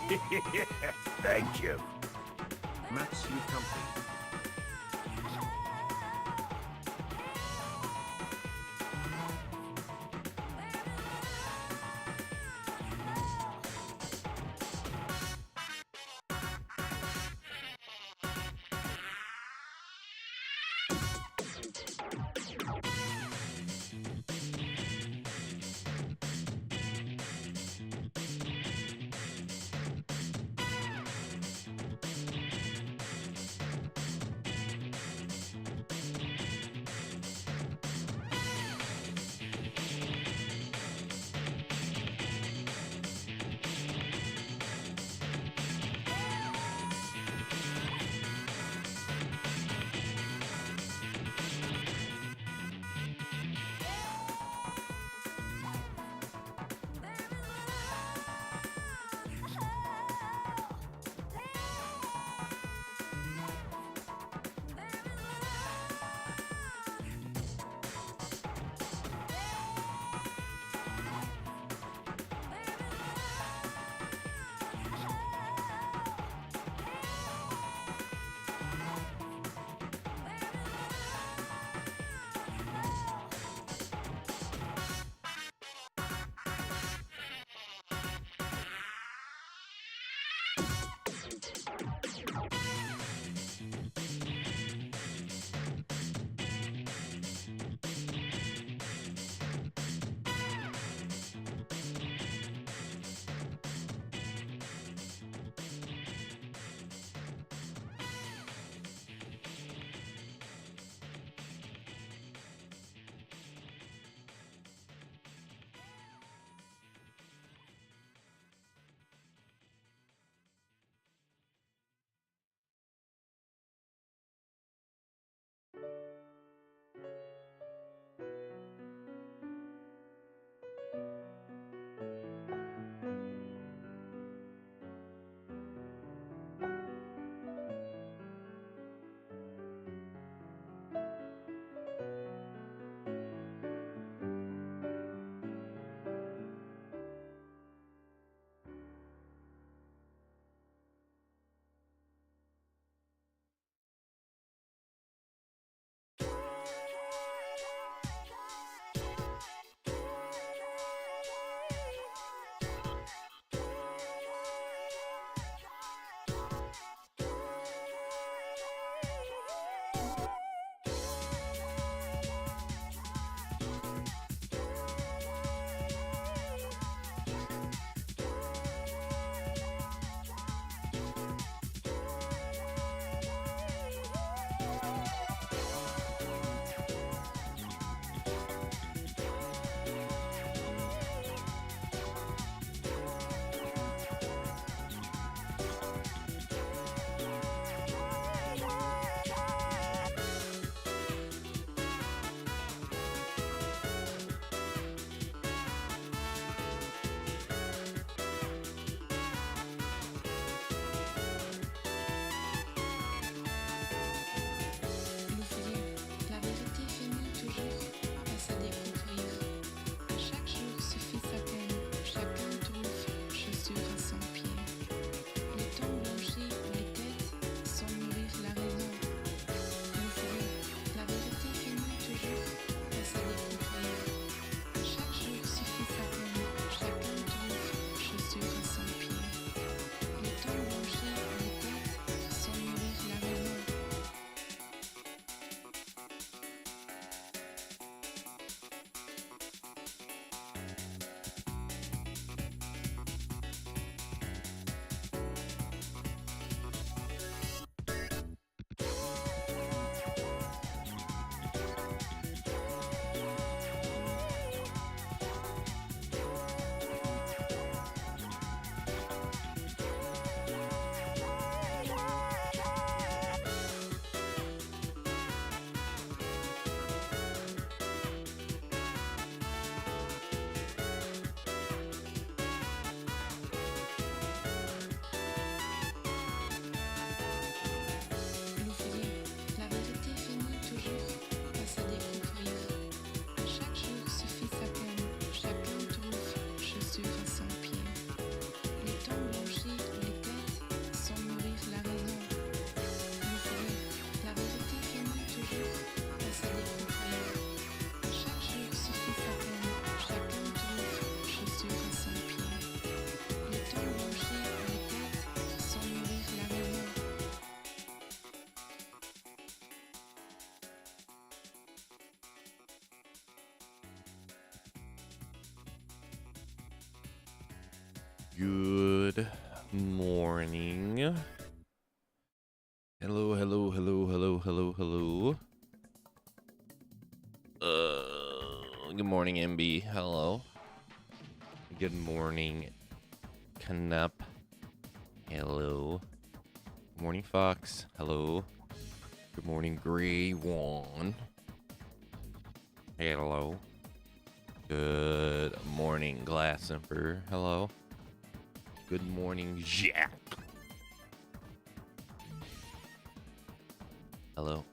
Thank you. Matsu Company. Good morning. Hello, hello, hello, hello, hello, hello. Good morning, MB. Hello. Good morning, Knup. Hello. Good morning, Fox. Hello. Good morning, Grey One. Hello. Good morning, Glass Emperor. Hello. Good morning, Jack. Hello.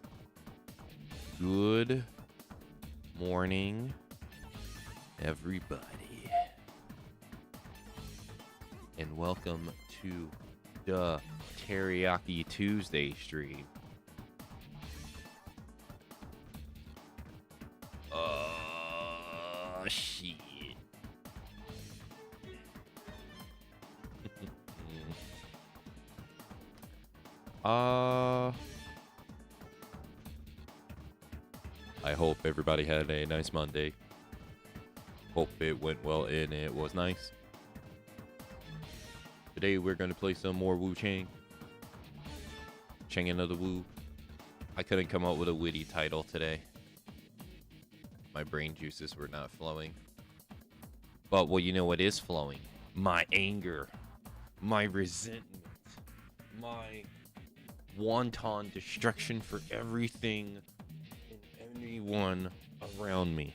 Good morning, everybody. And welcome to the Teriyaki Tuesday stream. Shit. I hope everybody had a nice Monday. Hope it went well and it was nice. Today we're going to play some more Wuchang. Chang another Wu. I couldn't come up with a witty title today. My brain juices were not flowing. But well, you know what is flowing? My anger. My resentment. My wanton destruction for everything and anyone around me.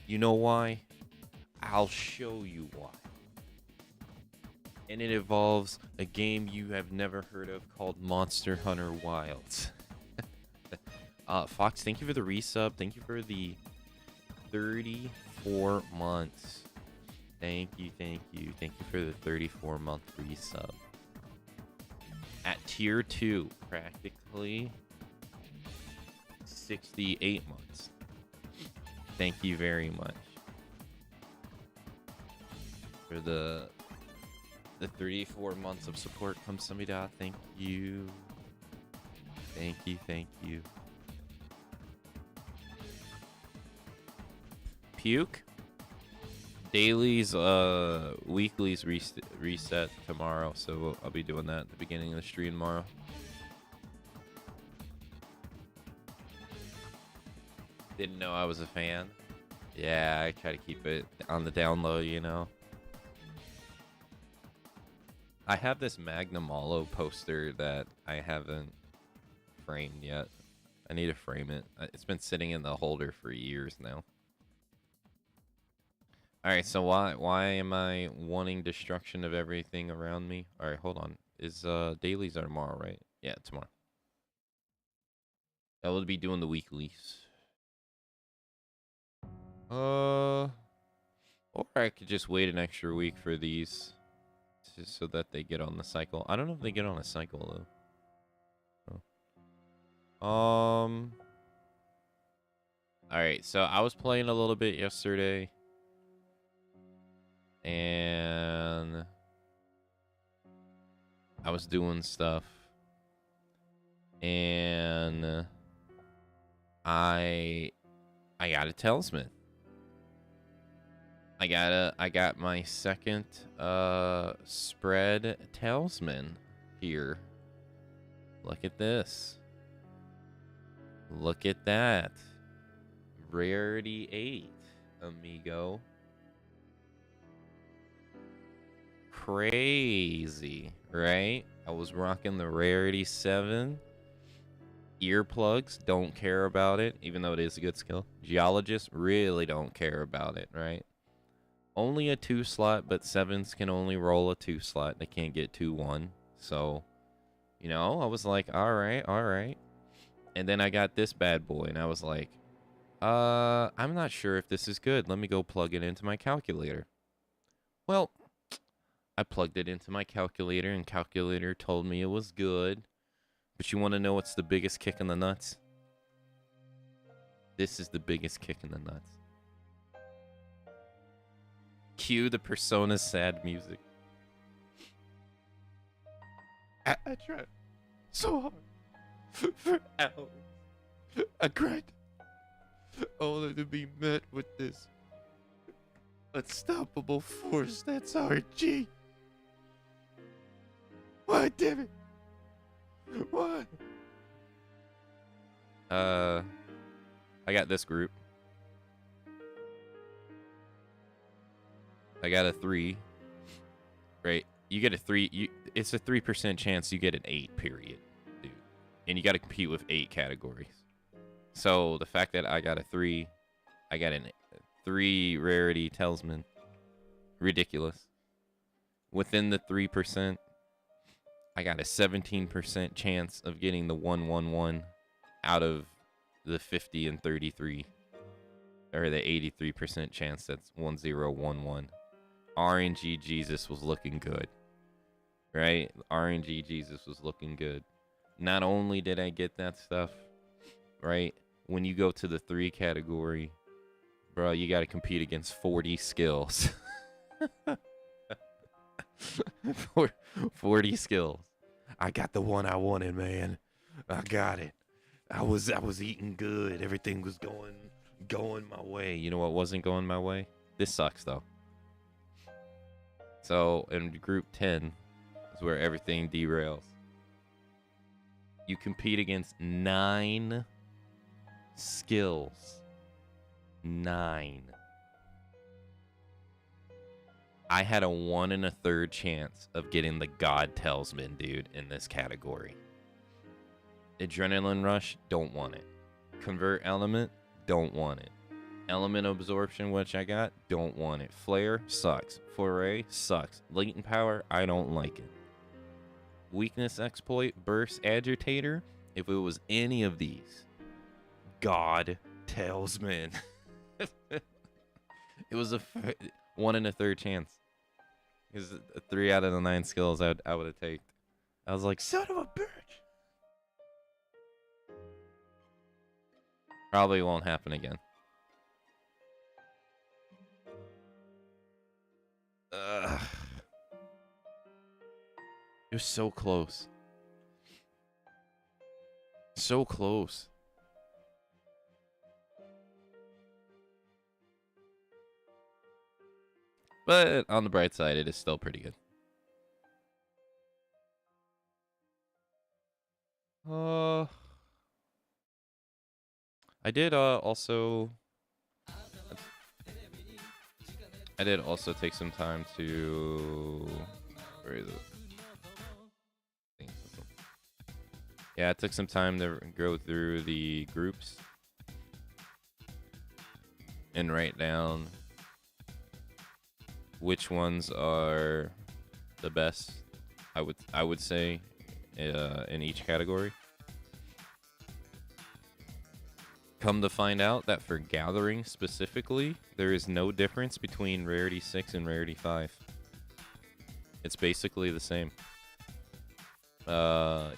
You know why? I'll show you why. And it involves a game you have never heard of called Monster Hunter Wilds. Fox, thank you for the resub. Thank you for the 34 months. Thank you, thank you. Thank you for the 34-month resub. At tier 2, practically 68 months. Thank you very much for the 34 months of support. Come Samida, thank you. Thank you, thank you. Puke. Dailies, weeklies reset tomorrow, so I'll be doing that at the beginning of the stream tomorrow. Didn't know I was a fan. Yeah, I try to keep it on the down low, you know. I have this Magnum Malo poster that I haven't framed yet. I need to frame it. It's been sitting in the holder for years now. Alright, so why am I wanting destruction of everything around me? Alright, hold on. Is dailies are tomorrow, right? Yeah, tomorrow. I will be doing the weeklies. Or I could just wait an extra week for these, just so that they get on the cycle. I don't know if they get on a cycle though. Oh. Alright, so I was playing a little bit yesterday. And I was doing stuff. And I got a talisman. I got my second spread talisman here. Look at this. Look at that. Rarity 8, amigo. Crazy, right? I was rocking the Rarity 7. Earplugs, don't care about it, even though it is a good skill. Geologists really don't care about it, right? Only a 2 slot, but 7s can only roll a 2 slot. They can't get 2-1. So, you know, I was like, all right. And then I got this bad boy, and I was like, I'm not sure if this is good. Let me go plug it into my calculator. Well, I plugged it into my calculator, and calculator told me it was good. But you want to know what's the biggest kick in the nuts? This is the biggest kick in the nuts. Cue the Persona sad music. I tried so hard for hours. I cried only to be met with this unstoppable force that's RG. damn it! What? I got this group. I got a 3. Right? You get a 3. It's a 3% chance you get an 8, period, dude. And you got to compete with 8 categories. So the fact that I got a 3, I got a 3 rarity talisman. Ridiculous. Within the 3%, I got a 17% chance of getting the 111 out of the 50 and 33. Or the 83% chance that's 1011. RNG Jesus was looking good. Right? RNG Jesus was looking good. Not only did I get that stuff, right? When you go to the 3 category, bro, you got to compete against 40 skills. 40 skills. I got the one I wanted, man. I got it. I was eating good. Everything was going my way. You know what wasn't going my way? This sucks though. So in group 10 is where everything derails. You compete against 9 skills. 9. I had a 1 1/3 chance of getting the God Talisman, dude, in this category. Adrenaline Rush, don't want it. Convert Element, don't want it. Element Absorption, which I got, don't want it. Flare, sucks. Foray, sucks. Latent Power, I don't like it. Weakness Exploit, Burst Agitator, if it was any of these, God Talisman. It was a 1 1/3 chance. Because 3 out of the 9 skills I would have taken. I was like, son of a bitch. Probably won't happen again. Ugh. You're so close. So close. But on the bright side, it is still pretty good. I did also take some time to where is it? Yeah, I took some time to go through the groups and write down which ones are the best. I would say in each category. Come to find out that for gathering specifically, there is no difference between rarity 6 and rarity 5. It's basically the same.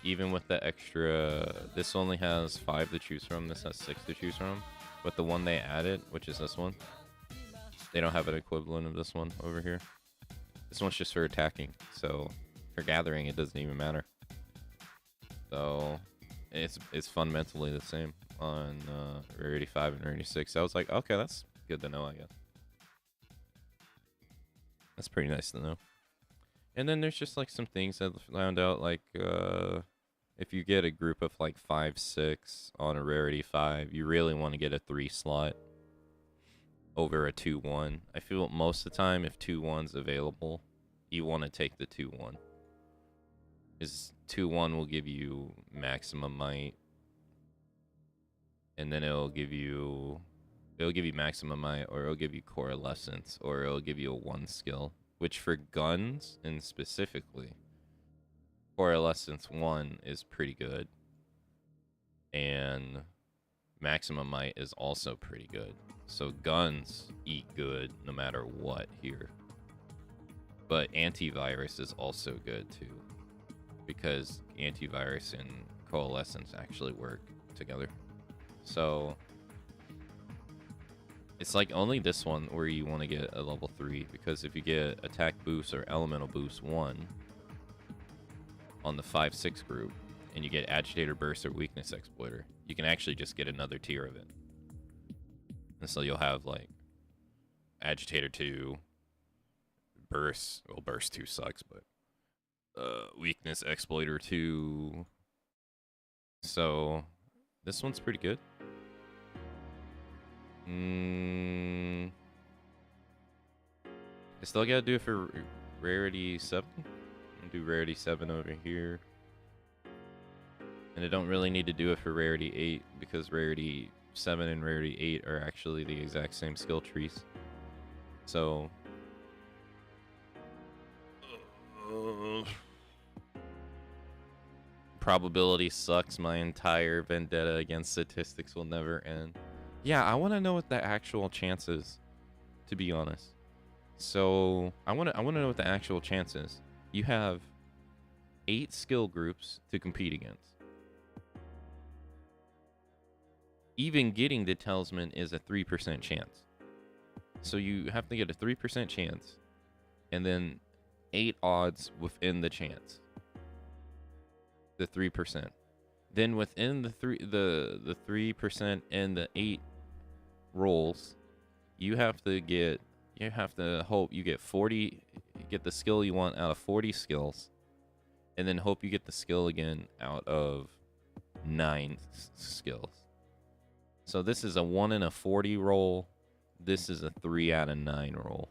Even with the extra, this only has 5 to choose from, this has 6 to choose from. But the one they added, which is this one, they don't have an equivalent of this one over here. This one's just for attacking, so for gathering it doesn't even matter. So it's fundamentally the same on rarity 5 and rarity 6. So I was like, okay, that's good to know, I guess. That's pretty nice to know. And then there's just like some things that I found out, like if you get a group of like 5, 6 on a rarity 5, you really want to get a 3 slot over a 2-1. I feel most of the time if 2-1's available, you want to take the 2-1. Because 2-1 will give you maximum might. And then it'll give you maximum might, or it'll give you coalescence, or it'll give you a 1 skill. Which for guns, and specifically, coalescence 1 is pretty good. And maximum might is also pretty good. So guns eat good no matter what here. But antivirus is also good too. Because antivirus and coalescence actually work together. So it's like only this one where you want to get a level 3, because if you get attack boost or elemental boost 1 on the 5-6 group, and you get agitator burst or weakness exploiter, you can actually just get another tier of it. And so you'll have like agitator 2, burst, well burst 2 sucks, but weakness exploiter 2. So this one's pretty good. I still gotta do it for rarity 7. I'll do rarity 7 over here. And I don't really need to do it for rarity 8 because rarity 7 and rarity 8 are actually the exact same skill trees. So probability sucks. My entire vendetta against statistics will never end. Yeah, I want to know what the actual chance is, to be honest. So I want to know what the actual chance is. You have 8 skill groups to compete against. Even getting the talisman is a 3% chance. So you have to get a 3% chance, and then 8 odds within the chance. The 3%. Then within the 3% and the 8 rolls, you have to hope you get 40, get the skill you want out of 40 skills, and then hope you get the skill again out of 9 skills. So this is a 1 in a 40 roll. This is a 3 out of 9 roll.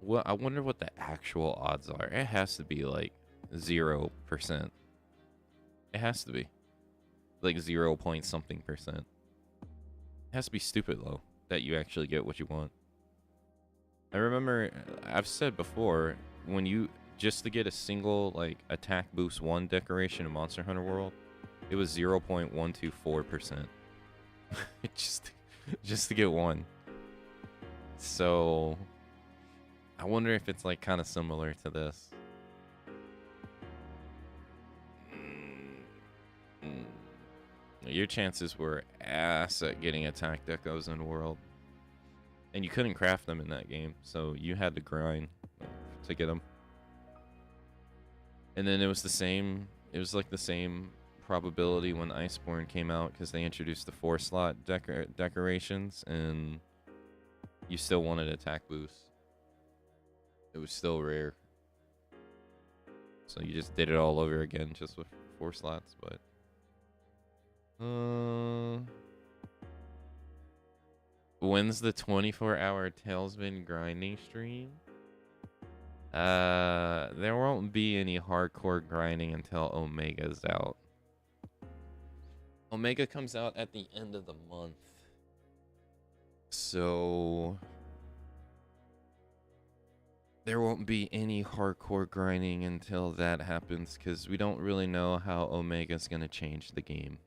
Well, I wonder what the actual odds are. It has to be like 0%. It has to be like 0 point something percent. It has to be stupid low that you actually get what you want. I remember I've said before, when you just to get a single like attack boost 1 decoration in Monster Hunter World, it was 0.124%. just to get 1. So I wonder if it's like kind of similar to this. Your chances were ass at getting attack decos in the world. And you couldn't craft them in that game, so you had to grind to get them. And then it was like the same probability when Iceborne came out, because they introduced the 4-slot decorations, and you still wanted attack boost. It was still rare. So you just did it all over again just with 4 slots, but when's the 24-hour Talisman grinding stream? There won't be any hardcore grinding until Omega's out. Omega comes out at the end of the month. So there won't be any hardcore grinding until that happens, because we don't really know how Omega's gonna change the game.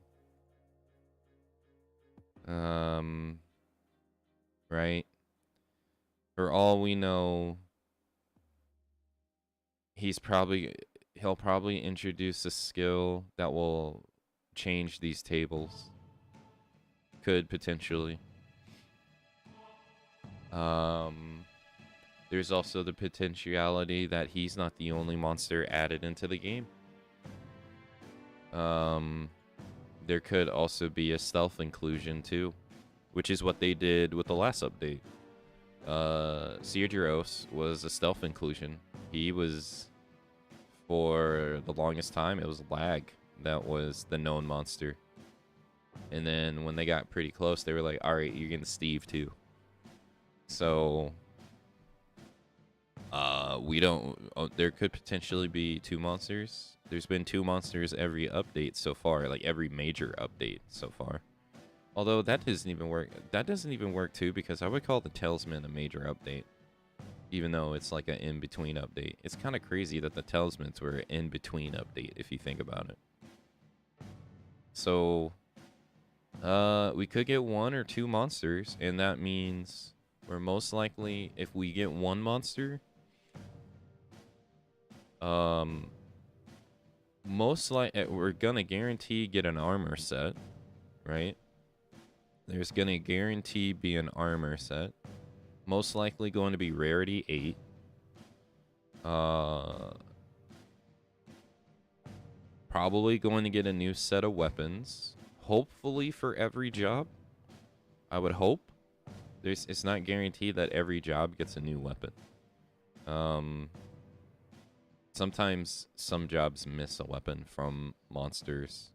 Right? For all we know, he'll probably introduce a skill that will change these tables. Could potentially. There's also the potentiality that he's not the only monster added into the game. There could also be a stealth inclusion too, which is what they did with the last update. Seirgiros was a stealth inclusion. He was, for the longest time, it was Lag that was the known monster. And then when they got pretty close, they were like, alright, you're getting Steve too. So there could potentially be 2 monsters. There's been 2 monsters every update so far, like every major update so far. Although that doesn't even work. That doesn't even work too, because I would call the Talisman a major update, even though it's like an in-between update. It's kind of crazy that the Talismans were an in-between update if you think about it. So we could get 1 or 2 monsters, and that means we're most likely, if we get 1 monster, most likely we're gonna guarantee get an armor set, right? There's gonna guarantee be an armor set. Most likely going to be rarity 8. Probably going to get a new set of weapons. Hopefully for every job. I would hope. It's not guaranteed that every job gets a new weapon. sometimes some jobs miss a weapon from monsters.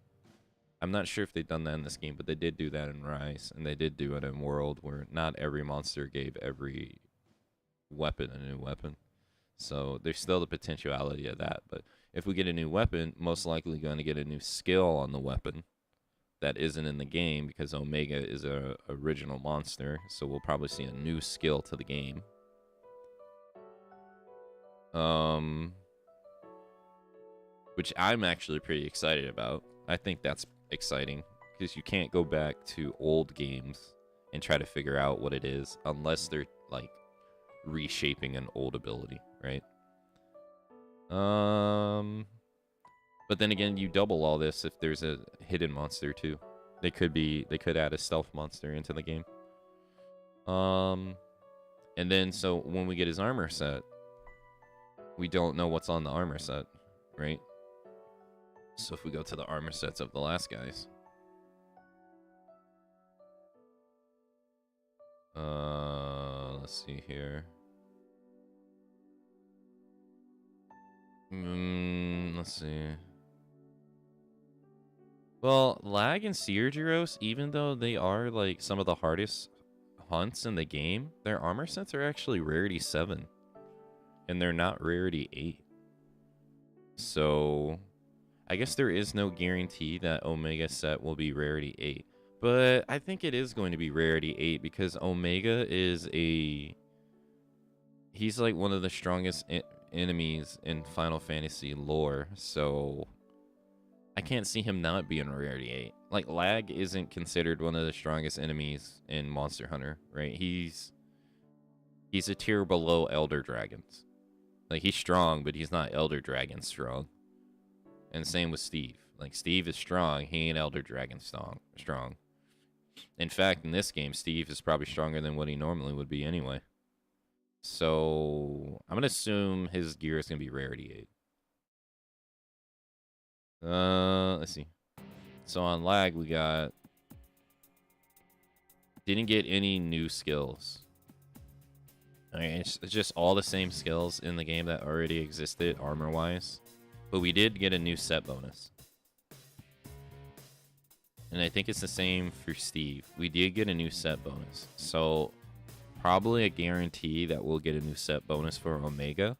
I'm not sure if they've done that in this game, but they did do that in Rise, and they did do it in World, where not every monster gave every weapon a new weapon. So there's still the potentiality of that. But if we get a new weapon, most likely going to get a new skill on the weapon that isn't in the game, because Omega is a original monster. So we'll probably see a new skill to the game. Which I'm actually pretty excited about. I think that's exciting because you can't go back to old games and try to figure out what it is unless they're like reshaping an old ability, right? But then again, you double all this if there's a hidden monster too. They could add a stealth monster into the game. And then so when we get his armor set, we don't know what's on the armor set, right? So if we go to the armor sets of the last guys. Let's see here. Let's see. Well, Lag and Seergyros, even though they are like some of the hardest hunts in the game, their armor sets are actually rarity 7. And they're not rarity 8. So I guess there is no guarantee that Omega set will be rarity 8. But I think it is going to be rarity 8 because Omega is he's like one of the strongest enemies in Final Fantasy lore. So I can't see him not being rarity 8. Like, Lag isn't considered one of the strongest enemies in Monster Hunter, right? He's a tier below Elder Dragons. Like, he's strong, but he's not Elder Dragon strong. And same with Steve. Like, Steve is strong. He ain't Elder Dragon strong. In fact, in this game, Steve is probably stronger than what he normally would be anyway. So I'm going to assume his gear is going to be rarity 8. Let's see. So on Lag, we didn't get any new skills. I mean, it's just all the same skills in the game that already existed armor-wise. But we did get a new set bonus. And I think it's the same for Steve. We did get a new set bonus. So probably a guarantee that we'll get a new set bonus for Omega.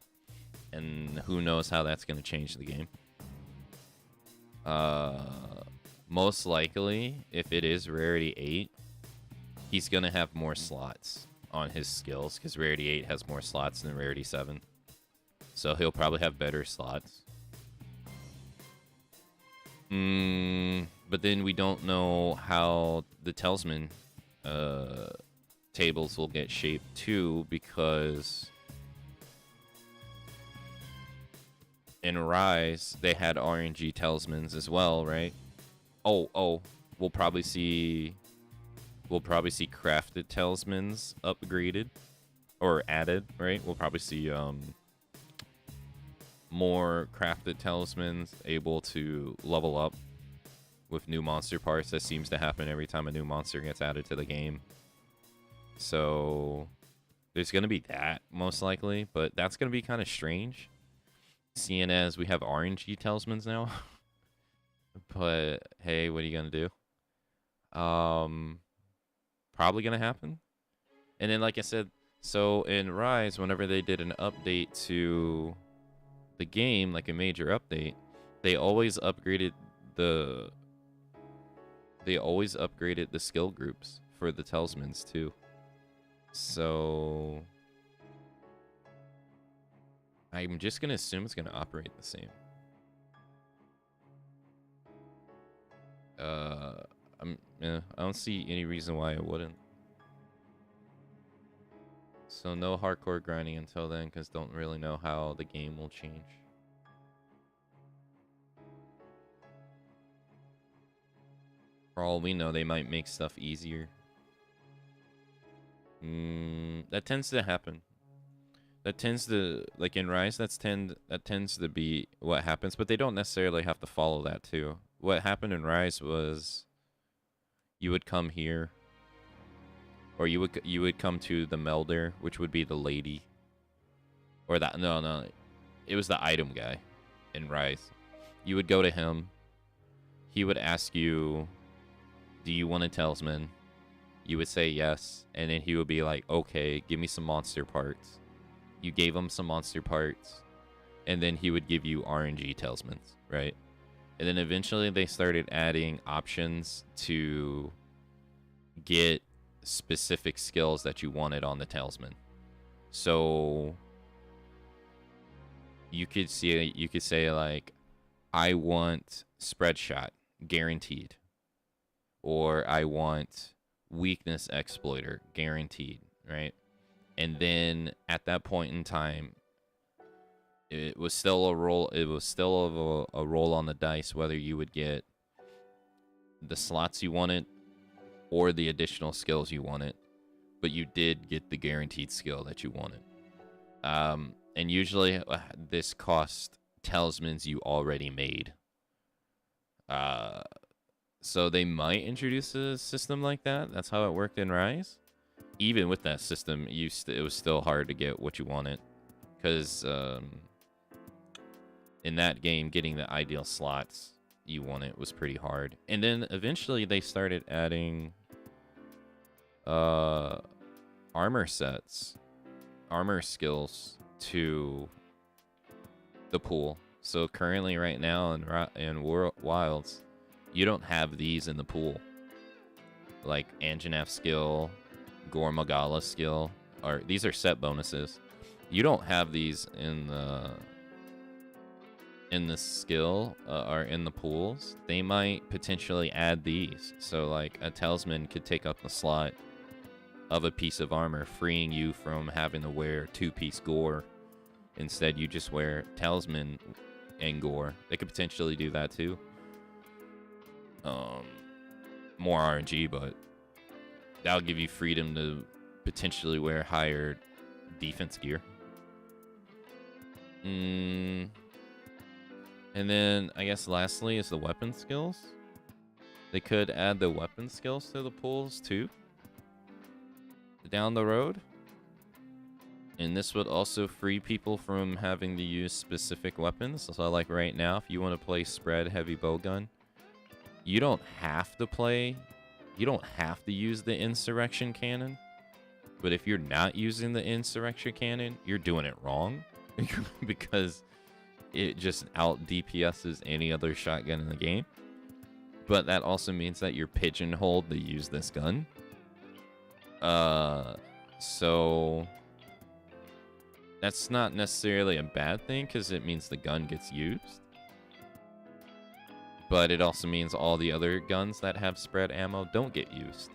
And who knows how that's going to change the game. Most likely, if it is rarity 8, he's going to have more slots on his skills. Because rarity 8 has more slots than rarity 7. So he'll probably have better slots. But then we don't know how the Talisman tables will get shaped too, because in Rise they had RNG talismans as well, right? Oh, we'll probably see crafted talismans upgraded or added, right? We'll probably see more crafted talismans able to level up with new monster parts. That seems to happen every time a new monster gets added to the game. So there's going to be that most likely, but that's going to be kind of strange, seeing as we have RNG talismans now. But hey, what are you going to do? Probably going to happen. And then, like I said, so in Rise, whenever they did an update to the game, like a major update, they always upgraded the skill groups for the talismans too. So I'm just gonna assume it's gonna operate the same. I don't see any reason why it wouldn't. So no hardcore grinding until then, because don't really know how the game will change. For all we know, they might make stuff easier. That tends to happen. That tends to, like in Rise, that tends to be what happens, but they don't necessarily have to follow that too. What happened in Rise was you would come here, or you would come to the Melder, which would be the lady, or that no, it was the item guy in Rise. You would go to him. He would ask you, do you want a talisman? You would say yes, and then he would be like, okay, give me some monster parts. You gave him some monster parts, and then he would give you RNG talismans, right? And then eventually they started adding options to get specific skills that you wanted on the talisman. So you could say like, I want spread shot guaranteed, or I want weakness exploiter guaranteed, right? And then at that point in time, it was still a roll. It was still a roll on the dice whether you would get the slots you wanted or the additional skills you wanted, but you did get the guaranteed skill that you wanted. And usually this cost talismans you already made. So they might introduce a system like that. That's how it worked in Rise. Even with that system, it was still hard to get what you wanted, because in that game, getting the ideal slots you wanted was pretty hard. And then eventually they started adding armor sets, armor skills to the pool. So currently, right now in Wilds, you don't have these in the pool. Like Anjanath skill, Gore Magala skill, or these are set bonuses. You don't have these in the skill or in the pools. They might potentially add these. So like a talisman could take up the slot of a piece of armor, freeing you from having to wear 2-piece Gore. Instead, you just wear talisman and Gore. They could potentially do that too. More RNG, but that'll give you freedom to potentially wear higher defense gear. And then I guess lastly is the weapon skills. They could add the weapon skills to the pools too, down the road. And this would also free people from having to use specific weapons. So like right now, if you want to play spread heavy bowgun, you don't have to use the insurrection cannon. But if you're not using the insurrection cannon, you're doing it wrong. Because it just out DPSs any other shotgun in the game. But that also means that you're pigeonholed to use this gun. So that's not necessarily a bad thing, because it means the gun gets used. But it also means all the other guns that have spread ammo don't get used.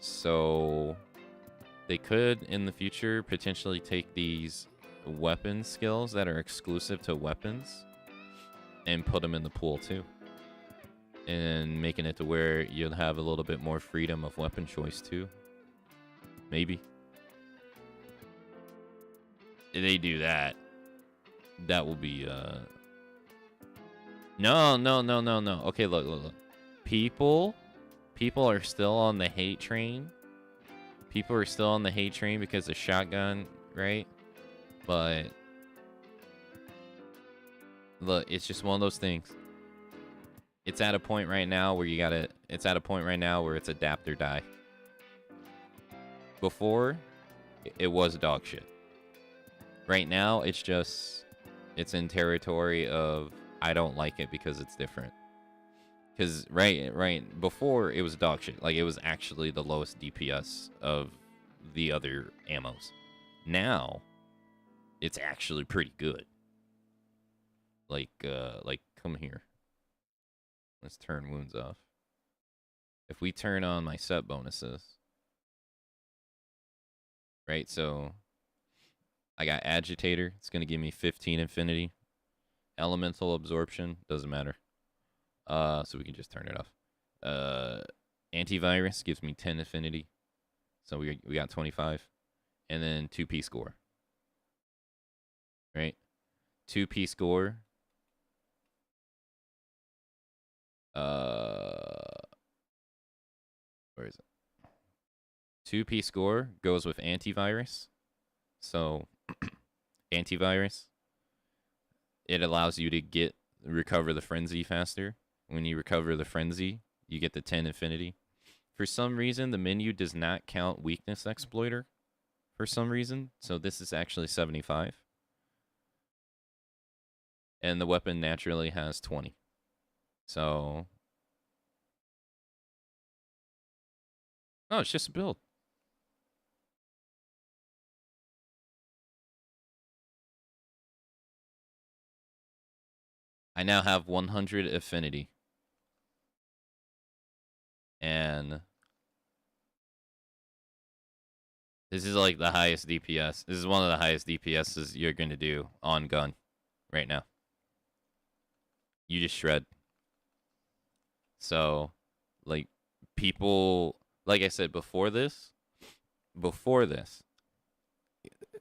So they could, in the future, potentially take these weapon skills that are exclusive to weapons and put them in the pool too. And making it to where you'll have a little bit more freedom of weapon choice too. Maybe. If they do that, that will be No. Okay, look. People are still on the hate train. People are still on the hate train because of shotgun, right? But look, it's just one of those things. It's at a point right now where it's adapt or die. Before, it was dog shit. Right now, it's in territory of I don't like it because it's different. Because right before, it was dog shit. Like, it was actually the lowest DPS of the other ammos. Now, it's actually pretty good. Like come here. Let's turn wounds off. If we turn on my set bonuses, right? So I got agitator. It's gonna give me 15 infinity. Elemental absorption doesn't matter. So we can just turn it off. Antivirus gives me 10 affinity. So we got 25. And then 2-piece Gore. Right? 2-piece Gore. Where is it? 2-piece Gore goes with antivirus. So antivirus. it allows you to recover the frenzy faster. When you recover the frenzy, you get the 10 infinity. For some reason, the menu does not count weakness exploiter. For some reason, so this is actually 75. And the weapon naturally has 20. So, no, it's just a build. I now have 100 affinity. And this is like the highest DPS. This is one of the highest DPSs you're going to do on gun right now. You just shred. So, like, people, like I said, before this,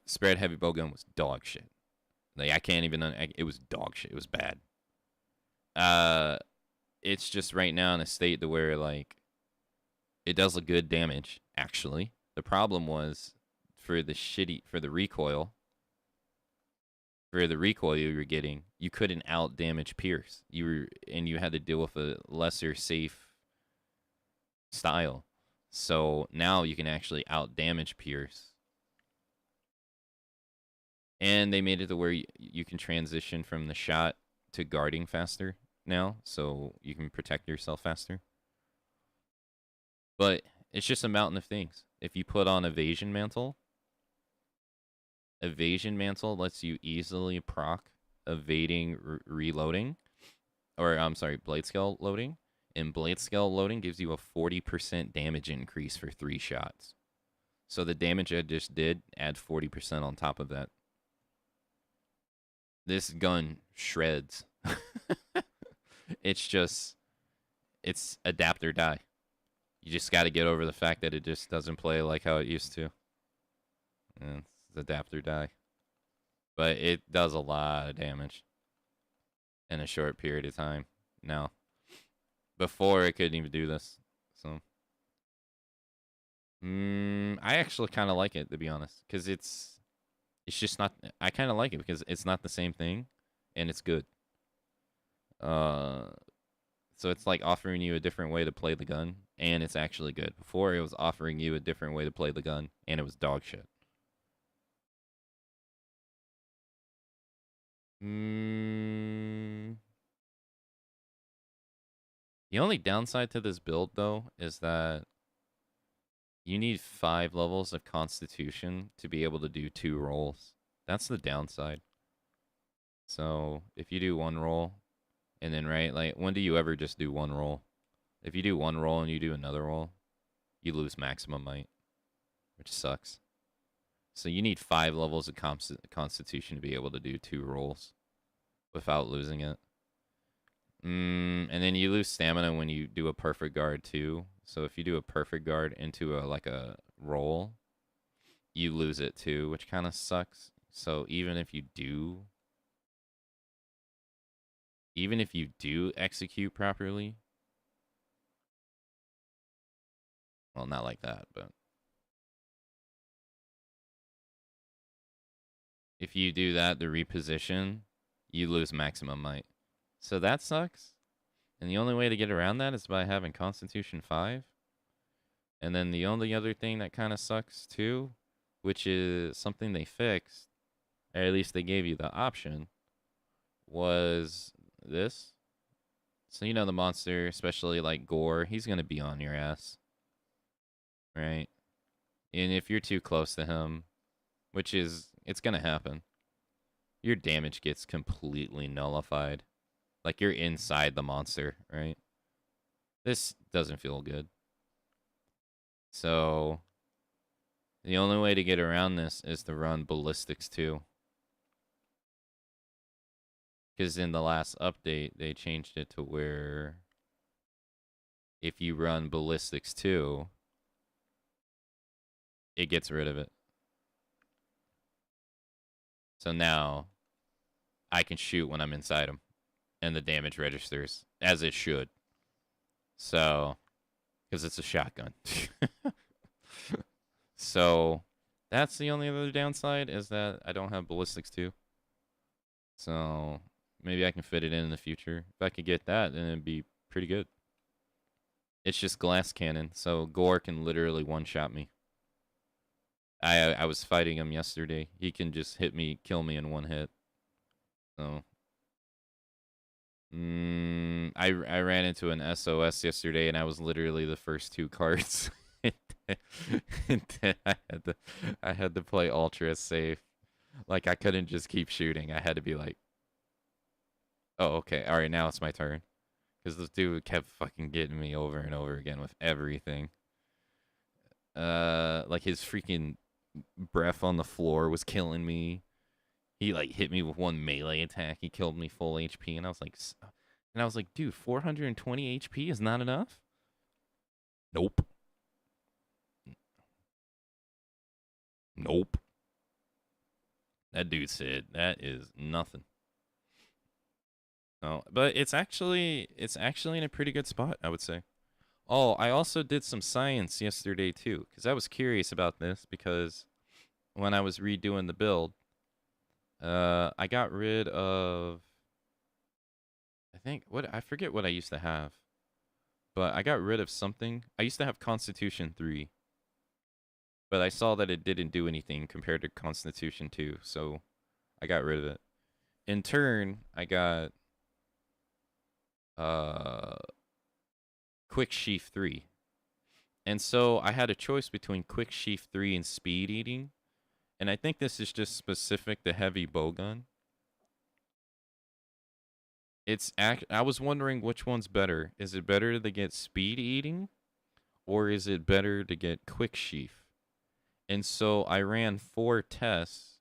spread heavy bowgun was dog shit. Like, I can't even, it was dog shit. It was bad. It's just right now in a state to where, like, it does a good damage, actually. The problem was for the recoil. For the recoil you were getting, you couldn't out damage Pierce. You had to deal with a lesser safe style. So now you can actually out damage Pierce. And they made it to where you can transition from the shot to guarding faster now, so you can protect yourself faster. But it's just a mountain of things. If you put on Evasion Mantle lets you easily proc evading reloading. Or, I'm sorry, Blade Scale loading. And Blade Scale loading gives you a 40% damage increase for 3 shots. So the damage I just did, add 40% on top of that. This gun shreds. It's adapt or die. You just got to get over the fact that it just doesn't play like how it used to. And it's adapt or die. But it does a lot of damage in a short period of time now. Before, it couldn't even do this. So, I actually kind of like it, to be honest. Because it's just not... I kind of like it because it's not the same thing. And it's good. So it's like offering you a different way to play the gun. And it's actually good. Before, it was offering you a different way to play the gun. And it was dog shit. The only downside to this build, though, is that you need 5 levels of Constitution to be able to do 2 rolls. That's the downside. So, if you do 1 roll, and then, right, like, when do you ever just do 1 roll? If you do 1 roll and you do another roll, you lose maximum might, which sucks. So you need 5 levels of Constitution to be able to do 2 rolls without losing it. And then you lose stamina when you do a perfect guard too. So if you do a perfect guard into a roll, you lose it too, which kind of sucks. So even if you do execute properly, well, not like that, but if you do that, the reposition, you lose maximum might. So that sucks. And the only way to get around that is by having Constitution 5. And then the only other thing that kind of sucks too, which is something they fixed, or at least they gave you the option, was this. So you know the monster, especially like Gore, he's going to be on your ass. Right? And if you're too close to him, which is, it's going to happen, your damage gets completely nullified. Like you're inside the monster, right? This doesn't feel good. So the only way to get around this is to run ballistics too. Because in the last update, they changed it to where if you run ballistics too, it gets rid of it. So now I can shoot when I'm inside him. And the damage registers as it should. So, because it's a shotgun. So, that's the only other downside, is that I don't have ballistics too. So, Maybe I can fit it in the future. If I could get that, then it'd be pretty good. It's just glass cannon, so Gore can literally one-shot me. I was fighting him yesterday. He can just hit me, kill me in one hit. So, I ran into an SOS yesterday, and I was literally the first 2 cards. And then I had to play ultra safe. Like I couldn't just keep shooting. I had to be like, oh, okay, all right, now it's my turn. Because this dude kept fucking getting me over and over again with everything. Like his freaking breath on the floor was killing me. He like hit me with one melee attack. He killed me full HP, and I was like, dude, 420 HP is not enough. Nope. Nope. That dude said that is nothing. No, but it's actually in a pretty good spot, I would say. Oh, I also did some science yesterday too, because I was curious about this because when I was redoing the build, I got rid of I forget what I used to have, but I got rid of something. I used to have Constitution 3, but I saw that it didn't do anything compared to Constitution 2, so I got rid of it. In turn, I got uh Quick Sheaf 3. And so I had a choice between Quick Sheaf 3 and Speed Eating. And I think this is just specific to heavy bowgun. I was wondering which one's better. Is it better to get Speed Eating, or is it better to get Quick Sheaf? And so I ran 4 tests,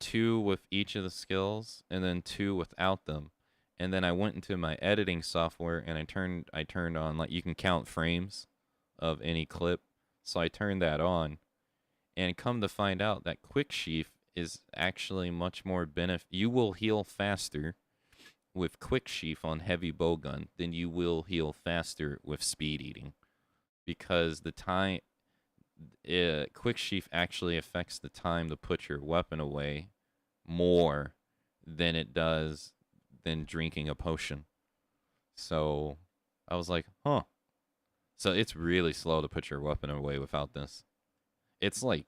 2 with each of the skills and then 2 without them. And then I went into my editing software and I turned on, like, you can count frames of any clip. So I turned that on, and come to find out that Quick Sheaf is actually much more you will heal faster with Quick Sheaf on heavy bowgun than you will heal faster with Speed Eating, because the time Quick Sheaf actually affects the time to put your weapon away more than it does than drinking a potion. So I was like, huh. So it's really slow to put your weapon away without this. It's like,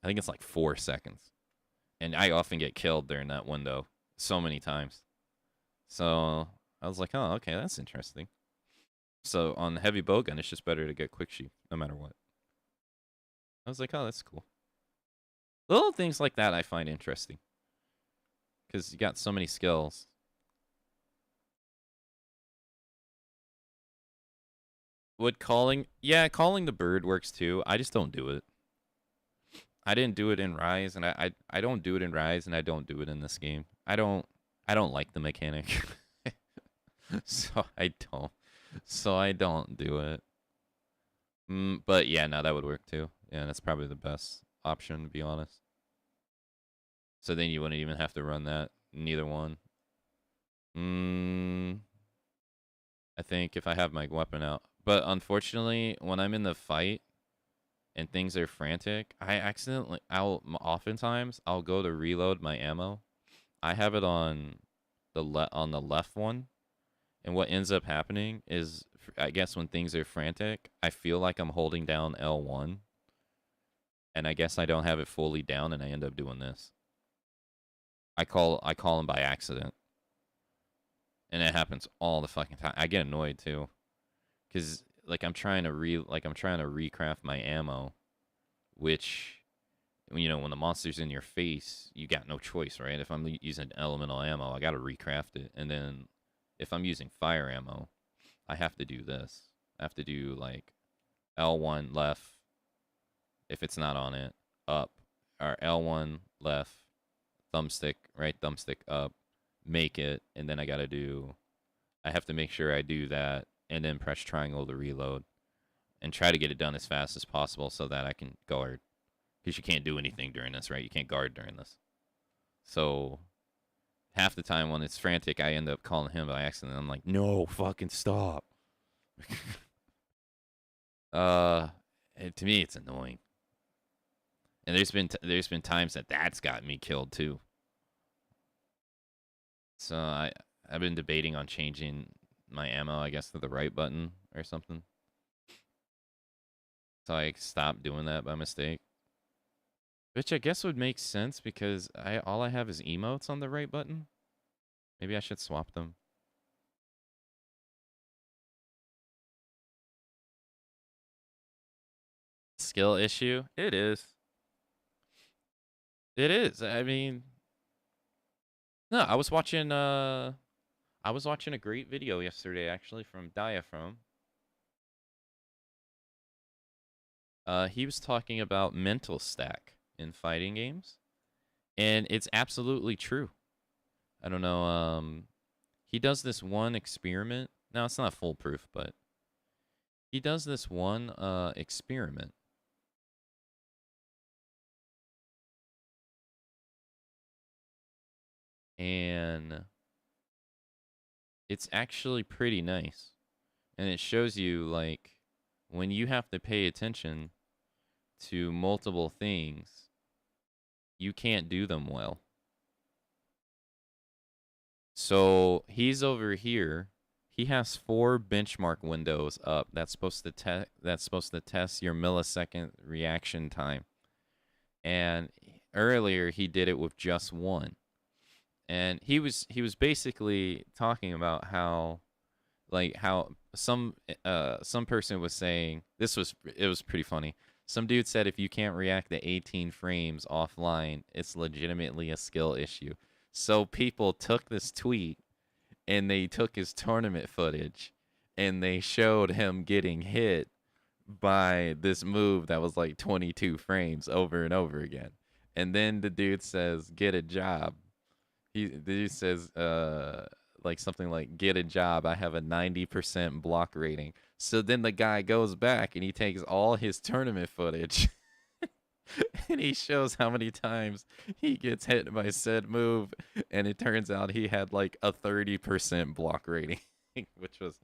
I think it's like 4 seconds. And I often get killed during that window so many times. So I was like, oh, okay, that's interesting. So on the heavy bowgun, it's just better to get Quick Sheaf no matter what. I was like, oh, that's cool. Little things like that I find interesting, because you got so many skills. Would calling the bird works too. I just don't do it. I didn't do it in Rise, and I don't do it in Rise, and I don't do it in this game. I don't like the mechanic. so I don't do it. But yeah, no, that would work too. Yeah, that's probably the best option, to be honest. So then you wouldn't even have to run that. Neither one. I think if I have my weapon out. But unfortunately, when I'm in the fight and things are frantic, oftentimes I'll go to reload my ammo. I have it on the left one, and what ends up happening is, I guess when things are frantic, I feel like I'm holding down L1, and I guess I don't have it fully down, and I end up doing this. I call him by accident, and it happens all the fucking time. I get annoyed too, because like I'm trying to recraft my ammo, which, you know, when the monster's in your face, you got no choice, right? If I'm using elemental ammo, I got to recraft it, and then if I'm using fire ammo, I have to do this. I have to do like L1 left if it's not on it, up, or L1 left, thumbstick, right thumbstick up, make it, and then I have to make sure I do that, and then press triangle to reload, and try to get it done as fast as possible so that I can guard. Because you can't do anything during this, right? You can't guard during this. So half the time when it's frantic, I end up calling him by accident. I'm like, no, fucking stop. To me, it's annoying. And there's been times that's got me killed too. So I've been debating on changing my ammo, I guess, to the right button or something. So I stopped doing that by mistake. Which I guess would make sense because all I have is emotes on the right button. Maybe I should swap them. Skill issue? It is. It is. I mean, no, I was watching a great video yesterday actually from Diaphragm. He was talking about mental stack in fighting games, and it's absolutely true. I don't know. He does this one experiment. Now it's not foolproof, but he does this one experiment. And it's actually pretty nice. And it shows you, like, when you have to pay attention to multiple things, you can't do them well. So he's over here. He has 4 benchmark windows up. That's supposed to test your millisecond reaction time. And earlier he did it with just one. And he was basically talking about how some person was saying it was pretty funny. Some dude said if you can't react to 18 frames offline, it's legitimately a skill issue. So people took this tweet and they took his tournament footage and they showed him getting hit by this move that was like 22 frames over and over again. And then the dude says, "Get a job." The dude says, like something like, "Get a job. I have a 90% block rating." So then the guy goes back and he takes all his tournament footage and he shows how many times he gets hit by said move, and it turns out he had like a 30% block rating, which was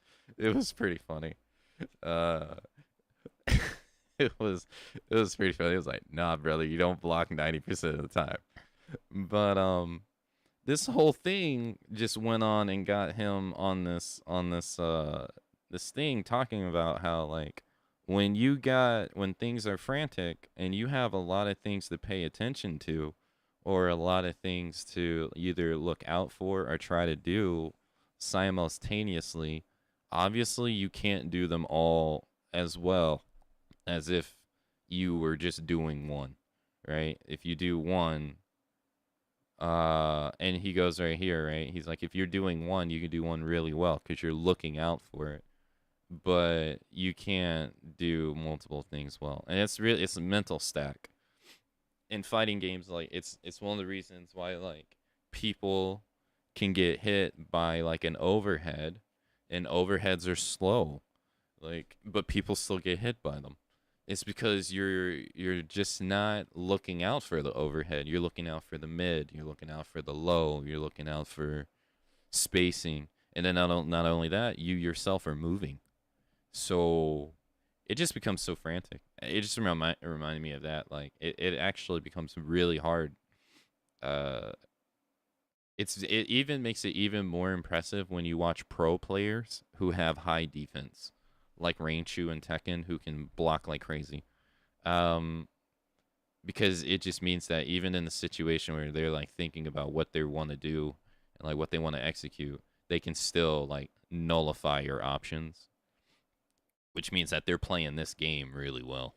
pretty funny. Uh, it was pretty funny. It was like, "Nah, brother, you don't block 90% of the time." But this whole thing just went on and got him on this thing talking about how, like, when things are frantic and you have a lot of things to pay attention to, or a lot of things to either look out for or try to do simultaneously, obviously you can't do them all as well as if you were just doing one, right? If you do one, and he goes right here, right? He's like, if you're doing one, you can do one really well because you're looking out for it, but you can't do multiple things well. And it's a mental stack in fighting games. Like, it's one of the reasons why, like, people can get hit by like an overhead, and overheads are slow, like, but people still get hit by them. It's because you're just not looking out for the overhead. You're looking out for the mid. You're looking out for the low. You're looking out for spacing. And then not only that, you yourself are moving. So it just becomes so frantic. It just reminded me of that. Like, it actually becomes really hard. Uh, it even makes it even more impressive when you watch pro players who have high defense, like Rainchu and Tekken, who can block like crazy. Um, because it just means that even in the situation where they're like thinking about what they want to do and like what they want to execute, they can still like nullify your options, which means that they're playing this game really well,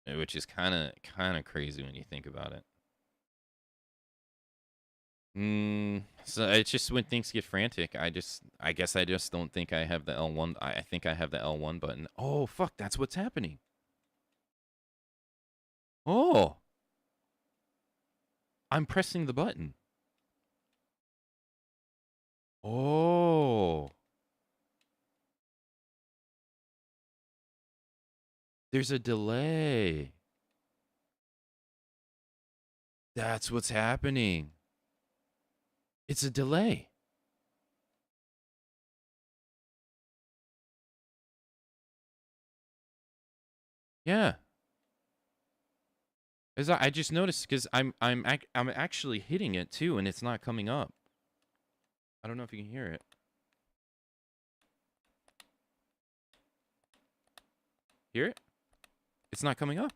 which is kind of crazy when you think about it. So it's just when things get frantic, I guess I just don't think I have the L1. I think I have the L1 button. Oh, fuck, that's what's happening. Oh, I'm pressing the button. Oh, there's a delay. That's what's happening. It's a delay. Yeah. As I just noticed because I'm actually hitting it too, and it's not coming up. I don't know if you can hear it. Hear it? It's not coming up.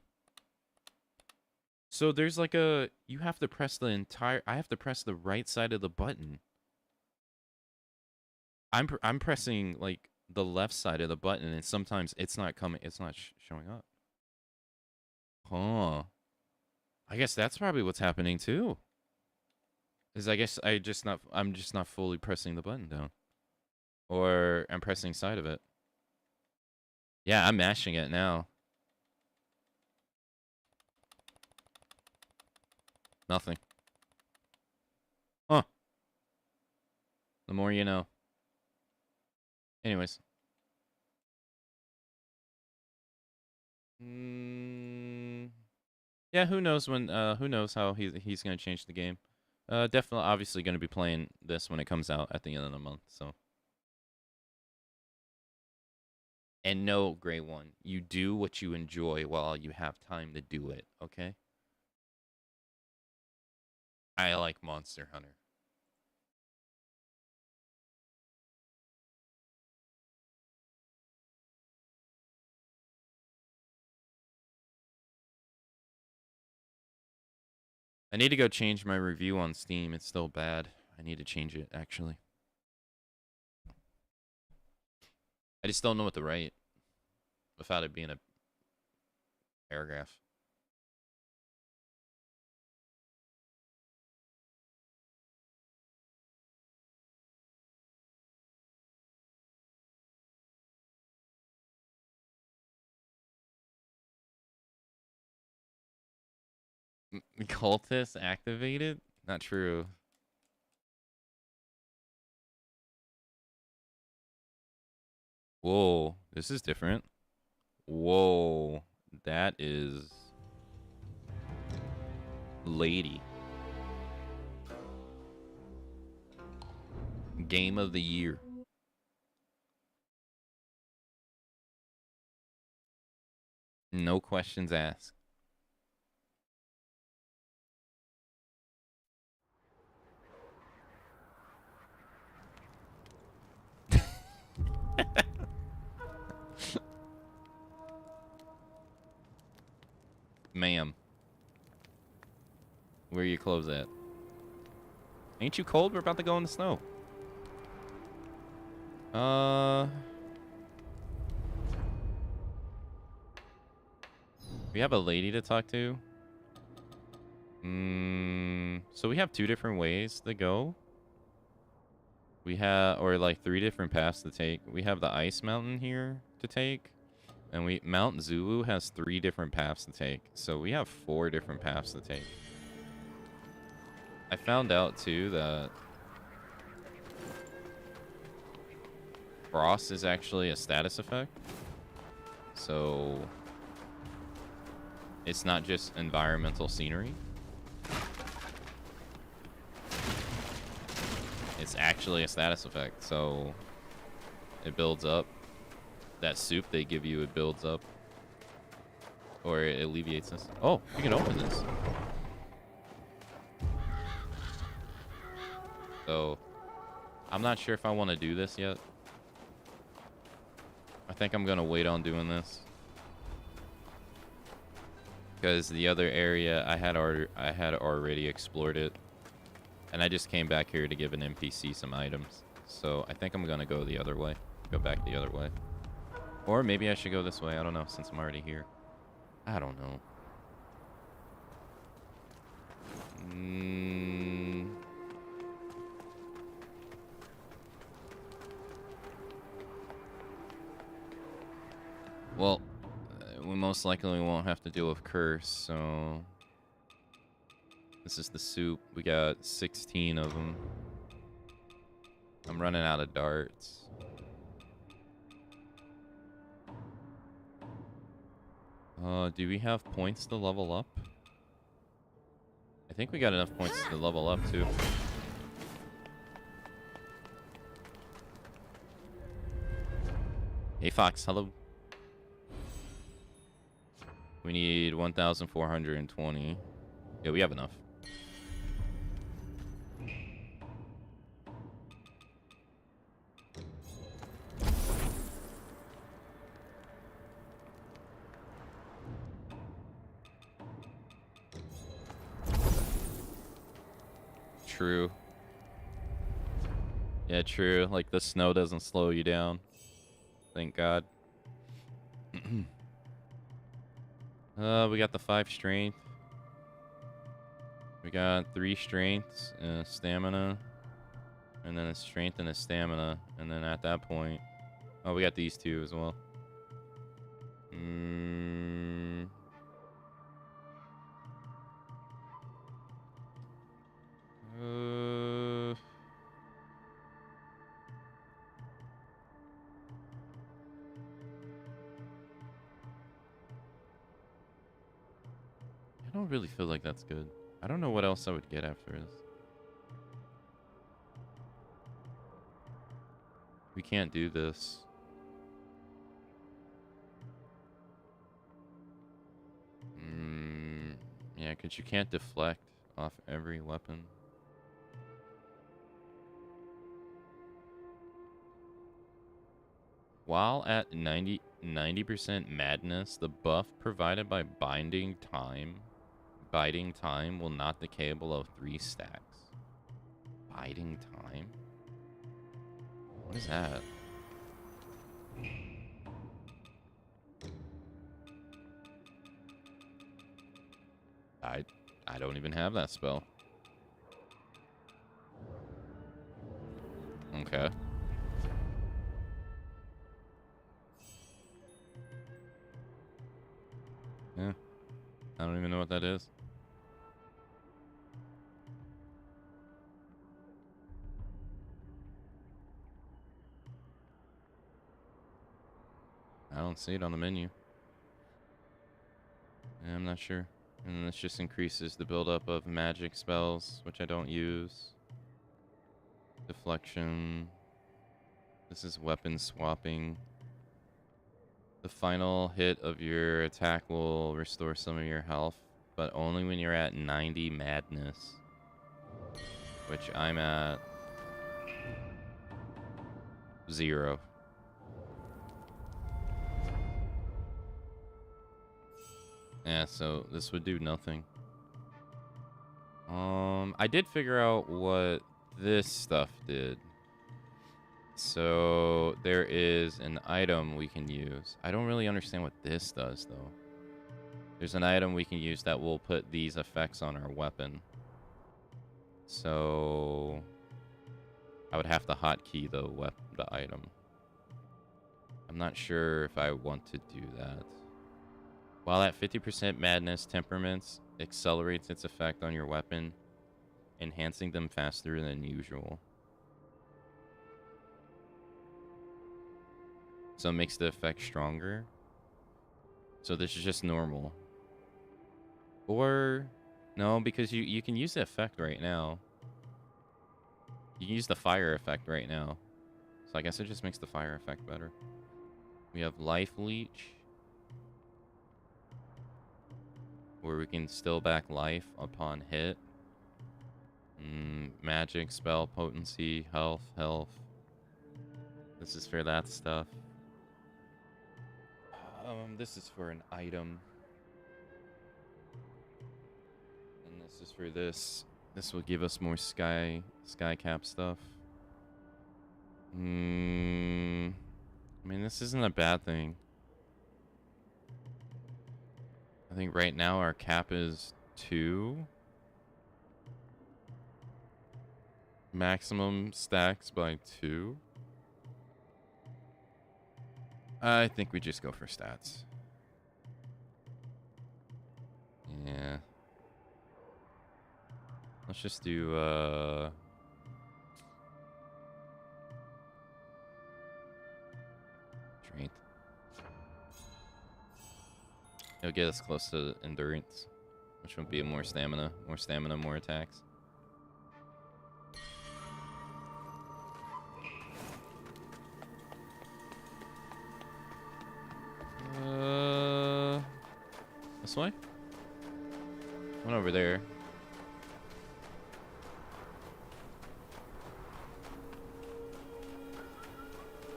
So there's like a... You have to press the entire... I have to press the right side of the button. I'm pressing like the left side of the button, and sometimes it's not coming. It's not showing up. Huh. I guess that's probably what's happening too. Is I guess I'm just not fully pressing the button down. Or I'm pressing side of it. Yeah, I'm mashing it now. Nothing. Huh. The more you know. Anyways. Yeah, who knows who knows how he's gonna change the game. Definitely obviously gonna be playing this when it comes out at the end of the month, so. And no, Gray One, you do what you enjoy while you have time to do it, okay? I like Monster Hunter. I need to go change my review on Steam. It's still bad. I need to change it, actually. I just don't know what to write without it being a paragraph. Cultist activated? Not true. Whoa, this is different. Whoa, that is... Lady. Game of the year. No questions asked. Ma'am. Where you close at? Ain't you cold? We're about to go in the snow. We have a lady to talk to. So we have 2 different ways to go. We have, or like 3 different paths to take. We have the ice mountain here to take. And Mount Zulu has 3 different paths to take. So we have 4 different paths to take. I found out too that frost is actually a status effect. So it's not just environmental scenery. It's actually a status effect. So it builds up. That soup they give you, it builds up. Or it alleviates this. Oh, you can open this. So I'm not sure if I want to do this yet. I think I'm gonna wait on doing this. Because the other area I had already explored it. And I just came back here to give an NPC some items. So I think I'm gonna go the other way. Go back the other way. Or maybe I should go this way. I don't know, since I'm already here. I don't know. Well, we most likely won't have to deal with curse, so... This is the soup. We got 16 of them. I'm running out of darts. Do we have points to level up? I think we got enough points to level up, too. Hey, Fox, hello. We need 1,420. Yeah, we have enough. true. Yeah, true. Like, the snow doesn't slow you down. Thank God. We got the 5 strength. We got 3 strengths and a stamina. And then a strength and a stamina. And then at that point... Oh, we got these 2 as well. I don't really feel like that's good. I don't know what else I would get after this. We can't do this. Yeah, because you can't deflect off every weapon. While at 90% madness, the buff provided by biting time will not decay below 3 stacks. Biding time? What is that? I don't even have that spell. Okay. Yeah. I don't even know what that is. I don't see it on the menu. Yeah, I'm not sure. And this just increases the buildup of magic spells, which I don't use. Deflection. This is weapon swapping. The final hit of your attack will restore some of your health, but only when you're at 90 madness. Which I'm at 0. Yeah, so this would do nothing. I did figure out what this stuff did. So there is an item we can use. I don't really understand what this does, though. There's an item we can use that will put these effects on our weapon. So I would have to hotkey the item. I'm not sure if I want to do that. While at 50% madness, temperaments accelerates its effect on your weapon, enhancing them faster than usual. So it makes the effect stronger. So this is just normal. Or no, because you can use the effect right now. You can use the fire effect right now. So I guess it just makes the fire effect better. We have life leech, where we can still back life upon hit. Magic, spell, potency, health. This is for that stuff. This is for an item. And this is for this. This will give us more sky cap stuff. I mean, this isn't a bad thing. I think right now our cap is 2. Maximum stacks by 2. I think we just go for stats. Yeah. Let's just do, strength. It'll get us close to endurance, which would be more stamina, more attacks. This way? One over there.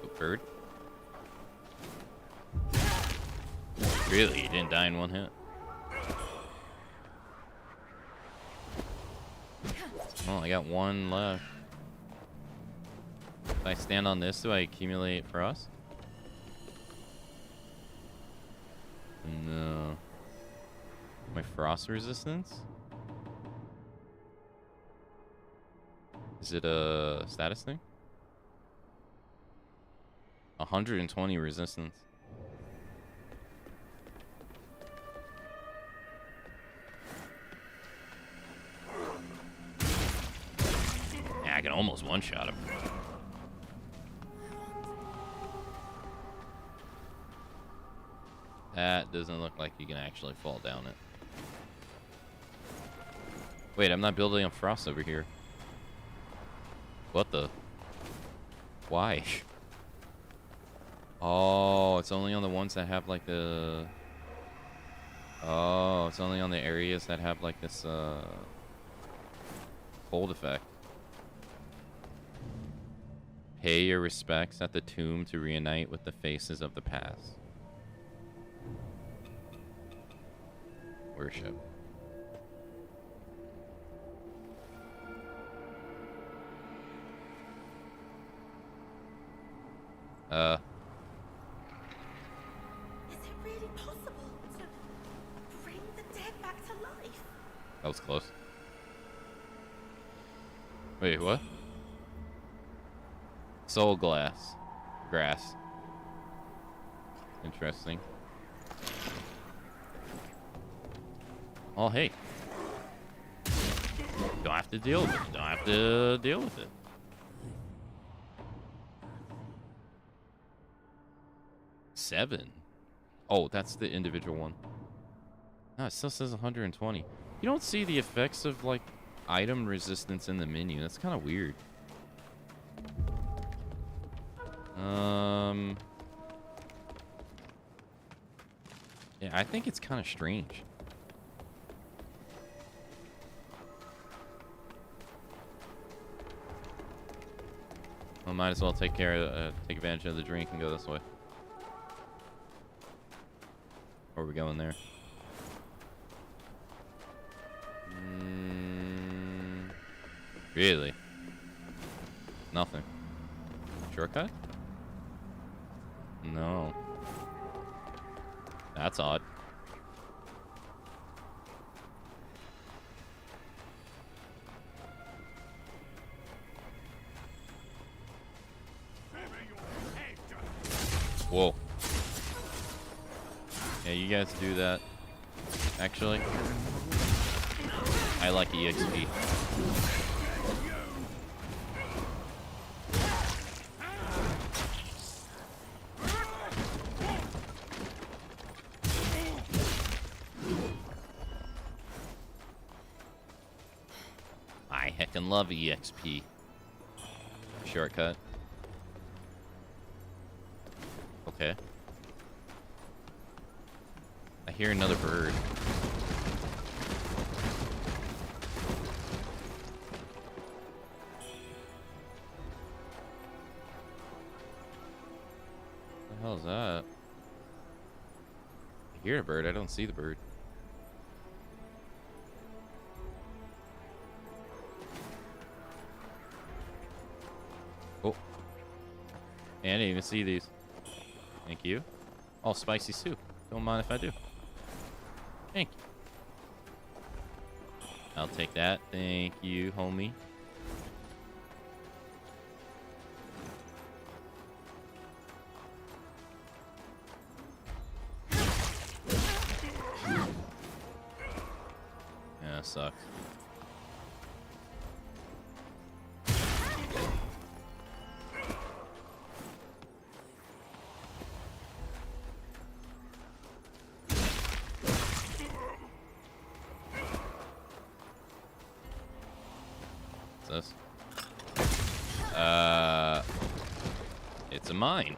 Oh, bird. Really? You didn't die in one hit? Oh, I got one left. If I stand on this, do I accumulate frost? No. My frost resistance? Is it a status thing? 120 resistance. Yeah, I can almost one-shot him. That doesn't look like you can actually fall down it. Wait, I'm not building up frost over here. What the? Why? Oh, it's only on the ones that have like the... Oh, it's only on the areas that have like this cold effect. Pay your respects at the tomb to reunite with the faces of the past. Worship. Is it really possible to bring the dead back to life? That was close. Wait, what? Soul glass. Grass. Interesting. Oh, hey. Don't have to deal with it. Don't have to deal with it. Seven. Oh, that's the individual one. No, it still says 120. You don't see the effects of, like, item resistance in the menu. That's kind of weird. Yeah, I think it's kind of strange. I might as well take advantage of the drink and go this way. Or are we going there? Really? Nothing. Shortcut? No. That's odd. Whoa. Yeah, you guys do that. Actually, I like EXP. I heckin' love EXP. Shortcut. Okay. I hear another bird. What the hell is that? I hear a bird. I don't see the bird. Oh. And I didn't even see these. Thank you. Oh, spicy soup. Don't mind if I do. Thank you. I'll take that. Thank you, homie. Yeah, that sucks. This? It's a mine.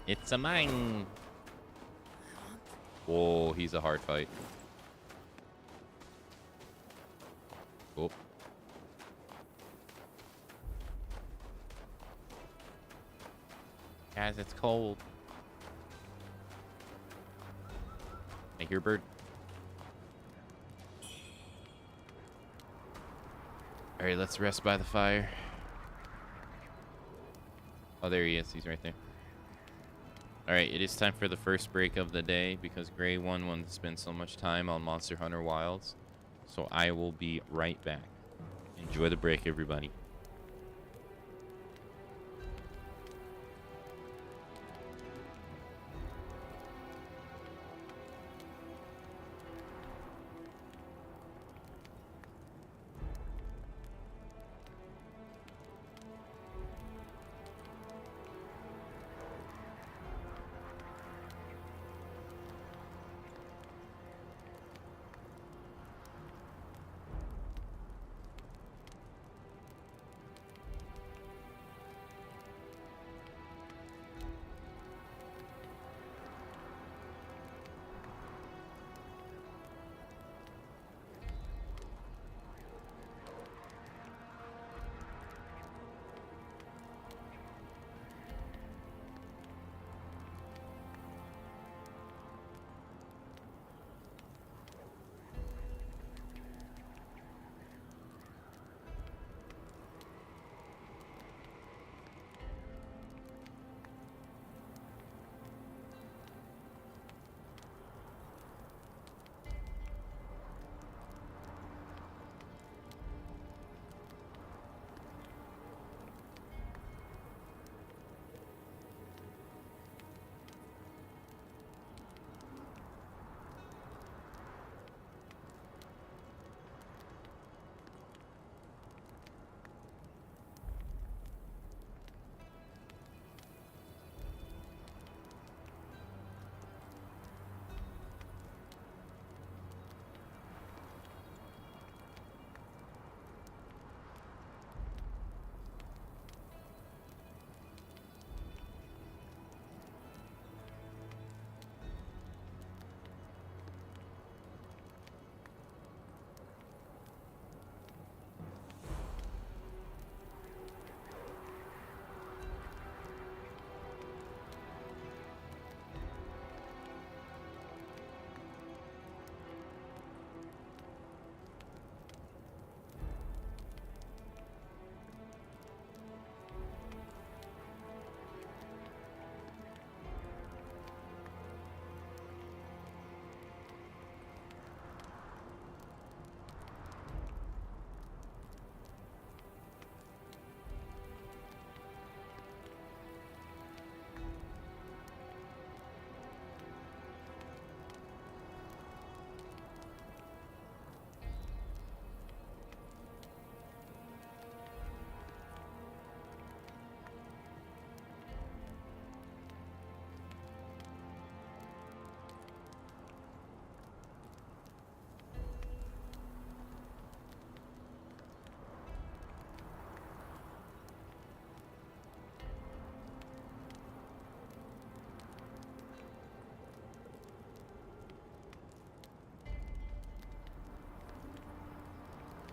It's a mine. Whoa, he's a hard fight. Oh. Guys, it's cold. I hear bird. All right, let's rest by the fire. Oh, there he is. He's right there. All right, it is time for the first break of the day because Gray 1 wanted to spend so much time on Monster Hunter Wilds. So I will be right back. Enjoy the break, everybody.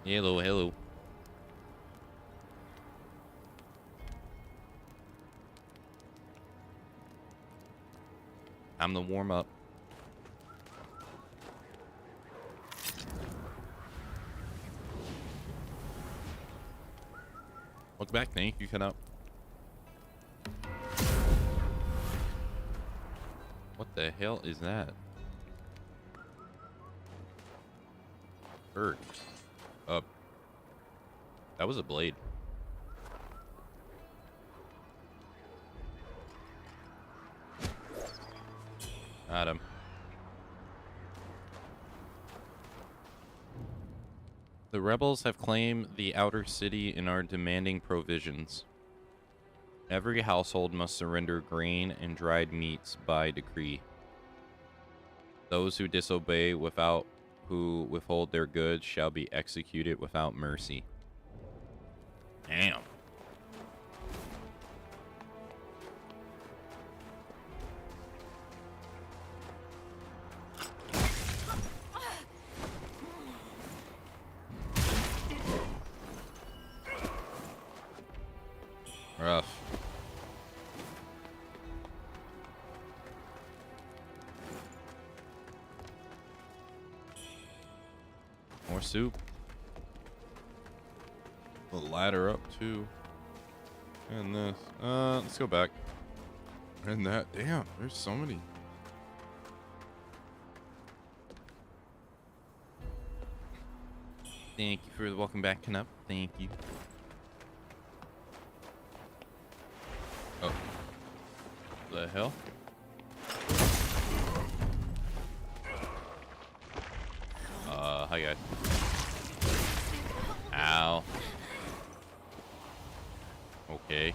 Hello, hello. Time to warm up. Welcome back, Nate. You can up. What the hell is that? Bird. Up. That was a blade. Got him. The rebels have claimed the outer city and are demanding provisions. Every household must surrender grain and dried meats by decree. Those who disobey who withhold their goods shall be executed without mercy. Damn. Rough. More soup. The ladder up too. And this. Let's go back. And that. Damn, there's so many. Thank you for the welcome back, Knup. Thank you. Oh. The hell? Hi guys. Ow. Okay.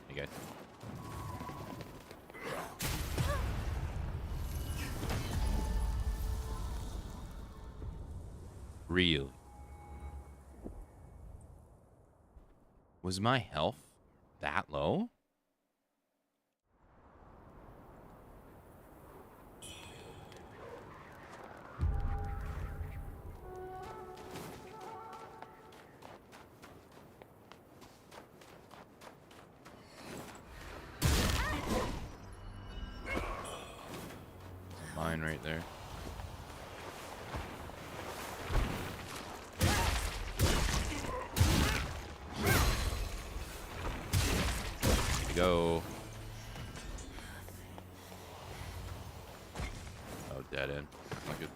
Hey guys. Really? Was my health that low? Mine right there. Go. Oh, dead end. Not good.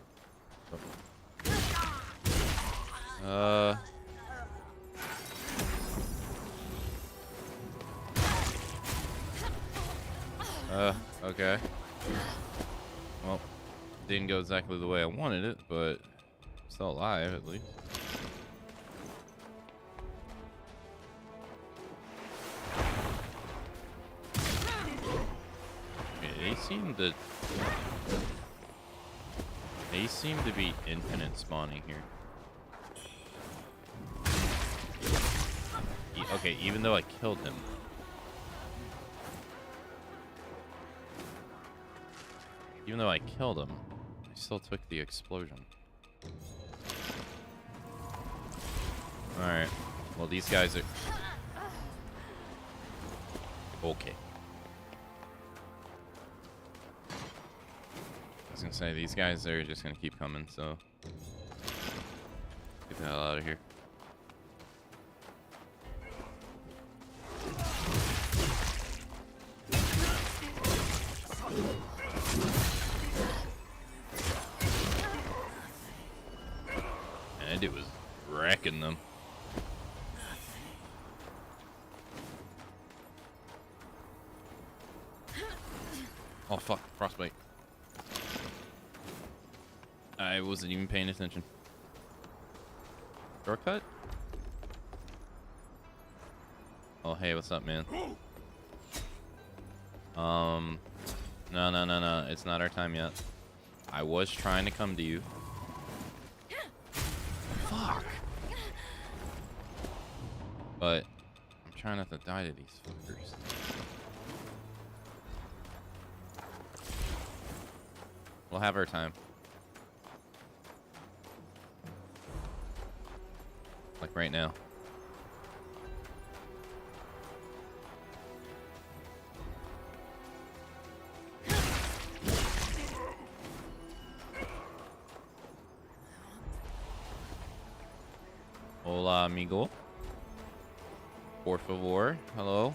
Okay. Well, didn't go exactly the way I wanted it, but still alive at least. They seem to be infinite spawning here. Okay, even though I killed him. Even though I killed him, I still took the explosion. Alright. Well, these guys are... Okay. I was gonna say, these guys are just gonna keep coming, so... Get the hell out of here. And it was wrecking them. Oh fuck, frostbite. I wasn't even paying attention. Shortcut? Oh hey, what's up, man? No. It's not our time yet. I was trying to come to you. Fuck. But I'm trying not to die to these fuckers. We'll have our time. Like right now. Hola, amigo. Por favor. Hello.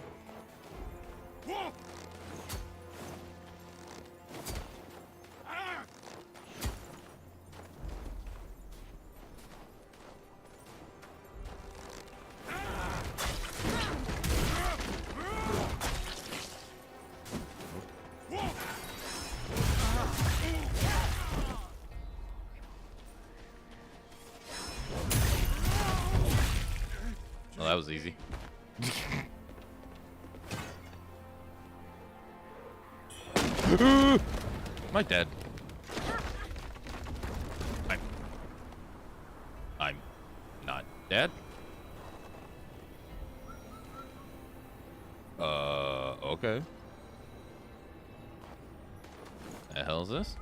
Well, that was easy. Am I dead? I'm not dead. Okay. The hell is this?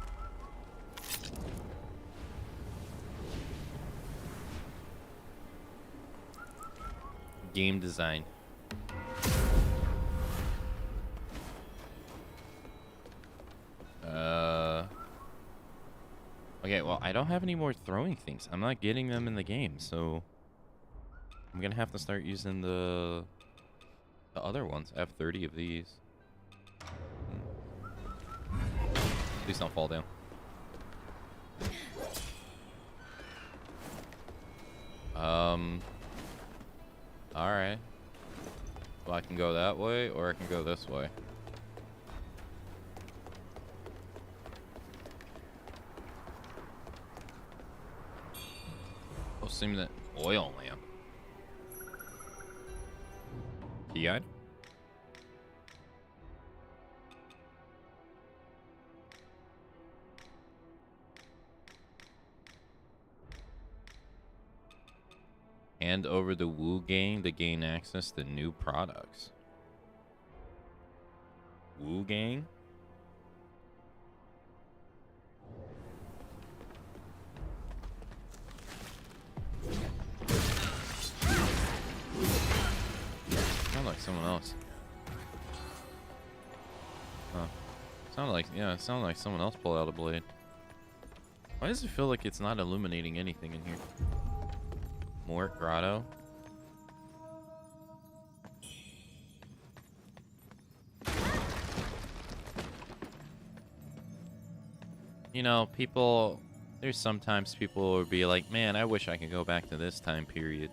Game design. don't have any more throwing things. I'm not getting them in the game, so I'm gonna have to start using the other ones. I have 30 of these. Please don't fall down. Alright. Well, I can go that way, or I can go this way. Oh, seem that oil lamp. Key-eyed? Hand over the Wuchang to gain access to new products. Wuchang? Sound like someone else. Huh. Sound like, yeah, it sounded like someone else pulled out a blade. Why does it feel like it's not illuminating anything in here? More grotto. You know, people, there's sometimes people will be like, man, I wish I could go back to this time period.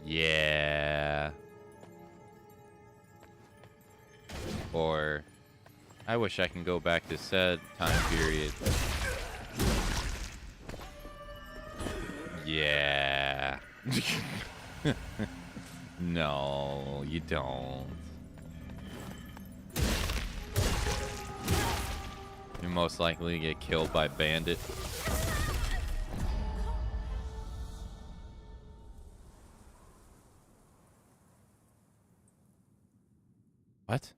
Yeah. Or, I wish I can go back to said time period. Yeah. No, you don't. You're most likely to get killed by bandit. What?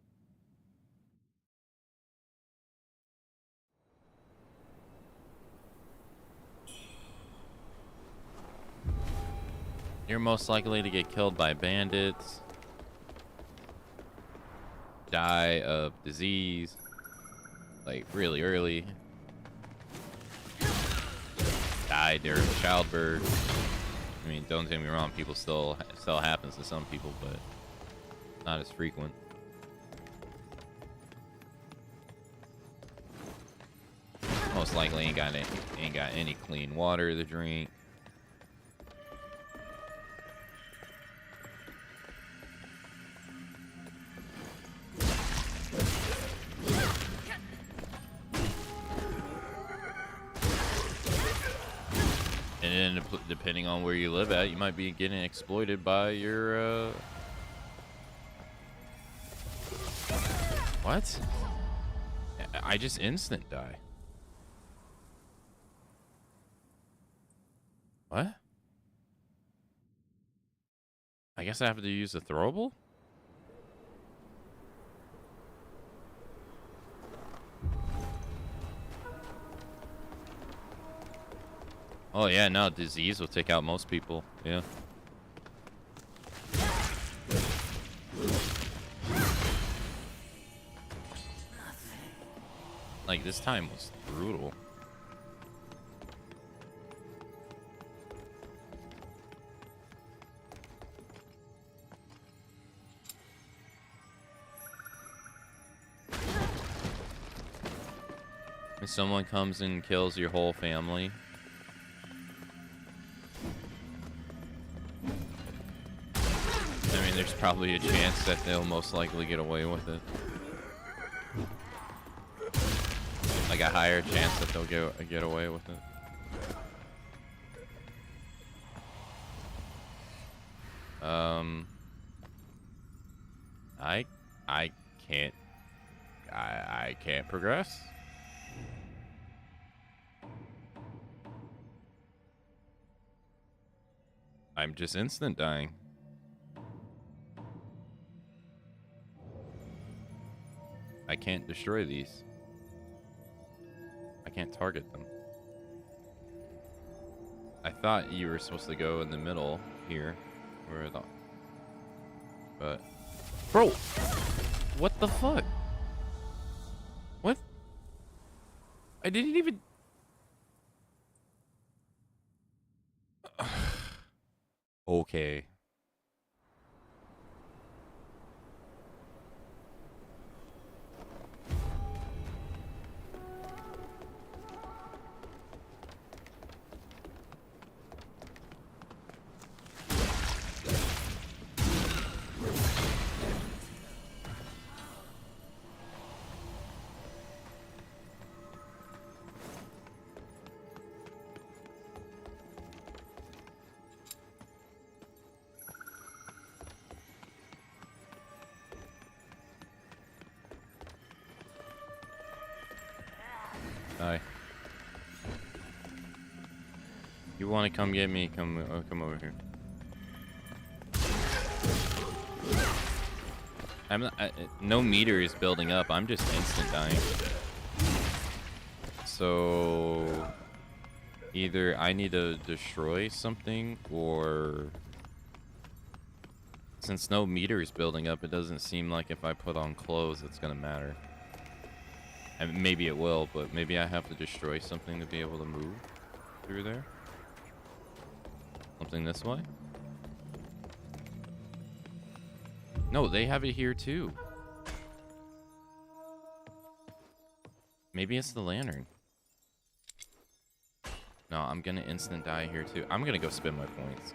You're most likely to get killed by bandits, die of disease, like really early, die during childbirth. I mean, don't get me wrong, people still happens to some people, but not as frequent. Most likely ain't got any clean water to drink. And then, depending on where you live at, you might be getting exploited by your, What? I just instant die. What? I guess I have to use the throwable? Oh yeah, no, disease will take out most people. Yeah. Like, this time was brutal. If someone comes and kills your whole family, I mean, there's probably a chance that they'll most likely get away with it. Like a higher chance that they'll get away with it. I can't progress. I'm just instant dying. I can't destroy these. I can't target them. I thought you were supposed to go in the middle here. Where I thought. But. Bro! What the fuck? What? I didn't even... Okay. Hi. You want to come get me? Come over here. No meter is building up. I'm just instant dying. So either I need to destroy something, or since no meter is building up, it doesn't seem like if I put on clothes it's gonna matter. And maybe it will, but maybe I have to destroy something to be able to move through there. Something this way? No, they have it here too. Maybe it's the lantern. No, I'm gonna instant die here too. I'm gonna go spend my points,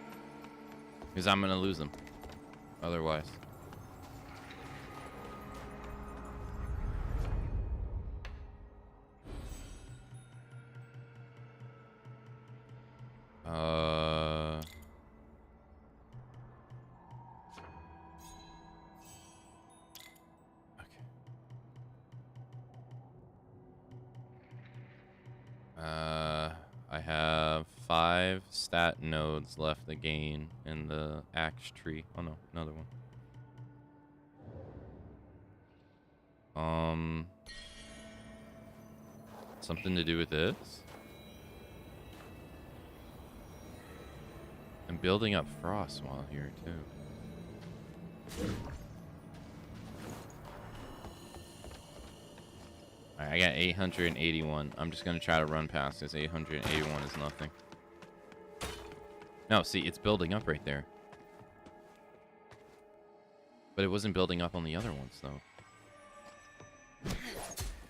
because I'm gonna lose them otherwise. I have 5 stat nodes left to gain in the axe tree. Oh no, another one. Something to do with this? I'm building up frost while here too. Alright, I got 881. I'm just gonna try to run past this. 881 is nothing. No, see, it's building up right there. But it wasn't building up on the other ones, though.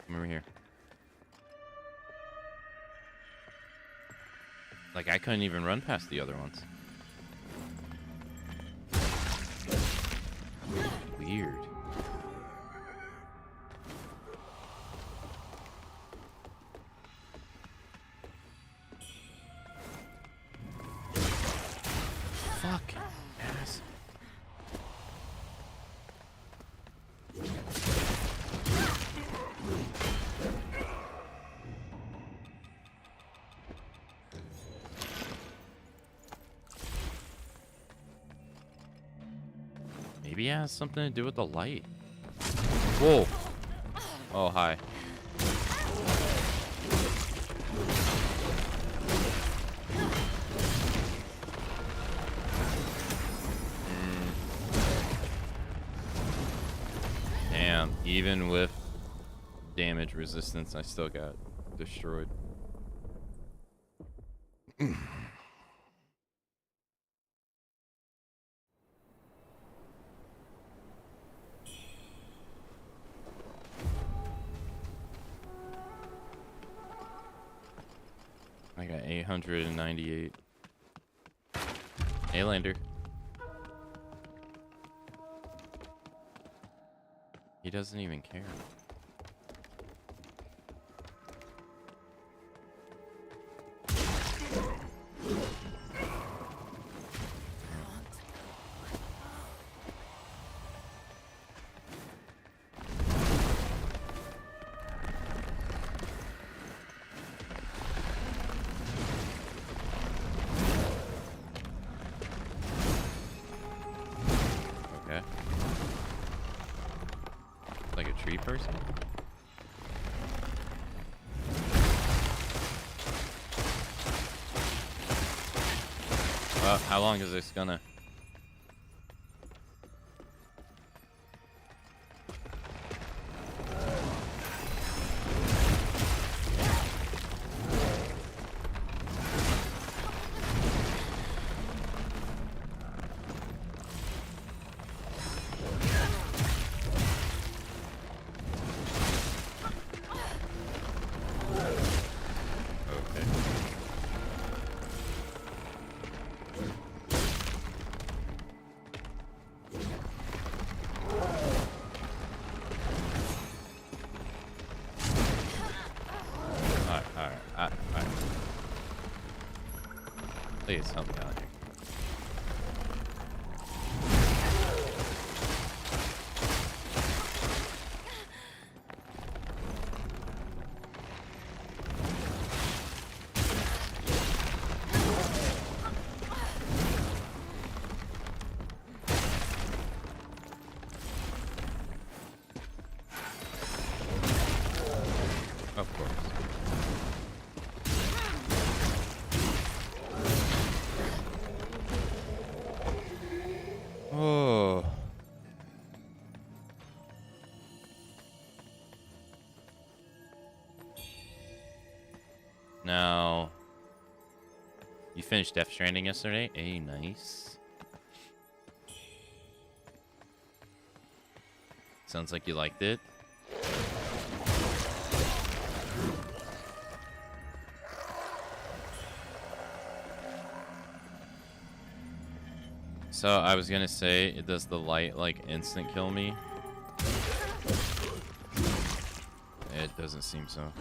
Come over here. Like, I couldn't even run past the other ones. Weird. Fuck ass. Maybe it has something to do with the light. Whoa. Oh, hi. Damn, even with damage resistance, I still got destroyed. I got 898. Hey, Lander. He doesn't even care. Person? Well, how long is this gonna? think it's something down here. Of course. Oh. Now, you finished Death Stranding yesterday? Hey, nice. Sounds like you liked it. So I was gonna say, does the light like instant kill me? It doesn't seem so.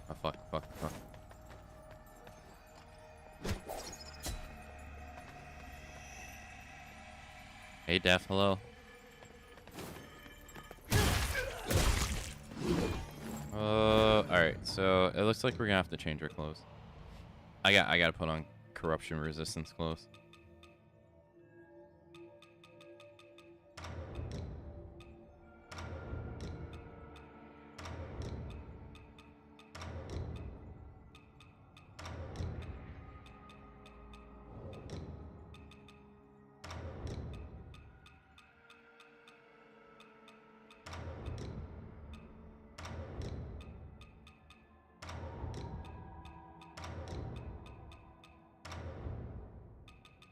Oh fuck, fuck, fuck. Hey Daph, hello. Alright, so it looks like we're gonna have to change our clothes. I gotta put on corruption resistance clothes.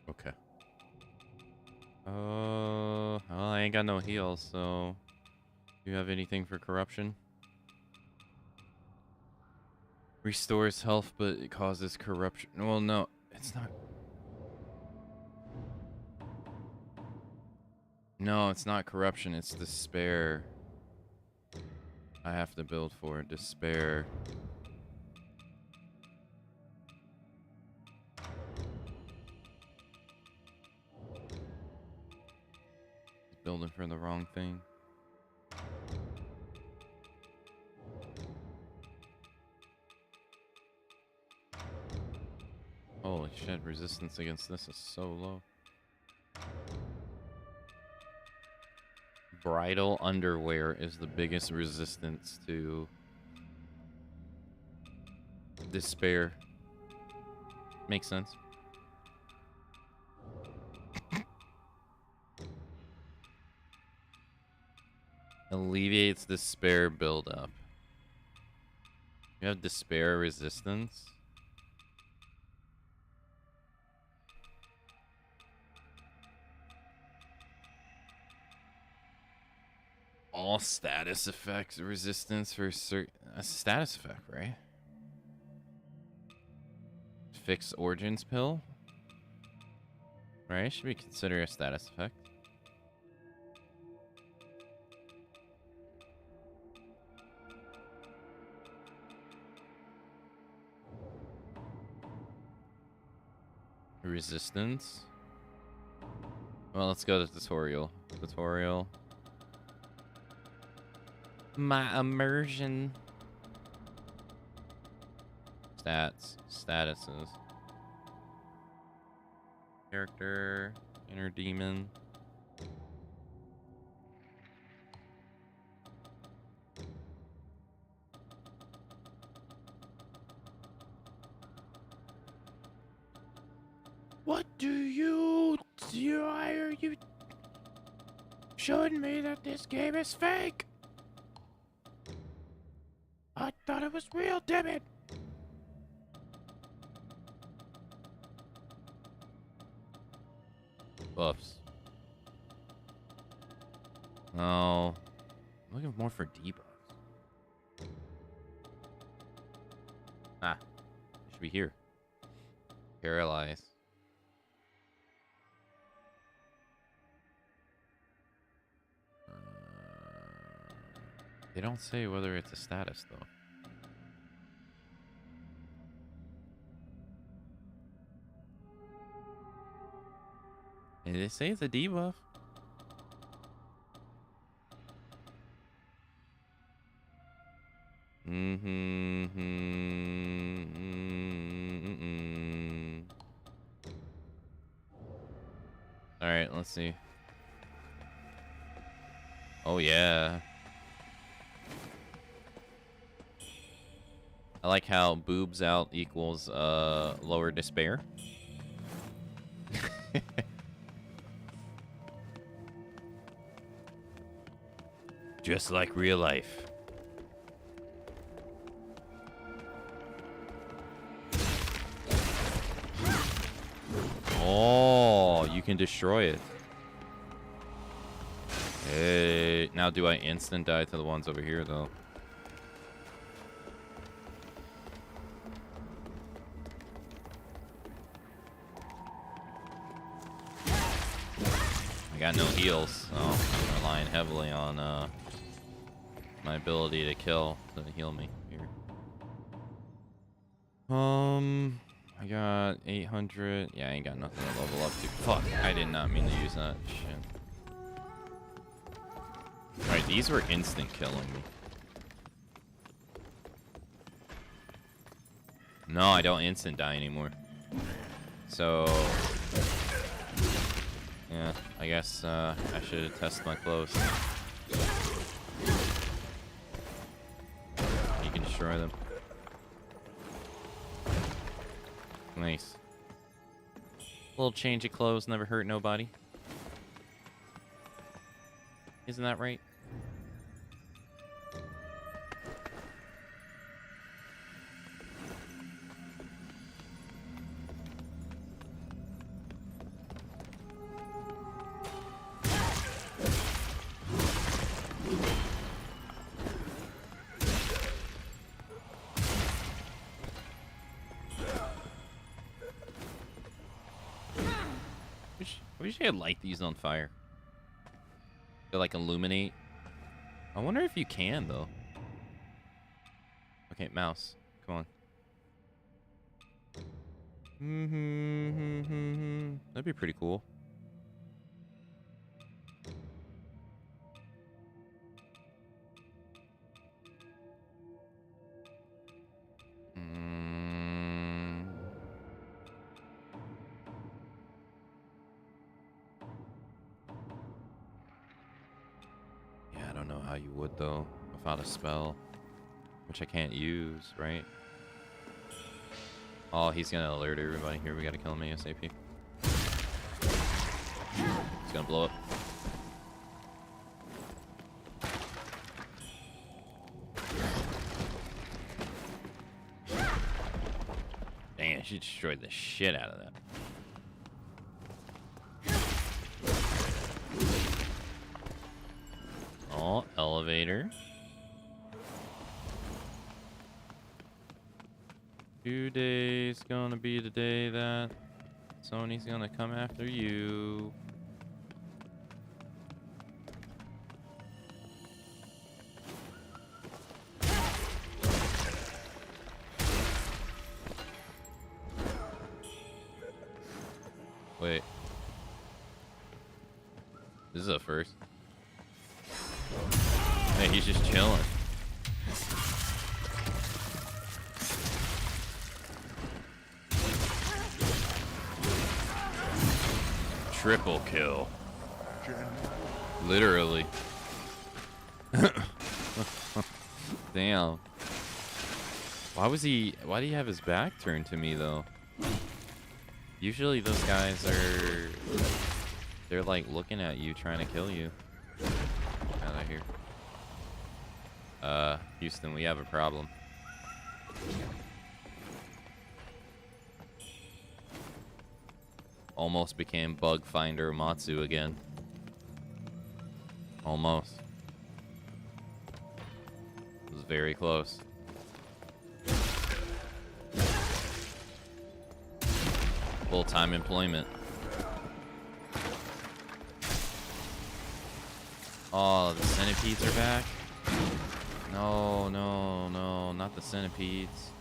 Okay. Well, I ain't got no heals, so do you have anything for corruption? Restores health, but it causes corruption. Well, no, it's not. No, it's not corruption, it's despair. I have to build for despair. Building for the wrong thing. Holy shit, resistance against this is so low. Bridal underwear is the biggest resistance to despair. Makes sense. Alleviates despair buildup. You have despair resistance? All status effects resistance for certain. A status effect, right? Fixed origins pill? Right? Should we consider a status effect? Resistance. Well, let's go to tutorial. Tutorial. My immersion. Stats. Statuses. Character. Inner demon. What do you do? Why are you showing me that this game is fake? I thought it was real, damn it! Buffs. Oh, I'm looking more for debuffs. Ah, it should be here. Paralyze. They don't say whether it's a status, though. And they say it's a debuff. All right, let's see. Oh yeah. I like how boobs out equals lower despair. Just like real life. Oh, you can destroy it. Hey, now do I instant die to the ones over here, though? I got no heals, so I'm relying heavily on my ability to kill to heal me here. I got 800. Yeah, I ain't got nothing to level up to. Fuck, I did not mean to use that shit. Alright, these were instant killing me. No, I don't instant die anymore. So, yeah, I guess I should test my clothes. You can destroy them. Nice. A little change of clothes never hurt nobody. Isn't that right? I wish I could light these on fire. To like illuminate. I wonder if you can though. Okay, mouse. Come on. That'd be pretty cool. How you would though without a spell, which I can't use, right? Oh, he's gonna alert everybody here. We gotta kill him ASAP. He's gonna blow up. Dang, she destroyed the shit out of that. Oh, elevator. Today's gonna be the day that Sony's gonna come after you. Wait. This is a first. Hey, he's just chilling. Triple kill. Literally. Damn. Why did he have his back turned to me though? Usually those guys they're like looking at you, trying to kill you. Out of here. Houston, we have a problem. Almost became Bug Finder Matsu again. Almost. It was very close. Full-time employment. Oh, the centipedes are back. No, no, no, not the centipedes.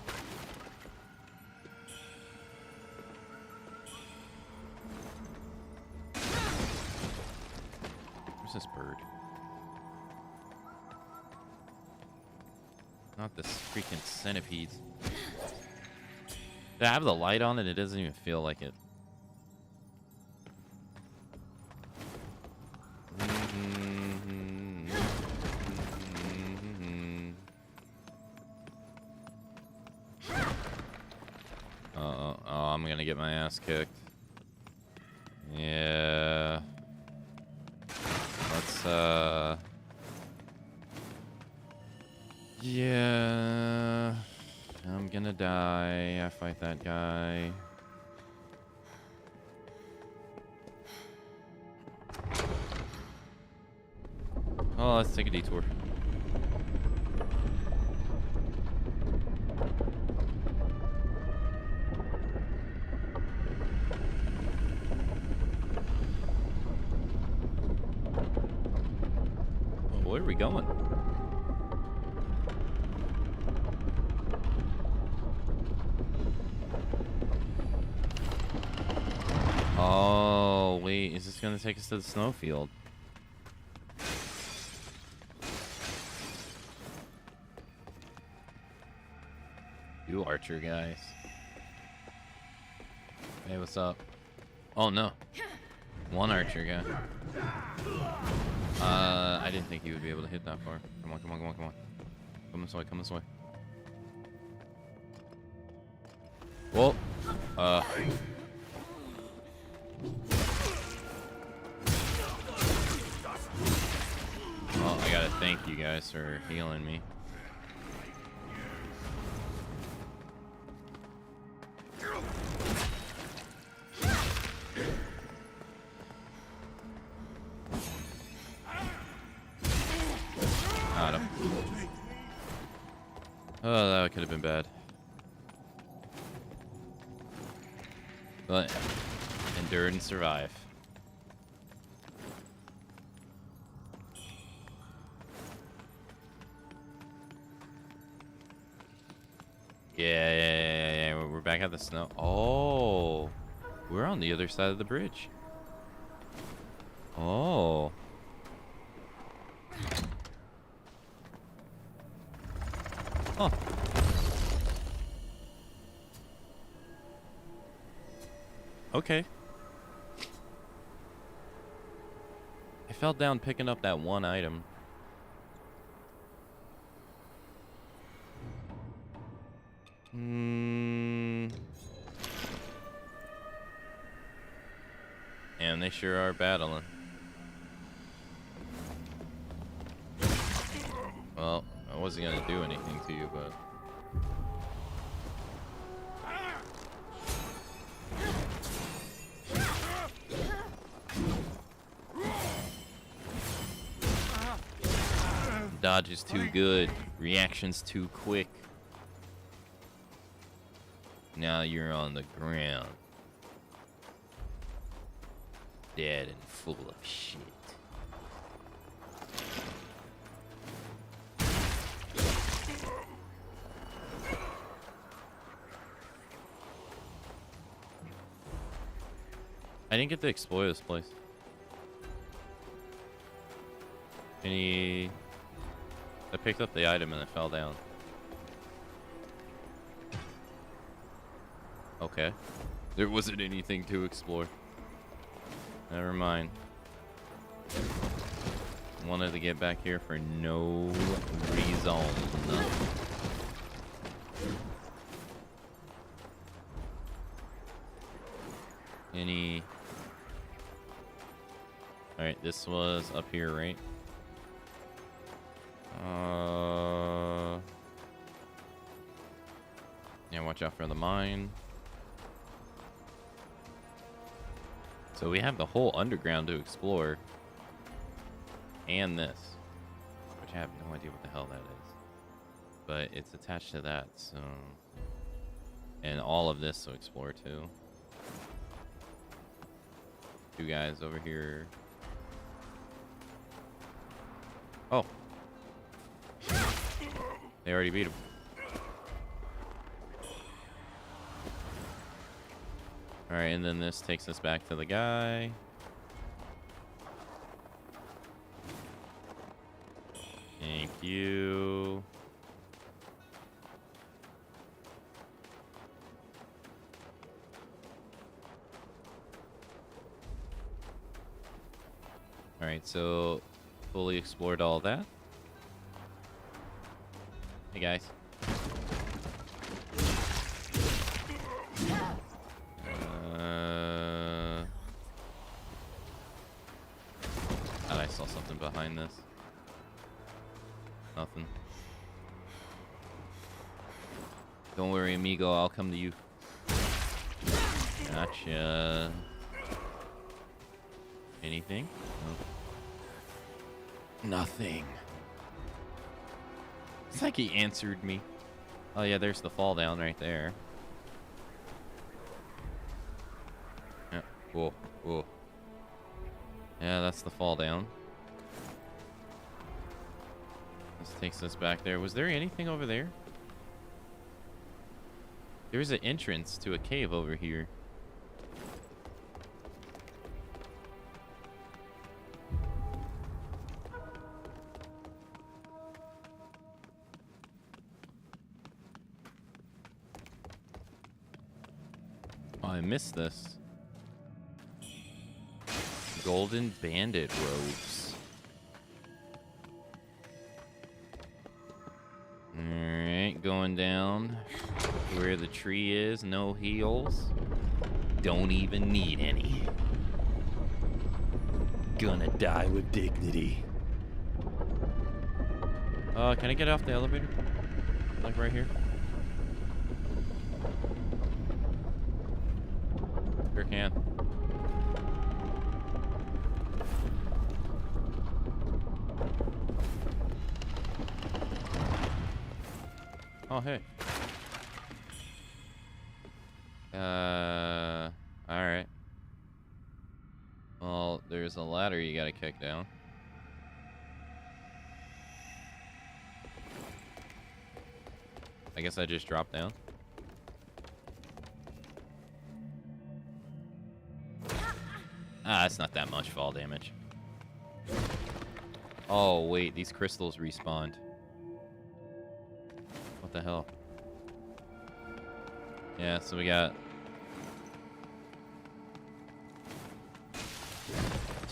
Where's this bird? Not this freaking centipedes. Did I have the light on and it doesn't even feel like it? Oh, I'm gonna get my ass kicked. Yeah. Let's, yeah. I'm gonna die. I fight that guy. Oh, let's take a detour. Oh, where are we going? Oh, wait. Is this going to take us to the snowfield? You archer guys. Hey, what's up? Oh, no. One archer guy. I didn't think he would be able to hit that far. Come on, come on, come on, come on. Come this way, come this way. Whoa. Oh, I gotta thank you guys for healing me. Got him. Oh, that could have been bad. But endure and survive. Yeah. We're back at the snow. Oh, we're on the other side of the bridge. Oh. Huh. Okay. I fell down picking up that one item. And they sure are battling. Well, I wasn't gonna do anything to you, but... Dodge is too good. Reaction's too quick. Now you're on the ground. Dead and full of shit. I didn't get to explore this place. I picked up the item and it fell down. Okay. There wasn't anything to explore. Never mind. Wanted to get back here for no reason. Alright, this was up here, right? Yeah, watch out for the mine. So we have the whole underground to explore. And this. Which I have no idea what the hell that is. But it's attached to that, so... And all of this to explore, too. Two guys over here. They already beat him. Alright, and then this takes us back to the guy. Thank you. Alright, so fully explored all that. Hey guys. Thought I saw something behind this. Nothing. Don't worry, amigo, I'll come to you. Gotcha. Anything? No. Nothing. It's like he answered me. Oh yeah, there's the fall down right there. Yeah, cool, cool. Yeah, that's the fall down. This takes us back there. Was there anything over there? There's an entrance to a cave over here. Oh, I missed this. Golden bandit robes. Alright, going down where the tree is. No heals. Don't even need any. Gonna die with dignity. Can I get off the elevator? Like right here? Sure can. Oh, hey. Alright. Well, there's a ladder you gotta kick down. I guess I just dropped down. Ah, that's not that much fall damage. Oh, wait, these crystals respawned. What the hell? Yeah, so we got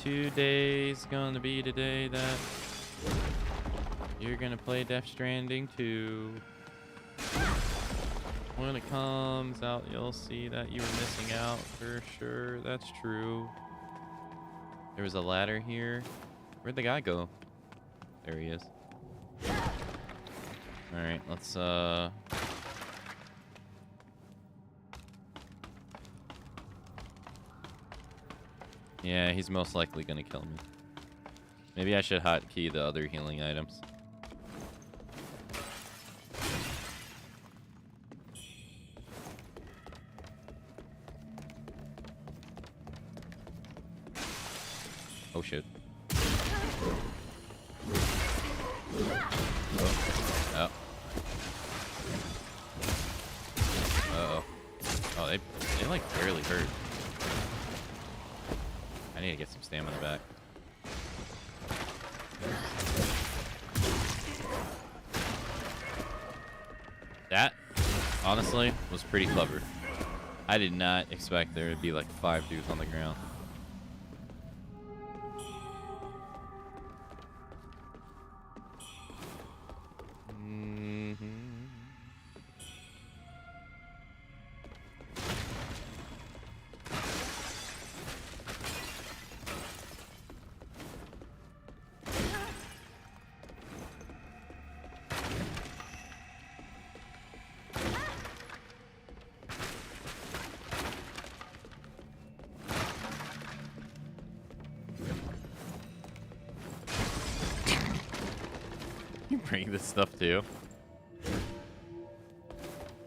2 days gonna be today that you're gonna play Death Stranding 2. When it comes out, you'll see that you were missing out for sure. That's true. There was a ladder here. Where'd the guy go? There he is. Alright, let's yeah, he's most likely gonna kill me. Maybe I should hotkey the other healing items. Oh shit. Oh. Uh-oh. Oh, they like barely hurt. I need to get some stamina back. That, honestly, was pretty clever. I did not expect there to be like 5 dudes on the ground. Bring this stuff too.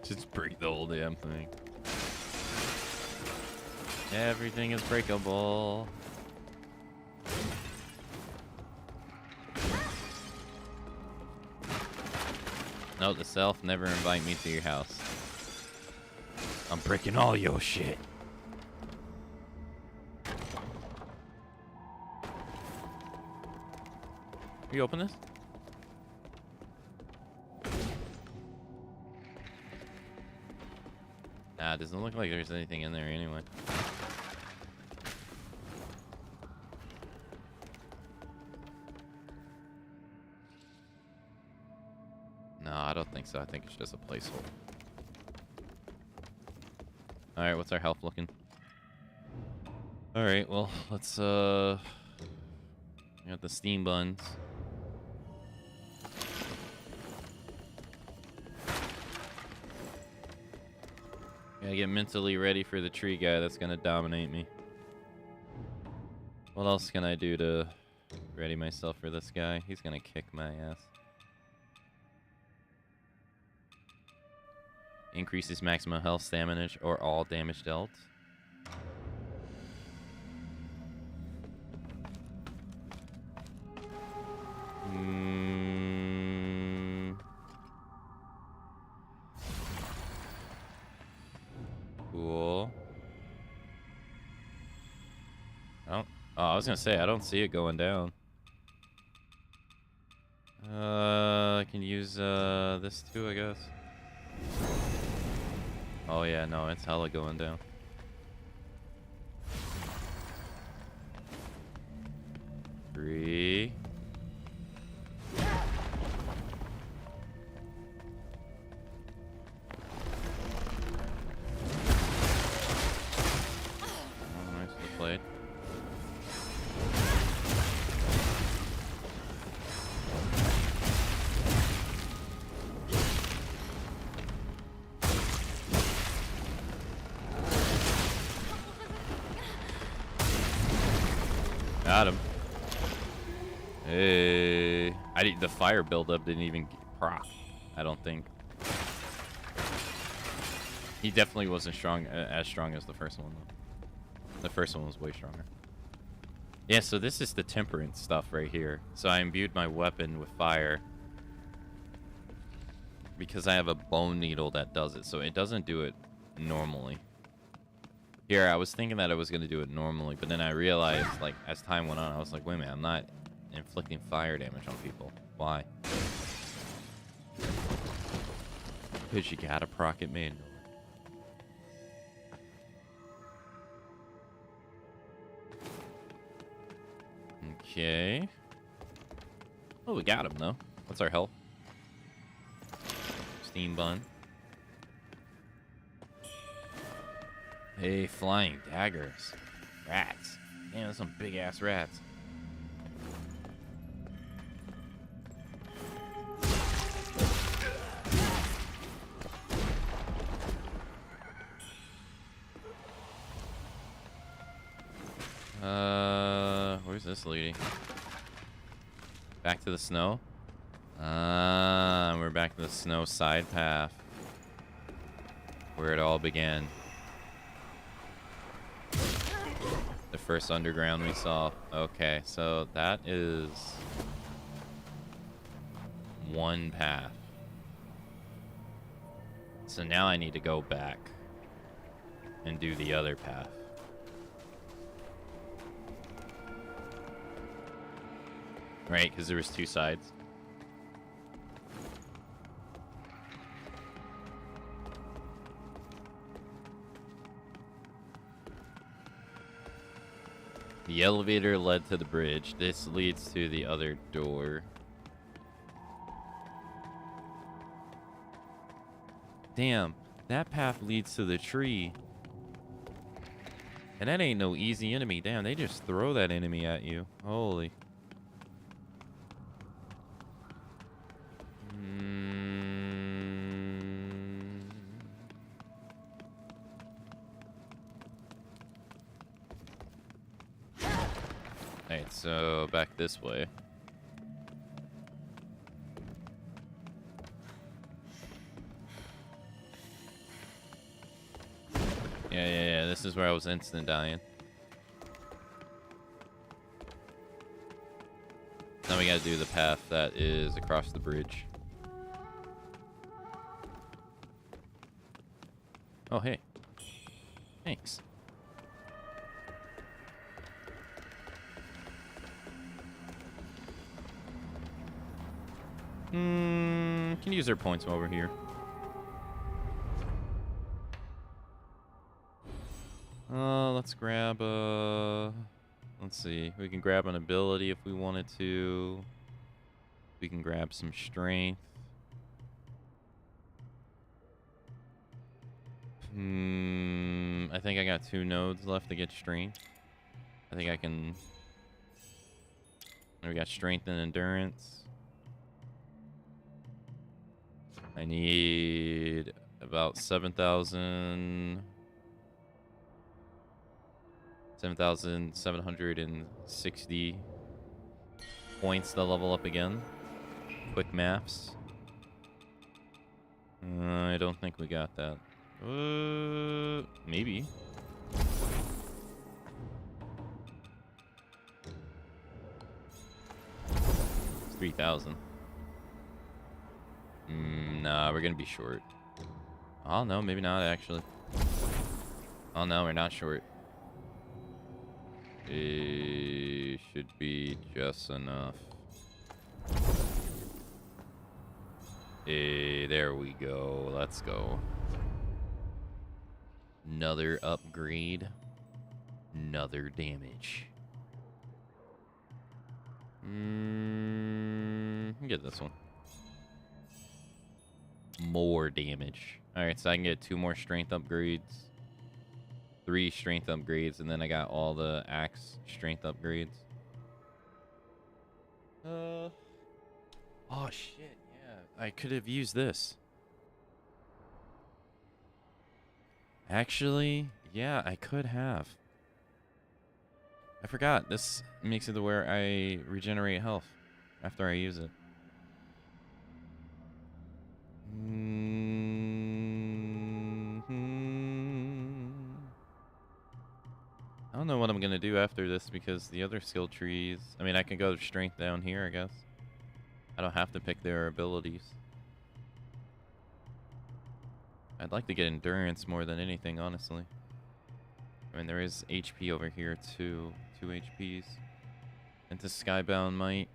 Just break the whole damn thing. Everything is breakable. No, the self never invite me to your house. I'm breaking all your shit. Can you open this? Nah, it doesn't look like there's anything in there anyway. No, I don't think so. I think it's just a placeholder. Alright, what's our health looking? Alright, well, let's, we got the steam buns. Gotta get mentally ready for the tree guy that's gonna dominate me. What else can I do to ready myself for this guy? He's gonna kick my ass. Increases maximum health, stamina, or all damage dealt. Cool. I was gonna say, I don't see it going down. I can use this too, I guess. Oh yeah, no, it's hella going down. Three. Oh, nicely played. Got him. Hey, the fire buildup didn't even proc. I don't think. He definitely wasn't strong, as strong as the first one. The first one was way stronger. Yeah, so this is the temperance stuff right here. So I imbued my weapon with fire because I have a bone needle that does it. So it doesn't do it normally. Here, I was thinking that I was going to do it normally, but then I realized, like, as time went on, I was like, wait a minute, I'm not inflicting fire damage on people. Why? Because you gotta proc it manually. Okay. Oh, we got him, though. What's our health? Steam bun. Hey, flying daggers. Rats. Man, that's some big-ass rats. Where's this leading? Back to the snow? We're back to the snow side path. Where it all began. The first underground we saw. Okay, so that is one path. So now I need to go back and do the other path. Right, because there was two sides. The elevator led to the bridge. This leads to the other door. Damn, that path leads to the tree. And that ain't no easy enemy. Damn, they just throw that enemy at you. Holy. Alright, so back this way. Yeah, this is where I was instant dying. Now we gotta do the path that is across the bridge. Oh, hey. Thanks. Can use their points over here. Let's grab let's see. We can grab an ability if we wanted to. We can grab some strength. I think I got 2 nodes left to get strength. I think I can. We got strength and endurance. I need about 7,760 points to level up again. Quick maths. I don't think we got that. Maybe. 3,000. Nah, we're gonna be short. Oh no, maybe not actually. Oh no, we're not short. It should be just enough. There we go. Let's go. Another upgrade. Another damage. Get this one. More damage. Alright, so I can get 2 more strength upgrades. 3 strength upgrades, and then I got all the axe strength upgrades. Oh shit, yeah. I could have used this. Actually, yeah, I could have. I forgot. This makes it to where I regenerate health after I use it. I don't know what I'm going to do after this because the other skill trees... I mean, I can go strength down here, I guess. I don't have to pick their abilities. I'd like to get endurance more than anything, honestly. I mean, there is HP over here, too. 2 HPs. Into Skybound Might.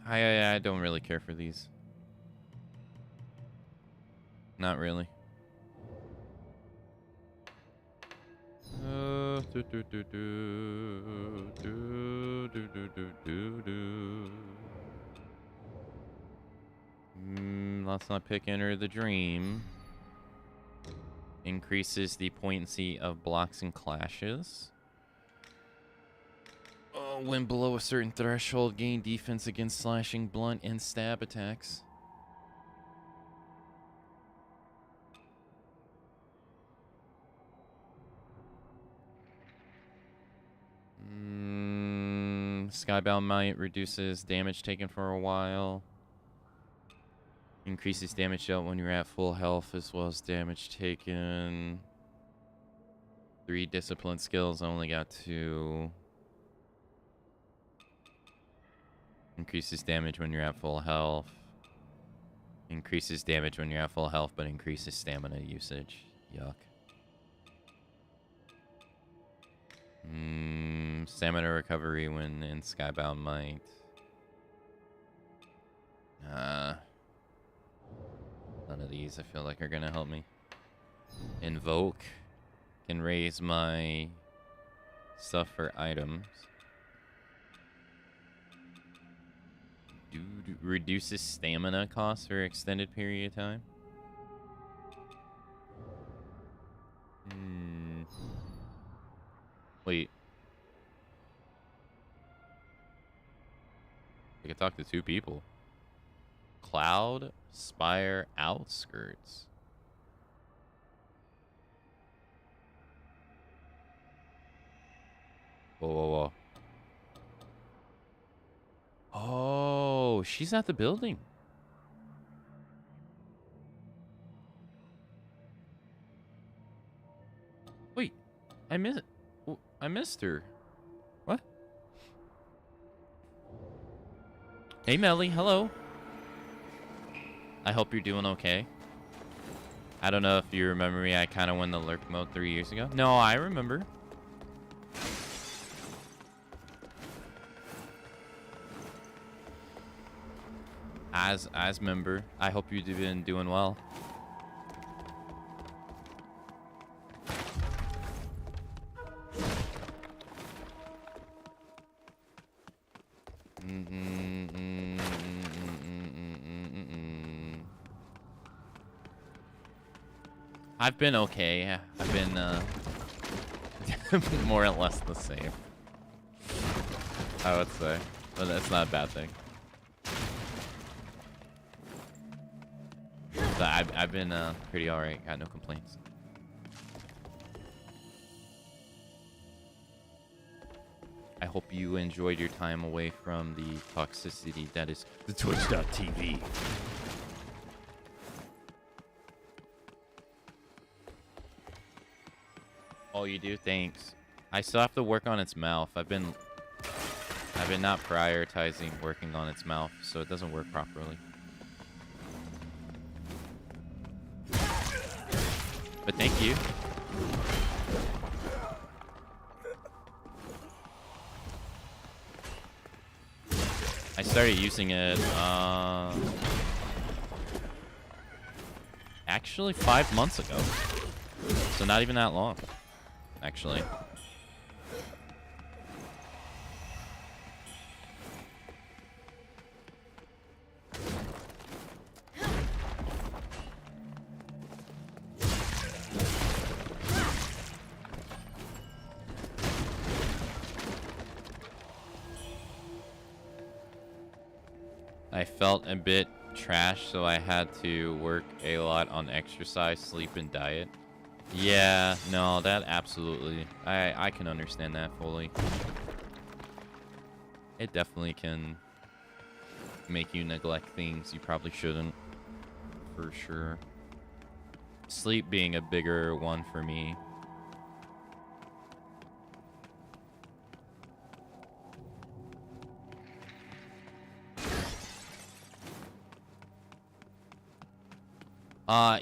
I don't really care for these. Not really. Let's not pick Enter the Dream. Increases the potency of blocks and clashes. When below a certain threshold, gain defense against slashing, blunt, and stab attacks. Skybound Might reduces damage taken for a while. Increases damage dealt when you're at full health as well as damage taken. 3 discipline skills, I only got 2. Increases damage when you're at full health. Increases damage when you're at full health, but increases stamina usage. Yuck. Stamina recovery when in Skybound Might. None of these I feel like are gonna help me. Invoke can raise my stuff for items. Reduces stamina costs for extended period of time. Wait. I can talk to 2 people. Cloud Spire Outskirts. Whoa, whoa, whoa. Oh, she's at the building. Wait, I missed her. What? Hey, Melly, hello. I hope you're doing okay. I don't know if you remember me. I kind of went the lurk mode 3 years ago. No, I remember. As member, I hope you've been doing well. I've been okay. I've been more or less the same, I would say, but that's not a bad thing. So I've been pretty alright. Got no complaints. I hope you enjoyed your time away from the toxicity that is the Twitch.tv. Oh, you do? Thanks. I still have to work on its mouth. I've been not prioritizing working on its mouth, so it doesn't work properly. But thank you. I started using it, actually 5 months ago. So not even that long, actually. I felt a bit trash, so I had to work a lot on exercise, sleep, and diet. Yeah, no, that absolutely. I can understand that fully. It definitely can make you neglect things you probably shouldn't, for sure. Sleep being a bigger one for me.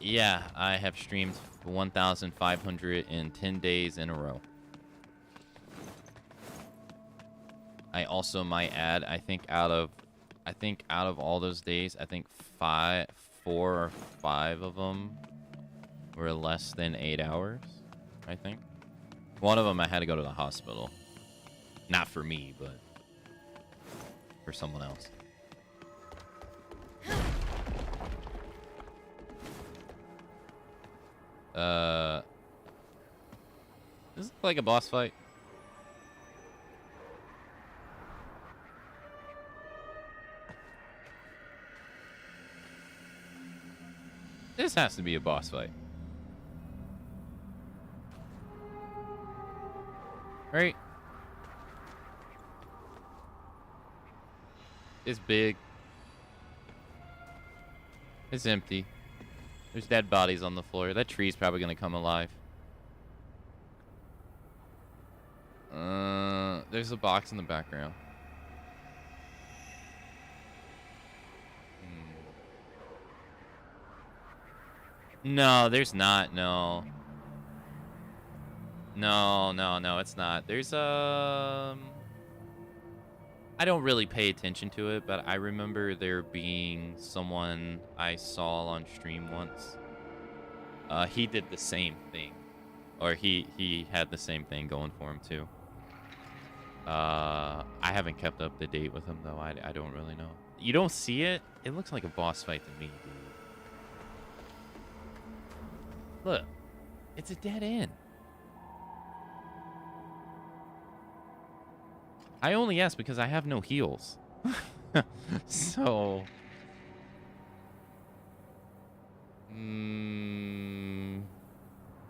Yeah, I have streamed 1,510 days in a row. I also might add, I think out of all those days, I think 4 or 5 of them were less than 8 hours, I think. One of them I had to go to the hospital. Not for me, but for someone else. This is like a boss fight. This has to be a boss fight. Right? It's big. It's empty. There's dead bodies on the floor. That tree's probably gonna come alive. There's a box in the background. No, there's not. No. No, it's not. There's I don't really pay attention to it, but I remember there being someone I saw on stream once. He did the same thing, or he had the same thing going for him too. I haven't kept up to date with him though. I don't really know. You don't see it? It looks like a boss fight to me, dude. Look, it's a dead end. I only ask because I have no heals. So...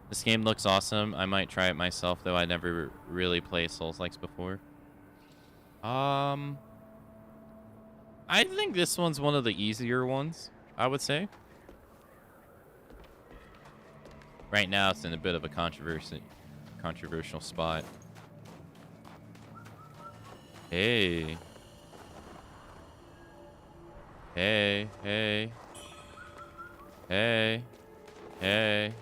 This game looks awesome. I might try it myself, though. I never really played Souls-likes before. I think this one's one of the easier ones, I would say. Right now, it's in a bit of a controversial spot. Hey. Hey. Hey. Hey.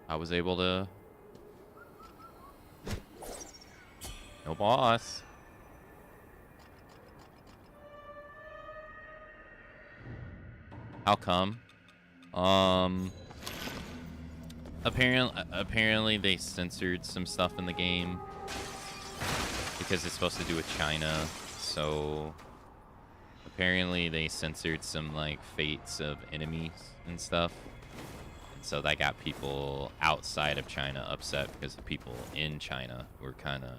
I was able to... No boss. How come? Apparently they censored some stuff in the game because it's supposed to do with China. So apparently they censored some like fates of enemies and stuff. And so that got people outside of China upset because the people in China were kind of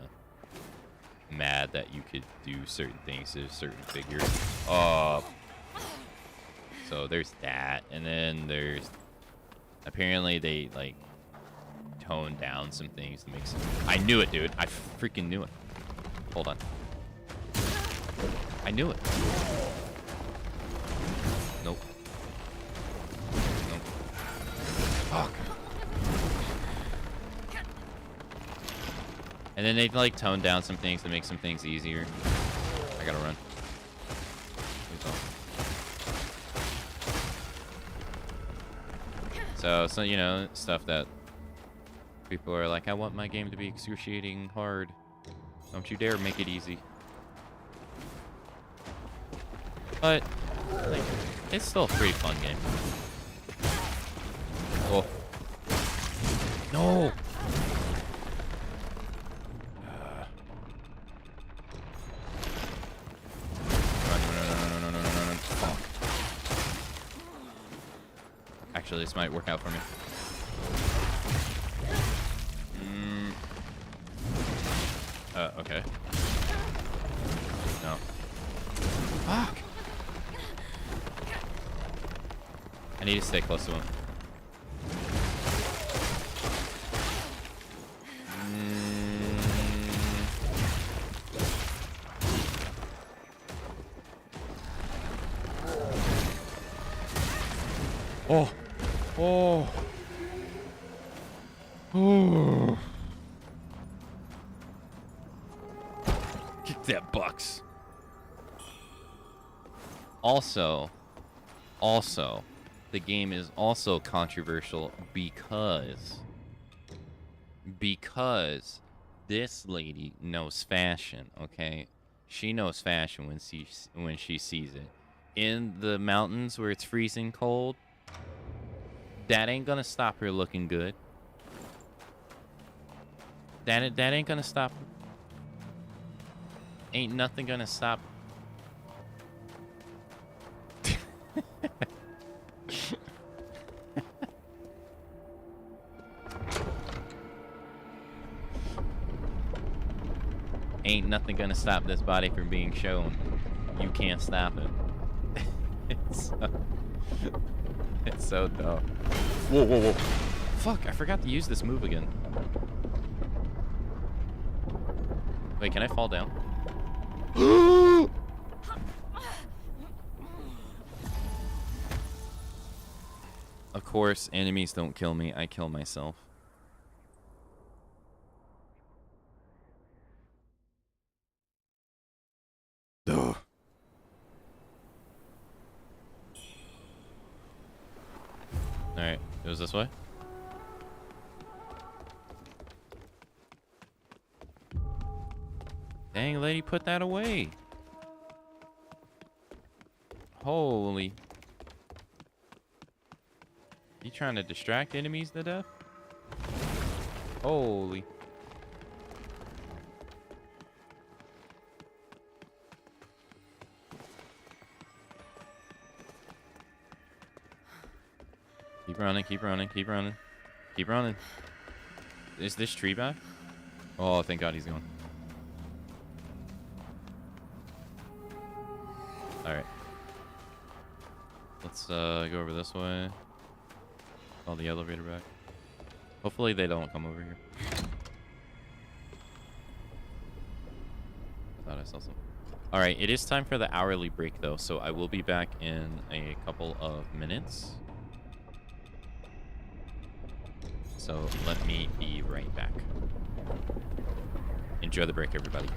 mad that you could do certain things to certain figures. So there's that, and then there's apparently they like toned down some things to make some. I knew it, dude. I freaking knew it. Hold on. I knew it. Nope. Nope. Fuck. And then they've like toned down some things to make some things easier. I gotta run. So you know, stuff that people are like, I want my game to be excruciating hard. Don't you dare make it easy. But like, it's still a pretty fun game. Oh. No. Run. Fuck. Actually, this might work out for me. Okay. No. Fuck. I need to stay close to him. Oh. Oh. Oh. Kick that bucks. Also, the game is also controversial because this lady knows fashion, okay? She knows fashion when she sees it. In the mountains where it's freezing cold, that ain't gonna stop her looking good. That ain't gonna stop her. Ain't nothing gonna stop. Ain't nothing gonna stop this body from being shown. You can't stop it. It's so dumb. Whoa. Fuck, I forgot to use this move again. Wait, can I fall down? Of course, enemies don't kill me. I kill myself. Ugh. Alright, it was this way? Dang, lady, put that away. Holy. You trying to distract enemies to death? Holy. Keep running. Is this tree back? Oh, thank God he's gone. Alright. Let's go over this way. Call the elevator back. Hopefully they don't come over here. Thought I saw something. Alright, it is time for the hourly break though, so I will be back in a couple of minutes. So let me be right back. Enjoy the break, everybody.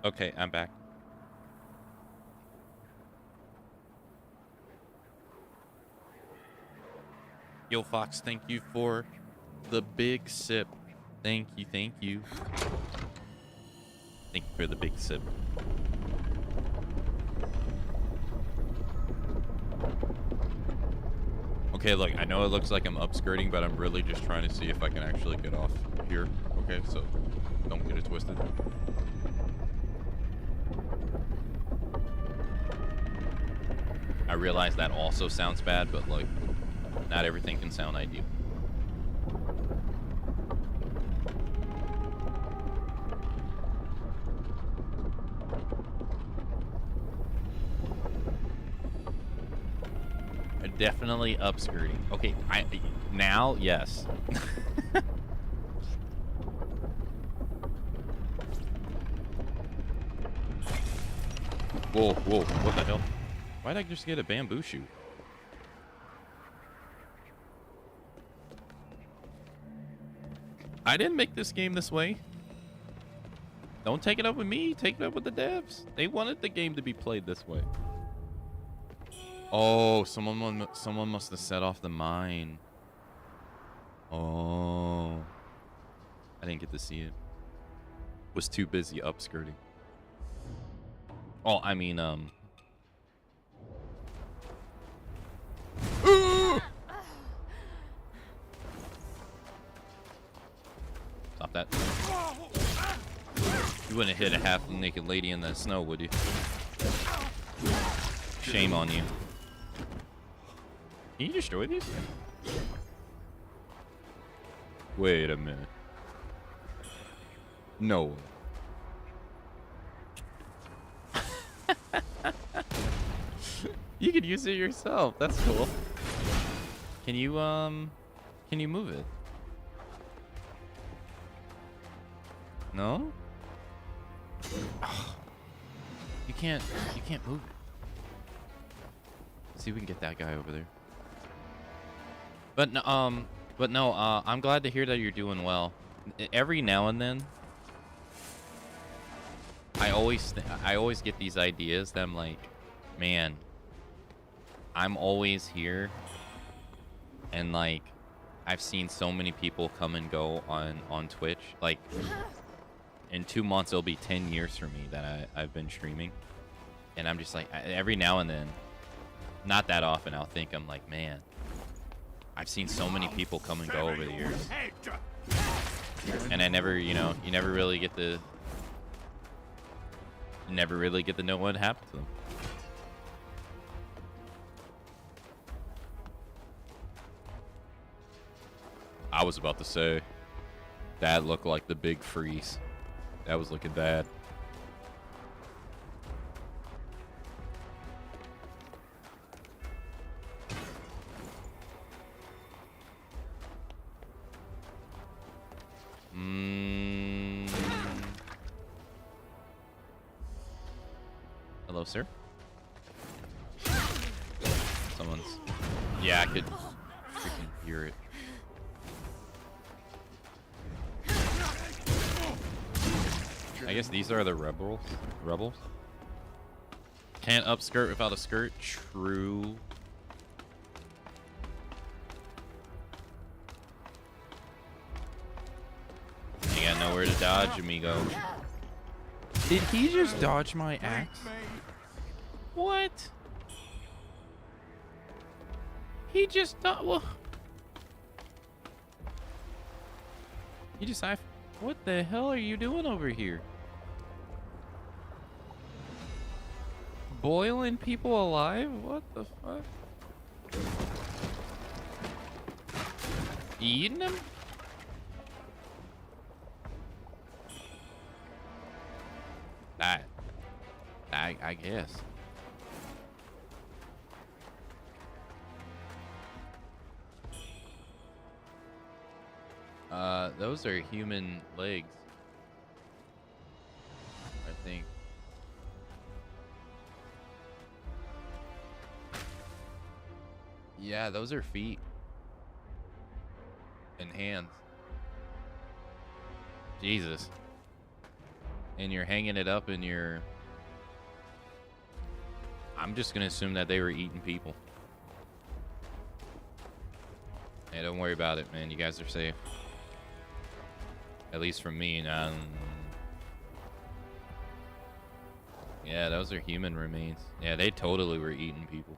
Okay, I'm back. Yo, Fox, thank you for the big sip. Thank you, thank you. Thank you for the big sip. Okay, look, I know it looks like I'm upskirting, but I'm really just trying to see if I can actually get off here. Okay, so don't get it twisted. I realize that also sounds bad, but like, not everything can sound ideal. Definitely upskirting. Okay, now, yes. Whoa, whoa, what the hell? Why'd I just get a bamboo shoot? I didn't make this game this way. Don't take it up with me. Take it up with the devs. They wanted the game to be played this way. Oh, someone must have set off the mine. Oh. I didn't get to see it. Was too busy upskirting. Oh, I mean, Stop that. You wouldn't hit a half-naked lady in the snow, would you? Shame on you. Can you destroy these? Wait a minute. No way. You could use it yourself. That's cool. Can you move it? No? You can't move it. Let's see if we can get that guy over there. But no, I'm glad to hear that you're doing well. Every now and then, I always get these ideas that I'm like, man, I'm always here, and like, I've seen so many people come and go on Twitch. Like, in 2 months, it'll be 10 years for me that I've been streaming, and I'm just like, every now and then, not that often, I'll think, I'm like, man, I've seen so many people come and go over the years, and I never, you never really get to know what happened to them. I was about to say, that looked like the big freeze. That was looking bad. Hello, sir. Someone's... Yeah, I could freaking hear it. I guess these are the rebels. Can't upskirt without a skirt. True. You got nowhere to dodge, amigo. Did he just dodge my axe? What? He just well, he just what the hell are you doing over here? Boiling people alive? What the fuck? Eating them? I guess. Those are human legs, I think. Yeah, those are feet and hands. Jesus. and you're hanging it up in your... I'm just gonna assume that they were eating people. Hey, don't worry about it, man. You guys are safe. At least from me. Yeah, those are human remains. Yeah, they totally were eating people.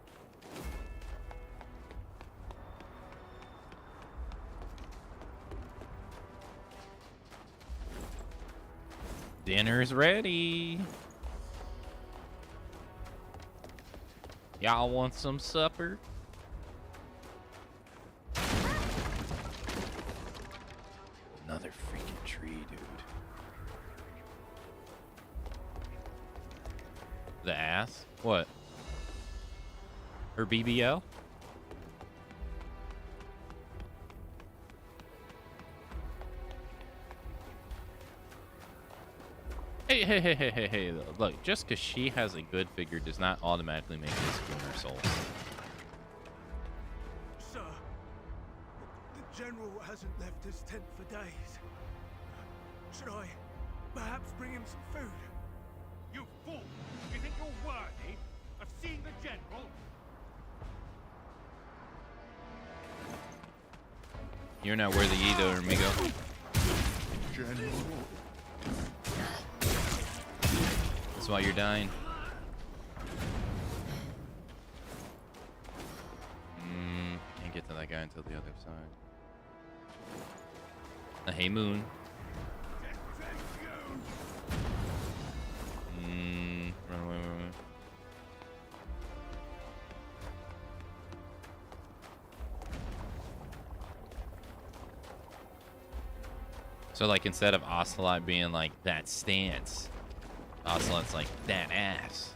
Dinner's ready. Y'all want some supper? Another freaking tree, dude. The ass? What? Her BBL? Hey, look, just because she has a good figure does not automatically make this queen her soul. Sir, the General hasn't left his tent for days. Should I perhaps bring him some food? You fool! You think you're worthy of seeing the General? You're not worthy either, amigo. General. That's why you're dying. Can't get to that guy until the other side. Hey, Moon. Run away, run away. So, like, instead of Ocelot being like, that stance, Ocelot's like, that ass.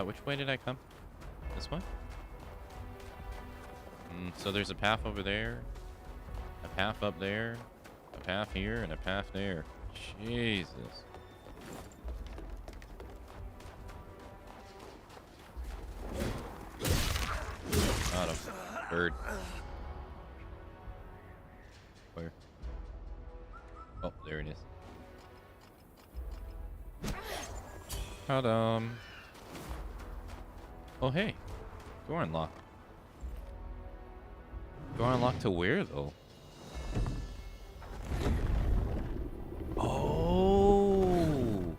Which way did I come? This way? So there's a path over there, a path up there, a path here, and a path there. Jesus. Got him. Bird. Where? Oh, there it is. Got him. Oh, hey. Door unlocked. Door unlocked to where, though? Oh!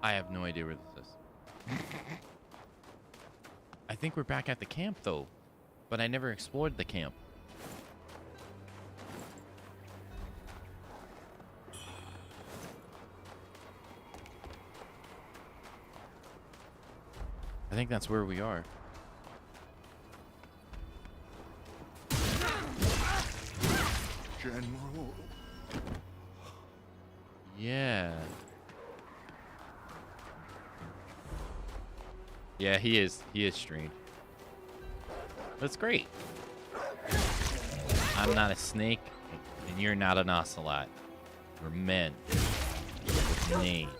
I have no idea where this is. I think we're back at the camp, though. But I never explored the camp. I think that's where we are. General. Yeah. Yeah, he is strange. That's great. I'm not a snake, and you're not an ocelot. We're men with names.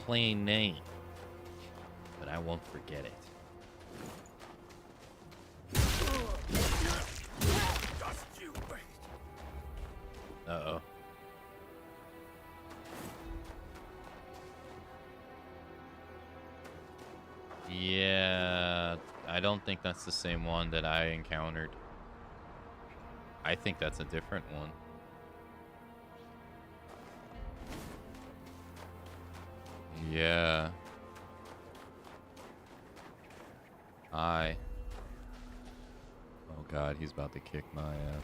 Plain name, but I won't forget it. Uh-oh. Yeah, I don't think that's the same one that I encountered. I think that's a different one. Yeah. Hi. Oh god, he's about to kick my ass.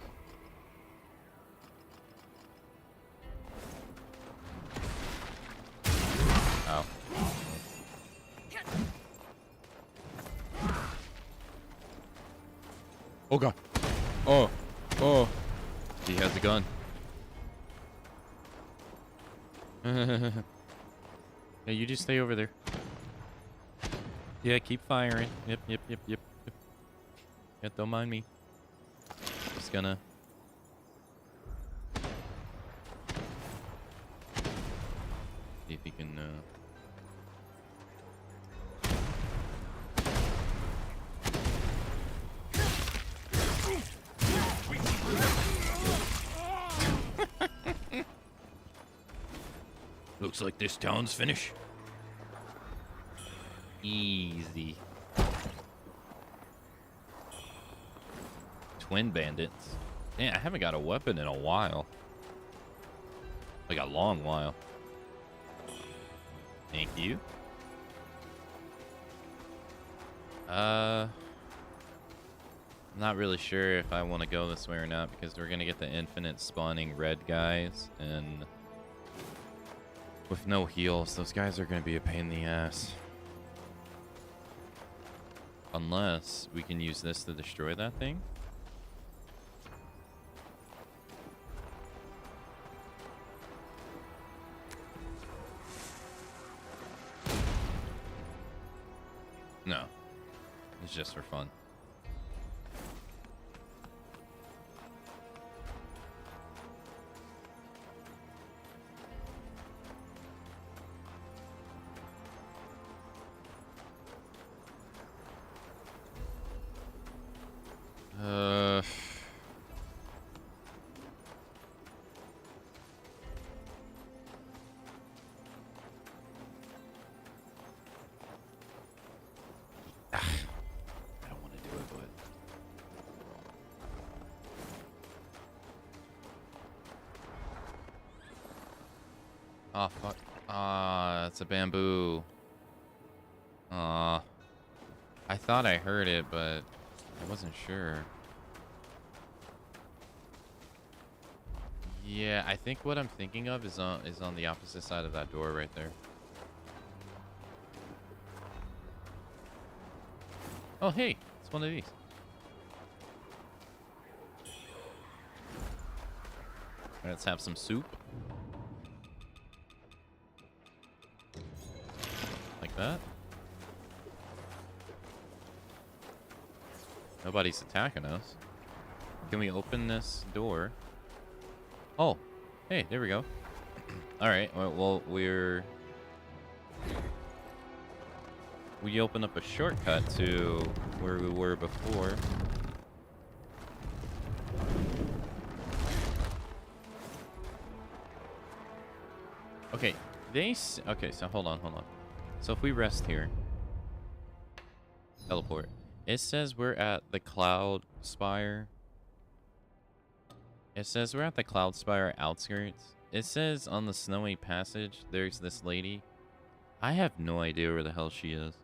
Ow. Oh god. Oh. Oh. He has a gun. Yeah, you just stay over there. Yeah, keep firing. Yep. Yeah, don't mind me. Just gonna if he can. Looks like this town's finished. Easy. Twin bandits. Damn, I haven't got a weapon in a while. Like a long while. Thank you. I'm not really sure if I want to go this way or not because we're gonna get the infinite spawning red guys, and with no heals, those guys are gonna be a pain in the ass. Unless we can use this to destroy that thing. No. It's just for fun. I don't want to do it, but oh fuck! Ah, it's a bamboo. Ah, I thought I heard it, but I wasn't sure. Yeah, I think what I'm thinking of is on the opposite side of that door right there. Oh, hey, it's one of these. Let's have some soup. Like that. Nobody's attacking us. Can we open this door? Oh, hey, there we go. All right, well, we open up a shortcut to where we were before. Okay, okay, so hold on. So if we rest here, teleport. It says we're at the Cloud Spire. It says we're at the Cloud Spire outskirts. It says on the snowy passage, there's this lady. I have no idea where the hell she is.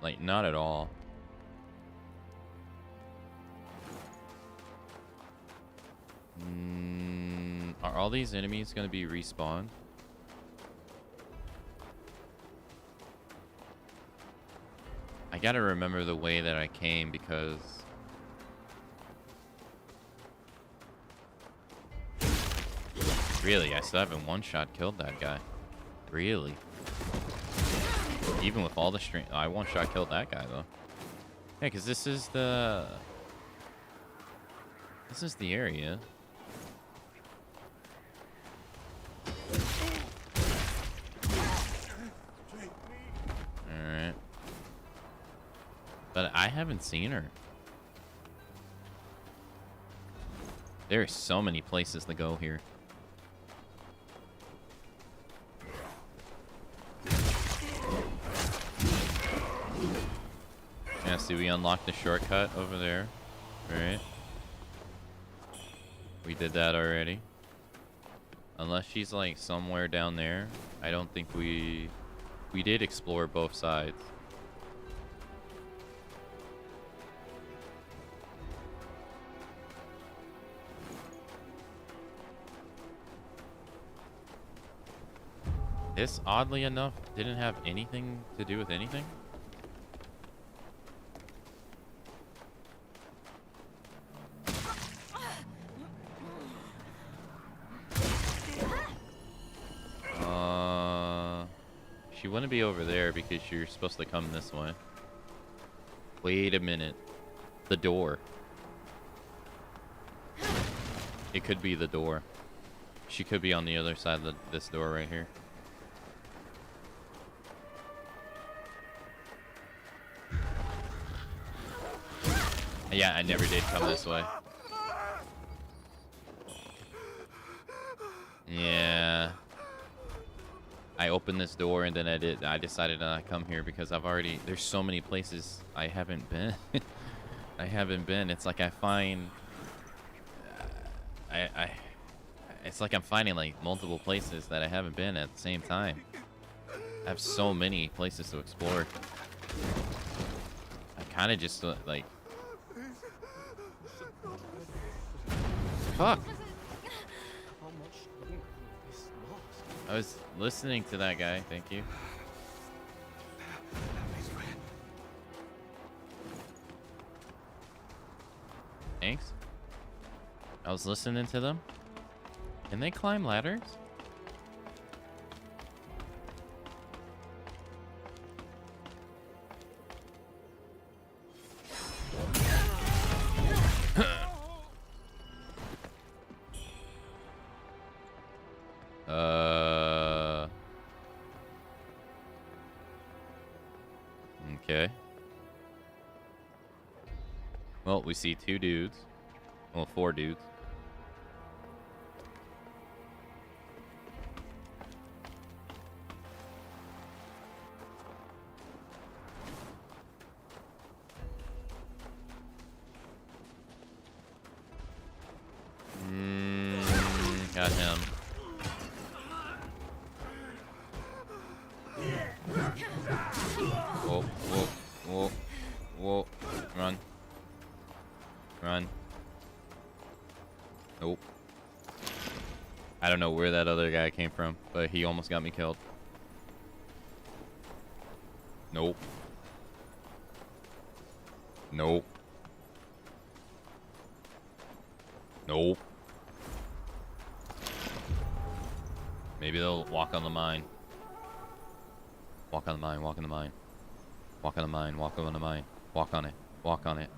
Like, not at all. Are all these enemies gonna be respawned? I gotta remember the way that I came because really, I still haven't one-shot killed that guy. Really? Even with all the strength, I one-shot killed that guy though. Yeah, because this is the area. Alright. But I haven't seen her. There are so many places to go here. Yeah, see, we unlocked the shortcut over there. Right? We did that already. Unless she's like somewhere down there. I don't think we did explore both sides. This, oddly enough, didn't have anything to do with anything. She wouldn't be over there because you're supposed to come this way. Wait a minute. The door. It could be the door. She could be on the other side of this door right here. Yeah, I never did come this way. Yeah. I opened this door and then I decided to not come here because there's so many places I haven't been. I haven't been. It's like I find it's like I'm finding like multiple places that I haven't been at the same time. I have so many places to explore. I kind of just like fuck. I was listening to that guy. Thank you. Thanks. I was listening to them. Can they climb ladders? Okay. Well, we see 2 dudes. Well, 4 dudes. Got him. Whoa, whoa, whoa, whoa. Run. Run. Nope. I don't know where that other guy came from, but he almost got me killed. Nope. Nope. Nope. Maybe they'll walk on the mine. Walk on the mine, walk on the mine. Walk on the mine, walk on the mine. Walk on it, walk on it.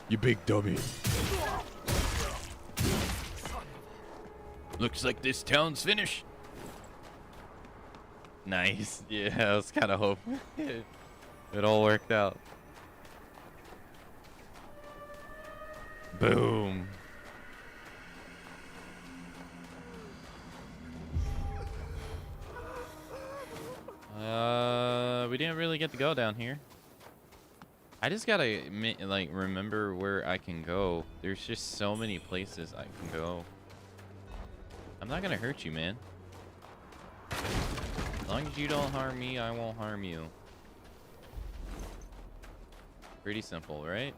You big dummy. Looks like this town's finished. Nice. Yeah, I was kind of hoping it all worked out. Boom. We didn't really get to go down here. I just gotta like remember where I can go. There's just so many places I can go. I'm not gonna hurt you, man. As long as you don't harm me, I won't harm you. Pretty simple, right?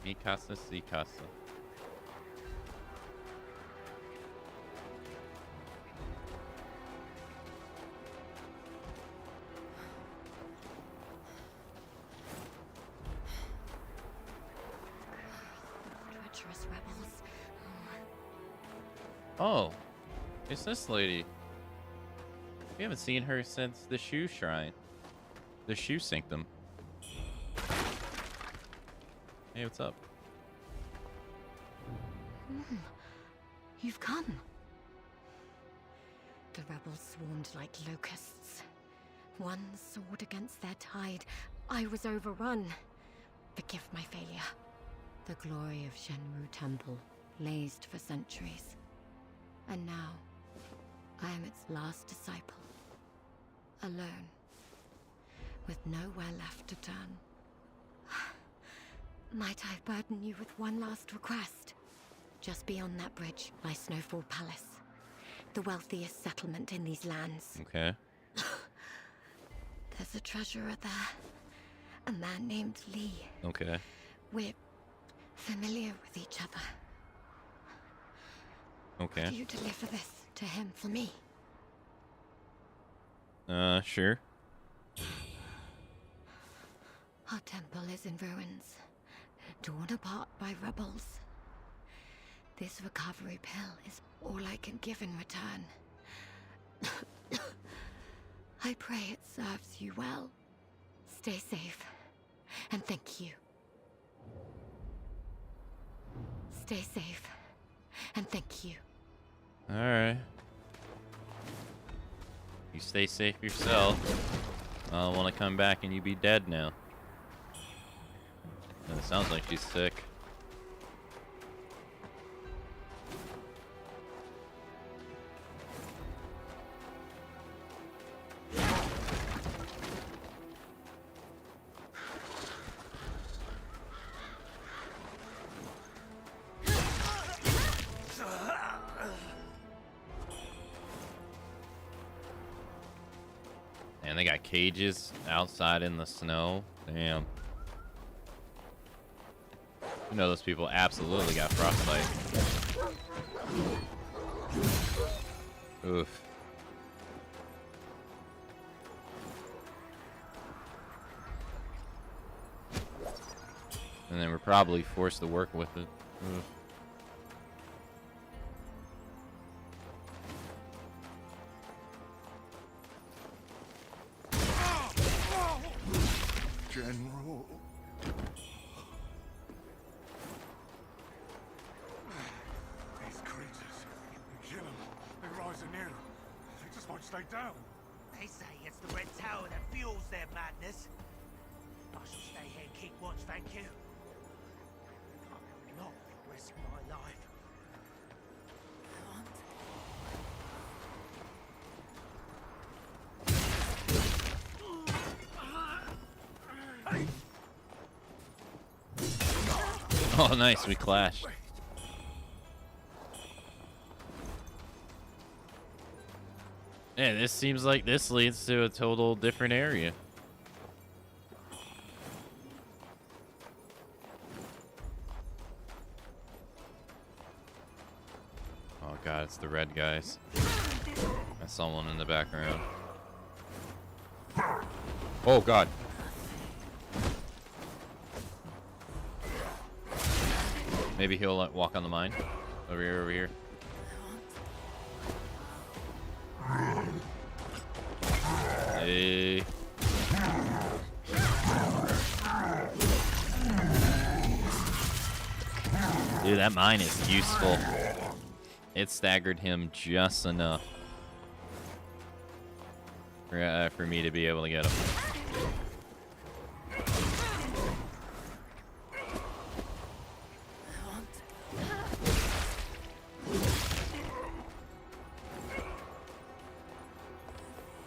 Mi casa, si casa. Treacherous rebels. Oh, it's this lady. We haven't seen her since the shoe shrine. The shoe sanctum. Hey, what's up? You've come. The rebels swarmed like locusts. One sword against their tide. I was overrun. Forgive my failure. The glory of Shenmue Temple blazed for centuries. And now, I am its last disciple. Alone. With nowhere left to turn. Might I burden you with one last request? Just beyond that bridge lies Snowfall Palace. The wealthiest settlement in these lands. Okay. There's a treasurer there. A man named Lee. Okay. We're familiar with each other. Okay. Would you deliver this to him for me? Sure. Our temple is in ruins, torn apart by rebels. This recovery pill is all I can give in return. I pray it serves you well. Stay safe, and thank you. Stay safe, and thank you. Alright. You stay safe yourself. I don't want to come back and you be dead now. And it sounds like she's sick. And they got cages outside in the snow. Damn. You know those people absolutely got frostbite. Oof. And then we're probably forced to work with it. Oof. General. These creatures, you kill them, they rise anew. They just won't stay down. They say it's the Red Tower that fuels their madness. I shall stay here and keep watch, thank you. I will not risk my life. Oh, nice, we clashed. Yeah, this seems like this leads to a total different area. Oh god, it's the red guys. I saw one in the background. Oh god. Maybe he'll walk on the mine. Over here, over here. Hey. Dude, that mine is useful. It staggered him just enough for me to be able to get him.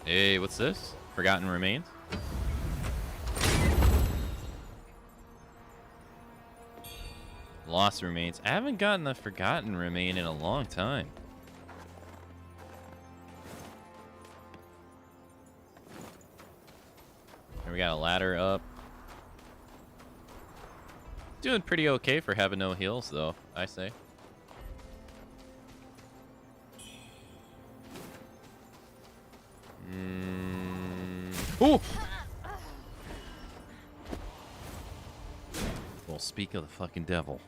Hey, what's this? Forgotten Remains? Lost Remains. I haven't gotten a Forgotten Remain in a long time. Here we got a ladder up. Doing pretty okay for having no heals, though, I say. Ooh! Well, speak of the fucking devil.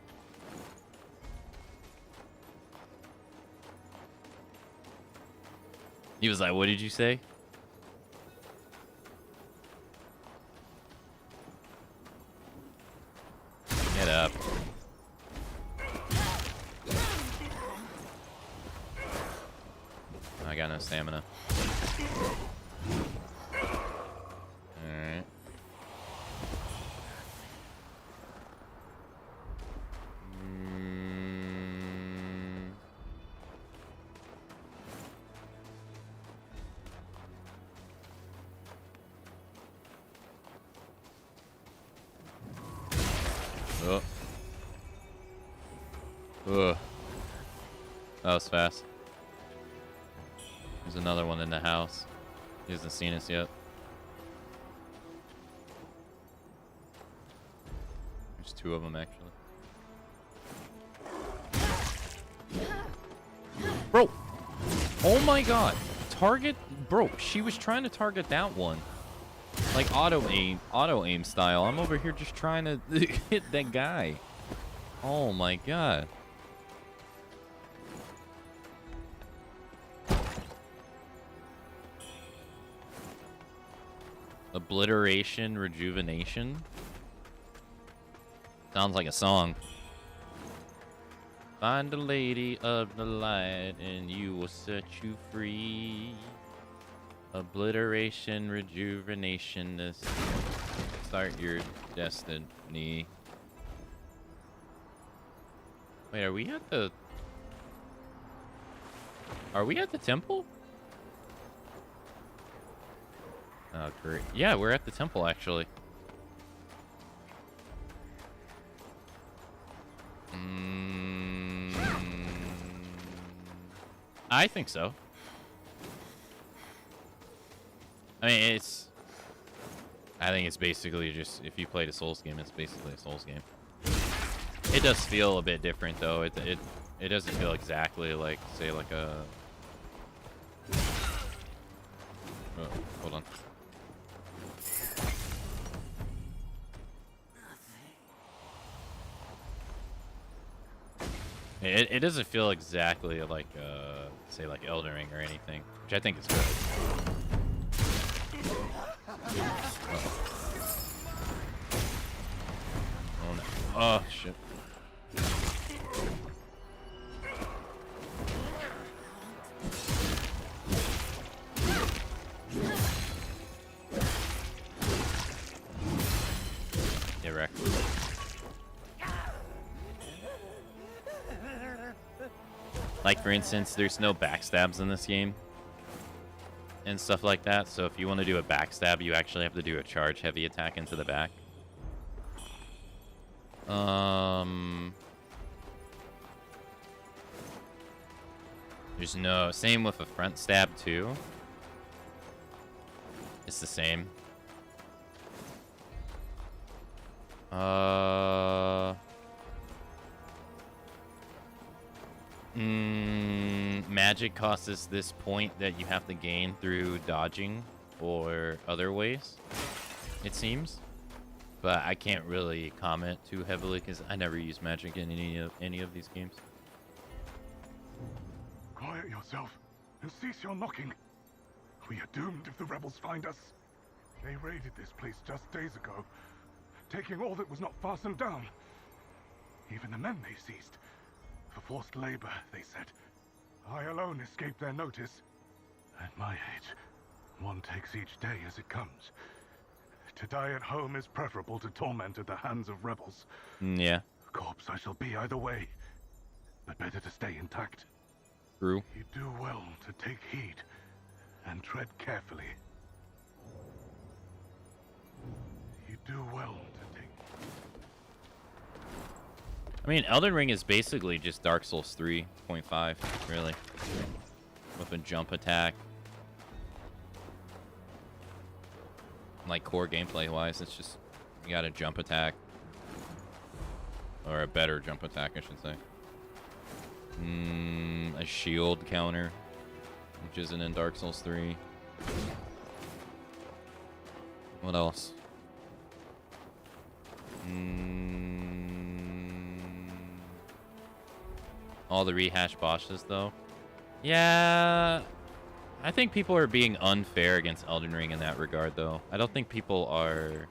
He was like, what did you say? Get up. I got no stamina. Alright. Oh. Ugh. That was fast. There's another one in the house. He hasn't seen us yet. There's two of them, actually. Bro! Oh my god! Target... Bro, she was trying to target that one. Like auto aim style. I'm over here just trying to hit that guy. Oh my god. Obliteration, rejuvenation. Sounds like a song. Find a lady of the light and you will set you free. Obliteration, rejuvenation, this start your destiny. Wait, are we at the temple? Oh, great. Yeah, we're at the temple, actually. I think so. I mean, I think it's basically just, if you played a Souls game, it's basically a Souls game. It does feel a bit different, though. It doesn't feel exactly like, say, like a... Oh, hold on. It doesn't feel exactly like, say, like Elden Ring or anything, which I think is good. Oh no. Oh, shit. Get wrecked. Like, for instance, there's no backstabs in this game and stuff like that, so if you want to do a backstab, you actually have to do a charge heavy attack into the back. There's no... Same with a front stab, too. It's the same. Magic costs us this point that you have to gain through dodging or other ways, it seems. But I can't really comment too heavily because I never use magic in any of these games. Quiet yourself and cease your knocking. We are doomed if the rebels find us. They raided this place just days ago, taking all that was not fastened down. Even the men they seized. For forced labor, they said. I alone escaped their notice. At my age, one takes each day as it comes. To die at home is preferable to torment at the hands of rebels. Yeah. Corpse I shall be either way, but better to stay intact. True. You do well to take heed and tread carefully. You do well to take... I mean, Elden Ring is basically just Dark Souls 3.5, really. With a jump attack. Like, core gameplay-wise, it's just... You got a jump attack. Or a better jump attack, I should say. A shield counter. Which isn't in Dark Souls 3. What else? All the rehashed bosses, though. Yeah, I think people are being unfair against Elden Ring in that regard, though. I don't think people are...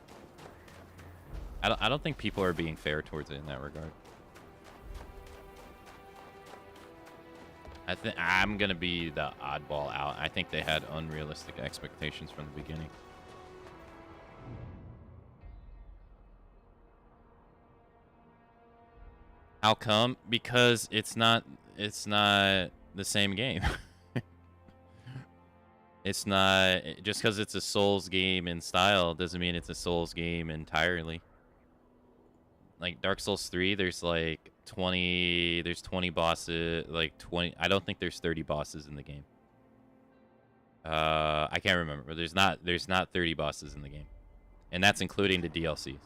I don't think people are being fair towards it in that regard. I'm gonna be the oddball out. I think they had unrealistic expectations from the beginning. How come? Because it's not the same game. It's not, just because it's a Souls game in style doesn't mean it's a Souls game entirely. Like Dark Souls 3, there's like 20 bosses, like 20, I don't think there's 30 bosses in the game. I can't remember, but there's not 30 bosses in the game. And that's including the DLCs.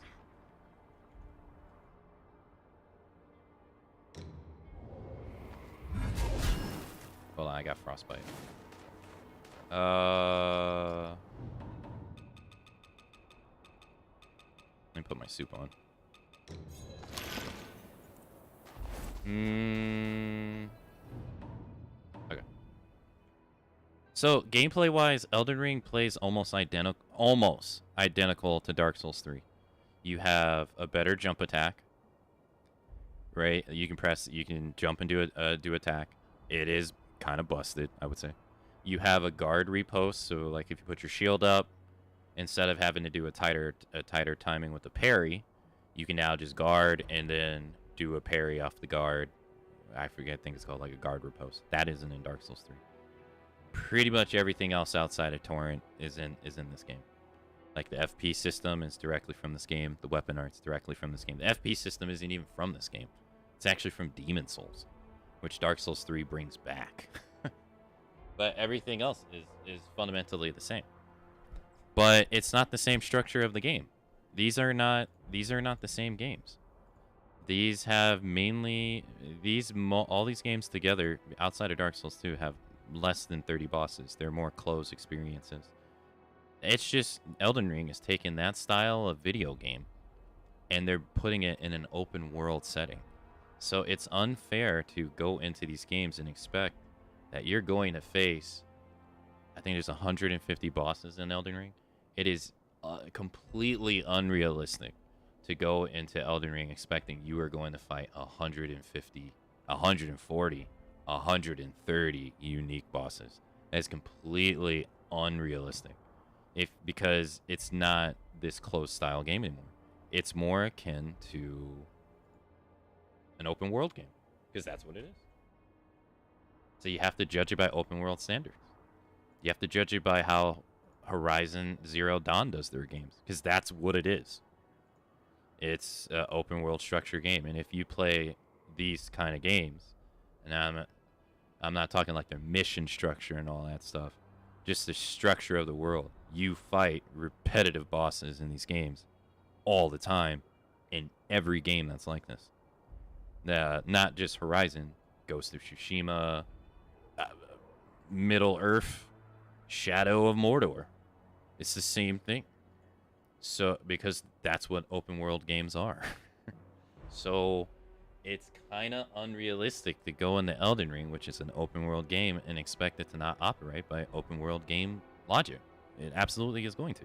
Hold on, I got frostbite. put my soup on. Okay. So gameplay-wise, Elden Ring plays almost identical to Dark Souls 3. You have a better jump attack, right? You can jump and do attack. It is kind of busted, I would say. You have a guard repost, so like if you put your shield up, instead of having to do a tighter timing with the parry, you can now just guard and then do a parry off the guard. I think it's called like a guard repost. That isn't in Dark Souls 3. Pretty much everything else outside of Torrent is in this game. Like the FP system is directly from this game. The weapon art's directly from this game. The FP system isn't even from this game. It's actually from Demon Souls, which Dark Souls 3 brings back. But everything else is fundamentally the same. But it's not the same structure of the game. These are not the same games. These have mainly all these games together outside of Dark Souls 2 have less than 30 bosses. They're more closed experiences. It's just Elden Ring has taken that style of video game and they're putting it in an open world setting. So it's unfair to go into these games and expect that you're going to face, I think there's 150 bosses in Elden Ring. It is completely unrealistic to go into Elden Ring expecting you are going to fight 150, 140, 130 unique bosses. That's completely unrealistic. Because it's not this closed style game anymore. It's more akin to an open world game, because that's what it is. So you have to judge it by open world standards. You have to judge it by how Horizon Zero Dawn does their games, because that's what it is. It's an open world structure game, and if you play these kind of games, and I'm not talking like their mission structure and all that stuff, just the structure of the world. You fight repetitive bosses in these games all the time in every game that's like this. Not just Horizon, Ghost of Tsushima, Middle Earth, Shadow of Mordor. It's the same thing. So, because that's what open world games are. So, it's kind of unrealistic to go into Elden Ring, which is an open world game, and expect it to not operate by open world game logic. It absolutely is going to.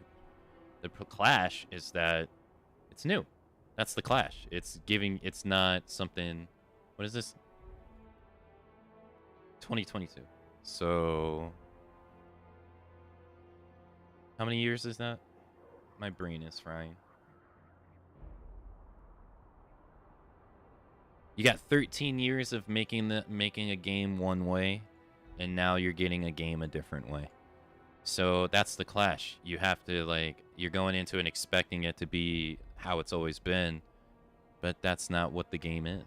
The clash is that it's new. That's the clash. It's not something. What is this? 2022. So, how many years is that? My brain is frying. You got 13 years of making a game one way, and now you're getting a game a different way. So that's the clash. You have to you're going into it expecting it to be how it's always been, but that's not what the game is.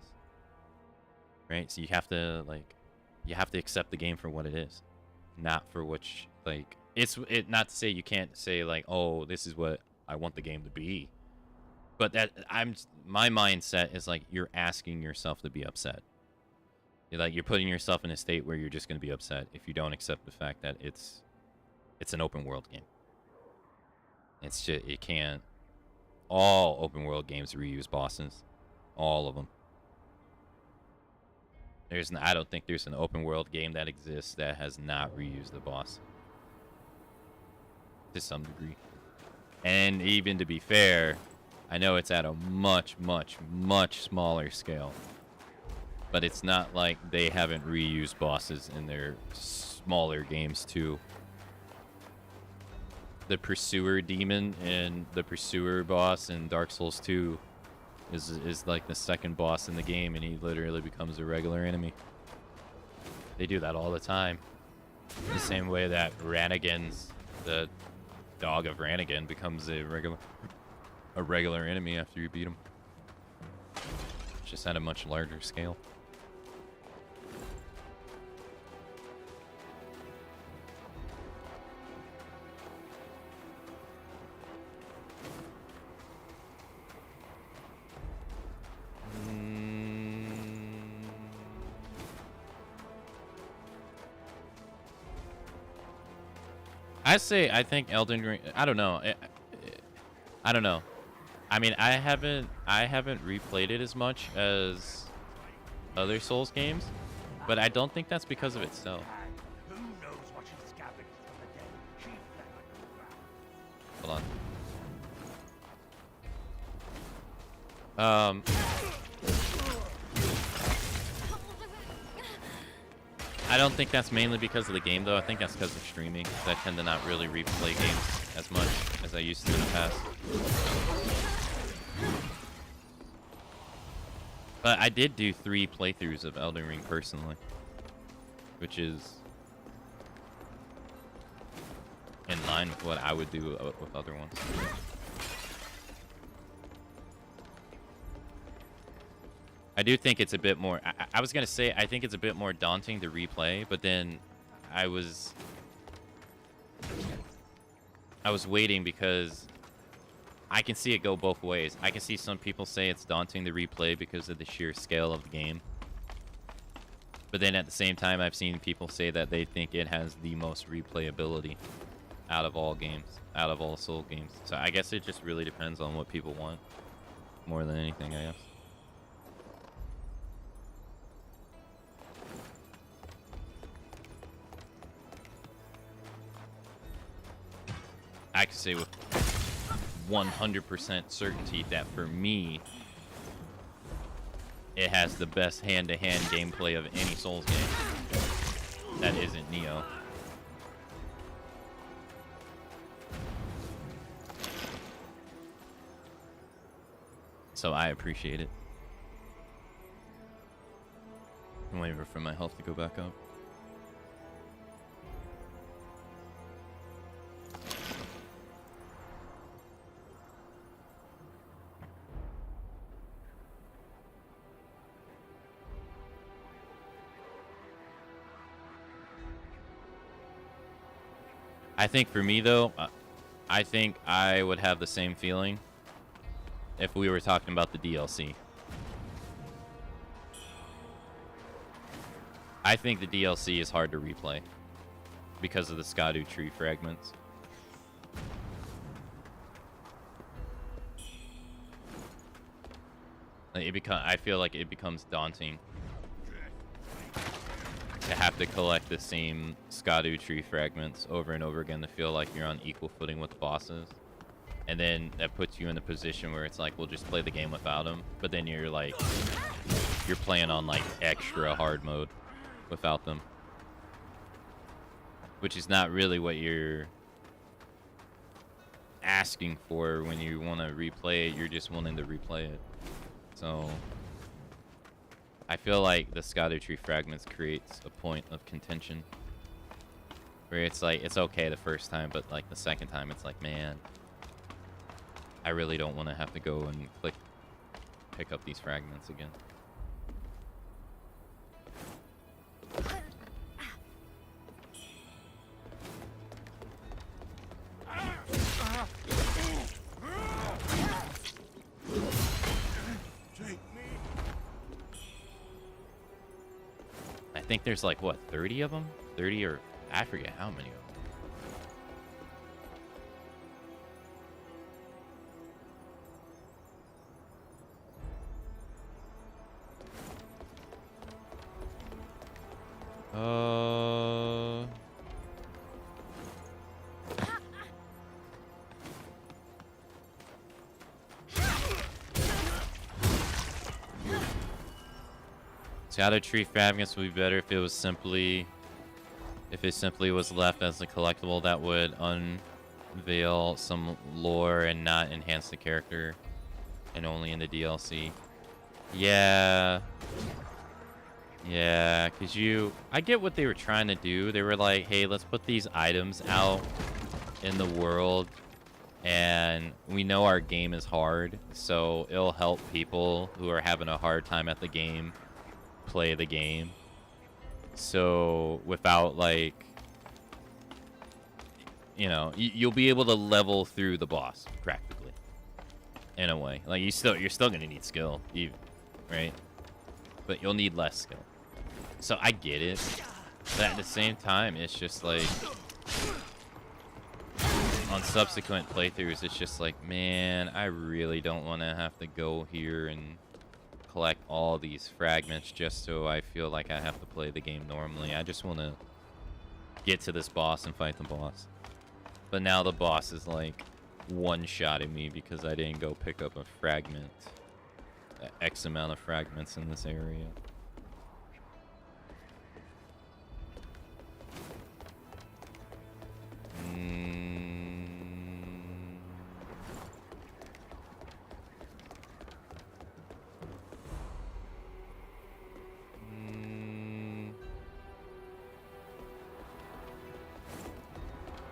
Right? So you have to accept the game for what it is, not for which not to say you can't say oh, this is what I want the game to be. But my mindset is you're asking yourself to be upset. You're putting yourself in a state where you're just going to be upset if you don't accept the fact that it's an open world game. It's just, it can't. All open world games reuse bosses, all of them. I don't think there's an open world game that exists that has not reused the boss to some degree. And even to be fair, I know it's at a much, much, much smaller scale. But it's not like they haven't reused bosses in their smaller games too. The Pursuer Demon and the Pursuer boss in Dark Souls 2 is like the second boss in the game, and he literally becomes a regular enemy. They do that all the time. The same way that Ranagan's, the dog of Ranagan, becomes a regular enemy after you beat him. Just at a much larger scale. I think Elden Ring. I don't know. I don't know. I mean, I haven't replayed it as much as other Souls games, but I don't think that's because of itself. Who knows what she scavenged from the dead? She fled on the ground. Hold on. I don't think that's mainly because of the game, though. I think that's because of streaming. 'Cause I tend to not really replay games as much as I used to in the past. But I did do 3 playthroughs of Elden Ring personally, which is in line with what I would do with other ones. I do think it's a bit more... I was going to say, I think it's a bit more daunting to replay, but then I was waiting because I can see it go both ways. I can see some people say it's daunting to replay because of the sheer scale of the game. But then at the same time, I've seen people say that they think it has the most replayability out of all games, out of all Soul games. So I guess it just really depends on what people want more than anything, I guess. I can say with 100% certainty that for me, it has the best hand-to-hand gameplay of any Souls game that isn't Neo. So I appreciate it. I'm waiting for my health to go back up. I think for me, though, I think I would have the same feeling if we were talking about the DLC. I think the DLC is hard to replay because of the Skadu tree fragments. I feel like it becomes daunting to have to collect the same Skadu tree fragments over and over again to feel like you're on equal footing with the bosses. And then that puts you in a position where it's like, we'll just play the game without them. But then you're like, you're playing on like extra hard mode without them. Which is not really what you're asking for when you want to replay it. You're just wanting to replay it. So I feel like the Skadu tree fragments creates a point of contention where it's like, it's okay the first time, but like the second time it's like, man, I really don't want to have to go and pick up these fragments again. I think there's like, what, 30 of them? 30 or I forget how many of them. Shadow tree fragments would be better if it simply was left as a collectible that would unveil some lore and not enhance the character, and only in the DLC. Yeah, because I get what they were trying to do. They were like, hey, let's put these items out in the world, and we know our game is hard, so it'll help people who are having a hard time at the game play the game. So without, like, you know, you'll be able to level through the boss practically in a way. Like, you're still gonna need skill, right? But you'll need less skill. So I get it, but at the same time, it's just like, on subsequent playthroughs, it's just like, man, I really don't want to have to go here and collect all these fragments just so I feel like I have to play the game normally. I just want to get to this boss and fight the boss. But now the boss is like one-shotting me because I didn't go pick up a fragment. X amount of fragments in this area.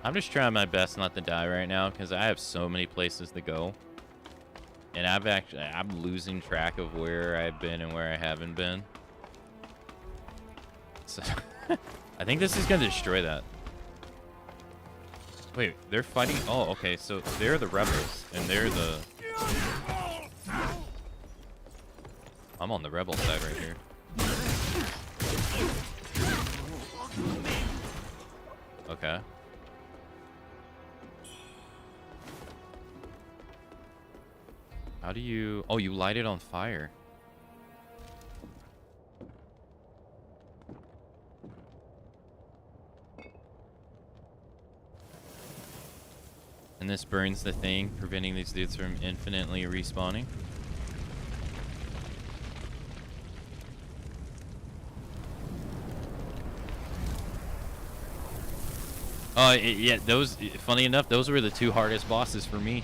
I'm just trying my best not to die right now because I have so many places to go. And I'm losing track of where I've been and where I haven't been. So I think this is going to destroy that. Wait, they're fighting? Oh, okay, so they're the rebels, and they're the... I'm on the rebel side right here. Okay. How do you... Oh, you light it on fire. And this burns the thing, preventing these dudes from infinitely respawning. Oh, yeah, those... Funny enough, those were the two hardest bosses for me.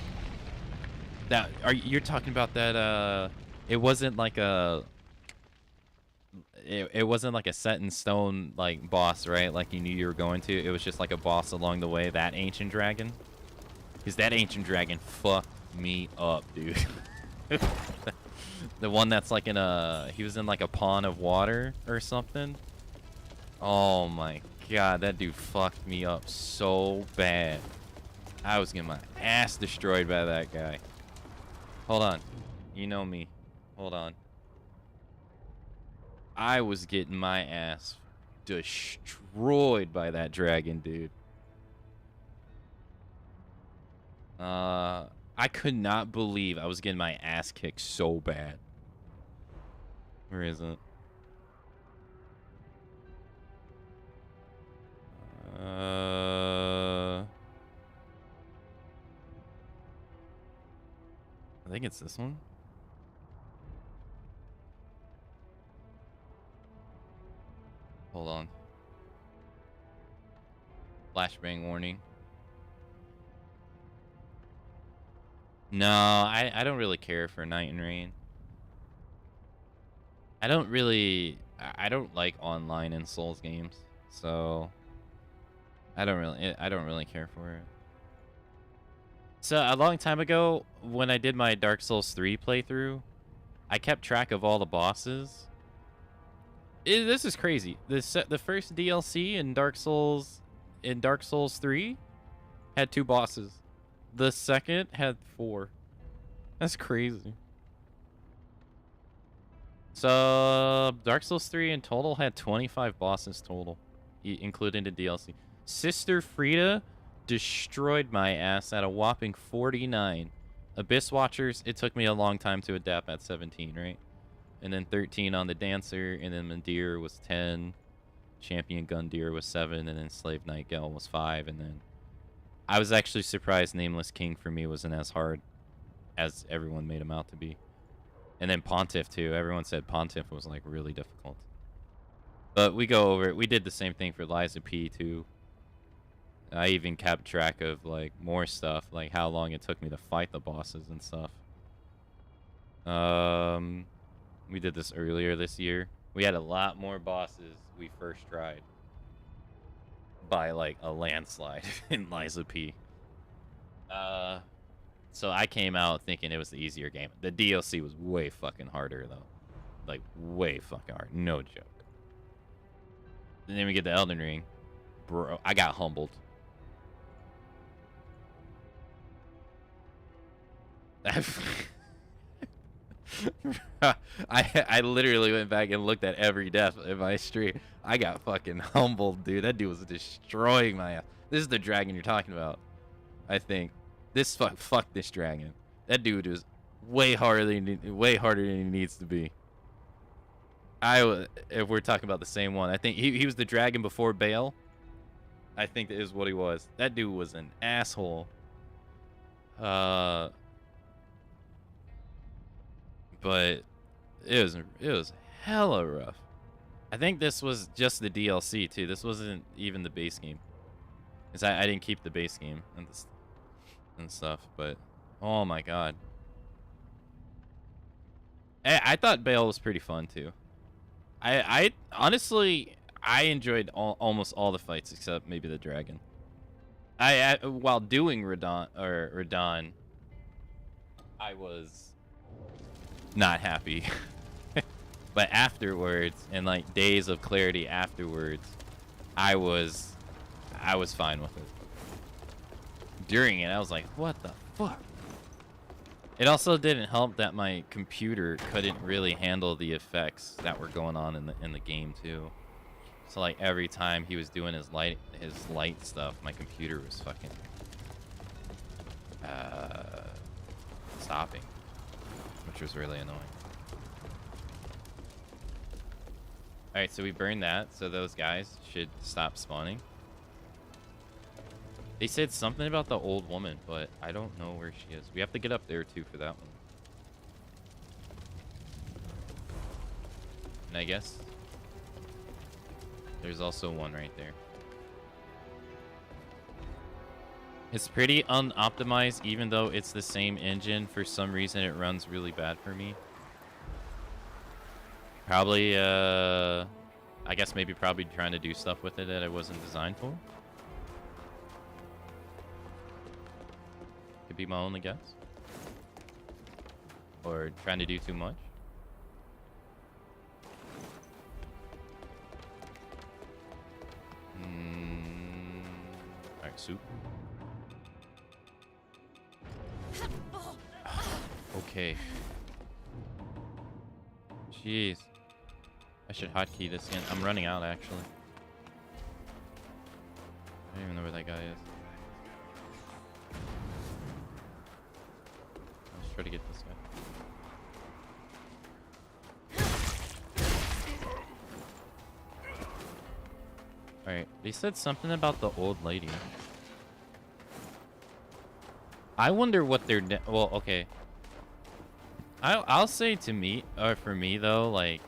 That you're talking about that it wasn't like a it wasn't like a set in stone like boss, right? Like you knew you were going to. It was just like a boss along the way, that ancient dragon. Because that ancient dragon fucked me up, dude. The one that's like in a he was in like a pond of water or something. Oh my god, that dude fucked me up so bad. I was getting my ass destroyed by that guy. Hold on. You know me. Hold on. I was getting my ass destroyed by that dragon, dude. I could not believe I was getting my ass kicked so bad. Where is it? I think it's this one. Hold on. Flashbang warning. No, I don't really care for Night and Rain. I don't like online in Souls games, so I don't really care for it. So a long time ago, when I did my Dark Souls 3 playthrough, I kept track of all the bosses. This is crazy. The first DLC in Dark Souls 3 had 2 bosses. The second had 4. That's crazy. So Dark Souls 3 in total had 25 bosses total, including the DLC. Sister Frida destroyed my ass at a whopping 49. Abyss Watchers, it took me a long time to adapt at 17, right? And then 13 on the Dancer, and then Mandir was 10. Champion Gundyr was 7, and then Slave Nightgale was 5, and then I was actually surprised Nameless King for me wasn't as hard as everyone made him out to be. And then Pontiff too. Everyone said Pontiff was like really difficult. But we go over it. We did the same thing for Liza P too. I even kept track of like more stuff, like how long it took me to fight the bosses and stuff. We did this earlier this year. We had a lot more bosses we first tried by like a landslide in Liza P. So I came out thinking it was the easier game. The DLC was way fucking harder though. Like way fucking hard. No joke. And then we get the Elden Ring. Bro, I got humbled. I literally went back and looked at every death in my stream. I got fucking humbled, dude. That dude was destroying my ass. This is the dragon you're talking about. I think. This fuck this dragon. That dude is way harder than he needs to be. If we're talking about the same one, I think he was the dragon before Bale. I think that is what he was. That dude was an asshole. But it was hella rough. I think this was just the DLC too. This wasn't even the base game. Cause I didn't keep the base game and stuff. But oh my god. I thought Bale was pretty fun too. I honestly enjoyed almost all the fights except maybe the dragon. While doing Radon, I was not happy. But afterwards, and like days of clarity afterwards, I was fine with it. During it, I was like, what the fuck? It also didn't help that my computer couldn't really handle the effects that were going on in the game too. So like every time he was doing his light stuff, my computer was fucking stopping, which was really annoying. All right, so we burned that, so those guys should stop spawning. They said something about the old woman, but I don't know where she is. We have to get up there too for that one. And I guess there's also one right there. It's pretty unoptimized, even though it's the same engine. For some reason, it runs really bad for me. Probably, I guess maybe probably trying to do stuff with it that it wasn't designed for. Could be my only guess. Or trying to do too much. Alright, soup. Okay. Jeez. I should hotkey this in. I'm running out, actually. I don't even know where that guy is. Let's try to get this guy. Alright, they said something about the old lady. I wonder what they're... Well, okay. I'll say to me, or for me though, like,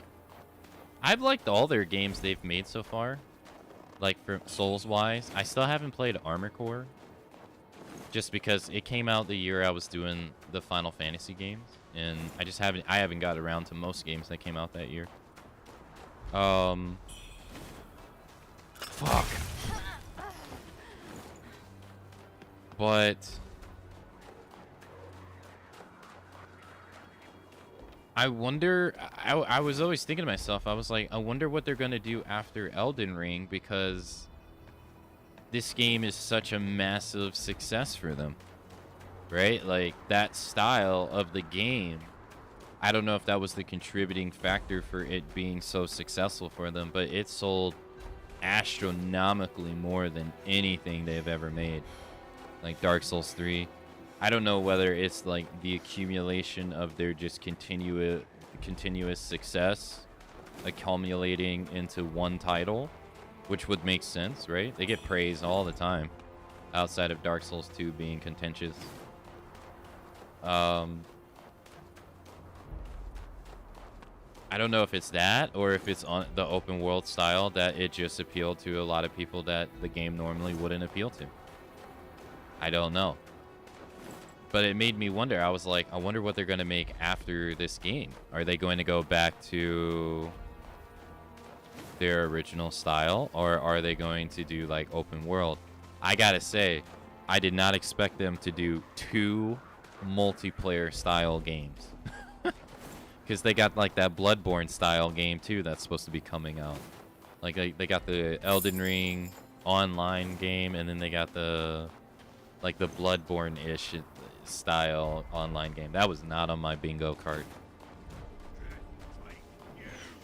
I've liked all their games they've made so far. Like, for Souls-wise. I still haven't played Armor Core. Just because it came out the year I was doing the Final Fantasy games. And I haven't got around to most games that came out that year. Fuck. But I wonder, I was always thinking to myself, I was like, I wonder what they're going to do after Elden Ring, because this game is such a massive success for them, right? Like, that style of the game, I don't know if that was the contributing factor for it being so successful for them, but it sold astronomically more than anything they've ever made. Like Dark Souls 3. I don't know whether it's like the accumulation of their just continuous success accumulating into one title, which would make sense, right? They get praise all the time outside of Dark Souls 2 being contentious. I don't know if it's that or if it's on the open world style that it just appealed to a lot of people that the game normally wouldn't appeal to. I don't know. But it made me wonder. I was like, I wonder what they're going to make after this game. Are they going to go back to their original style, or are they going to do like open world? I gotta say, I did not expect them to do 2 multiplayer style games. Because they got like that Bloodborne style game too that's supposed to be coming out. Like they got the Elden Ring online game, and then they got the like the Bloodborne-ish style online game. That was not on my bingo card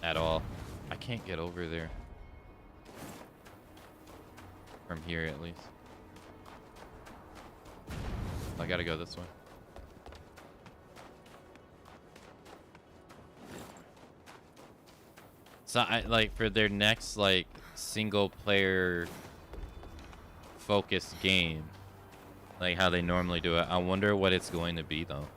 at all. I can't get over there from here, at least. I gotta go this way. So like for their next like single player focused game, like how they normally do it, I wonder what it's going to be though.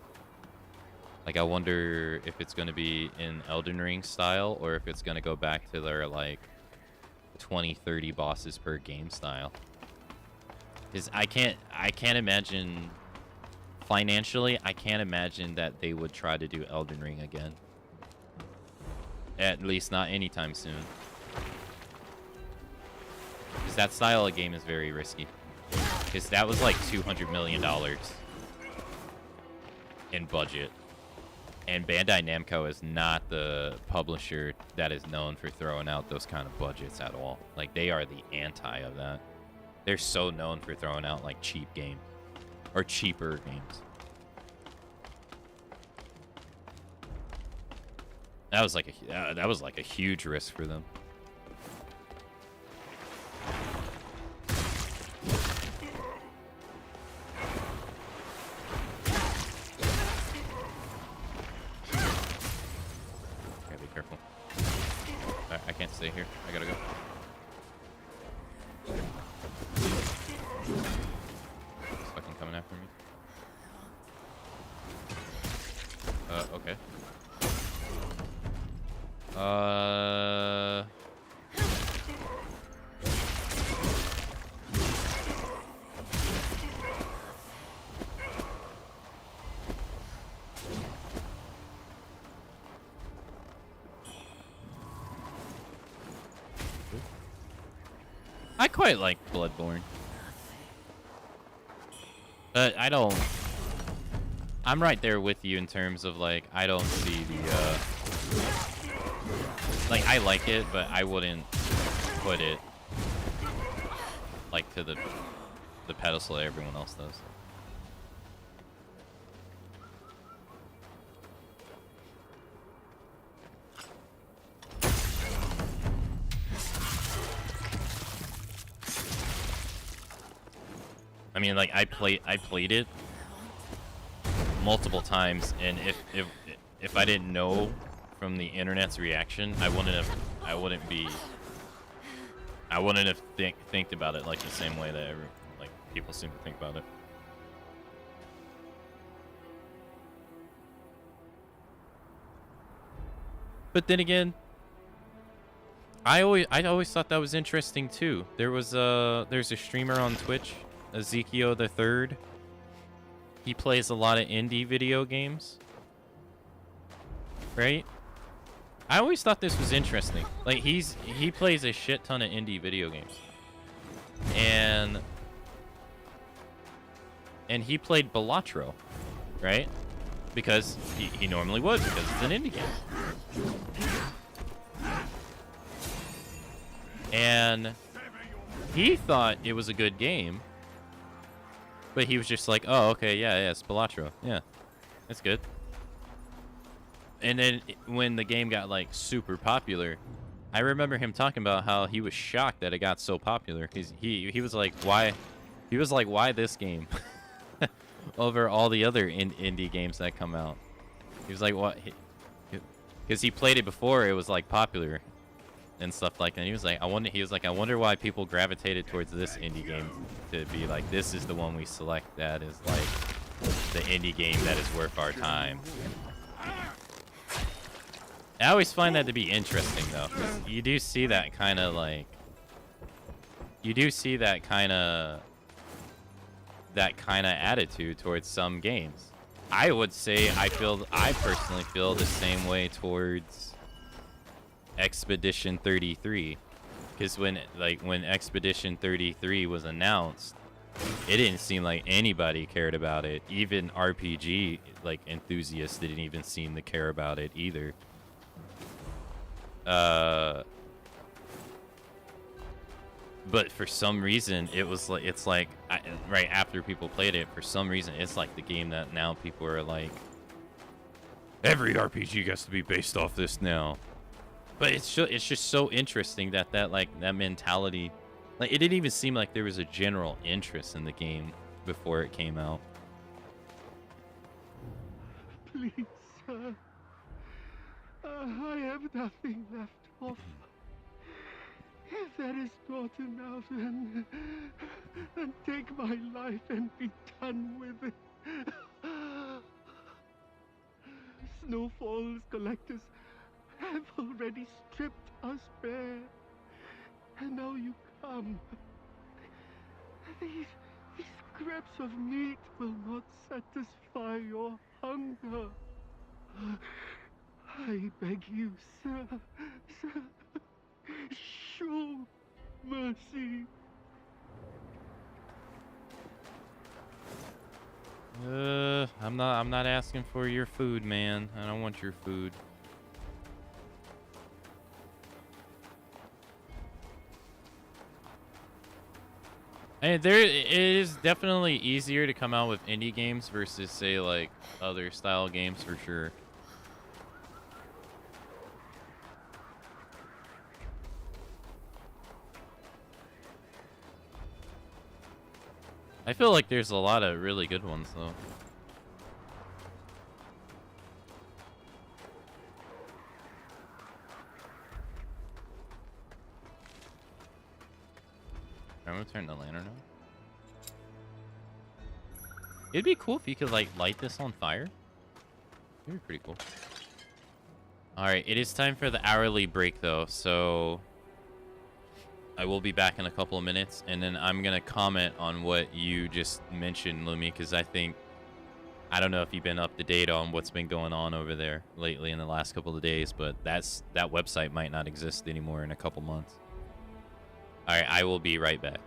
Like I wonder if it's going to be in Elden Ring style or if it's going to go back to their like 20-30 bosses per game style. Cuz I can't imagine financially, I can't imagine that they would try to do Elden Ring again. At least not anytime soon. Because that style of game is very risky. Because that was like $200 million in budget. And Bandai Namco is not the publisher that is known for throwing out those kind of budgets at all. Like, they are the anti of that. They're so known for throwing out, like, cheap games. Or cheaper games. That was like a huge risk for them. Gotta be careful. I can't stay here. I gotta go. He's fucking coming after me. Okay. I quite like Bloodborne. But I don't... I'm right there with you in terms of, like, I don't see the, like, I like it, but I wouldn't put it, like, to the pedestal that everyone else does. I mean, like, I played it multiple times, and if I didn't know from the internet's reaction, I wouldn't have think about it like the same way that people seem to think about it. But then again, I always thought that was interesting too. There's a streamer on Twitch, Ezekiel the Third. He plays a lot of indie video games, right? I always thought this was interesting. Like, he plays a shit ton of indie video games, and he played Balatro, right? Because he normally would, because it's an indie game. And he thought it was a good game, but he was just like, oh, okay, yeah, it's Balatro. Yeah, that's good. And then when the game got, like, super popular, I remember him talking about how he was shocked that it got so popular. He was like, why? He was like, why this game over all the other indie games that come out? He was like, what? Because he played it before it was, like, popular and stuff like that. He was like, I wonder why people gravitated towards this indie game to be like, this is the one we select that is like the indie game that is worth our time. I always find that to be interesting though, 'cause you do see that kind of attitude towards some games. I would say I personally feel the same way towards Expedition 33, because when Expedition 33 was announced, it didn't seem like anybody cared about it. Even RPG enthusiasts didn't even seem to care about it either. But for some reason, right after people played it, for some reason it's like the game that now people are like, every RPG has to be based off this now. But it's just so interesting that mentality, like, it didn't even seem like there was a general interest in the game before it came out. Please, sir. I have nothing left to offer. If that is not enough, then take my life and be done with it. Snowfall's collectors have already stripped us bare. And now you come. These scraps of meat will not satisfy your hunger. I beg you, sir, show mercy. I'm not asking for your food, man. I don't want your food. And it is definitely easier to come out with indie games versus, say, like, other style games for sure. I feel like there's a lot of really good ones, though. I'm gonna turn the lantern on. It'd be cool if you could, like, light this on fire. It'd be pretty cool. Alright, it is time for the hourly break, though, so I will be back in a couple of minutes, and then I'm gonna comment on what you just mentioned, Lumi, because I don't know if you've been up to date on what's been going on over there lately in the last couple of days, but that website might not exist anymore in a couple months. Alright, I will be right back.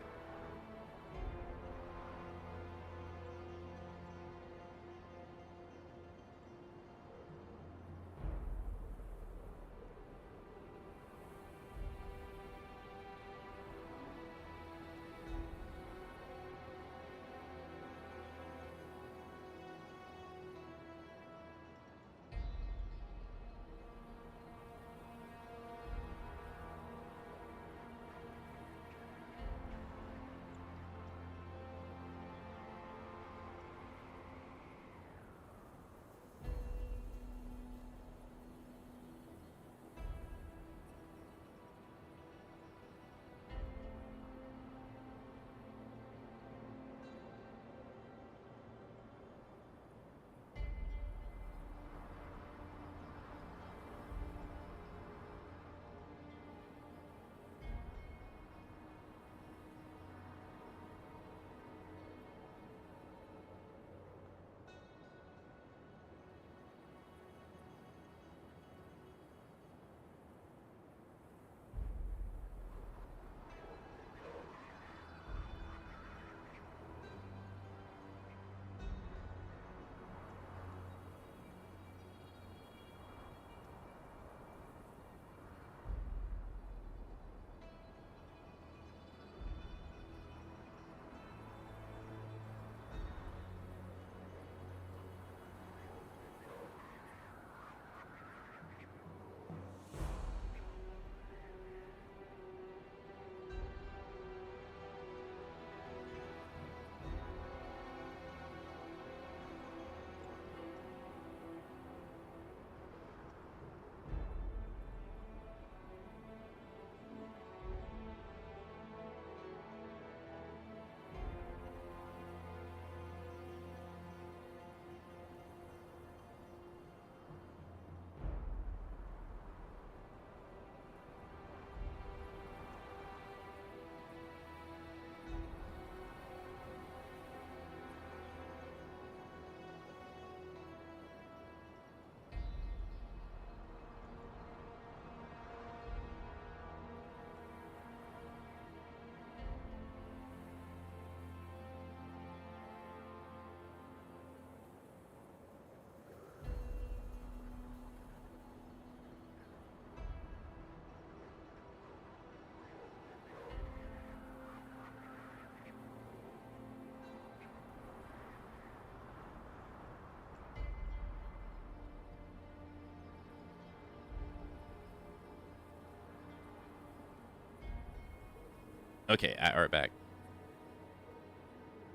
Okay, we're back.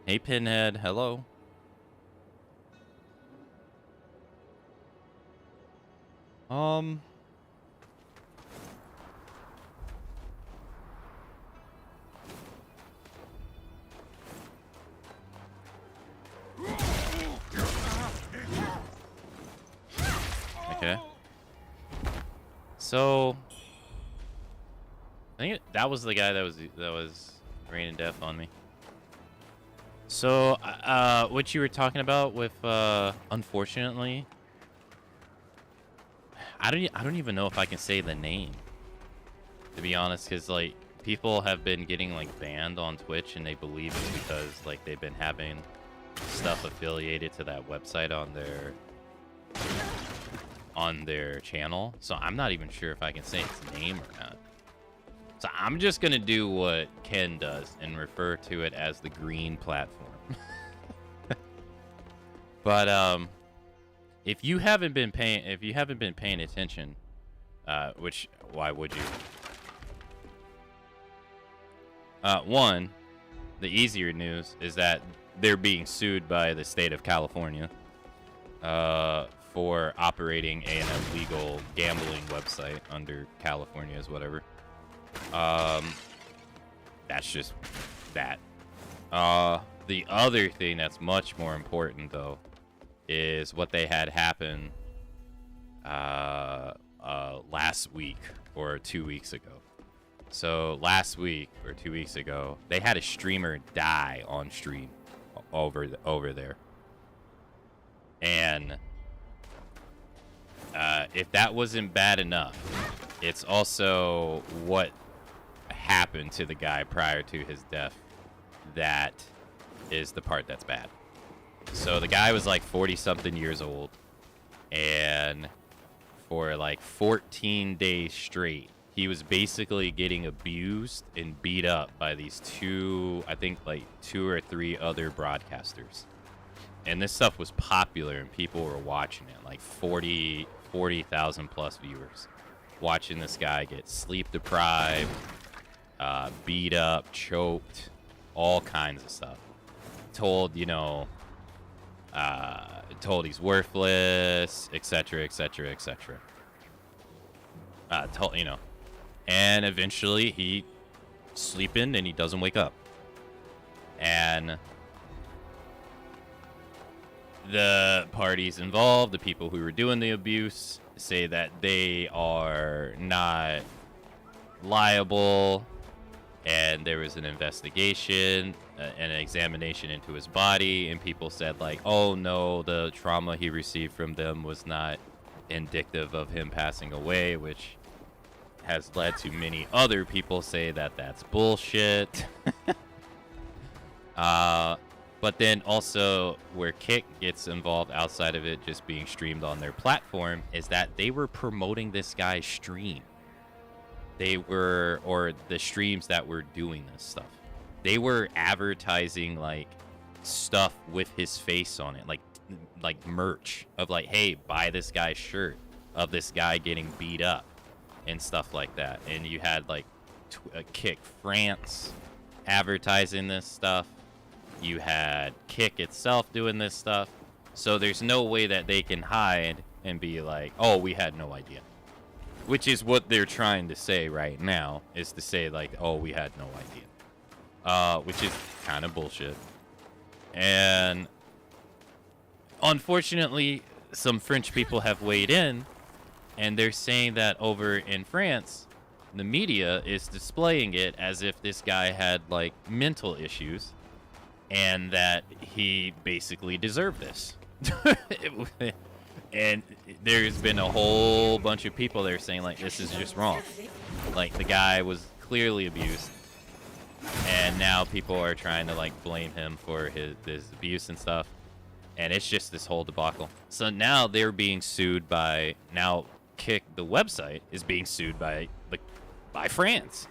Hey, Pinhead. Hello. Okay. So I think that was the guy that was raining death on me. So what you were talking about with unfortunately, I don't even know if I can say the name, to be honest, because like people have been getting like banned on Twitch and they believe it's because like they've been having stuff affiliated to that website on their channel. So I'm not even sure if I can say its name or not. So I'm just gonna do what Ken does and refer to it as the green platform. But if you haven't been paying attention, which why would you? One, the easier news is that they're being sued by the state of California for operating an illegal gambling website under California's whatever. That's just that. The other thing that's much more important though is what they had happen last week or 2 weeks ago. So last week or 2 weeks ago, they had a streamer die on stream over there. And if that wasn't bad enough, it's also what happened to the guy prior to his death that is the part that's bad. So the guy was like 40-something years old, and for like 14 days straight, he was basically getting abused and beat up by these two or three other broadcasters. And this stuff was popular and people were watching it, like 40,000 plus viewers watching this guy get sleep deprived, beat up, choked, all kinds of stuff. Told he's worthless, etc., etc., etc. And eventually he sleeping and he doesn't wake up. And the parties involved, the people who were doing the abuse, say that they are not liable, and there was an investigation, an examination into his body, and people said like, oh no, the trauma he received from them was not indicative of him passing away, which has led to many other people say that that's bullshit. But then also where Kick gets involved outside of it just being streamed on their platform is that they were promoting this guy's stream. Or the streams that were doing this stuff. They were advertising like stuff with his face on it, like merch of like, hey, buy this guy's shirt of this guy getting beat up and stuff like that. And you had like Kick France advertising this stuff. You had Kick itself doing this stuff. So there's no way that they can hide and be like, oh, we had no idea. Which is what they're trying to say right now, is to say like, oh, we had no idea. Which is kind of bullshit. And unfortunately, some French people have weighed in, and they're saying that over in France, the media is displaying it as if this guy had like mental issues and that he basically deserved this. And there's been a whole bunch of people there saying like, this is just wrong. Like the guy was clearly abused, and now people are trying to like blame him for his abuse and stuff. And it's just this whole debacle. So now they're being sued by, now Kick, the website, is being sued by France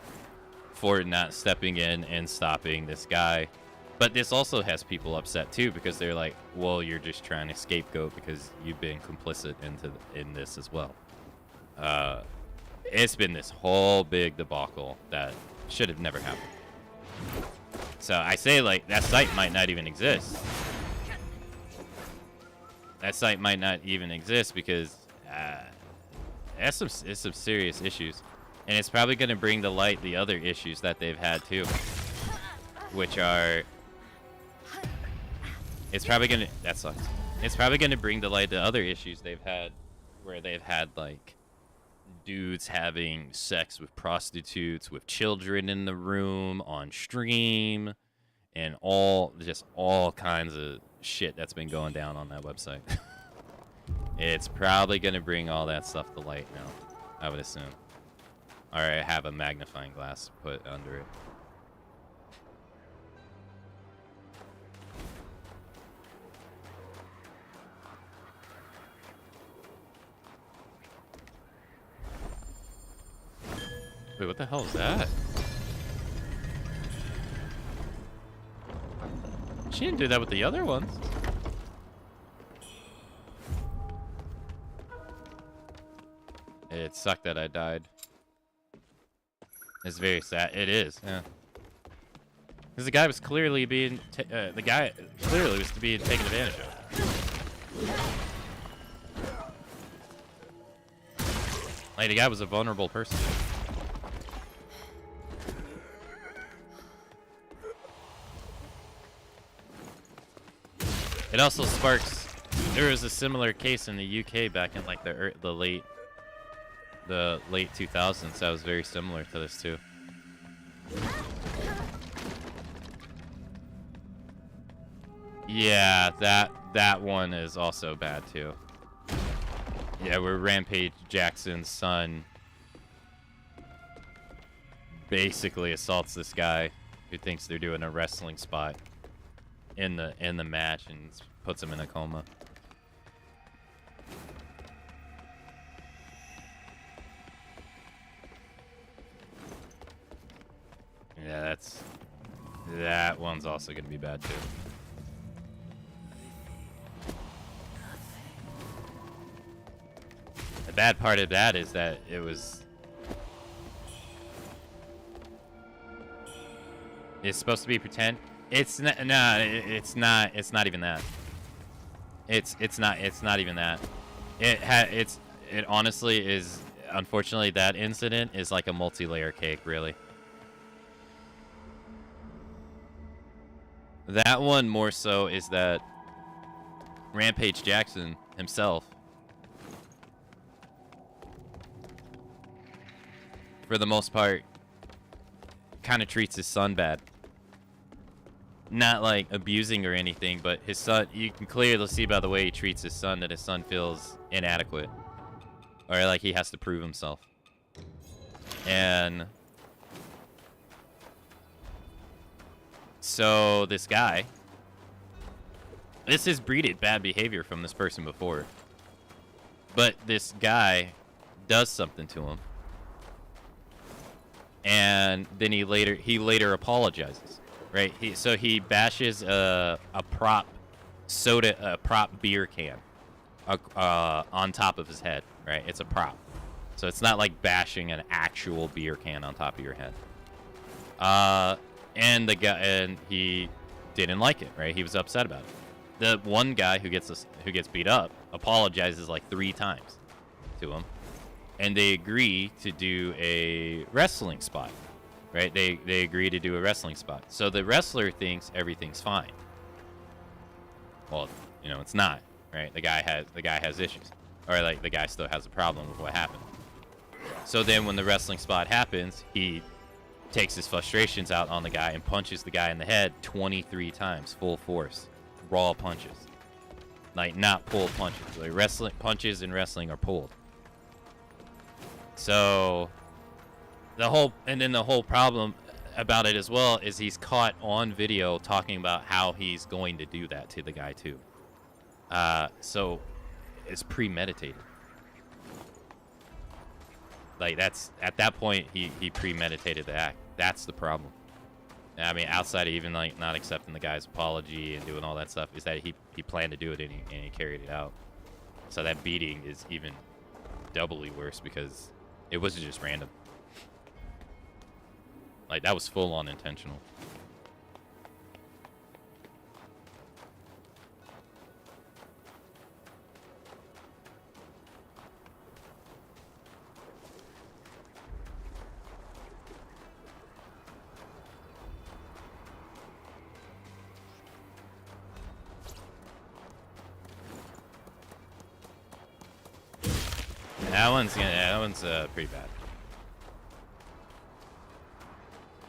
for not stepping in and stopping this guy. But this also has people upset too, because they're like, well, you're just trying to scapegoat because you've been complicit in this as well. It's been this whole big debacle that should have never happened. So I say like, that site might not even exist. That site might not even exist because it's some serious issues, and it's probably going to bring to light the other issues that they've had too, which are. It's probably gonna. That sucks. It's probably gonna bring to light the other issues they've had, where they've had like dudes having sex with prostitutes, with children in the room on stream, and all kinds of shit that's been going down on that website. It's probably gonna bring all that stuff to light now, I would assume. Or have a magnifying glass put under it. Wait, what the hell is that? She didn't do that with the other ones. It sucked that I died. It's very sad. It is, yeah. Because the guy was clearly being taken advantage of. Like, the guy was a vulnerable person. It also sparks. There was a similar case in the UK back in like the late 2000s that was very similar to this too. Yeah, that one is also bad too. Yeah, where Rampage Jackson's son basically assaults this guy who thinks they're doing a wrestling spot in the match and puts him in a coma. Yeah, that one's also gonna be bad too. The bad part of that is that it's supposed to be pretend. It's not. No, it's not. It's not even that. It's not even that. It honestly is. Unfortunately, that incident is like a multi-layer cake, really. That one more so is that Rampage Jackson himself, for the most part, kind of treats his son bad. Not like abusing or anything, but his son, you can clearly see by the way he treats his son that his son feels inadequate. Or like he has to prove himself. And so this guy, this is breeded bad behavior from this person before. But this guy does something to him. And then he later apologizes. Right, so he bashes a prop beer can on top of his head. Right, it's a prop, so it's not like bashing an actual beer can on top of your head. And he didn't like it. Right, he was upset about it. The one guy who gets beat up apologizes like 3 times to him, and they agree to do a wrestling spot. Right, they agree to do a wrestling spot. So the wrestler thinks everything's fine. Well, it's not. Right, the guy has issues, or like the guy still has a problem with what happened. So then when the wrestling spot happens, he takes his frustrations out on the guy and punches the guy in the head 23 times, full force, raw punches. Like not pulled punches. Like wrestling punches in wrestling are pulled. So the whole problem about it as well is he's caught on video talking about how he's going to do that to the guy too. So it's premeditated. Like that's at that point he premeditated the act. That's the problem. I mean, outside of even like not accepting the guy's apology and doing all that stuff, is that he planned to do it and he carried it out. So that beating is even doubly worse because it wasn't just random. Like, that was full-on intentional. That one's pretty bad.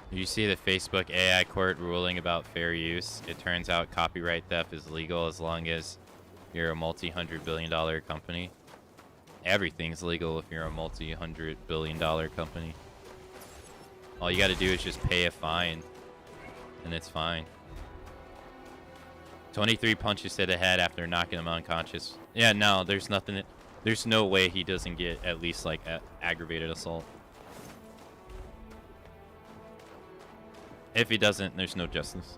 You see the Facebook AI court ruling about fair use. It turns out copyright theft is legal as long as you're a multi-hundred-billion-dollar company. Everything's legal if you're a multi-hundred-billion-dollar company. All you gotta do is just pay a fine, and it's fine. 23 punches to the head after knocking him unconscious. Yeah, no, there's nothing. There's no way he doesn't get at least like aggravated assault. If he doesn't, there's no justice.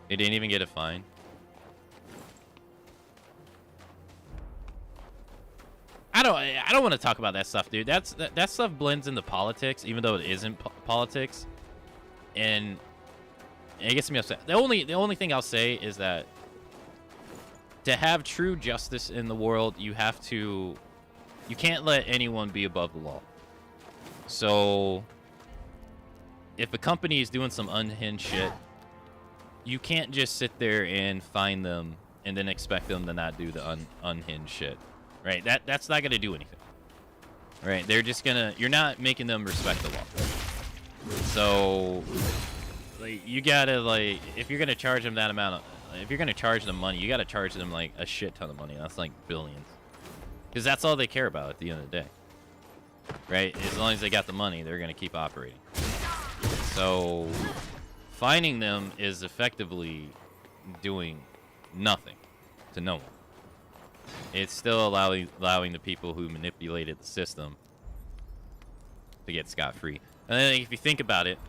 He didn't even get a fine. I don't want to talk about that stuff, dude. That stuff blends into politics, even though it isn't politics. And it gets me upset. The only thing I'll say is that to have true justice in the world, you can't let anyone be above the law. So if a company is doing some unhinged shit, you can't just sit there and fine them and then expect them to not do the unhinged shit, right? That's not gonna do anything, right? They're just gonna. You're not making them respect the law. So, like, you gotta like, if you're gonna charge them that amount of, if you're gonna charge them money, you gotta charge them like a shit ton of money. That's like billions, because that's all they care about at the end of the day, right? As long as they got the money, they're gonna keep operating. So, fining them is effectively doing nothing to no one. It's still allowing the people who manipulated the system to get scot-free. And then if you think about it,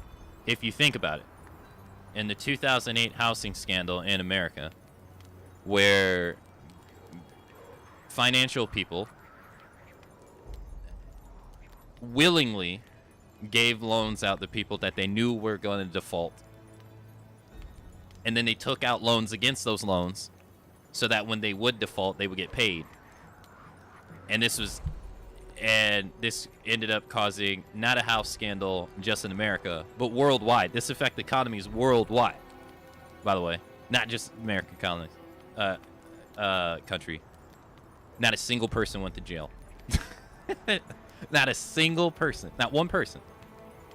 in the 2008 housing scandal in America, where financial people willingly gave loans out to people that they knew were going to default. And then they took out loans against those loans so that when they would default, they would get paid. And this ended up causing not a house scandal just in America, but worldwide. This affected economies worldwide, by the way. Not just American colonies, country. Not a single person went to jail. Not a single person. Not one person.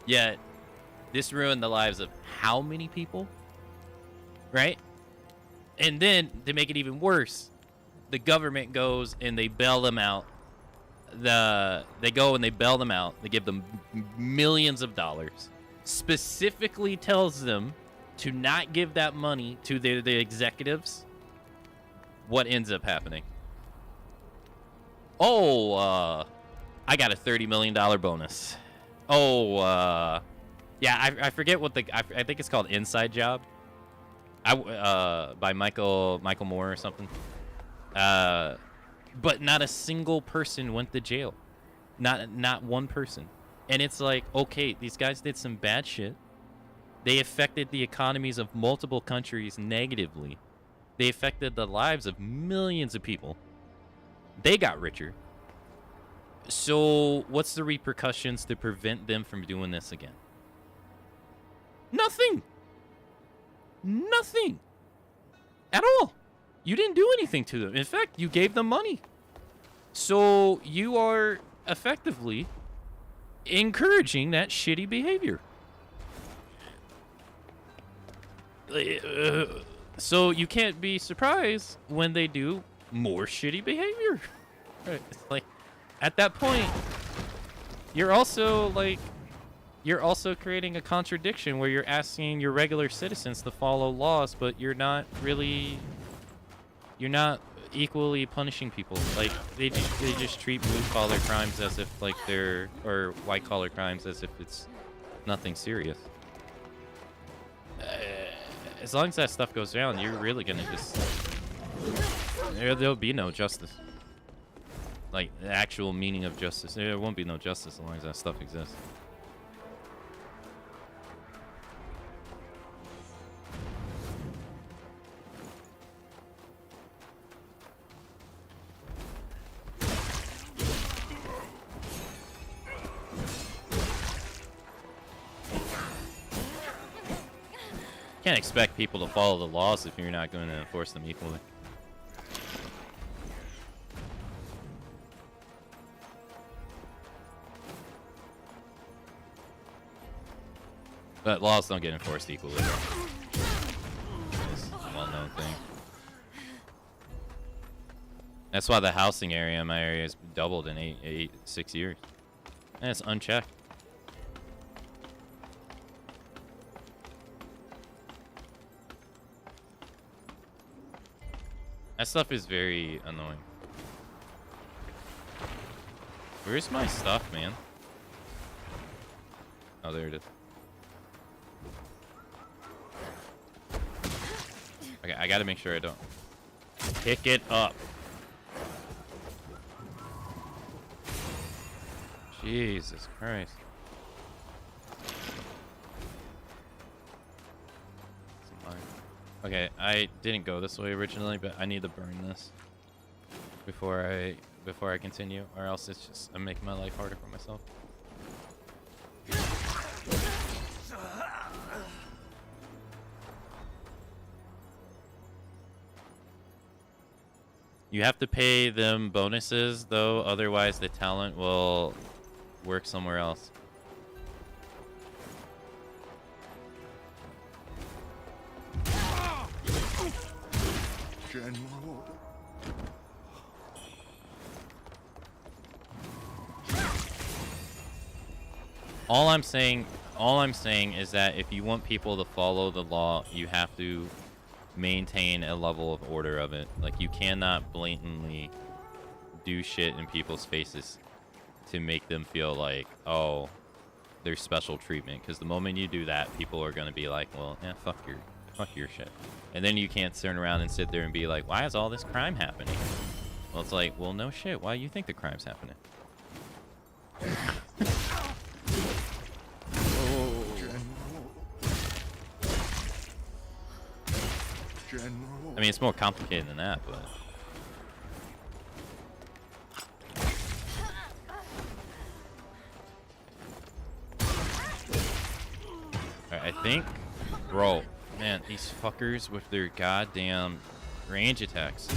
Yet, this ruined the lives of how many people? Right? And then, to make it even worse, the government goes and they bail them out. They go and they bail them out. They give them millions of dollars. Specifically tells them to not give that money to the executives. What ends up happening? Oh, I got a $30 million bonus. Oh, yeah, I forget what I think it's called Inside Job. By Michael Moore or something. But not a single person went to jail. Not one person. And it's like, okay, these guys did some bad shit. They affected the economies of multiple countries negatively. They affected the lives of millions of people. They got richer. So, what's the repercussions to prevent them from doing this again? Nothing. Nothing. At all. You didn't do anything to them. In fact, you gave them money. So, you are effectively encouraging that shitty behavior. So, you can't be surprised when they do more shitty behavior. Right. It's like, at that point, you're also creating a contradiction where you're asking your regular citizens to follow laws, but you're not equally punishing people. Like, they just treat blue-collar crimes as if like or white-collar crimes as if it's nothing serious. As long as that stuff goes down, you're really gonna just there'll be no justice. Like, the actual meaning of justice. There won't be no justice as long as that stuff exists. Can't expect people to follow the laws if you're not going to enforce them equally. But laws don't get enforced equally. It's a well-known thing. That's why the housing area in my area has doubled in 6 years. And it's unchecked. That stuff is very annoying. Where's my stuff, man? Oh, there it is. Okay, I gotta make sure I don't pick it up. Jesus Christ. Okay, I didn't go this way originally, but I need to burn this before I continue, or else it's just I'm making my life harder for myself. You have to pay them bonuses though, otherwise the talent will work somewhere else. General. All I'm saying is that if you want people to follow the law, you have to maintain a level of order of it. Like, you cannot blatantly do shit in people's faces to make them feel like, oh, there's special treatment. Because the moment you do that, people are going to be like, well, yeah, fuck your shit. And then you can't turn around and sit there and be like, why is all this crime happening? Well, it's like, well, no shit. Why do you think the crime's happening? I mean, it's more complicated than that, but... Alright, I think... Bro, man, these fuckers with their goddamn range attacks.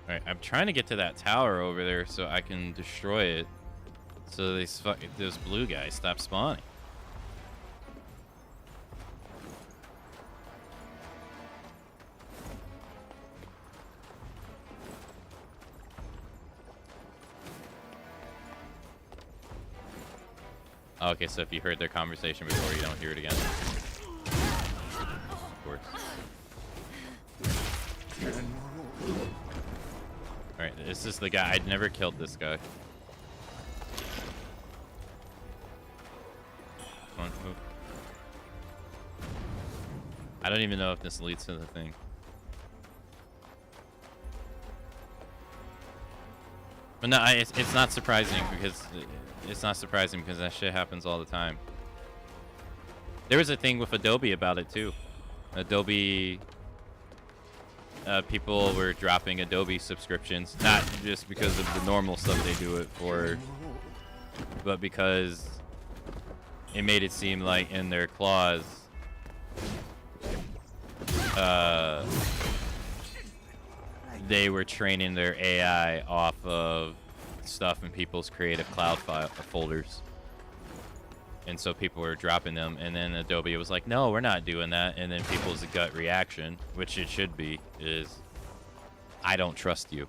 Alright, I'm trying to get to that tower over there so I can destroy it. So those blue guys stop spawning. Okay, so if you heard their conversation before, you don't hear it again. Of course. Alright, this is the guy. I'd never killed this guy. Come on, move. I don't even know if this leads to the thing. But no, it's not surprising because that shit happens all the time. There was a thing with Adobe about it too. Adobe people were dropping Adobe subscriptions, not just because of the normal stuff they do it for, but because it made it seem like in their clause they were training their AI off of stuff in people's Creative Cloud folders. And so people were dropping them, and then Adobe was like, no, we're not doing that. And then people's gut reaction, which it should be, is, I don't trust you.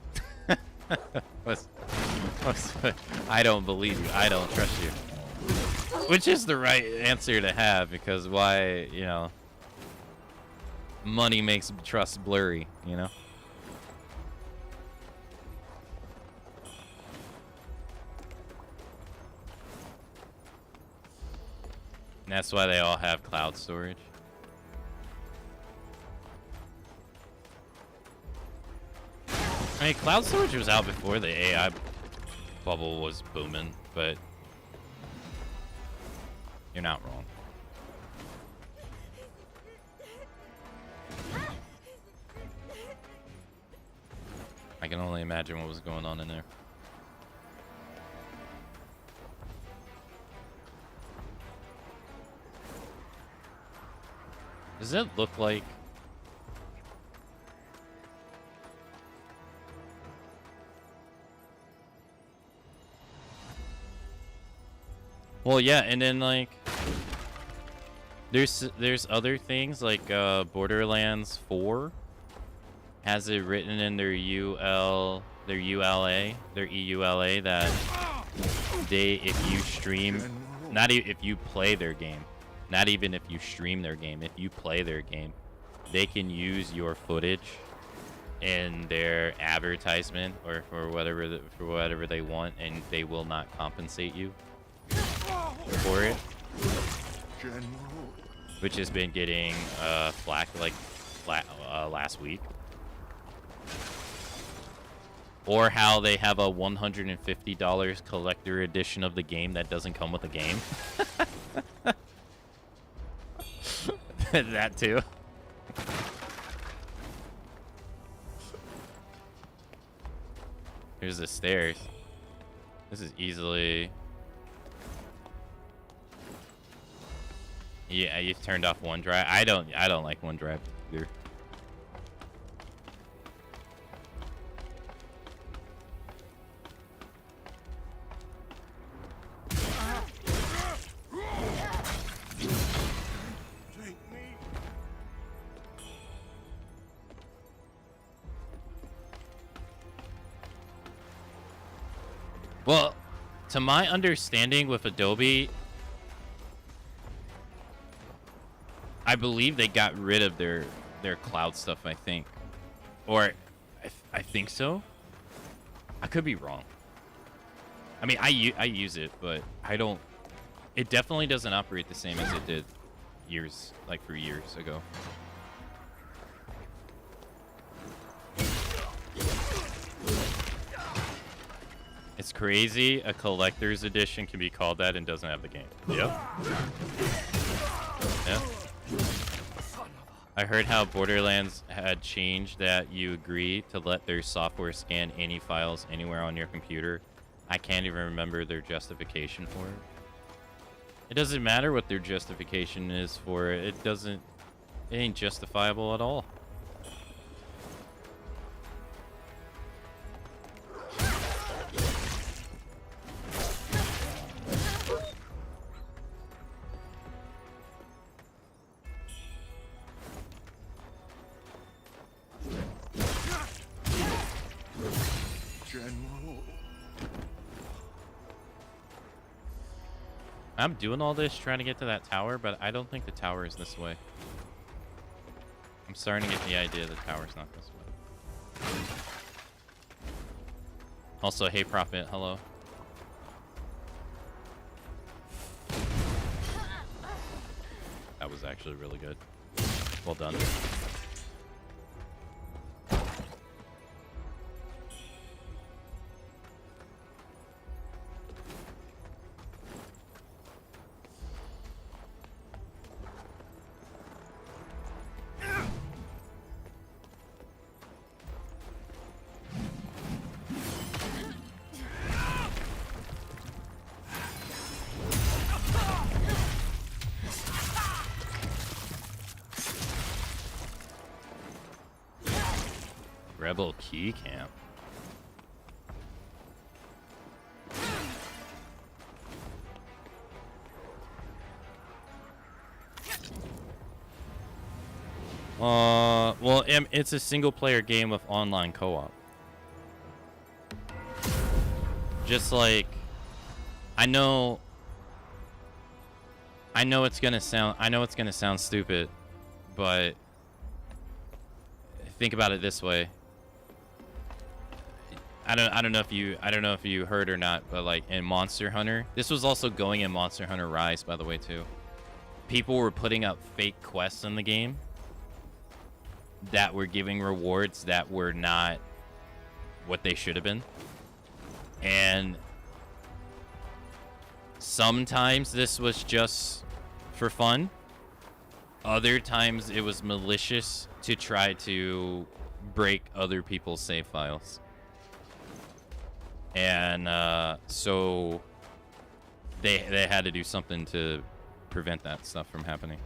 I don't believe you. I don't trust you. Which is the right answer to have, because why, you know, money makes trust blurry, you know? And that's why they all have cloud storage. I mean, cloud storage was out before the AI bubble was booming, but you're not wrong. I can only imagine what was going on in there. Does it look like... Well, yeah, and then like there's other things like Borderlands 4 has it written in their EULA that if you stream, if you play their game, not even if you stream their game, if you play their game, they can use your footage in their advertisement or for whatever they want, and they will not compensate you for it, which has been getting flack last week. Or how they have a $150 collector edition of the game that doesn't come with the game. That too. Here's the stairs. This is easily... Yeah, you turned off OneDrive. I don't like OneDrive either. Well, to my understanding with Adobe, I believe they got rid of their cloud stuff, I think. Or I think so. I could be wrong. I mean, I use it, but I don't... It definitely doesn't operate the same as it did years ago. It's crazy. A collector's edition can be called that and doesn't have the game. Yep. Yep. I heard how Borderlands had changed that you agree to let their software scan any files anywhere on your computer. I can't even remember their justification for it. It doesn't matter what their justification is for it. It ain't justifiable at all. I'm doing all this trying to get to that tower, but I don't think the tower is this way. I'm starting to get the idea the tower's not this way. Also, hey Prophet, hello. That was actually really good. Well done. Rebel key camp. Well, it's a single player game with online co-op. Just like, I know it's gonna sound stupid, but think about it this way. I don't know if you heard or not, but like in Monster Hunter, this was also going in Monster Hunter Rise, by the way, too. People were putting up fake quests in the game that were giving rewards that were not what they should have been. And sometimes this was just for fun. Other times it was malicious to try to break other people's save files. And so they had to do something to prevent that stuff from happening.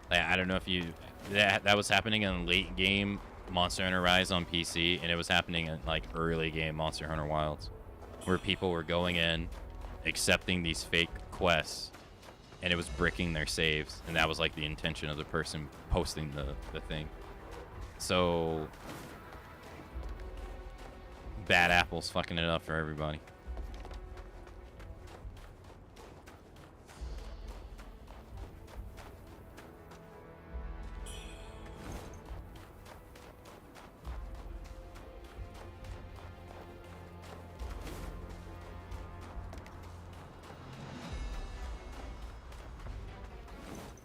Like, I don't know if you that was happening in late game Monster Hunter Rise on PC, and it was happening in like early game Monster Hunter Wilds, where people were going in, accepting these fake quests, and it was bricking their saves, and that was like the intention of the person posting the thing. So bad apples fucking it up for everybody.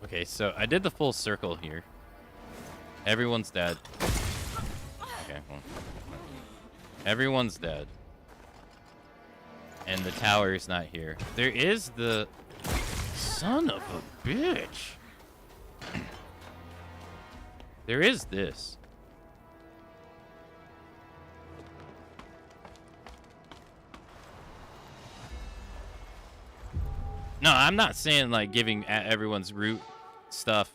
Okay, so I did the full circle here. Everyone's dead. Okay, well, everyone's dead. And the tower is not here. There is the... Son of a bitch. There is this. No, I'm not saying like giving everyone's root stuff,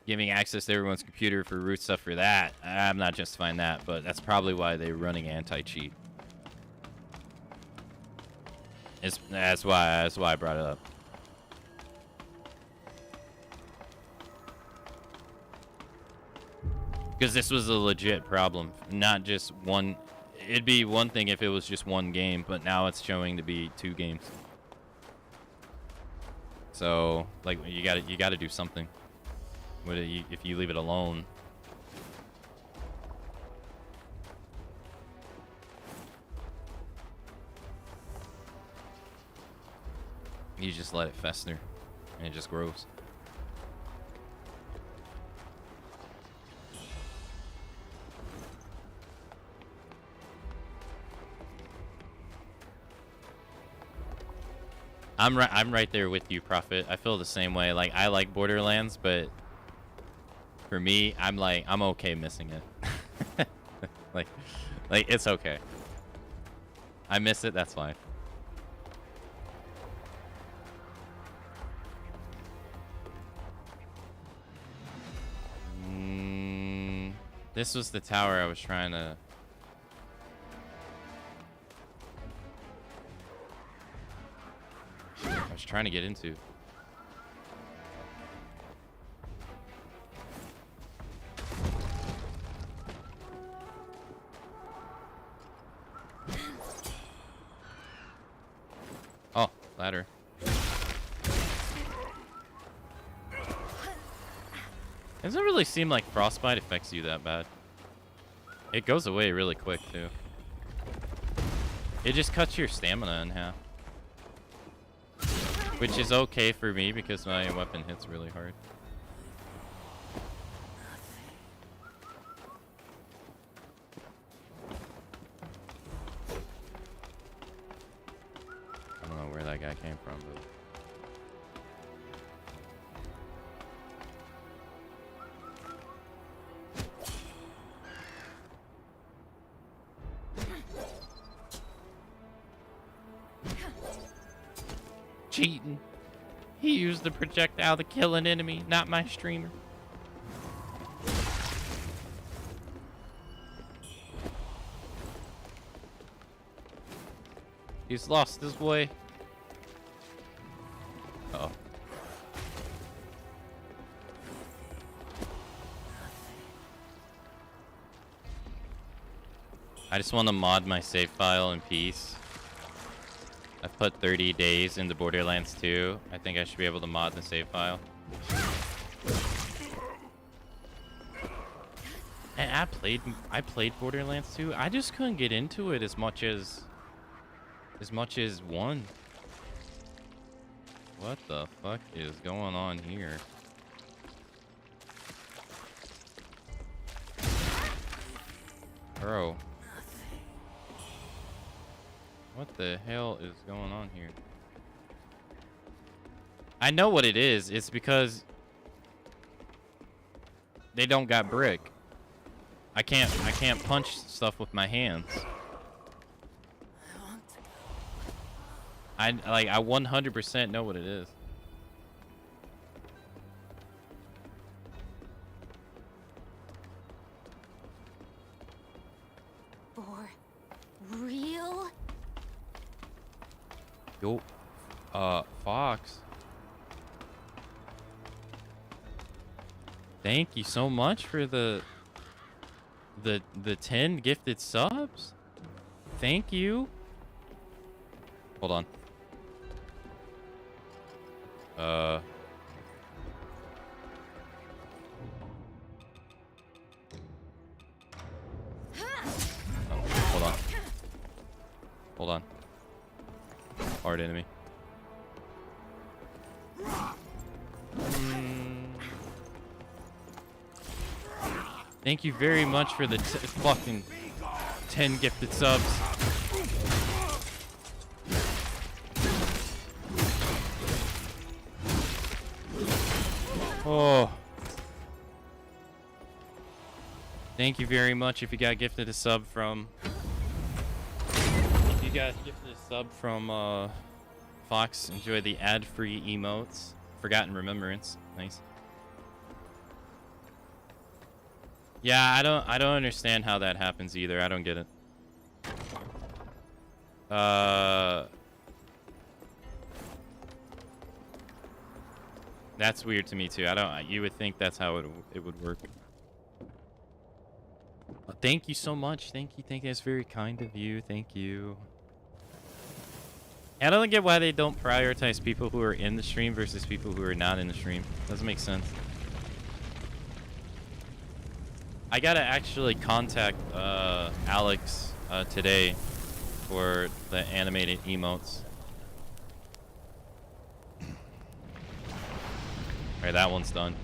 giving access to everyone's computer for root stuff for that. I'm not justifying that, but that's probably why they're running anti-cheat. That's why I brought it up. Because this was a legit problem, not just one. It'd be one thing if it was just one game, but now it's showing to be 2 games. So, like, you gotta do something. If you leave it alone. You just let it fester, and it just grows. I'm right there with you, Prophet. I feel the same way. Like, I like Borderlands, but for me, I'm okay missing it. like it's okay. I miss it, that's fine. This was the tower I was trying to... I was trying to get into. Oh, ladder. It doesn't really seem like frostbite affects you that bad. It goes away really quick too. It just cuts your stamina in half. Which is okay for me because my weapon hits really hard. I don't know where that guy came from, but... Cheating. He used the projectile to kill an enemy, not my streamer. He's lost his way. Uh-oh. I just want to mod my save file in peace. I've put 30 days into Borderlands 2. I think I should be able to mod the save file. And I played Borderlands 2. I just couldn't get into it as much as 1. What the fuck is going on here? Bro. What the hell is going on here? I know what it is. It's because they don't got brick. I can't punch stuff with my hands. I 100% know what it is. Yo, Fox. Thank you so much for the 10 gifted subs. Thank you. Hold on. Oh, hold on. Hold on. Hard enemy. Thank you very much for the fucking 10 gifted subs. Oh. Thank you very much if you got gifted a sub from... If you got gifted a sub from, Fox, enjoy the ad-free emotes. Forgotten Remembrance. Nice. Yeah, I don't understand how that happens either. I don't get it. That's weird to me too. You would think that's how it would work. Thank you so much. Thank you. That's very kind of you. Thank you. I don't get why they don't prioritize people who are in the stream versus people who are not in the stream. Doesn't make sense. I gotta actually contact Alex today for the animated emotes. Alright, that one's done.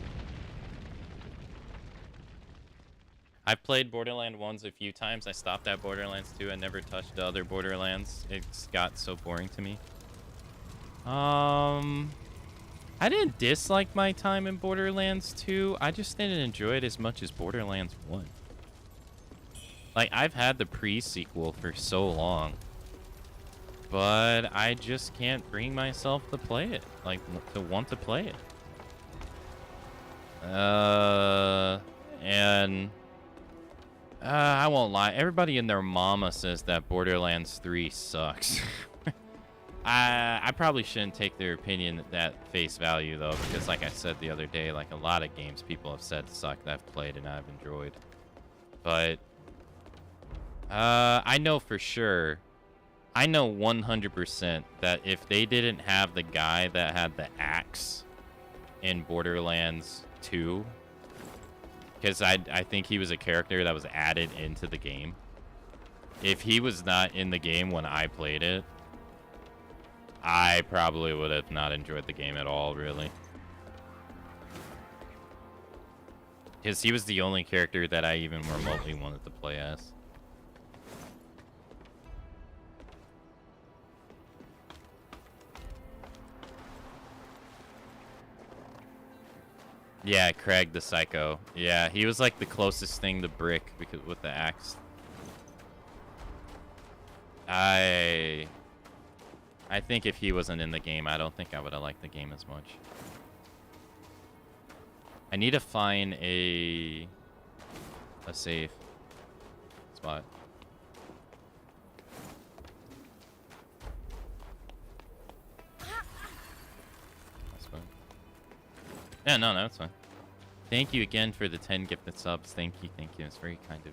I've played Borderlands 1 a few times. I stopped at Borderlands 2. I never touched the other Borderlands. It's got so boring to me. I didn't dislike my time in Borderlands 2. I just didn't enjoy it as much as Borderlands 1. Like, I've had the pre-sequel for so long. But I just can't bring myself to play it. Like, to want to play it. I won't lie. Everybody and their mama says that Borderlands 3 sucks. I probably shouldn't take their opinion at face value, though, because like I said the other day, like a lot of games people have said suck that I've played and I've enjoyed. But I know for sure, I know 100% that if they didn't have the guy that had the axe in Borderlands 2, because I think he was a character that was added into the game. If he was not in the game when I played it, I probably would have not enjoyed the game at all, really. Because he was the only character that I even remotely wanted to play as. Yeah, Craig the Psycho. Yeah, he was like the closest thing to Brick because with the axe. I think if he wasn't in the game, I don't think I would have liked the game as much. I need to find a safe spot. Yeah, no, it's fine. Thank you again for the 10 gifted subs. Thank you. It's very kind of you.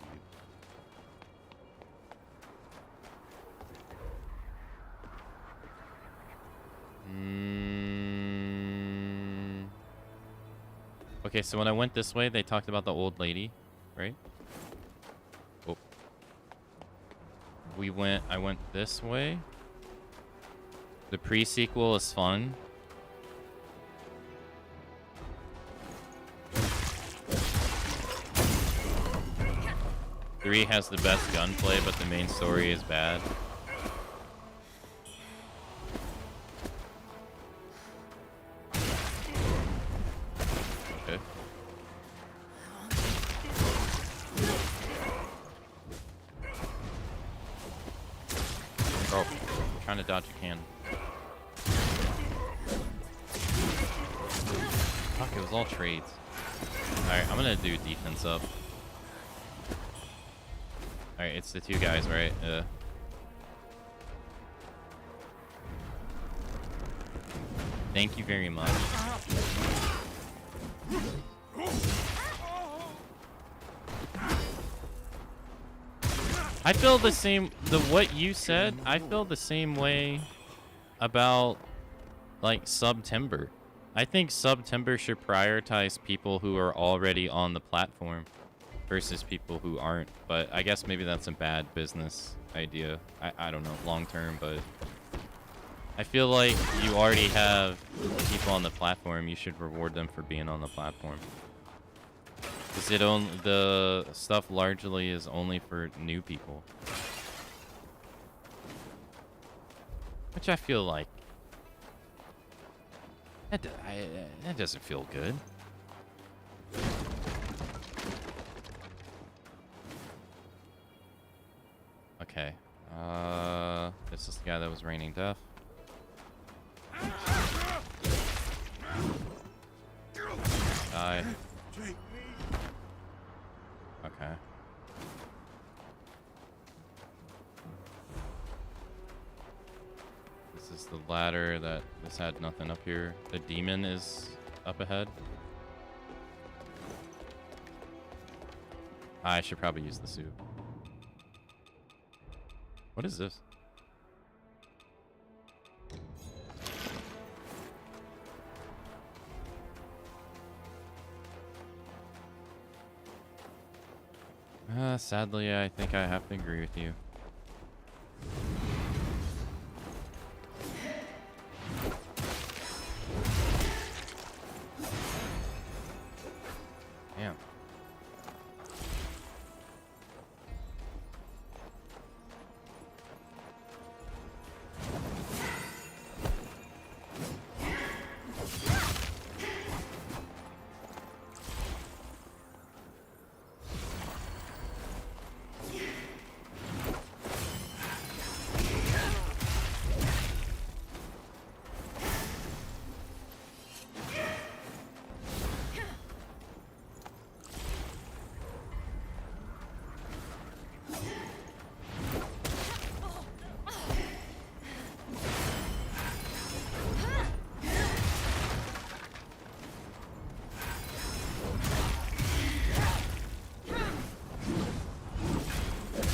Okay, so when I went this way, they talked about the old lady, right? Oh. I went this way. The pre-sequel is fun. Three has the best gunplay, but the main story is bad. Okay. Oh, trying to dodge a cannon. Fuck, it was all trades. Alright, I'm gonna do defense up. Alright, it's the two guys, right? Thank you very much. I feel the same. What you said, I feel the same way about like September. I think September should prioritize people who are already on the platform versus people who aren't. But I guess maybe that's a bad business idea. I don't know, long term, but I feel like you already have people on the platform. You should reward them for being on the platform. Because the stuff largely is only for new people. Which I feel like that doesn't feel good. Okay. This is the guy that was raining death. Die. Okay. This is the ladder that this had nothing up here. The demon is up ahead. I should probably use the suit. What is this? Sadly, I think I have to agree with you. Damn.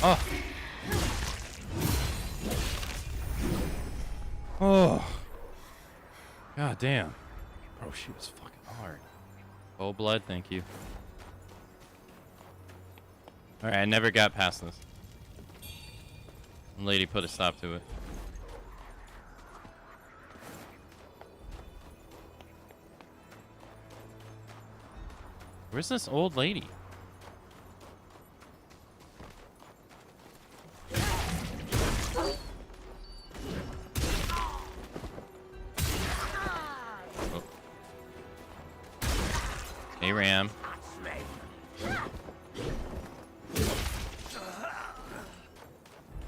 Oh. Oh. God damn. Bro, she was fucking hard. Oh, blood, thank you. Alright, I never got past this. Lady put a stop to it. Where's this old lady? Oh. Hey, Ram.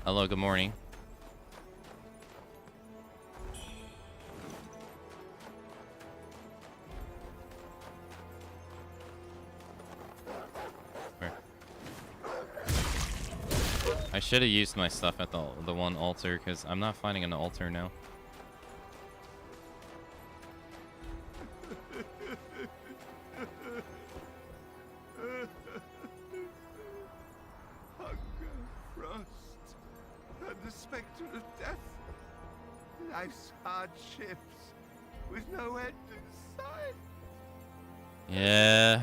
Hello, good morning. Where? I should have used my stuff at the one altar, because I'm not finding an altar now. Life's hardships with no end in sight. Yeah.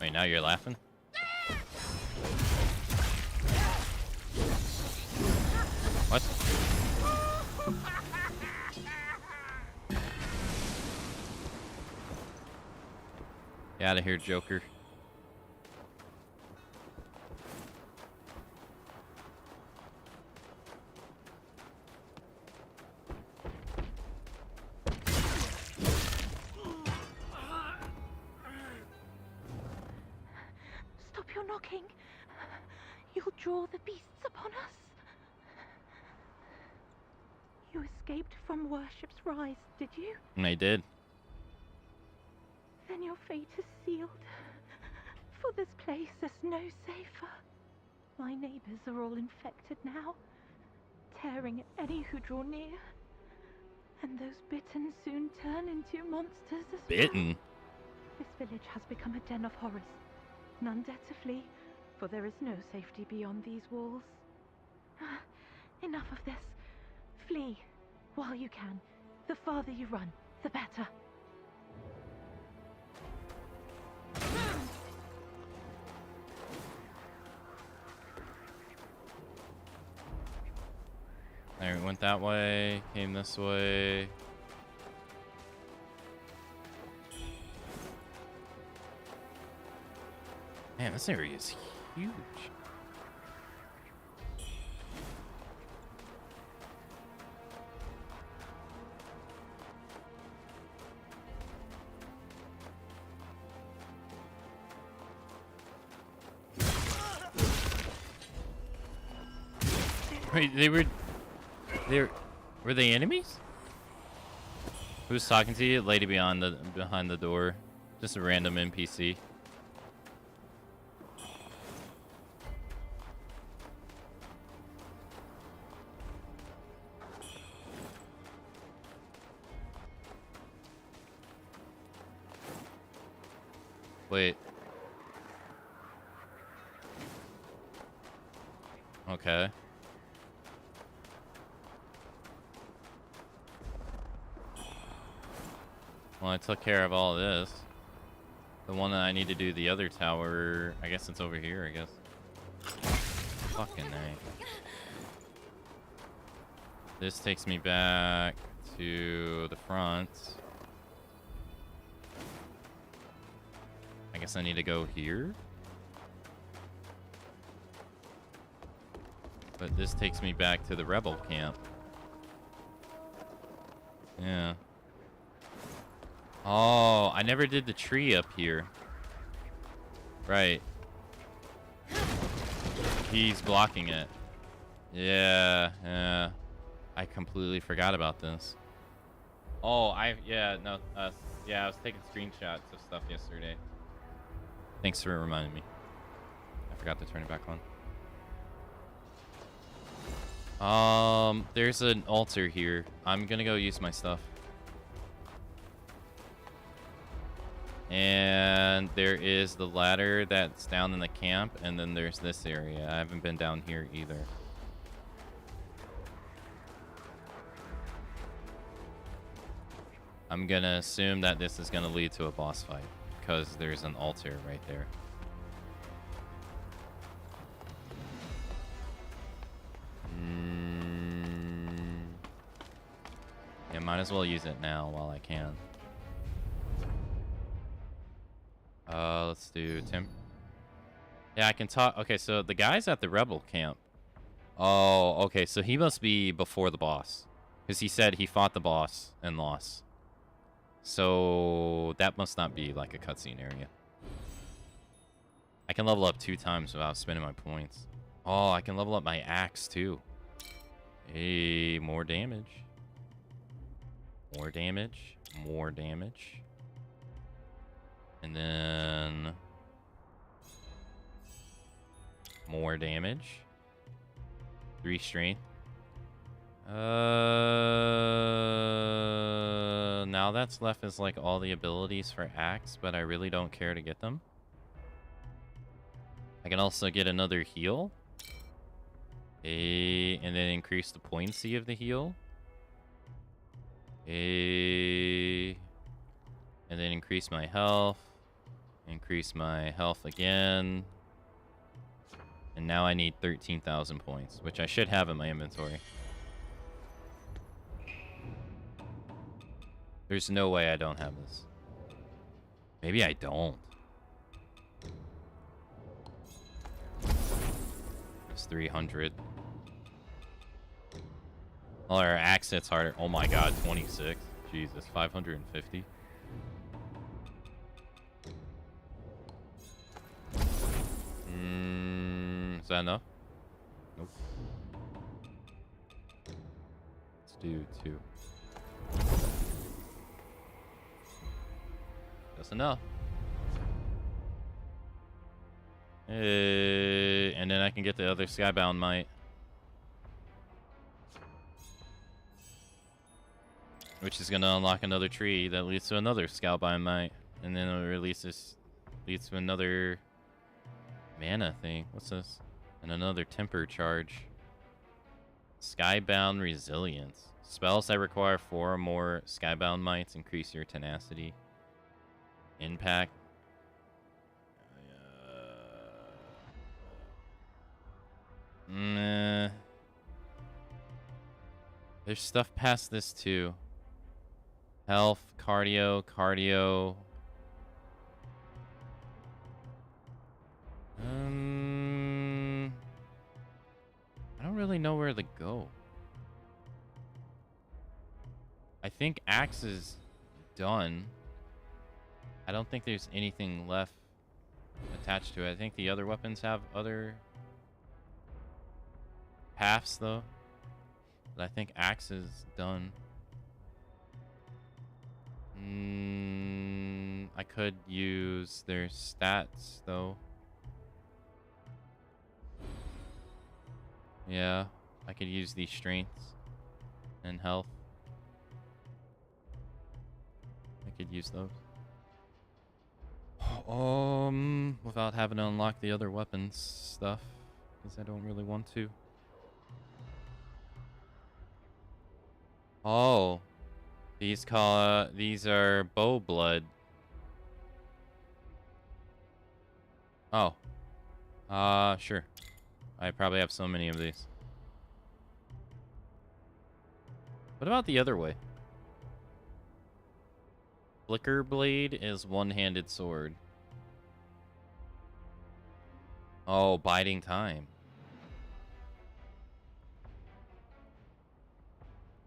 Wait, now you're laughing? What? Get out of here, Joker. Stop your knocking. You'll draw the beasts upon us. You escaped from Worship's Rise, did you? And I did. then your fate is sealed. For this place is no safer. My neighbors are all infected now, tearing at any who draw near. And those bitten soon turn into monsters as Bitten? well. This village has become a den of horrors. None dare to flee, for there is no safety beyond these walls. Enough of this. Flee, while you can. The farther you run, the better. Alright, went that way, came this way. Man, this area is huge. Wait, were they enemies? Who's talking to you? Lady behind the door. Just a random NPC. Wait. Okay. Well, I took care of all of this. The one that I need to do the other tower, I guess it's over here, I guess. Fucking night. This takes me back to the front. I guess I need to go here. But this takes me back to the rebel camp. Yeah. Oh, I never did the tree up here. Right. He's blocking it. Yeah. I completely forgot about this. Oh, I was taking screenshots of stuff yesterday. Thanks for reminding me. I forgot to turn it back on. There's an altar here. I'm gonna go use my stuff. And there is the ladder that's down in the camp, and then there's this area. I haven't been down here either. I'm gonna assume that this is gonna lead to a boss fight, because there's an altar right there. Yeah, might as well use it now while I can. Let's do Tim. Yeah, I can talk. Okay, so the guy's at the rebel camp. Oh, okay, so he must be before the boss, because he said he fought the boss and lost. So that must not be like a cutscene area. I can level up 2 times without spending my points. Oh, I can level up my axe too. Hey, more damage. More damage. More damage. And then more damage. 3 strength. Now that's left is like all the abilities for axe, but I really don't care to get them. I can also get another heal. And then increase the potency of the heal. And then increase my health. Increase my health again. And now I need 13,000 points, which I should have in my inventory. There's no way I don't have this. Maybe I don't. It's 300. Oh, our axe hits harder. Oh my god, 26. Jesus, 550. Is that enough? Nope. Let's do 2. That's enough. And then I can get the other Skybound Might. Which is going to unlock another tree that leads to another Skybound Might. And then it leads to another mana thing. What's this? And another temper charge. Skybound Resilience. Spells that require 4 or more Skybound Mights increase your tenacity. Impact. There's stuff past this too. Health, cardio. I don't really know where to go. I think Axe is done. I don't think there's anything left attached to it. I think the other weapons have other paths though. But I think Axe is done. I could use their stats though. Yeah, I could use these strengths and health. I could use those. Without having to unlock the other weapons stuff, because I don't really want to. Oh, these are bow blood. Oh, sure. I probably have so many of these. What about the other way? Flicker blade is one-handed sword. Oh, biding time.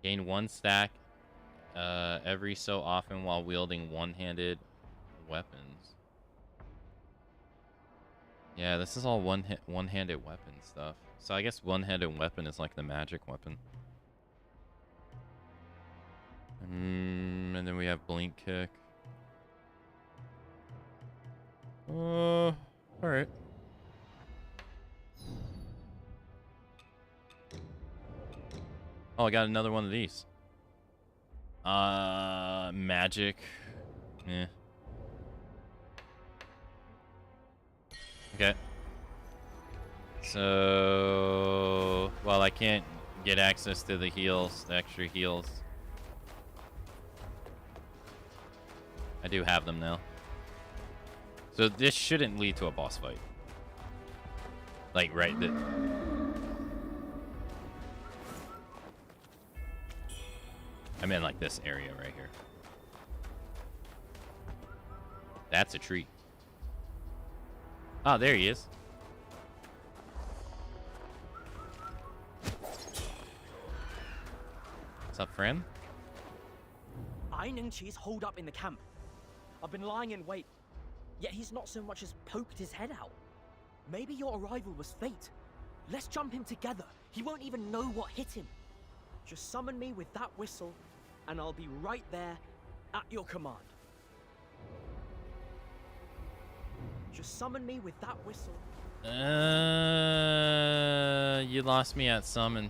Gain 1 stack every so often while wielding one-handed weapons. Yeah, this is all one-handed weapon stuff. So I guess one-handed weapon is like the magic weapon. And then we have blink kick. All right. Oh, I got another one of these. Magic. Yeah. Okay. So, well, I can't get access to the heals, the extra heals. I do have them now. So this shouldn't lead to a boss fight. Like, right? I'm in, like, this area right here. That's a tree. Oh, there he is. What's up, friend? Ai Ningqi's holed up in the camp. I've been lying in wait, yet he's not so much as poked his head out. Maybe your arrival was fate. Let's jump him together. He won't even know what hit him. Just summon me with that whistle, and I'll be right there at your command. Just summon me with that whistle. You lost me at summon.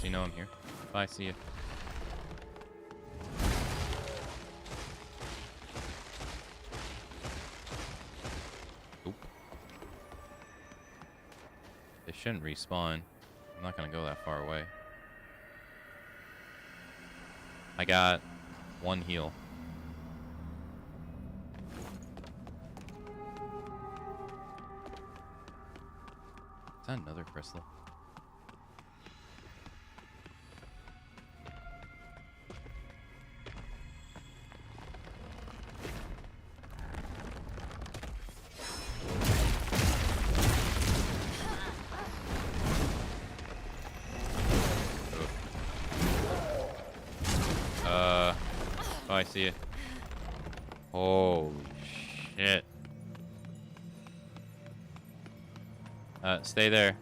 You know I'm here. Bye, see you. Oop. They shouldn't respawn. I'm not gonna go that far away. I got 1 heal. Is that another crystal? see you. Holy shit. Stay there.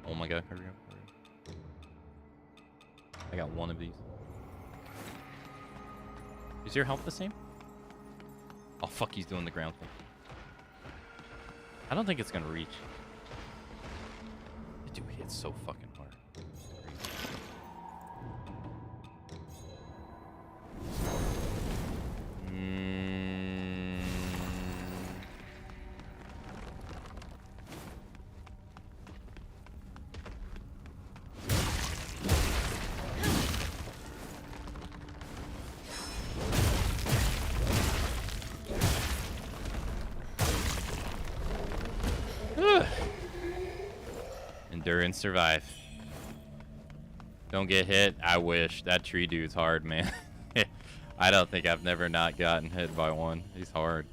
Oh my god, hurry up, hurry up. I got one of these. Is your health the same? Oh fuck, he's doing the ground thing. I don't think it's gonna reach. Dude, it's so fucking hard. Endure and survive. Don't get hit. I wish. That tree dude's hard, man. I don't think I've never not gotten hit by one. He's hard.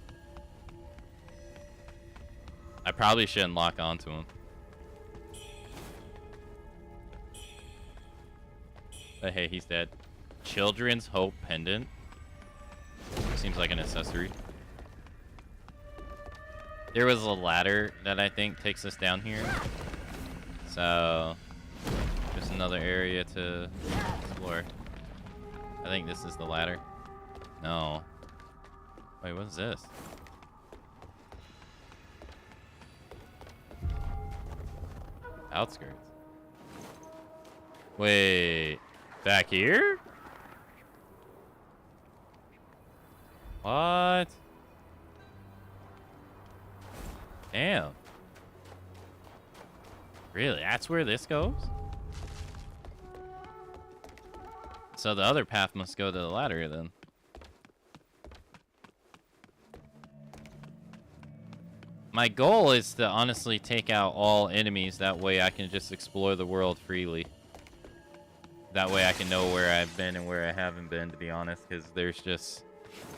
I probably shouldn't lock onto him. But hey, he's dead. Children's Hope Pendant. Seems like an accessory. There was a ladder that I think takes us down here. So, just another area to explore. I think this is the ladder. No. Wait, what is this? Outskirts. Wait. Back here? What? Damn. Really? That's where this goes? So the other path must go to the ladder then. My goal is to honestly take out all enemies. That way I can just explore the world freely. That way I can know where I've been and where I haven't been, to be honest. Because there's just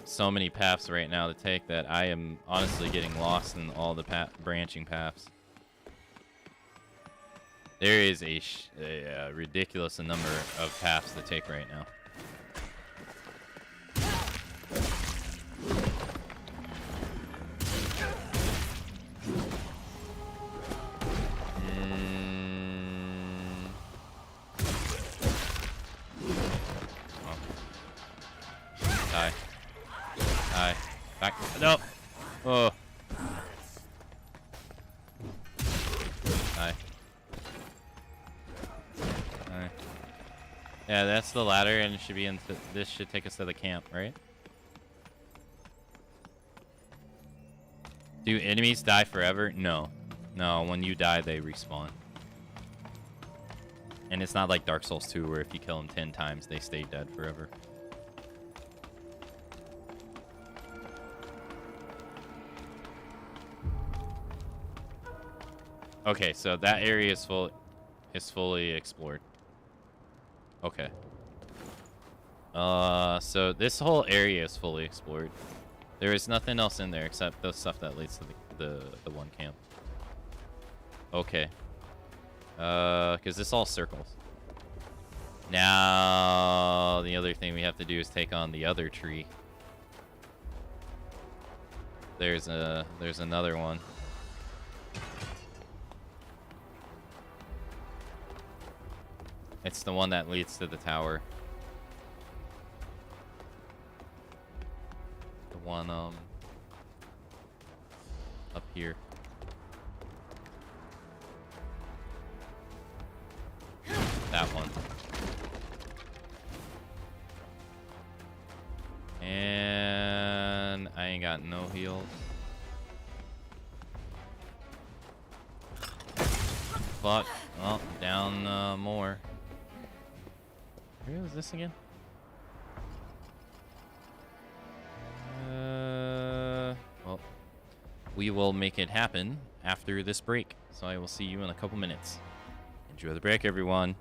so many paths right now to take that I am honestly getting lost in all the branching paths. There is a ridiculous number of paths to take right now. Oh. Die. Die. Back. No. Oh. Die. Yeah, that's the ladder, and it should be into. This should take us to the camp, right? Do enemies die forever? No. No, when you die, they respawn. And it's not like Dark Souls 2, where if you kill them 10 times, they stay dead forever. Okay, so that area is fully explored. Okay. So this whole area is fully explored. There is nothing else in there except the stuff that leads to the one camp. Okay. Because this all circles. Now the other thing we have to do is take on the other tree. There's another one. It's the one that leads to the tower. The one, up here. That one. And I ain't got no heals. Fuck. Oh, down more. Where was this again? Well, we will make it happen after this break. So I will see you in a couple minutes. Enjoy the break, everyone.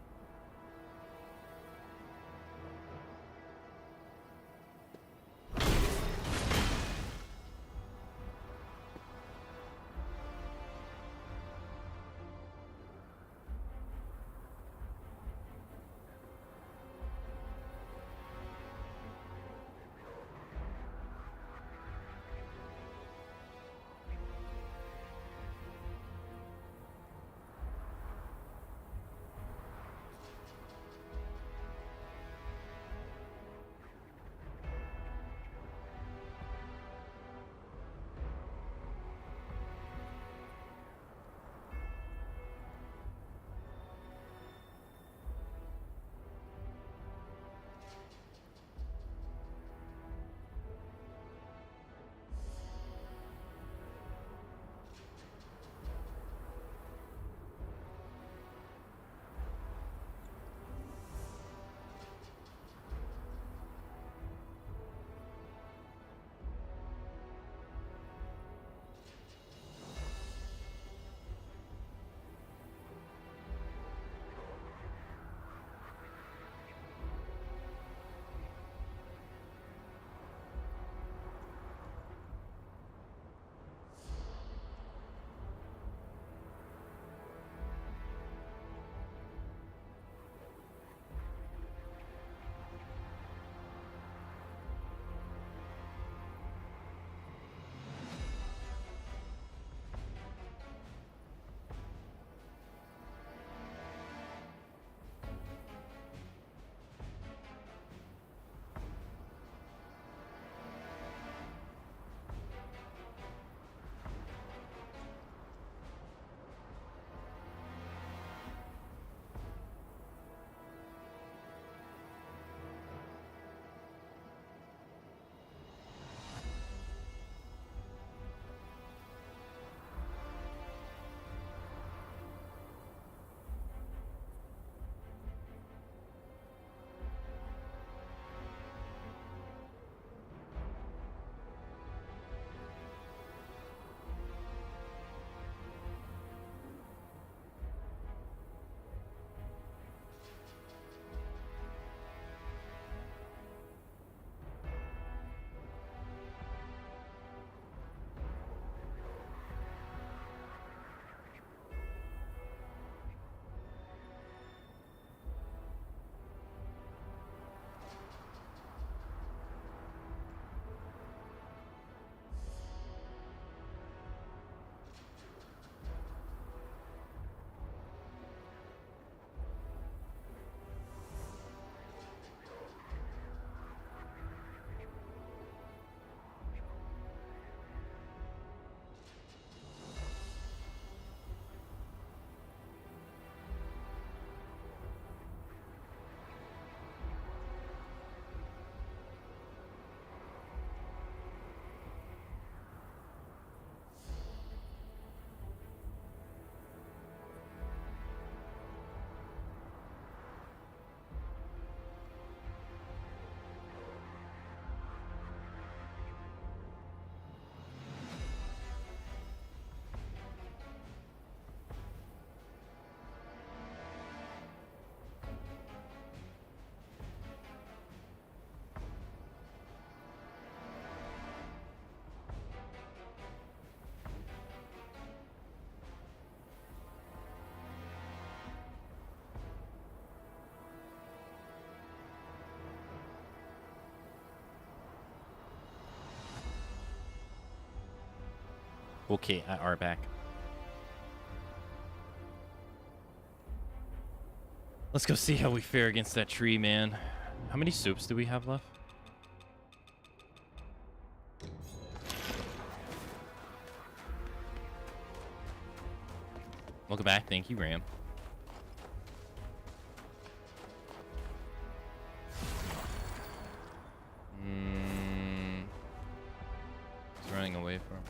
Okay, I are back. Let's go see how we fare against that tree, man. How many soups do we have left? Welcome back. Thank you, Ram. He's running away from us.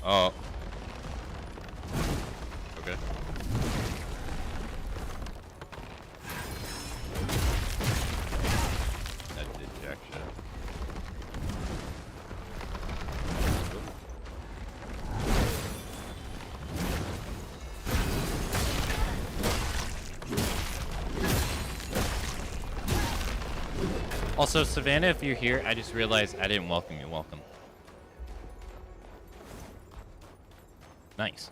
Oh. Okay. That did jack shit. Also, Savannah, if you're here, I just realized I didn't welcome you. Welcome. Nice.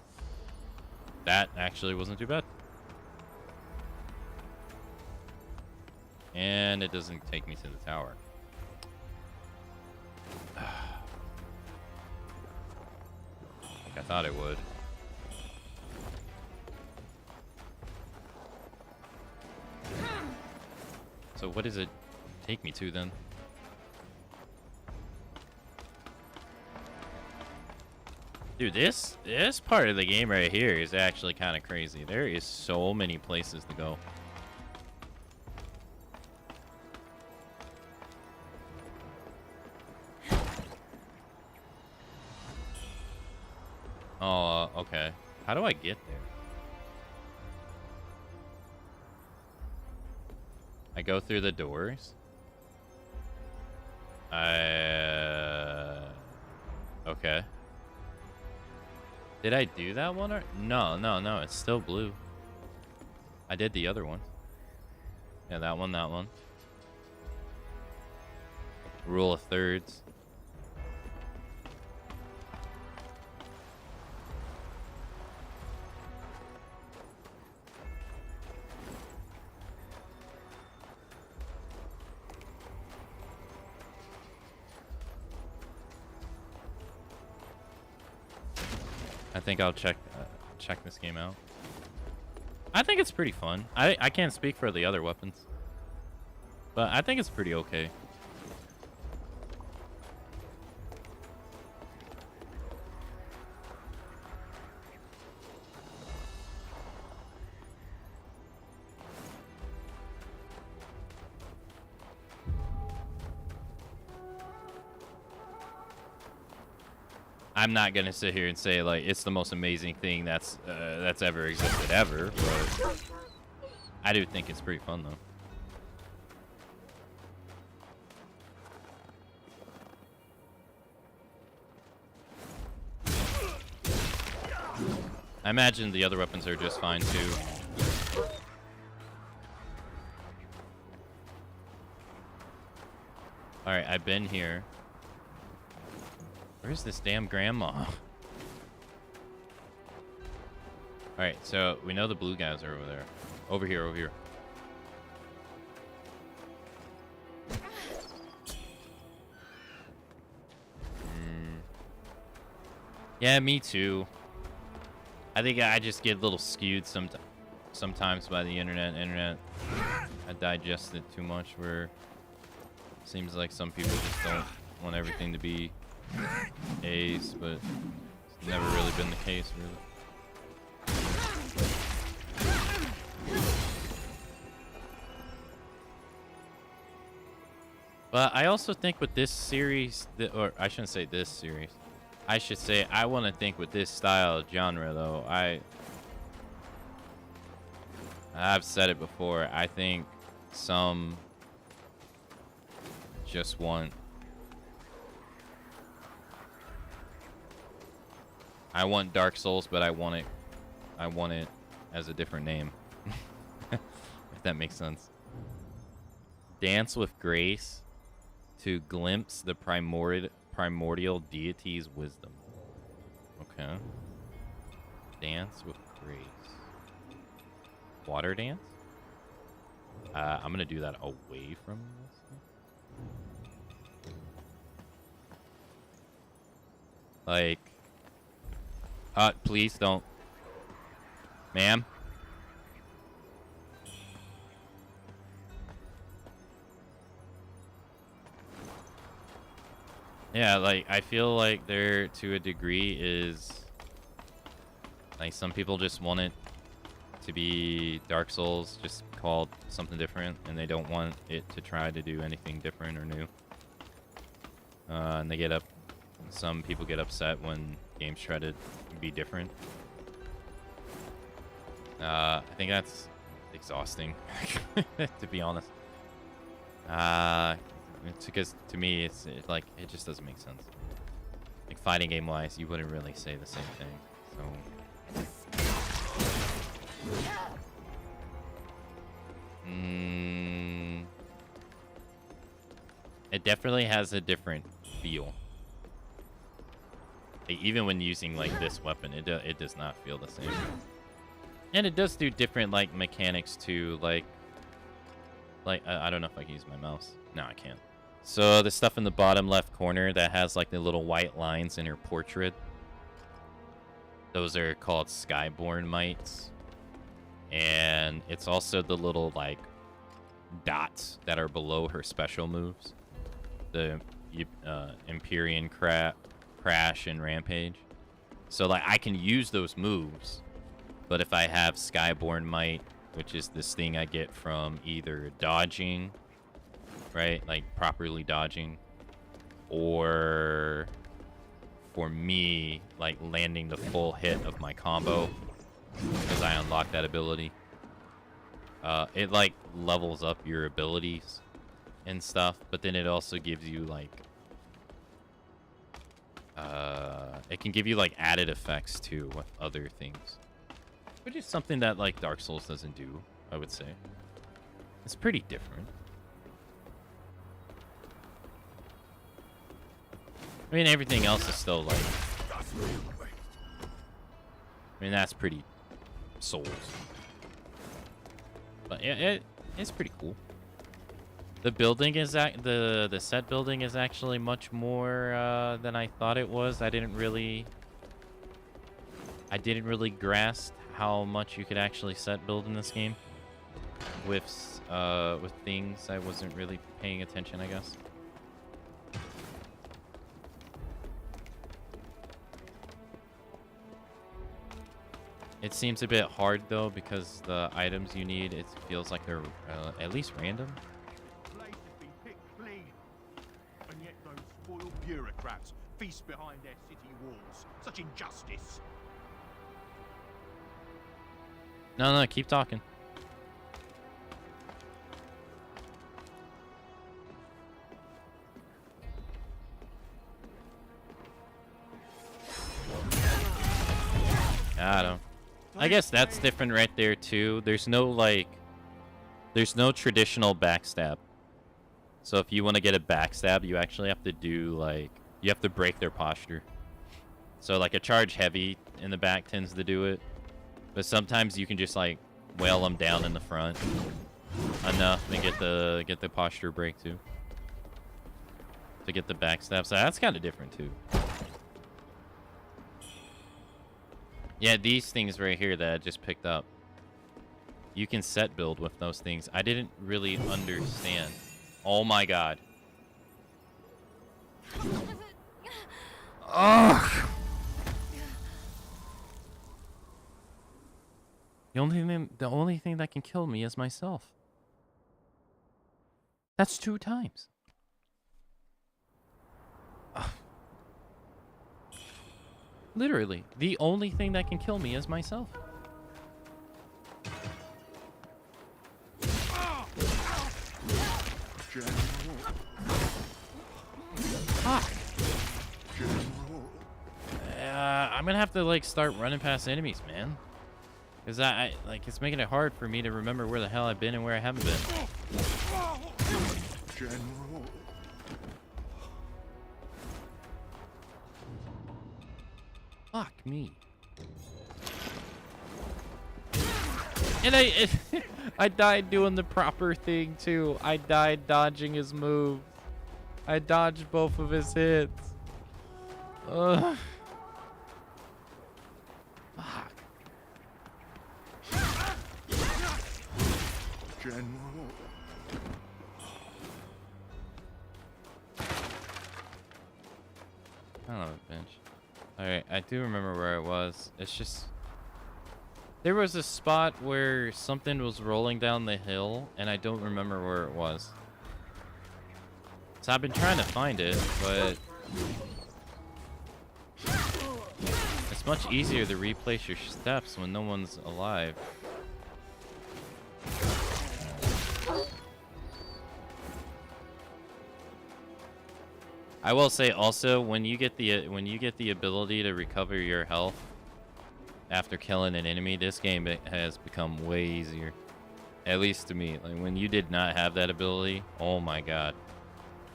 That actually wasn't too bad. And it doesn't take me to the tower. Like I thought it would. So what does it take me to then? Dude, this part of the game right here is actually kind of crazy. There is so many places to go. Oh, okay. How do I get there? I go through the doors. Okay. Did I do that one or no? It's still blue. I did the other one. Yeah, that one. Rule of thirds. I think I'll check this game out. I think it's pretty fun. I can't speak for the other weapons, but I think it's pretty okay. I'm not gonna sit here and say like it's the most amazing thing that's ever existed ever, but I do think it's pretty fun though. I imagine the other weapons are just fine too. All right, I've been here. Where's this damn grandma? Alright, so we know the blue guys are over there. Over here. Yeah, me too. I think I just get a little skewed sometimes by the internet. I digest it too much where it seems like some people just don't want everything to be Ace, but it's never really been the case, really. But I also think with this series, or I shouldn't say this series, I should say I want to think with this style of genre, though. I've said it before. I think some just want. I want Dark Souls, but I want it as a different name. If that makes sense. Dance with grace to glimpse the primordial deity's wisdom. Okay. Dance with grace. Water dance? I'm gonna do that away from this thing. Like, please don't. Ma'am? Yeah, like, I feel like there, to a degree, is... Like, some people just want it to be Dark Souls, just called something different, and they don't want it to try to do anything different or new. And they get up... Some people get upset when games try to be different. I think that's exhausting, to be honest. It's because to me, it just doesn't make sense. Like fighting game wise, you wouldn't really say the same thing. So, it definitely has a different feel. Like, even when using like this weapon, it does not feel the same. And it does do different like mechanics too. Like I don't know if I can use my mouse. No, I can't. So the stuff in the bottom left corner that has like the little white lines in her portrait, those are called Skyborn mites. And it's also the little like dots that are below her special moves. The Empyrean Crash and Rampage. So like I can use those moves, but if I have Skyborn Might, which is this thing I get from either dodging, right, like properly dodging, or for me, like landing the full hit of my combo, because I unlock that ability. It like levels up your abilities and stuff, but then it also gives you like it can give you like added effects too with other things, which is something that like Dark Souls doesn't do, I would say. It's pretty different. I mean, everything else is still like, I mean, that's pretty Souls, but yeah, it's pretty cool. The building is the set building is actually much more than I thought it was. I didn't really grasp how much you could actually set build in this game with things. I wasn't really paying attention, I guess. It seems a bit hard though, because the items you need, it feels like they're at least random. And yet those spoiled bureaucrats feast behind their city walls. Such injustice. No, keep talking. I don't. I guess that's different right there too. There's no traditional backstab. So if you want to get a backstab, you actually have to do you have to break their posture. So like a charge heavy in the back tends to do it, but sometimes you can just like wail them down in the front enough and get the posture break too, to get the backstab. So that's kind of different too. Yeah, these things right here that I just picked up, you can set build with those things. I didn't really understand. Oh my god. Ugh. The only thing that can kill me is myself. That's 2 times. Ugh. Literally, the only thing that can kill me is myself. Fuck. I'm gonna have to like start running past enemies, man. Cause I like it's making it hard for me to remember where the hell I've been and where I haven't been. General. Fuck me. And I died doing the proper thing too. I died dodging his move. I dodged both of his hits. Ugh. Fuck. General. I don't know, bench. Alright, I do remember where it was. It's just... There was a spot where something was rolling down the hill, and I don't remember where it was. So I've been trying to find it, but... It's much easier to replace your steps when no one's alive. I will say also, when you get the ability to recover your health after killing an enemy, this game has become way easier. At least to me. Like when you did not have that ability, oh my god,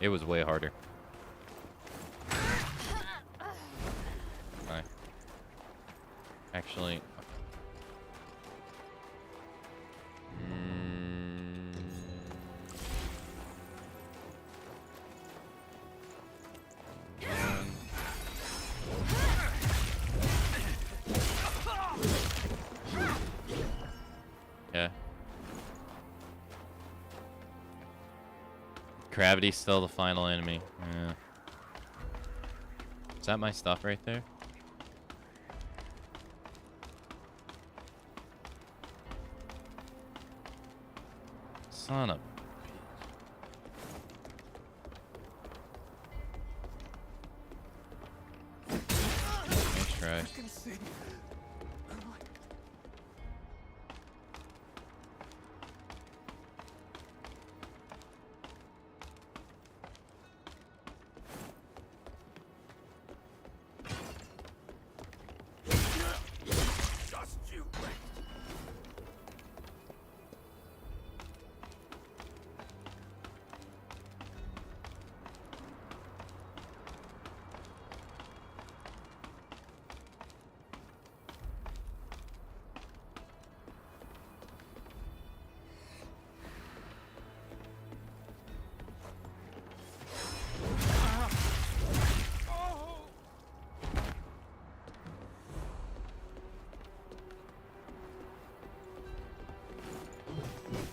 it was way harder. Right. Actually. Yeah. Gravity's still the final enemy. Yeah. Is that my stuff right there? Son of... Nice try.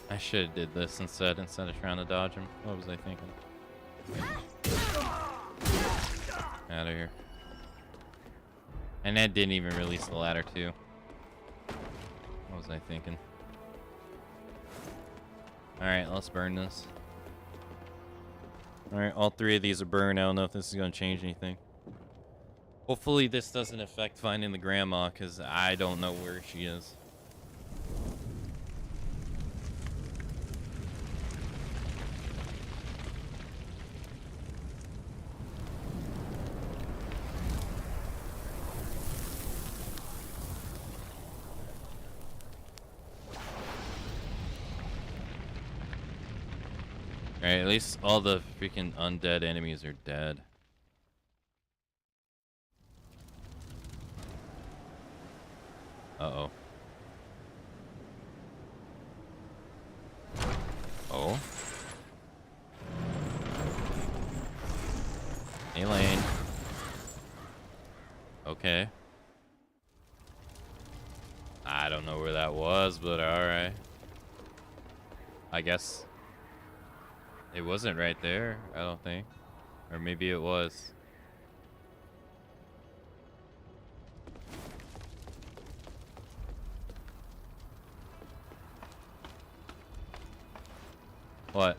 I should have did this instead of trying to dodge him. What was I thinking? Out of here. And that didn't even release the ladder too. What was I thinking? Alright, let's burn this. Alright, all three of these are burned. I don't know if this is going to change anything. Hopefully this doesn't affect finding the grandma, because I don't know where she is. Alright, at least all the freaking undead enemies are dead. Uh-oh. Oh. Elaine. Okay. I don't know where that was, but alright. I guess it wasn't right there, I don't think. Or maybe it was. What?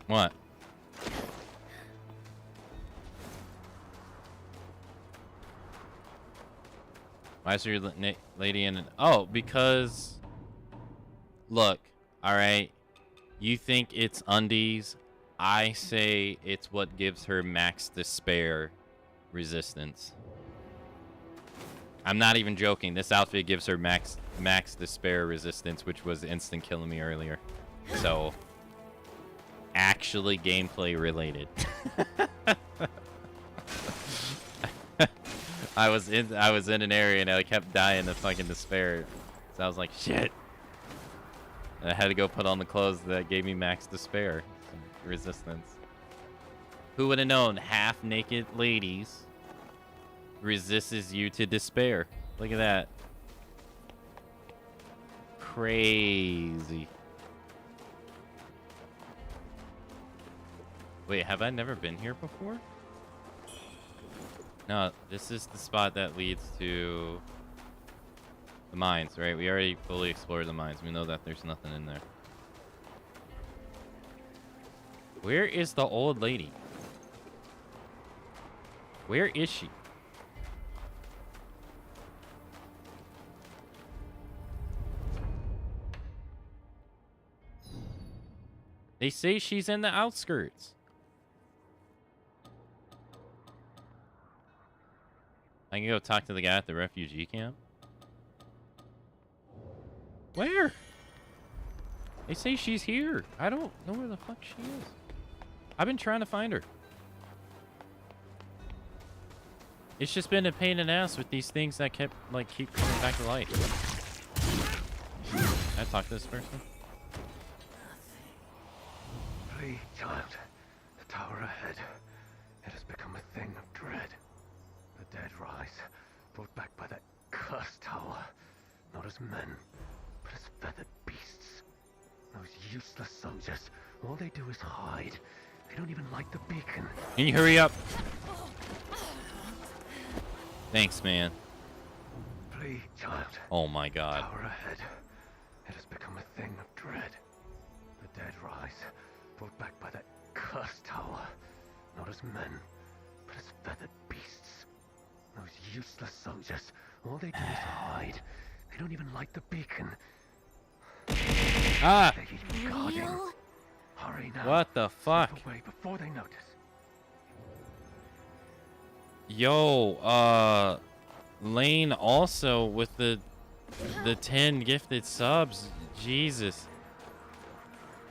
What? Why is your lady in it? Oh, because... Look, alright. You think it's undies. I say it's what gives her max despair resistance. I'm not even joking. This outfit gives her max despair resistance, which was instant killing me earlier. So, actually gameplay related. I was in an area and I kept dying to fucking despair. So I was like, shit. And I had to go put on the clothes that gave me max despair. Some resistance. Who would have known half-naked ladies resists you to despair? Look at that. Crazy. Wait, have I never been here before? No, this is the spot that leads to the mines, right? We already fully explored the mines. We know that there's nothing in there. Where is the old lady? Where is she? They say she's in the outskirts. I can go talk to the guy at the refugee camp. Where? They say she's here. I don't know where the fuck she is. I've been trying to find her. It's just been a pain in the ass with these things that keep coming back to life. Can I talk to this person? Flee, child. The tower ahead. It has become a thing of dread. The dead rise, brought back by that cursed tower. Not as men, but as feathered beasts. Those useless soldiers, all they do is hide. They don't even light the beacon. Can you hurry up? Thanks, man. Flee, child. Oh my god. Tower ahead. It has become a thing of dread. The dead rise, brought back by that cursed tower. Not as men, but as feathered beasts. Those useless soldiers, all they do is hide. They don't even light the beacon. Ah! They keep guarding. Hurry now. What the fuck? Slip away before they notice. Yo, Lane also with the 10 gifted subs. Jesus.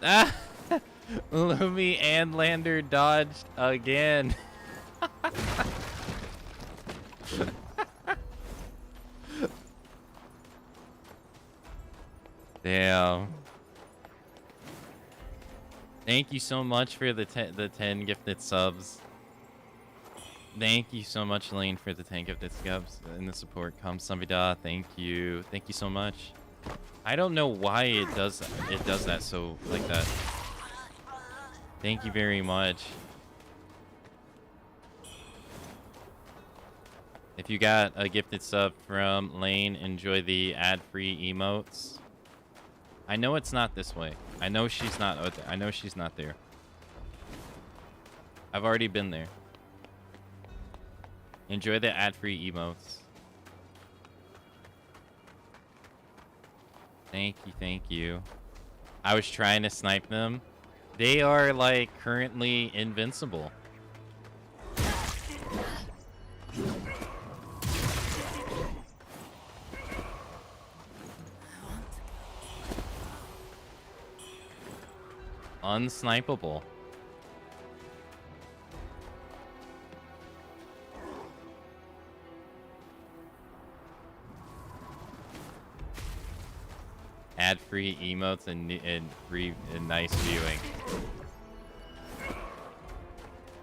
Ah! Lumi and Lander dodged again. Damn. Thank you so much for the 10 gifted subs. Thank you so much, Lane, for the 10 gifted subs and the support. Kamsahamnida, thank you. Thank you so much. I don't know why it does that so like that. Thank you very much. If you got a gifted sub from Lane, enjoy the ad-free emotes. I know it's not this way. I know she's not. I know she's not there. I've already been there. Enjoy the ad-free emotes. Thank you, thank you. I was trying to snipe them. They are like currently invincible. Unsnipeable. Ad-free emotes and free and nice viewing.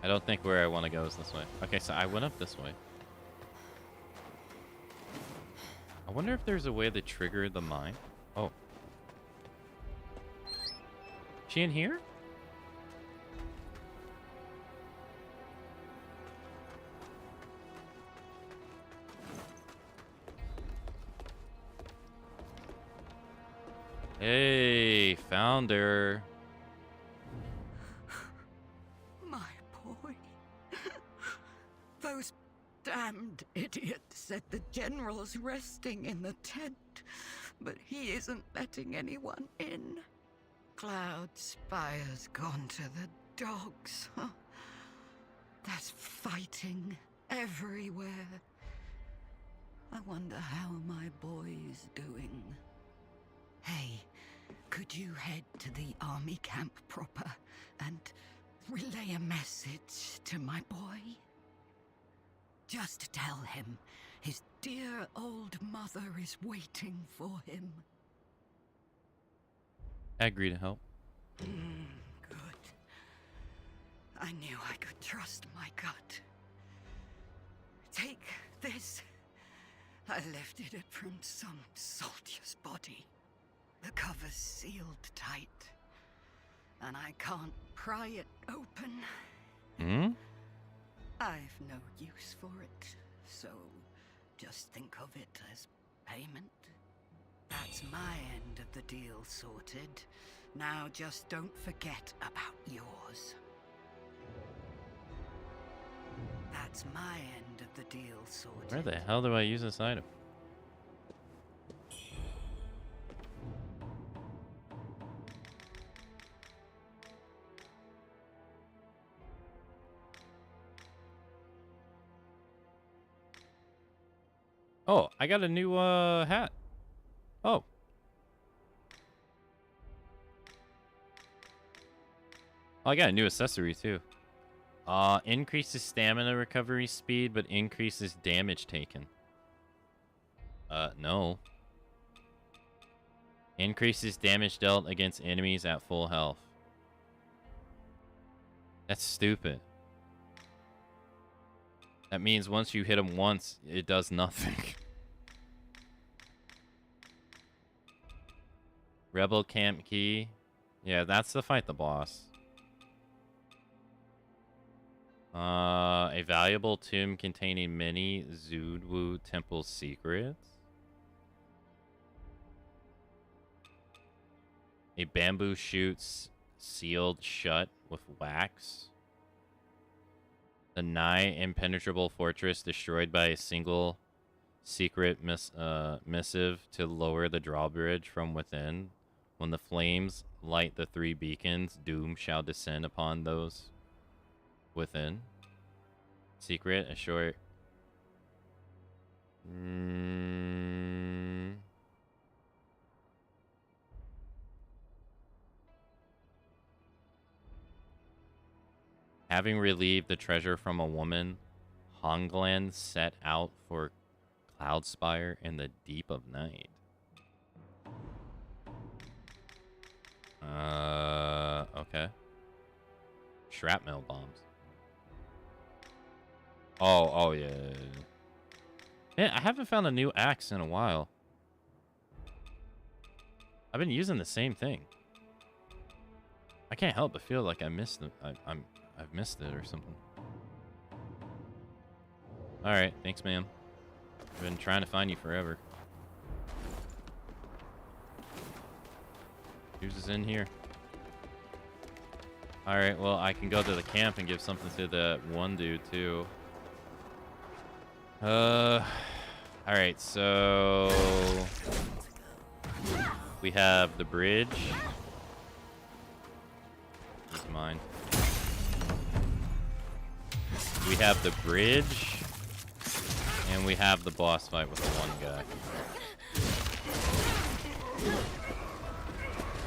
I don't think where I want to go is this way. Okay, so I went up this way. I wonder if there's a way to trigger the mine. Oh. She in here? Hey, found her. My boy. Those damned idiots said the general's resting in the tent, but he isn't letting anyone in. Cloud Spire's gone to the dogs. There's fighting everywhere. I wonder how my boy's doing. Hey, Could you head to the army camp proper and relay a message to my boy? Just tell him his dear old mother is waiting for him. I agree to help. Good. I knew I could trust my gut. Take this. I lifted it from some soldier's body. The cover's sealed tight, and I can't pry it open. Hmm? I've no use for it, so just think of it as payment. That's my end of the deal sorted. Now just don't forget about yours. That's my end of the deal sorted. Where the hell do I use this item? Oh, I got a new hat. Oh. Oh, I got a new accessory too. Increases stamina recovery speed, but increases damage taken. No. Increases damage dealt against enemies at full health. That's stupid. That means once you hit them once, it does nothing. Rebel camp key. Yeah, that's to fight the boss. A valuable tomb containing many Zudwu temple secrets. A bamboo chute sealed shut with wax. The nigh impenetrable fortress destroyed by a single secret missive to lower the drawbridge from within. When the flames light the 3 beacons, doom shall descend upon those within. Secret, a short... Having relieved the treasure from a woman, Hongland set out for Cloudspire in the deep of night. Okay. Shrapnel bombs. Oh, yeah. Yeah, I haven't found a new axe in a while. I've been using the same thing. I can't help but feel like I missed it. I've missed it or something. Alright, thanks, ma'am. I've been trying to find you forever. Who's is in here? Alright, well, I can go to the camp and give something to the one dude, too. Alright, so... we have the bridge. This is mine. We have the bridge. And we have the boss fight with the one guy.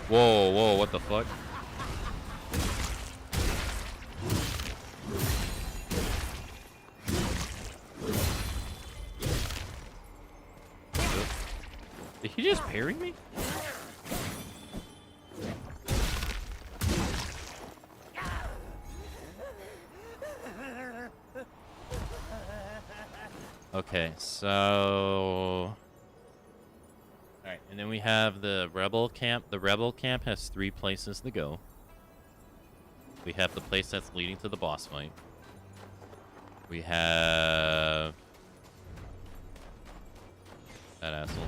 Whoa, whoa, what the fuck? Did he just parry me? Okay, so... Alright, and then we have the rebel camp. The rebel camp has 3 places to go. We have the place that's leading to the boss fight. We have... that asshole.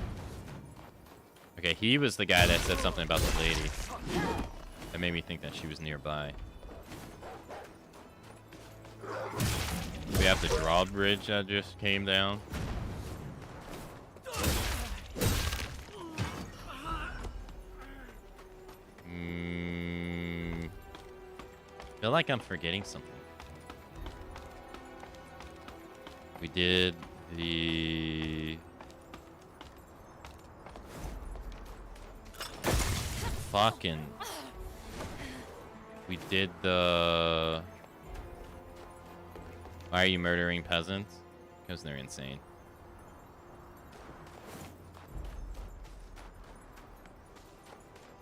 Okay, he was the guy that said something about the lady. That made me think that she was nearby. We have the drawbridge that just came down. Feel like I'm forgetting something. We did the... fucking... We did the... Why are you murdering peasants? Because they're insane.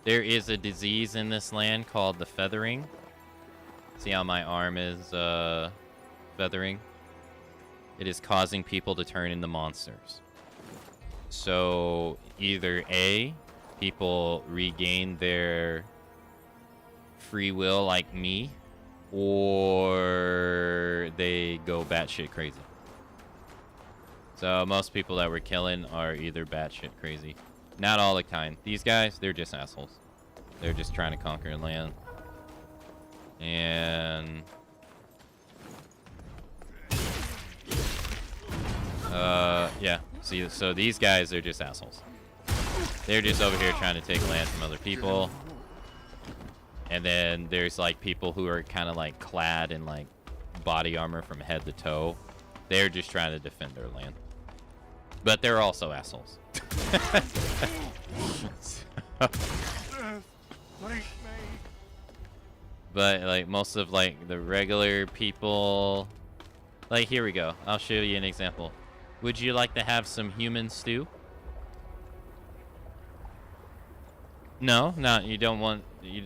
There is a disease in this land called the feathering. See how my arm is feathering? It is causing people to turn into monsters. So either A, people regain their free will like me, or they go batshit crazy. So most people that we're killing are either batshit crazy. Not all the time. These guys, they're just assholes. They're just trying to conquer land. And... yeah. See, so these guys, they're just assholes. They're just over here trying to take land from other people. And then there's like people who are kind of like clad in like body armor from head to toe. They're just trying to defend their land. But they're also assholes. But like most of like the regular people, like here we go. I'll show you an example. Would you like to have some human stew? No, you don't want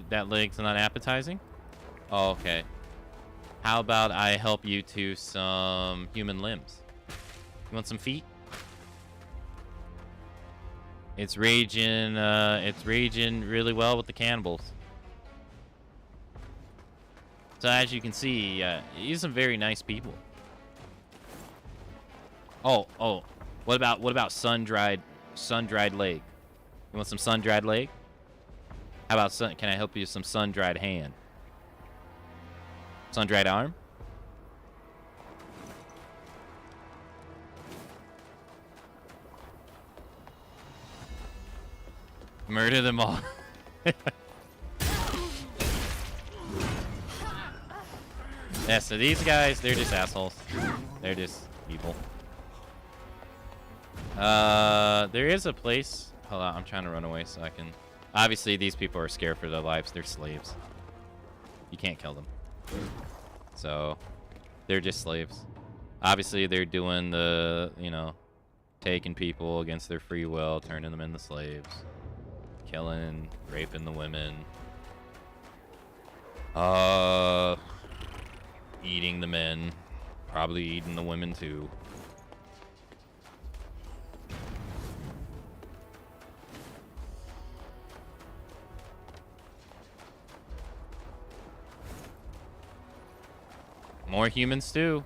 that leg's not appetizing? Oh, okay. How about I help you to some human limbs? You want some feet? It's raging really well with the cannibals. So as you can see, these are some very nice people. Oh, what about sun-dried leg? You want some sun-dried leg? How about can I help you with some sun-dried hand? Sun-dried arm? Murder them all. Yeah, so these guys, they're just assholes. They're just evil. There is a place. Hold on, I'm trying to run away so I can... Obviously, these people are scared for their lives. They're slaves. You can't kill them. So, they're just slaves. Obviously, they're doing the, you know, taking people against their free will, turning them into slaves. Killing, raping the women. Eating the men. Probably eating the women too. More humans too.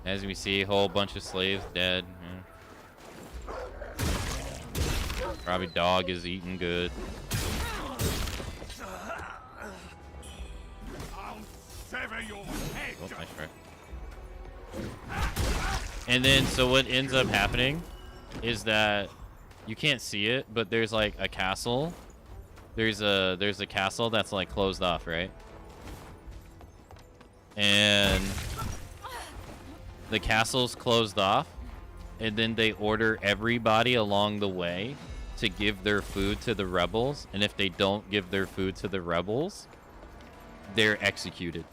As we see, a whole bunch of slaves dead. Yeah. Probably dog is eating good. I'll sever your head. Oh, nice try. And then, so what ends up happening is that you can't see it, but there's like a castle. There's a castle that's like closed off, right? And the castle's closed off, and then they order everybody along the way to give their food to the rebels, and if they don't give their food to the rebels, they're executed.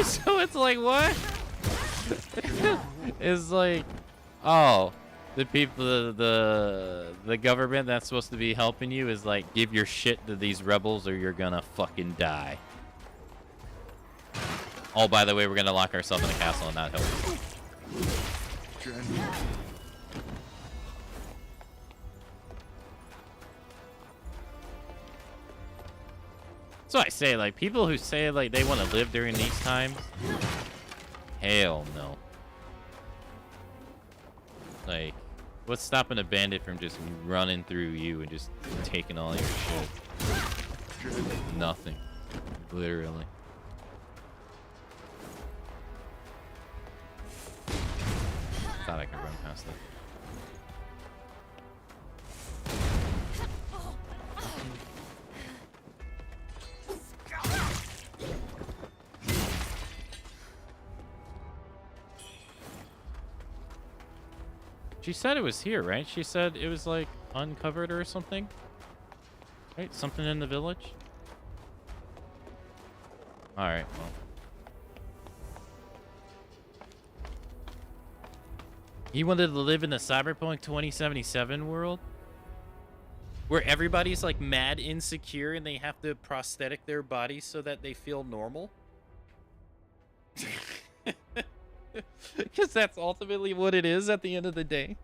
So it's like, what? It's like, oh, the people, the government that's supposed to be helping you is like, give your shit to these rebels or you're gonna fucking die. Oh, by the way, we're gonna lock ourselves in a castle and not help you. So I say, like, people who say like they want to live during these times, hell no. Like, what's stopping a bandit from just running through you and just taking all your shit? Nothing, literally. Thought I could run past it. She said it was here, right? She said it was like uncovered or something. Wait, something in the village? Alright, well. He wanted to live in the Cyberpunk 2077 world? Where everybody's like mad insecure and they have to prosthetic their bodies so that they feel normal? Because that's ultimately what it is at the end of the day.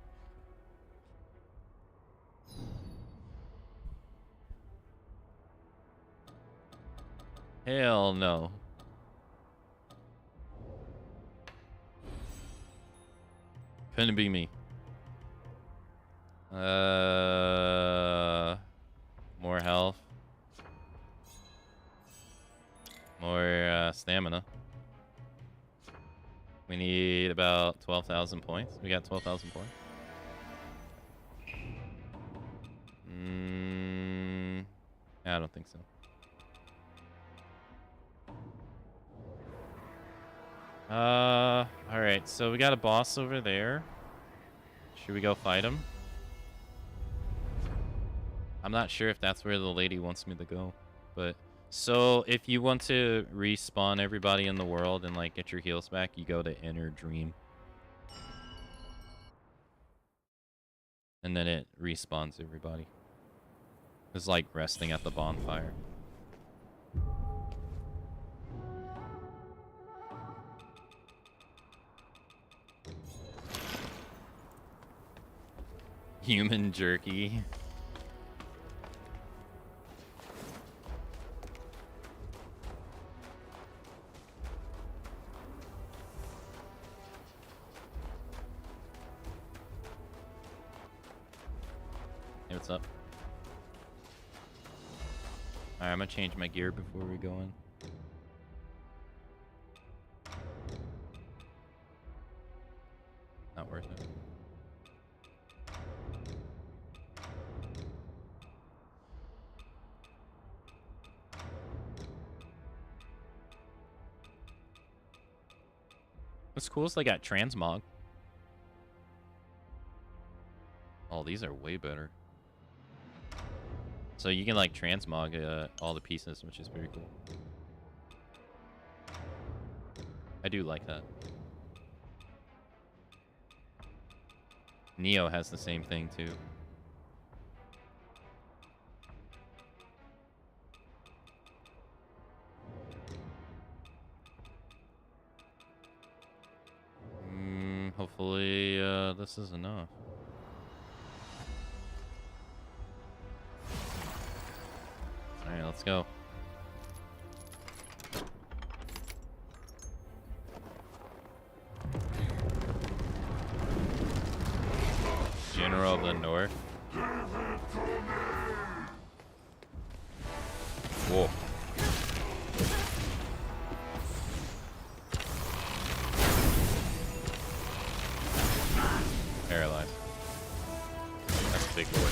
Hell no. Couldn't be me. More health. More stamina. We need about 12,000 points. We got 12,000 points. I don't think so. Alright, so we got a boss over there. Should we go fight him? I'm not sure if that's where the lady wants me to go, but so if you want to respawn everybody in the world and like get your heals back, you go to Inner Dream. And then it respawns everybody. It's like resting at the bonfire. Human jerky. Hey, what's up? Alright, I'm gonna change my gear before we go in. Not worth it. What's cool is they got transmog. Oh, these are way better. So you can like transmog all the pieces, which is pretty cool. I do like that. Neo has the same thing too. Hopefully this is enough. Alright, let's go. General of the North. Whoa. Paralyzed. That's a big boy.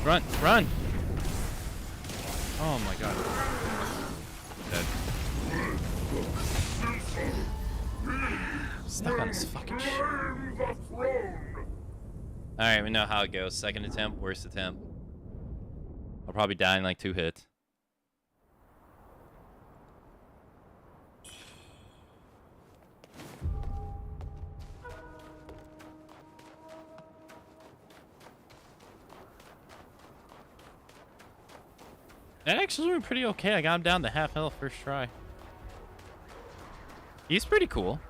Run! Run! Oh my god. Dead. Stuck on his fucking shit. Alright, we know how it goes. Second attempt, worst attempt. I'll probably die in like 2 hits. That actually went pretty okay. I got him down to half health first try. He's pretty cool.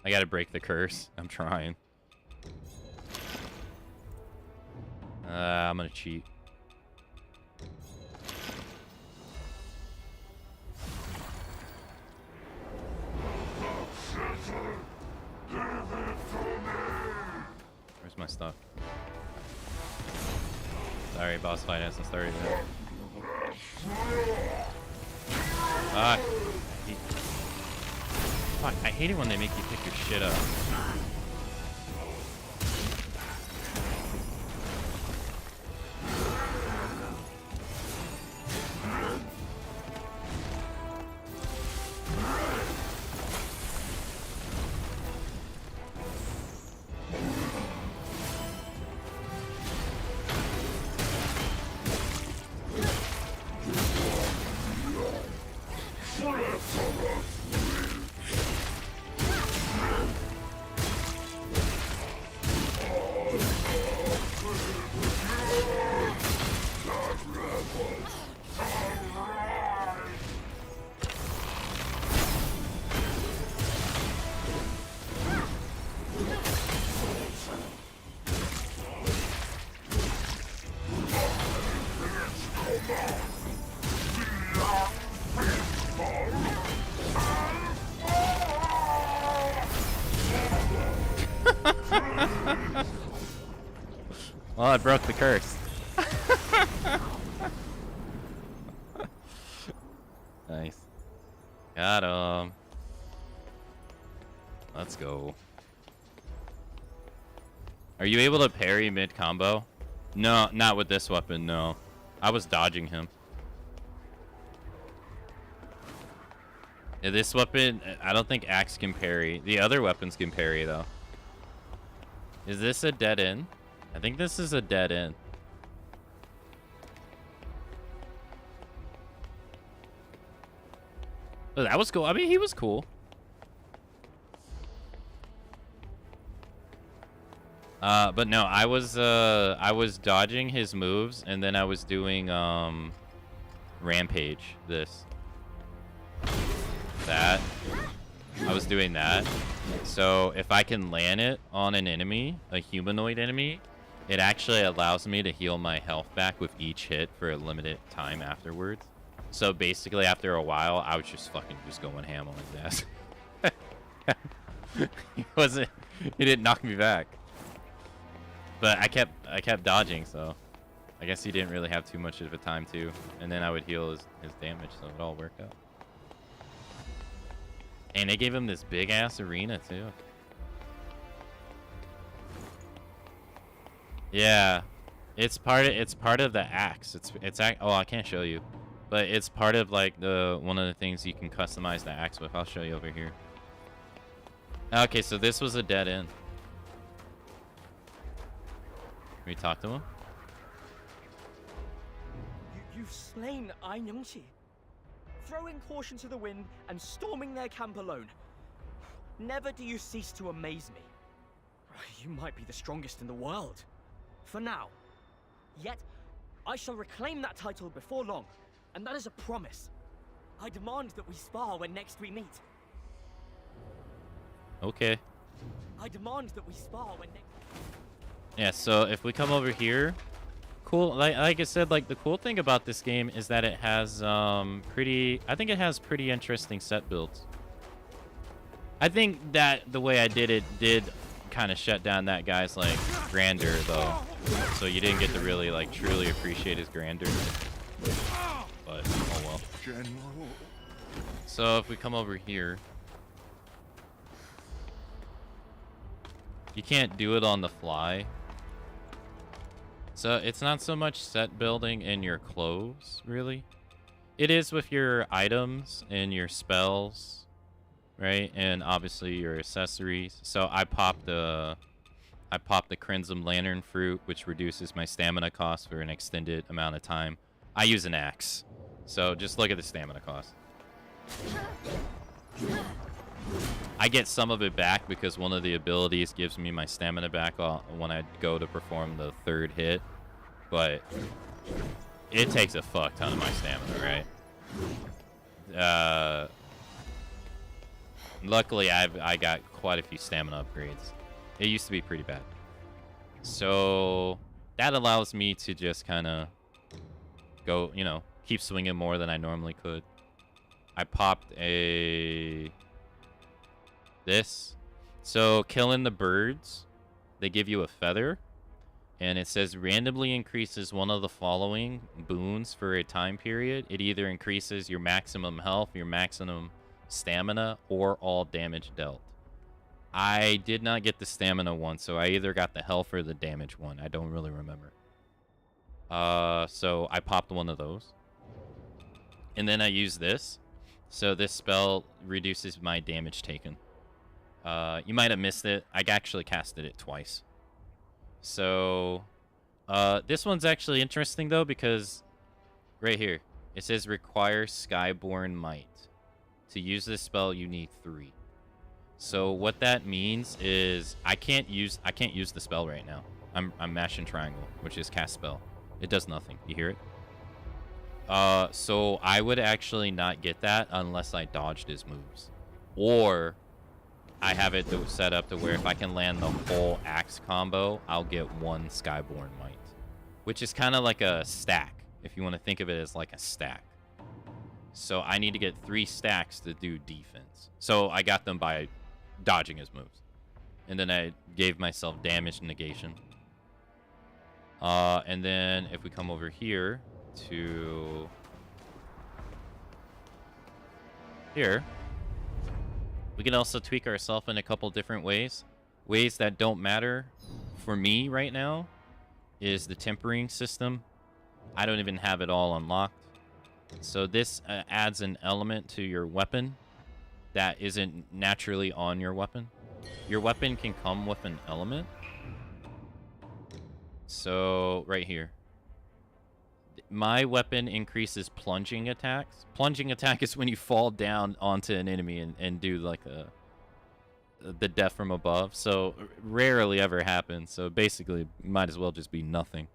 I gotta break the curse. I'm trying. I'm gonna cheat. Where's my stuff? Sorry, boss fight hasn't started yet. Fuck. Fuck, I hate it when they make you pick your shit up. Well, I broke the curse. Nice. Got him. Let's go. Are you able to parry mid-combo? No, not with this weapon, no. I was dodging him. Yeah, this weapon, I don't think axe can parry. The other weapons can parry, though. Is this a dead end? I think this is a dead end. Oh, that was cool. I mean, he was cool. But no, I was dodging his moves, and then I was doing rampage. That. I was doing that. So if I can land it on an enemy, a humanoid enemy, it actually allows me to heal my health back with each hit for a limited time afterwards. So basically, after a while, I was just going ham on his ass. He didn't knock me back. But I kept dodging, so I guess he didn't really have too much of a time to. And then I would heal his damage, so it all worked out. And they gave him this big ass arena too. Yeah, it's part of the axe. Oh, I can't show you, but it's part of like one of the things you can customize the axe with. I'll show you over here. Okay, so this was a dead end. Can we talk to him? You've slain Ainungchi, throwing caution to the wind and storming their camp alone. Never do you cease to amaze me. You might be the strongest in the world. For now. Yet, I shall reclaim that title before long, and that is a promise. I demand that we spar when next we meet. Okay. I demand that we spar when next... Yeah, so if we come over here, cool. Like I said, like the cool thing about this game is that it has I think it has pretty interesting set builds. I think that the way I did it did kind of shut down that guy's like grandeur though, so you didn't get to really like truly appreciate his grandeur. But oh well. General. So if we come over here, you can't do it on the fly. So it's not so much set building in your clothes, really. It is with your items and your spells, right? And obviously your accessories. So I popped the Crimson Lantern Fruit, which reduces my stamina cost for an extended amount of time. I use an axe. So just look at the stamina cost. I get some of it back because one of the abilities gives me my stamina back when I go to perform the third hit. but it takes a fuck ton of my stamina, right? Luckily, I got quite a few stamina upgrades. It used to be pretty bad. So that allows me to just kind of go, you know, keep swinging more than I normally could. I popped this. So killing the birds, they give you a feather. And it says randomly increases one of the following boons for a time period. It either increases your maximum health, your maximum stamina, or all damage dealt. I did not get the stamina one, so I either got the health or the damage one. I don't really remember. So I popped one of those. And then I use this. So this spell reduces my damage taken. You might have missed it. I actually casted it twice. So, this one's actually interesting, though, because right here, it says require Skyborn Might. To use this spell, you need 3. So what that means is I can't use the spell right now. I'm mashing triangle, which is cast spell. It does nothing. You hear it? So I would actually not get that unless I dodged his moves. Or I have it set up to where if I can land the whole axe combo, I'll get 1 Skyborn Might. Which is kind of like a stack, if you want to think of it as like a stack. So I need to get 3 stacks to do defense. So I got them by dodging his moves. And then I gave myself damage negation. And then if we come over here to here, we can also tweak ourselves in a couple different ways. Ways that don't matter for me right now is the tempering system. I don't even have it all unlocked. So this adds an element to your weapon that isn't naturally on your weapon. Your weapon can come with an element. So right here. My weapon increases plunging attacks. Plunging attack is when you fall down onto an enemy and do like the death from above. So rarely ever happens. So basically might as well just be nothing.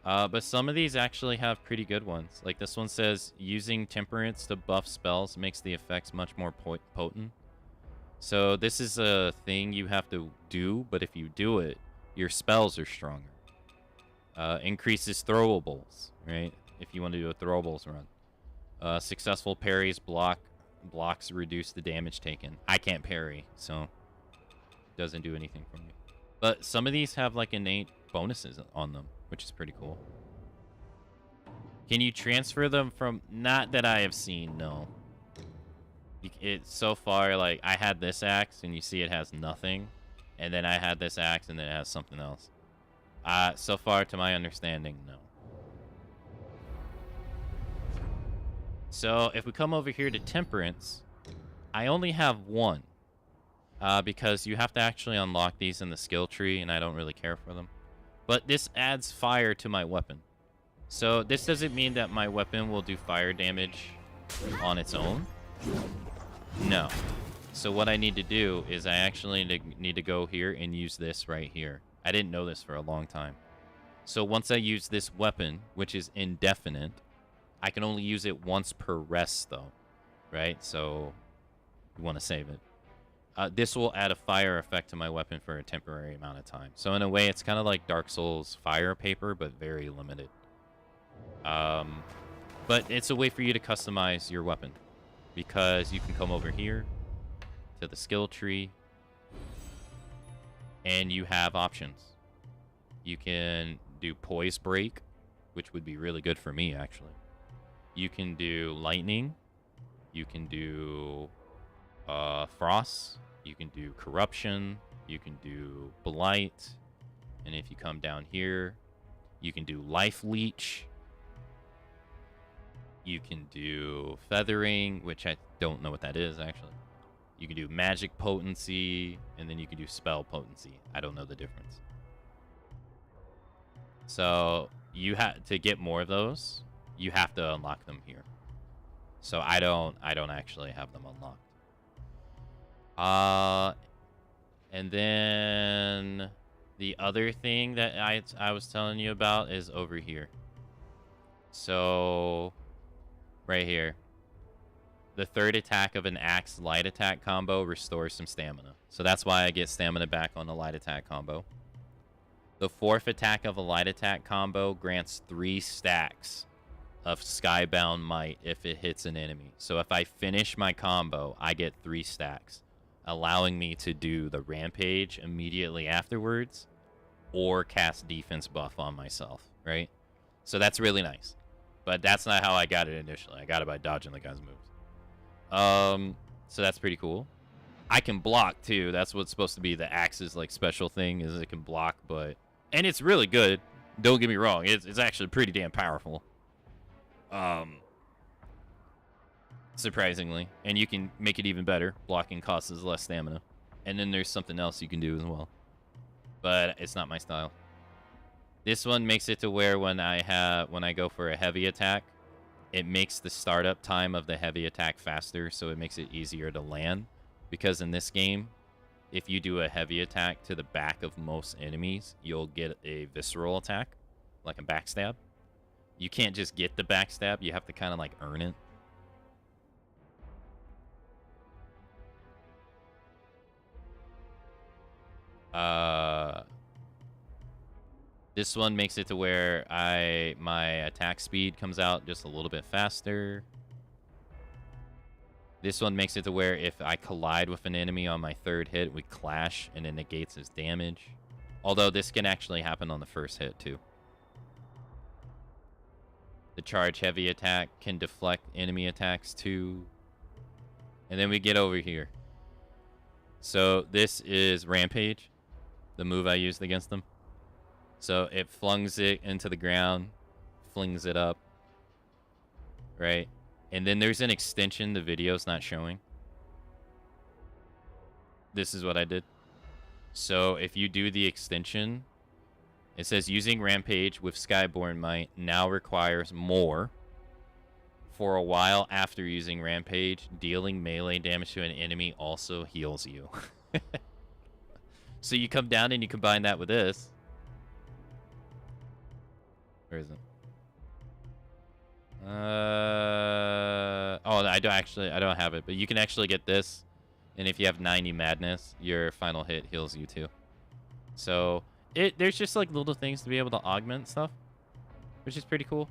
But some of these actually have pretty good ones. Like this one says using temperance to buff spells makes the effects much more potent. So this is a thing you have to do, but if you do it, your spells are stronger. Increases throwables, right? If you want to do a throwables run. Successful parries blocks reduce the damage taken. I can't parry, so it doesn't do anything for me. But some of these have like innate bonuses on them, which is pretty cool. Can you transfer them from... Not that I have seen, no. It's so far, like, I had this axe, and you see it has nothing. And then I had this axe, and then it has something else. So far, to my understanding, no. So, if we come over here to Temperance, I only have 1. Because you have to actually unlock these in the skill tree, and I don't really care for them. But this adds fire to my weapon. So, this doesn't mean that my weapon will do fire damage on its own. No. So, what I need to do is I actually need to go here and use this right here. I didn't know this for a long time. So once I use this weapon, which is indefinite, I can only use it once per rest, though. Right? So you want to save it. This will add a fire effect to my weapon for a temporary amount of time. So in a way, it's kind of like Dark Souls fire paper, but very limited. But it's a way for you to customize your weapon. Because you can come over here to the skill tree. And you have options. You can do Poise Break, which would be really good for me, actually. You can do Lightning. You can do Frost. You can do Corruption. You can do Blight. And if you come down here, you can do Life Leech. You can do Feathering, which I don't know what that is, actually. You can do Magic Potency, and then you can do Spell Potency. I don't know the difference. So, you have to get more of those, you have to unlock them here. So, I don't actually have them unlocked. And then The other thing that I was telling you about is over here. So, right here. The third attack of an axe light attack combo restores some stamina. So that's why I get stamina back on the light attack combo. The fourth attack of a light attack combo grants 3 stacks of Skybound Might if it hits an enemy. So if I finish my combo, I get 3 stacks, allowing me to do the Rampage immediately afterwards or cast defense buff on myself, right? So that's really nice. But that's not how I got it initially. I got it by dodging the guy's moves. So that's pretty cool. I can block too. That's what's supposed to be the axe's like special thing, is it can block, and it's really good. Don't get me wrong. It's actually pretty damn powerful. Surprisingly, and you can make it even better. Blocking costs less stamina, and then there's something else you can do as well, but it's not my style. This one makes it to where when I go for a heavy attack, it makes the startup time of the heavy attack faster, so it makes it easier to land. Because in this game, if you do a heavy attack to the back of most enemies, you'll get a visceral attack, like a backstab. You can't just get the backstab, you have to kind of like earn it. This one makes it to where my attack speed comes out just a little bit faster. This one makes it to where if I collide with an enemy on my third hit, we clash and it negates his damage. Although this can actually happen on the first hit too. The charge heavy attack can deflect enemy attacks too. And then we get over here. So this is Rampage, the move I used against them. So it flungs it into the ground, flings it up, right? And then there's an extension the video's not showing. This is what I did. So if you do the extension, it says using Rampage with Skyborn Might now requires more. For a while after using Rampage, dealing melee damage to an enemy also heals you. So you come down and you combine that with this. Where is it? Oh, I don't have it, but you can actually get this, and if you have 90 madness, your final hit heals you too. So there's just like little things to be able to augment stuff, which is pretty cool.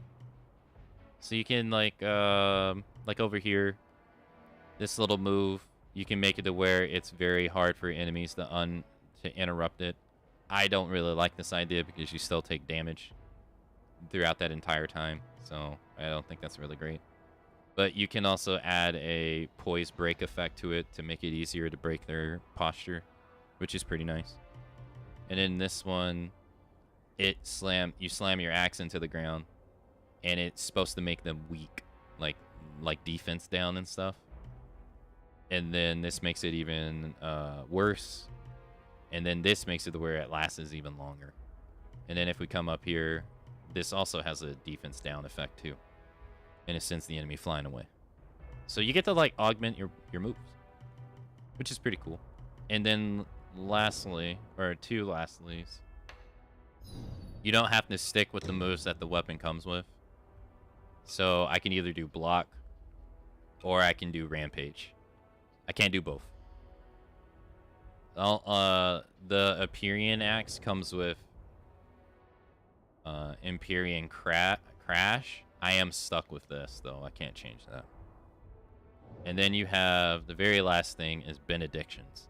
So you can like over here, this little move, you can make it to where it's very hard for enemies to interrupt it. I don't really like this idea because you still take damage throughout that entire time, so I don't think that's really great. But you can also add a poise break effect to it to make it easier to break their posture, which is pretty nice. And in this one, you slam your axe into the ground, and it's supposed to make them weak, like defense down and stuff. And then this makes it even worse. And then this makes it to where it lasts even longer. And then if we come up here, this also has a defense down effect too, and it sends the enemy flying away. So you get to like augment your moves, which is pretty cool. And then lastly, or two lastlies, you don't have to stick with the moves that the weapon comes with. So I can either do block or I can do Rampage. I can't do both. The Empyrean axe comes with Empyrean Crash. I am stuck with this though. I can't change that. And then you have the very last thing is Benedictions.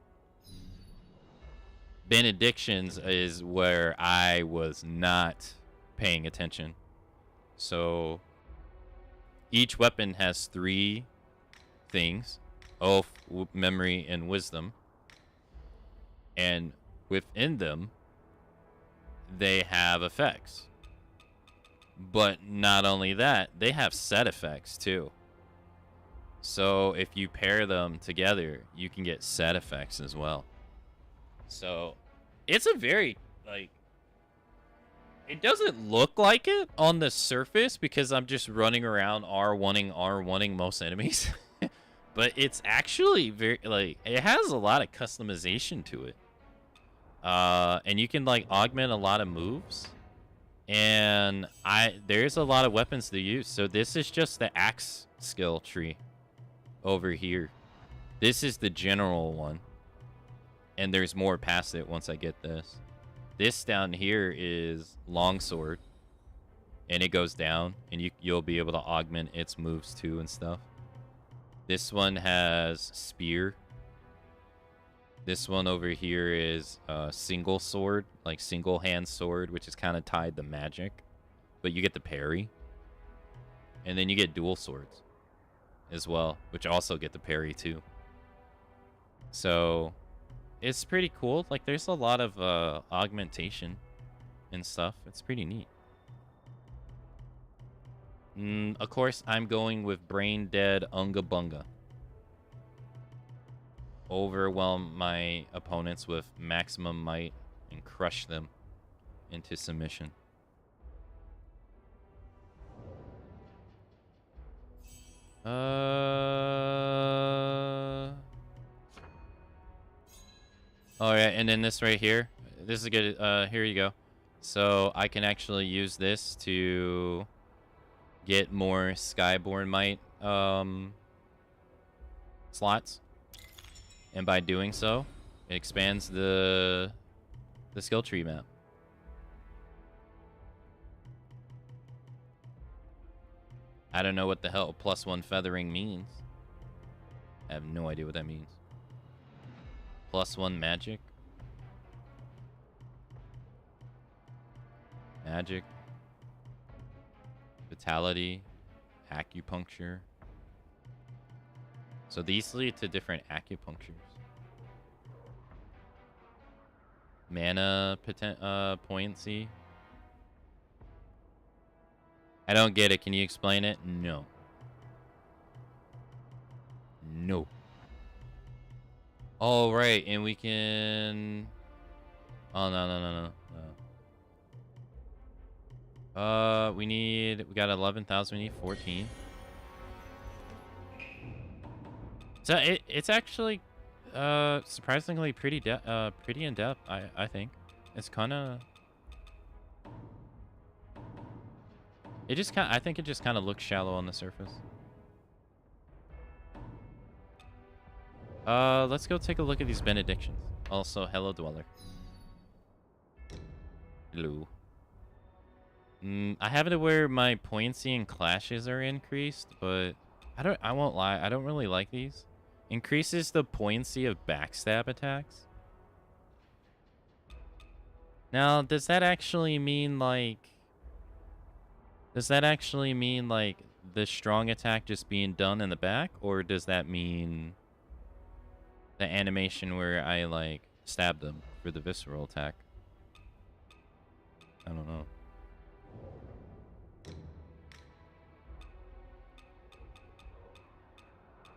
Benedictions is where I was not paying attention. So each weapon has 3 things: oath, memory, and wisdom. And within them, they have effects. But not only that, they have set effects too. So if you pair them together, you can get set effects as well. So it's a very, like, it doesn't look like it on the surface because I'm just running around R1ing most enemies. But it's actually very, like, it has a lot of customization to it. And you can like augment a lot of moves. And there's a lot of weapons to use. So this is just the axe skill tree over here. This is the general one. And there's more past it once I get this. This down here is longsword. And it goes down. And you'll be able to augment its moves too and stuff. This one has spear. This one over here is single sword, like single hand sword, which is kind of tied to magic. But you get the parry. And then you get dual swords as well, which also get the parry too. So it's pretty cool. Like there's a lot of augmentation and stuff. It's pretty neat. Of course, I'm going with Brain Dead Unga Bunga. Overwhelm my opponents with maximum might and crush them into submission. Alright, and then this right here. This is good. Here you go. So I can actually use this to get more Skyborn Might slots. And by doing so, it expands the skill tree map. I don't know what the hell +1 feathering means. I have no idea what that means. +1 magic. Magic. Vitality. Acupuncture. So these lead to different acupunctures. Mana potency. I don't get it. Can you explain it? No. No. Oh, right. And we can... Oh, no. We got 11,000. We need 14. So it's actually surprisingly pretty in depth. I think it's kind of. I think it just kind of looks shallow on the surface. Let's go take a look at these benedictions. Also, hello, Dweller. Hello. I have it where my poignancy and clashes are increased, but I won't lie, I don't really like these. Increases the poignancy of backstab attacks. Now, does that actually mean like the strong attack just being done in the back, or does that mean the animation where I like stab them for the visceral attack? I don't know.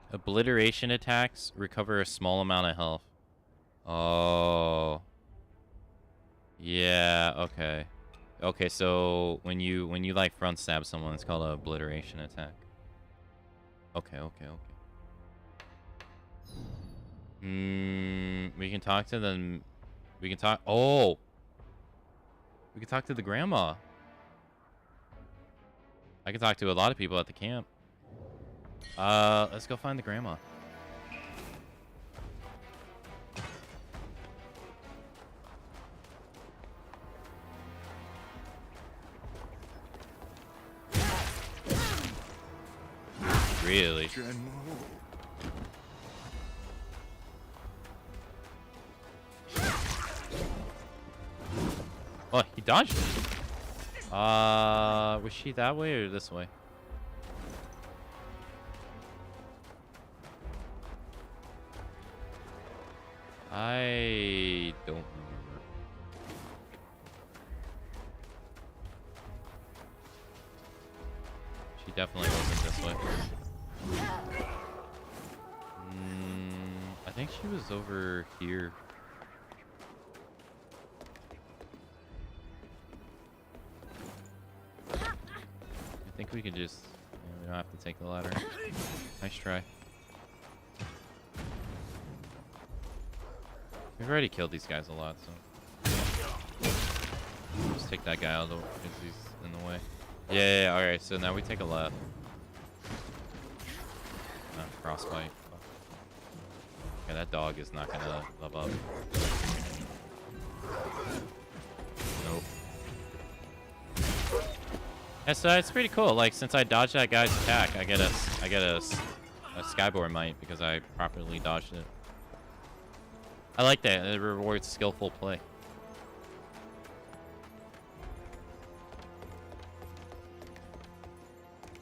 Obliteration attacks recover a small amount of health. Oh. Yeah, okay. Okay, so when you like front stab someone, it's called an obliteration attack. Okay. We can talk to them. We can talk. Oh. We can talk to the grandma. I can talk to a lot of people at the camp. Let's go find the grandma. Really? Oh, he dodged it. Was she that way or this way? I don't remember. She definitely wasn't this way. I think she was over here. I think we could just... we don't have to take the ladder. Nice try. We've already killed these guys a lot, so... Let's take that guy out of the way because he's in the way. Yeah, alright, so now we take a left. Frostbite. Yeah, that dog is not gonna love up. Nope. Yeah, so it's pretty cool. Like, since I dodged that guy's attack, I get a Skyboard Might because I properly dodged it. I like that. It rewards skillful play.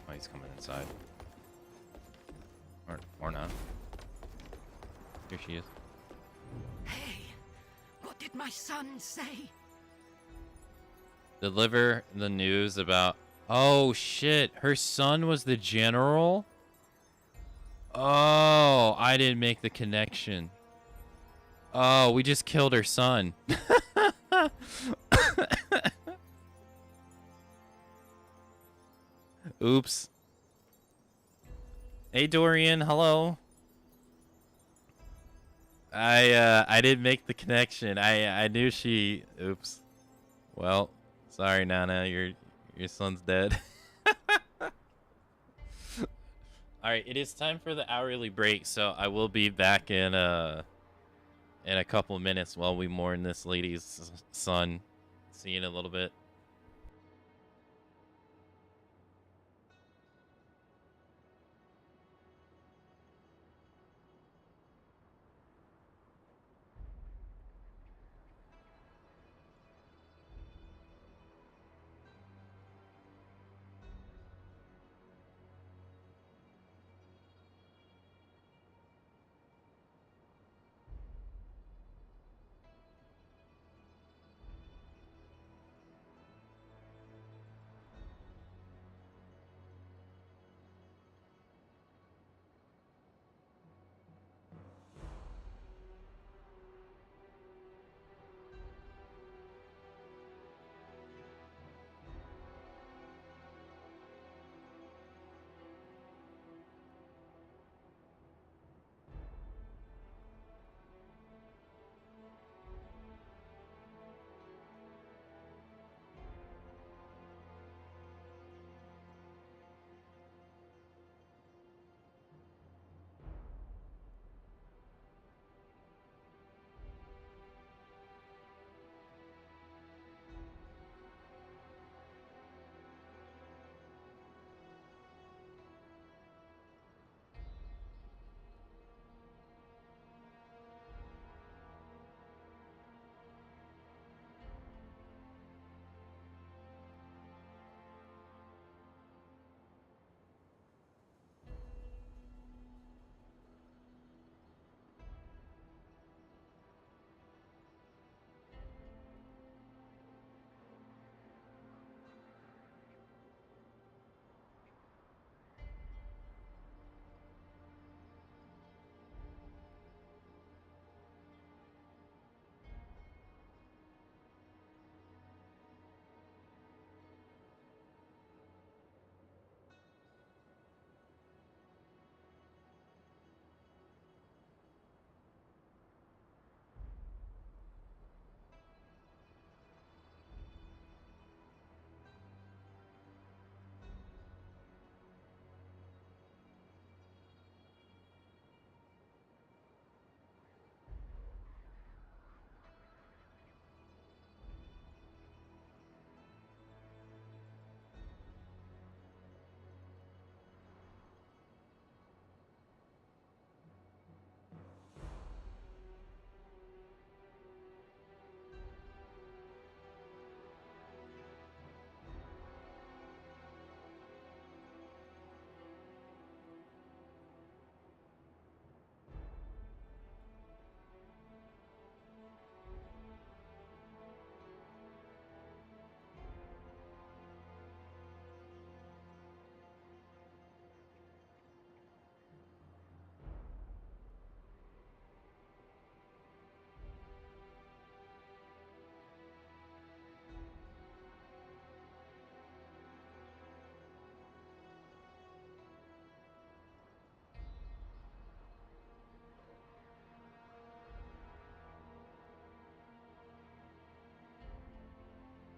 Oh, he's coming inside. Or not. Here she is. Hey, what did my son say? Deliver the news about... Oh, shit. Her son was the general? Oh, I didn't make the connection. Oh, we just killed her son. Oops. Hey, Dorian. Hello. I didn't make the connection. I knew she... Oops. Well, sorry, Nana. Your son's dead. Alright, it is time for the hourly break, so I will be back in a couple minutes while we mourn this lady's son. See you in a little bit.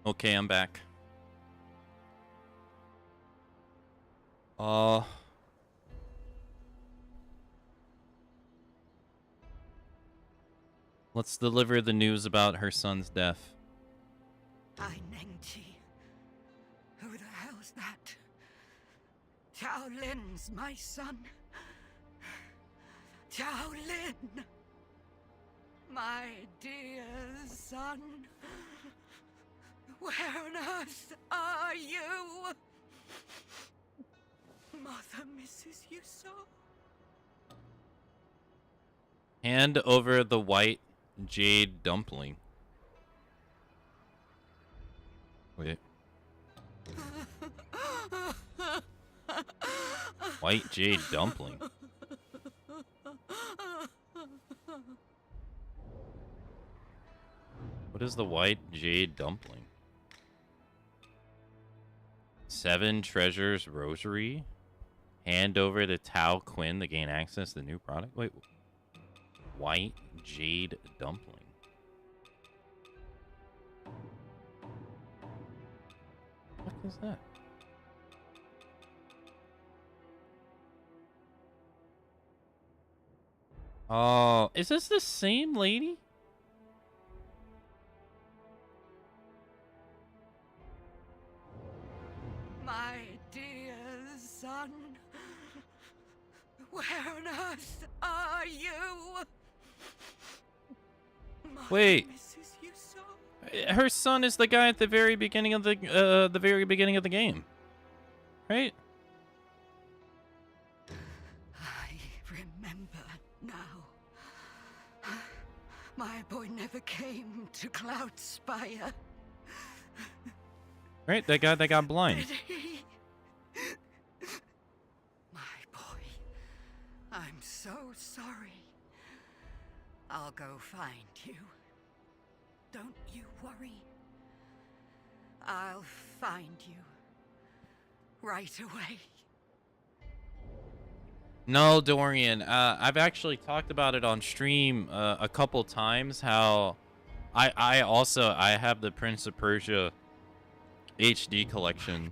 Okay, I'm back. Let's deliver the news about her son's death. Ai Nengchi. Who the hell's that? Chao Lin's my son. Chao Lin. My dear son. Where on earth are you? Mother misses you so. Hand over the white jade dumpling. Wait. White jade dumpling. What is the white jade dumpling? 7 treasures rosary. Hand over to Tao Quinn to gain access to the new product. Wait. White jade dumpling. What is that? Oh, is this the same lady? My dear son. Where on earth are you? Mother Wait. misses you so. Her son is the guy at the very beginning of the game, right? I remember now. My boy never came to Cloud Spire. Right, that guy that got blind. Did he? My boy, I'm so sorry. I'll go find you. Don't you worry. I'll find you right away. No, Dorian. I've actually talked about it on stream a couple times. How I also have the Prince of Persia HD collection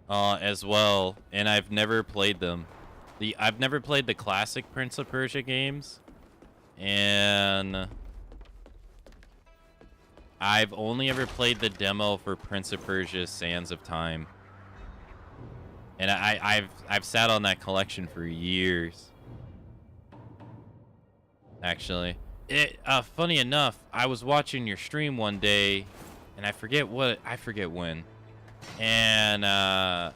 as well, and I've never played them. I've never played the classic Prince of Persia games, and I've only ever played the demo for Prince of Persia: Sands of Time. And I've sat on that collection for years. Actually, funny enough, I was watching your stream one day, and I forget when, and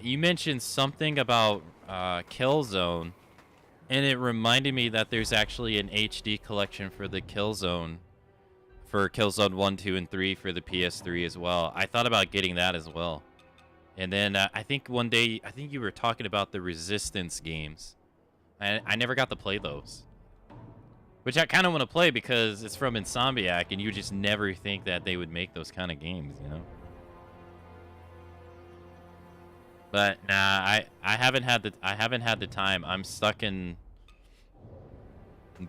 you mentioned something about Killzone, and it reminded me that there's actually an HD collection for the Killzone, for Killzone 1, 2, and 3 for the PS3 as well. I thought about getting that as well. And then I think one day, I think you were talking about the Resistance games. I never got to play those. Which I kind of want to play because it's from Insomniac, and you just never think that they would make those kind of games, you know? But nah, I haven't had the time. I'm stuck in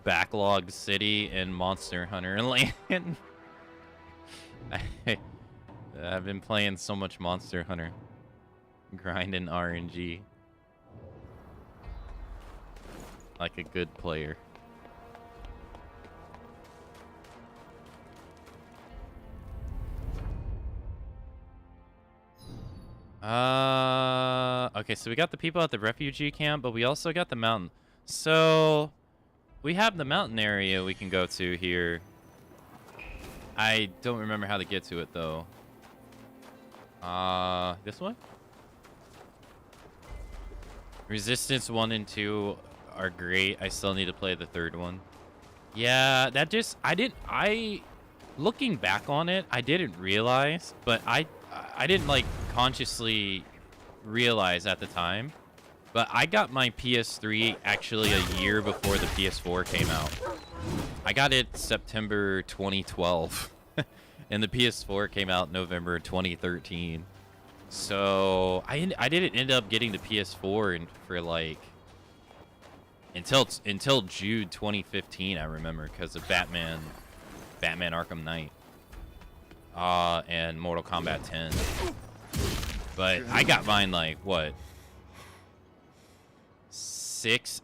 Backlog City and Monster Hunter Land. I've been playing so much Monster Hunter. Grinding RNG. Like a good player. Okay, so we got the people at the refugee camp, but we also got the mountain. So we have the mountain area we can go to here. I don't remember how to get to it though. This one? Resistance 1 and 2 are great. I still need to play the third one. Yeah, that just looking back on it, I didn't realize, but I didn't like consciously realize at the time. But I got my PS3 actually a year before the PS4 came out. I got it September 2012. And the PS4 came out November 2013. So I didn't end up getting the PS4 for like until June 2015. I remember because of Batman Arkham Knight. and Mortal Kombat 10. But I got mine like what? 6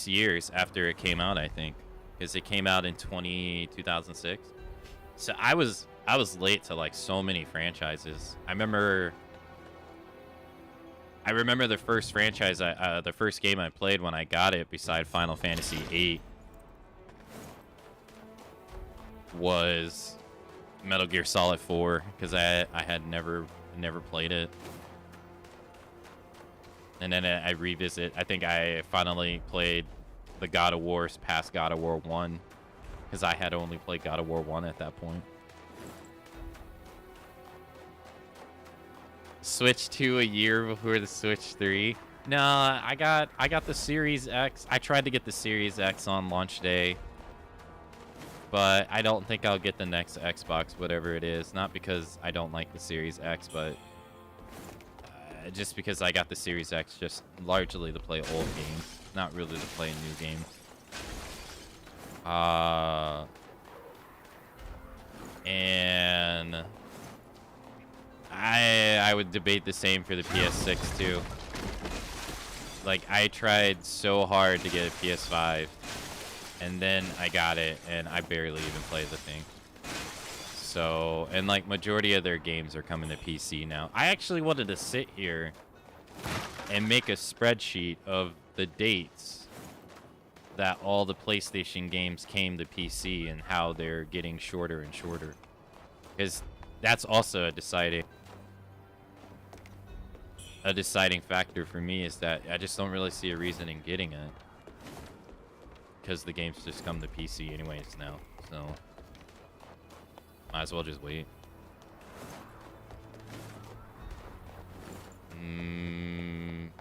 years after it came out, I think, because it came out in 2006. So I was late to like so many franchises. I remember the first franchise, the first game I played when I got it, beside Final Fantasy VIII, was Metal Gear Solid 4, because I had never played it. And then I revisit. I think I finally played the God of Wars past God of War 1, because I had only played God of War 1 at that point. Switch 2 a year before the Switch 3. No, I got the Series X. I tried to get the Series X on launch day, but I don't think I'll get the next Xbox, whatever it is. Not because I don't like the Series X, but just because I got the Series X just largely to play old games, not really to play new games. And I would debate the same for the PS6 too. Like, I tried so hard to get a PS5, and then I got it, and I barely even played the thing. So, and like majority of their games are coming to PC now. I actually wanted to sit here and make a spreadsheet of the dates that all the PlayStation games came to PC and how they're getting shorter and shorter. Because that's also a deciding factor for me, is that I just don't really see a reason in getting it, because the games just come to PC anyways now, so might as well just wait.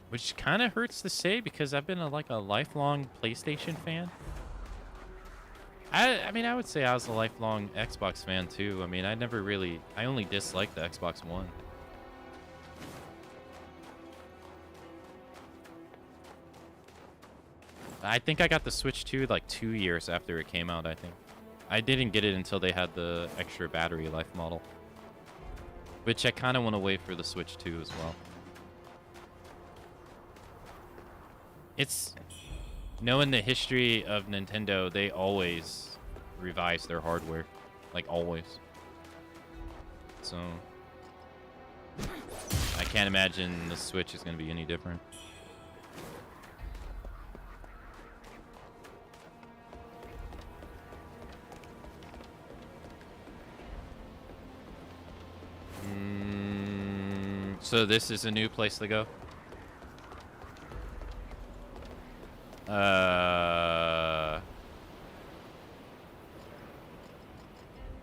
Which kind of hurts to say, because I've been a lifelong PlayStation fan. I mean, I would say I was a lifelong Xbox fan too. I mean, I only disliked the Xbox One. I think I got the Switch 2 like 2 years after it came out, I think. I didn't get it until they had the extra battery life model, which I kind of want to wait for the Switch 2 as well. It's, knowing the history of Nintendo, they always revise their hardware, like always. So I can't imagine the Switch is going to be any different. So this is a new place to go?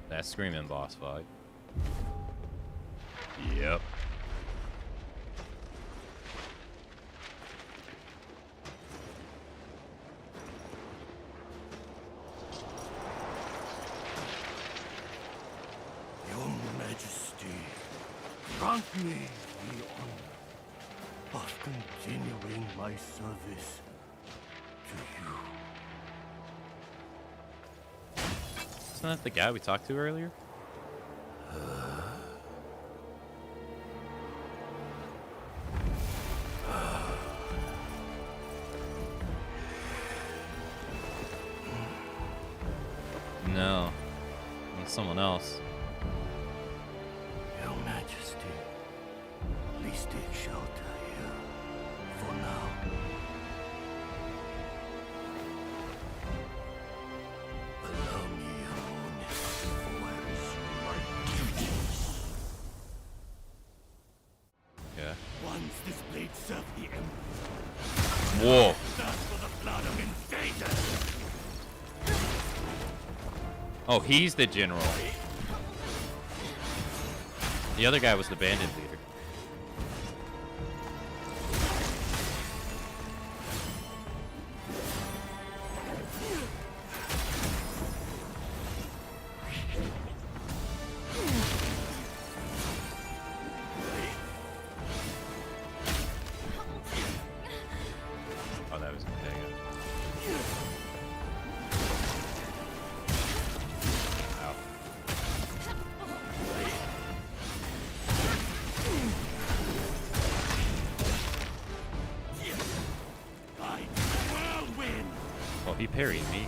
That screaming boss fight. Yep. Your Majesty, grant me the honor of continuing my service to you. Isn't that the guy we talked to earlier? No. It's someone else. Your Majesty, please take shelter here for now. Allow me a moment before I resume my duties. Yeah. Once this blade served the Emperor. Whoa. Thirst for the blood of invaders. Oh, he's the general. The other guy was the bandit leader. Oh, that was Ortega. Ow. he parried me.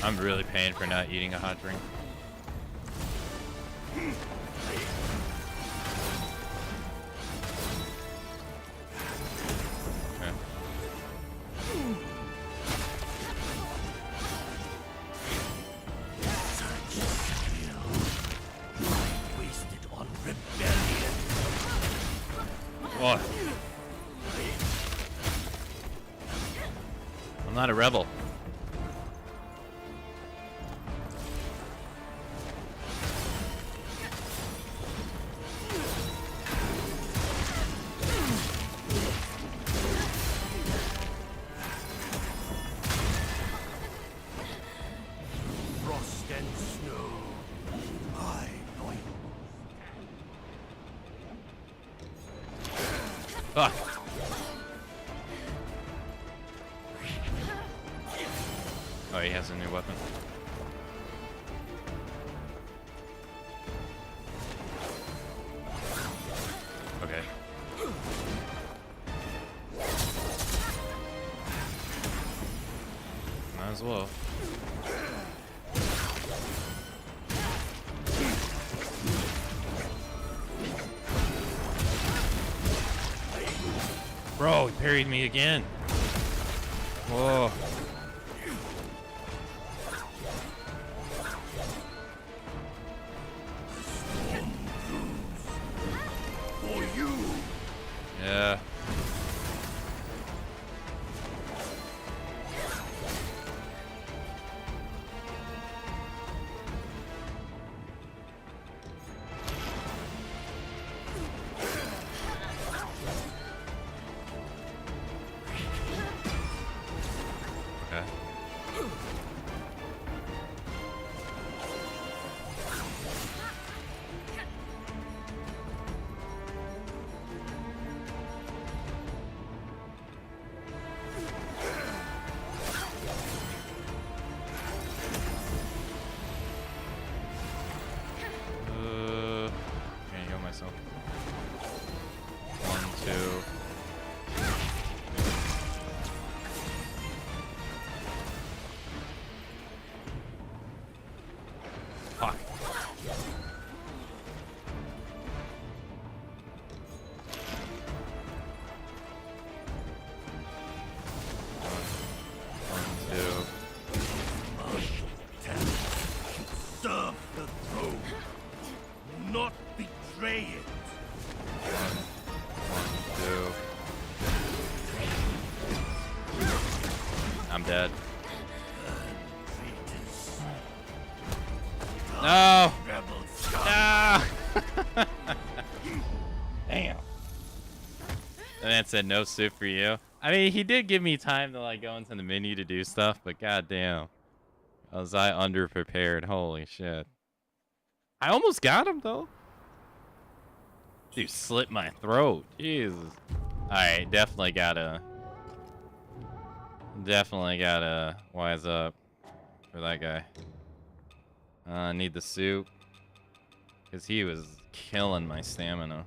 I'm really paying for not eating a hot drink. Okay. Wasted on rebellion. What? I'm not a rebel. Frost and snow. My loins. Fuck. Oh, he has a new weapon. Okay. Might as well. Bro, he parried me again. Whoa. For you. Yeah. Okay. Can't heal myself. 1, 2. Fuck. One, 2. Serve the throne. Not betray it. 1, 2. I'm dead. No! No! Damn. The man said no suit for you. I mean, he did give me time to like go into the menu to do stuff, but goddamn. Was I underprepared? Holy shit. I almost got him though. Dude, slit my throat. Jesus. Alright, definitely gotta wise up for that guy. I need the suit. Because he was killing my stamina.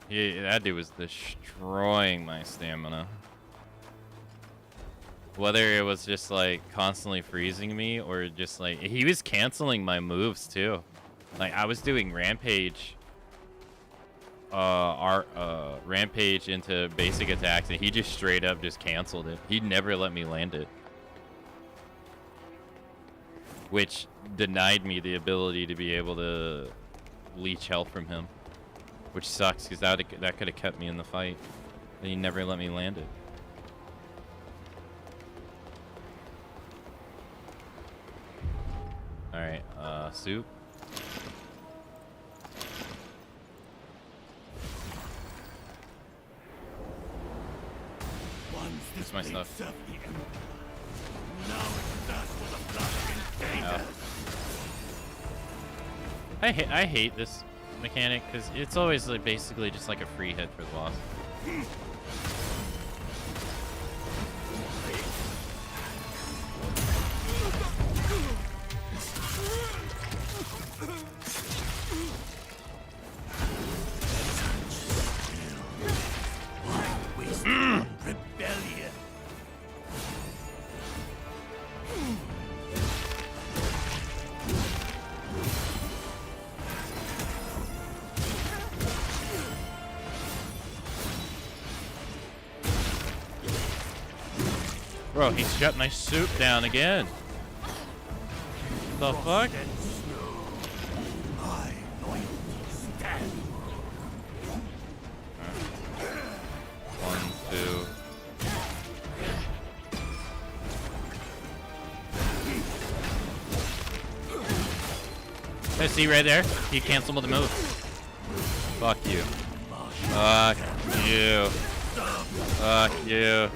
Yeah, that dude was destroying my stamina. Whether it was just like constantly freezing me or just like he was canceling my moves too. Like I was doing rampage rampage into basic attacks and he just straight up just canceled it. He never let me land it. Which denied me the ability to be able to leech health from him. Which sucks because that could have kept me in the fight. And he never let me land it. Alright, soup. Here's my stuff. I hate this mechanic because it's always like basically just like a free hit for the boss. Rebellion. Bro, he shut my soup down again. The fuck? One, two. I see right there. He canceled the move. Fuck you. Fuck you. Fuck you.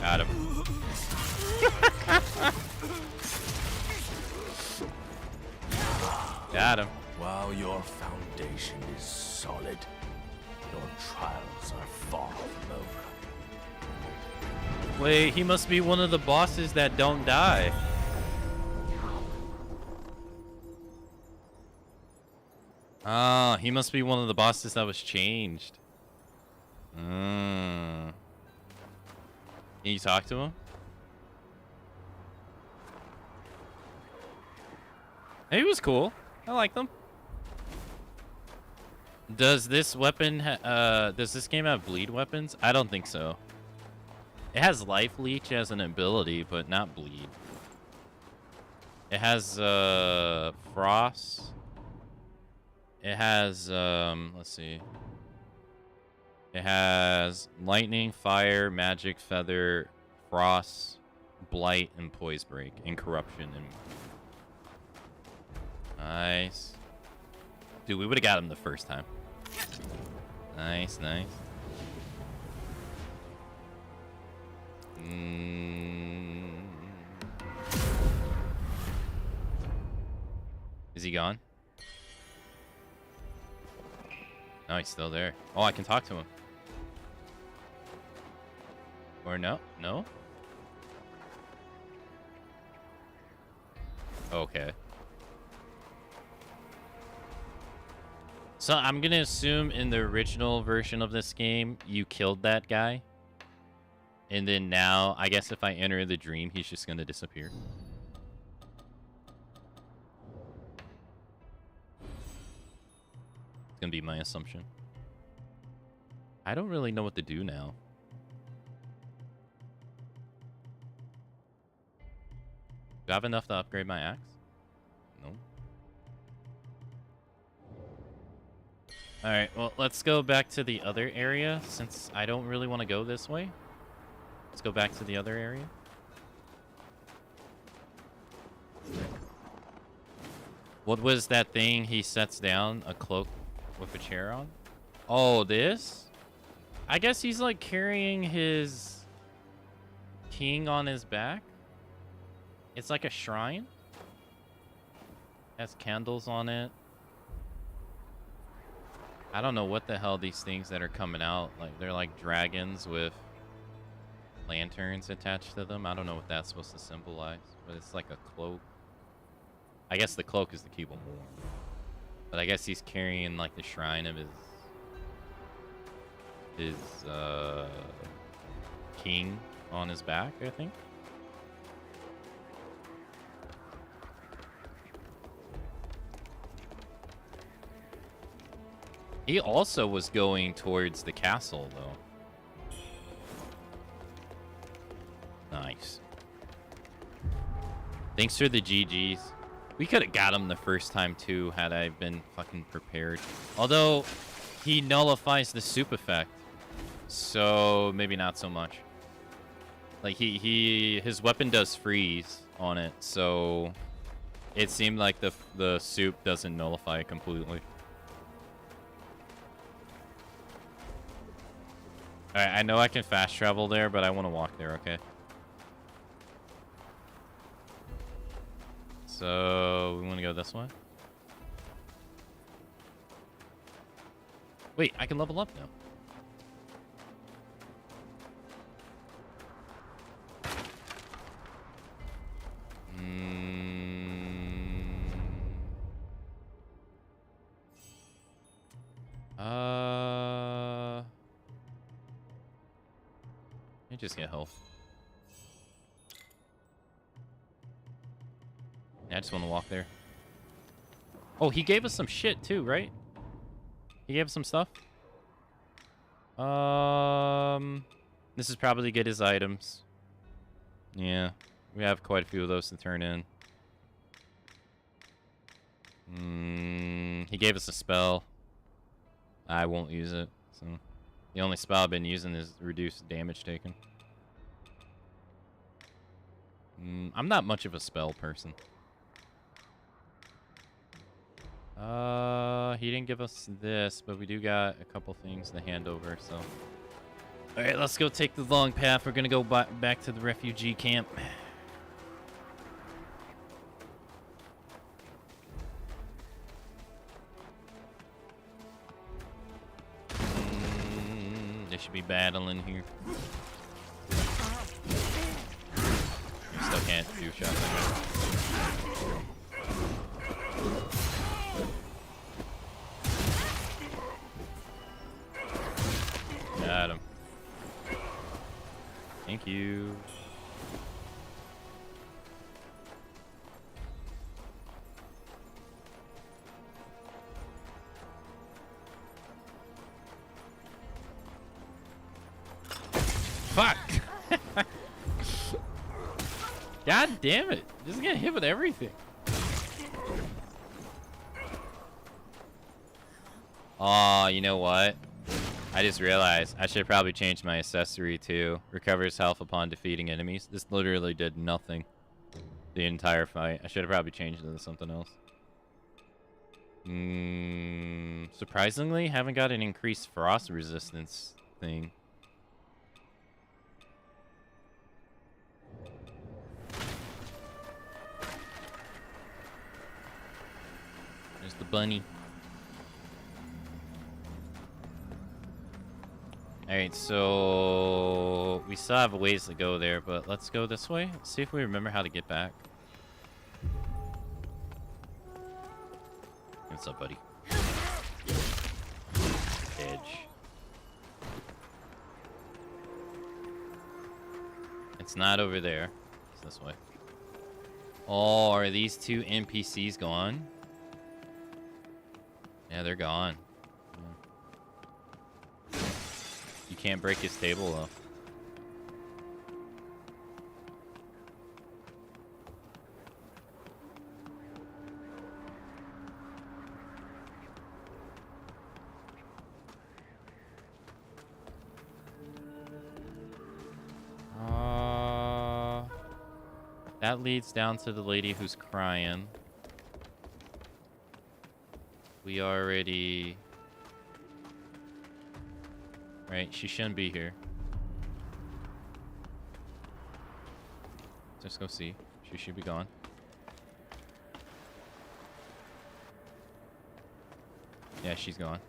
Got him. Got him. While your foundation is solid, your trials are far from over. Wait, he must be one of the bosses that don't die. Ah, he must be one of the bosses that was changed. Can you talk to him? He was cool. I like them. Does this weapon, does this game have bleed weapons? I don't think so. It has life leech as an ability, but not bleed. It has, frost. It has, let's see. It has lightning, fire, magic, feather, frost, blight, and poise break, and corruption. And nice. Dude, we would have got him the first time. Nice, nice. Is he gone? No, he's still there. Oh, I can talk to him. Or no? No? Okay. So I'm gonna assume in the original version of this game, you killed that guy. And then now, I guess if I enter the dream, he's just gonna disappear. It's gonna be my assumption. I don't really know what to do now. Do I have enough to upgrade my axe? No. Alright, well, let's go back to the other area, since I don't really want to go this way. Let's go back to the other area. What was that thing he sets down? A cloak with a chair on? Oh, this? I guess he's like carrying his king on his back. It's like a shrine. Has candles on it. I don't know what the hell these things that are coming out. Like, they're like dragons with lanterns attached to them. I don't know what that's supposed to symbolize, but it's like a cloak. I guess the cloak is to keep him warm. But I guess he's carrying like the shrine of his king on his back, I think. He also was going towards the castle, though. Nice. Thanks for the GGs. We could have got him the first time, too, had I been fucking prepared. Although, he nullifies the soup effect. So, maybe not so much. Like, his weapon does freeze. on it, so it seemed like the soup doesn't nullify it completely. Alright, I know I can fast travel there, but I want to walk there, okay? So, we want to go this way? Wait, I can level up now. Let me just get health. I just want to walk there. Oh, he gave us some shit too, right? He gave us some stuff. This is probably to get his items. Yeah, we have quite a few of those to turn in. He gave us a spell. I won't use it. So the only spell I've been using is reduced damage taken. I'm not much of a spell person. He didn't give us this, but we do got a couple things to hand over, so. Alright, let's go take the long path. We're gonna go back to the refugee camp. They should be battling here. Still can't do shots like that. Got him. Thank you. Fuck! God damn it. Just get hit with everything. Oh, you know what? I just realized I should probably change my accessory to recovers health upon defeating enemies. This literally did nothing the entire fight. I should have probably changed it to something else. Surprisingly, haven't got an increased frost resistance thing. There's the bunny. Alright, so we still have a ways to go there, but let's go this way. Let's see if we remember how to get back. What's up, buddy? Edge. It's not over there. It's this way. Oh, are these two NPCs gone? Yeah, they're gone. You can't break his table though. That leads down to the lady who's crying. We already... Right, she shouldn't be here. Let's go see. She should be gone. Yeah, she's gone.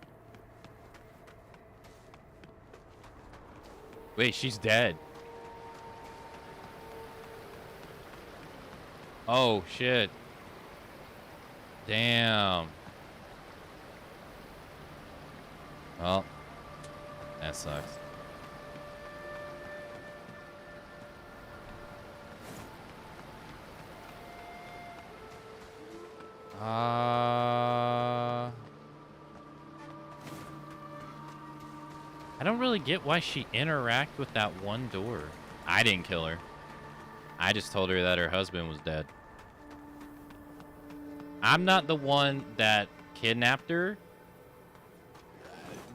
Wait, she's dead. Oh, shit. Damn. Well, that sucks. I don't really get why she interacted with that one door. I didn't kill her. I just told her that her husband was dead. I'm not the one that kidnapped her,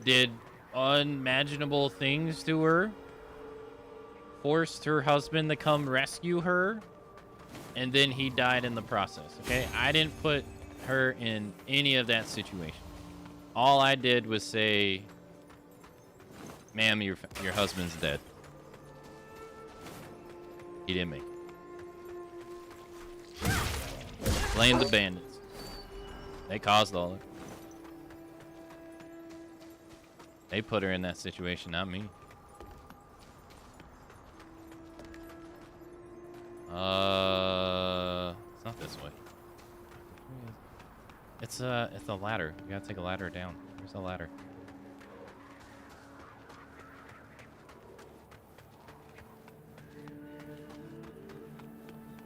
did unimaginable things to her, forced her husband to come rescue her, and then he died in the process, okay? I didn't put her in any of that situation. All I did was say, ma'am, your husband's dead. He didn't make it. Blame the bandits. They caused all of it. They put her in that situation, not me. It's not this way. It's a ladder. You gotta take a ladder down. Where's the ladder?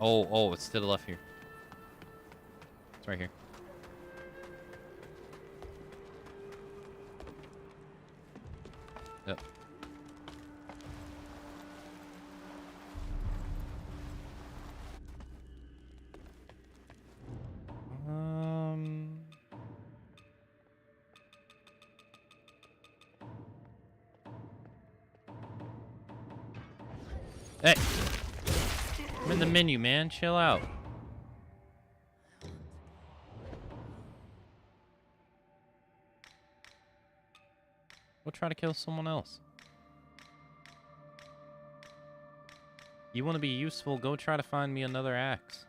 Oh, it's to the left here. It's right here. Yep. Hey! I'm in the menu, man. Chill out. We'll try to kill someone else. You want to be useful, go try to find me another axe.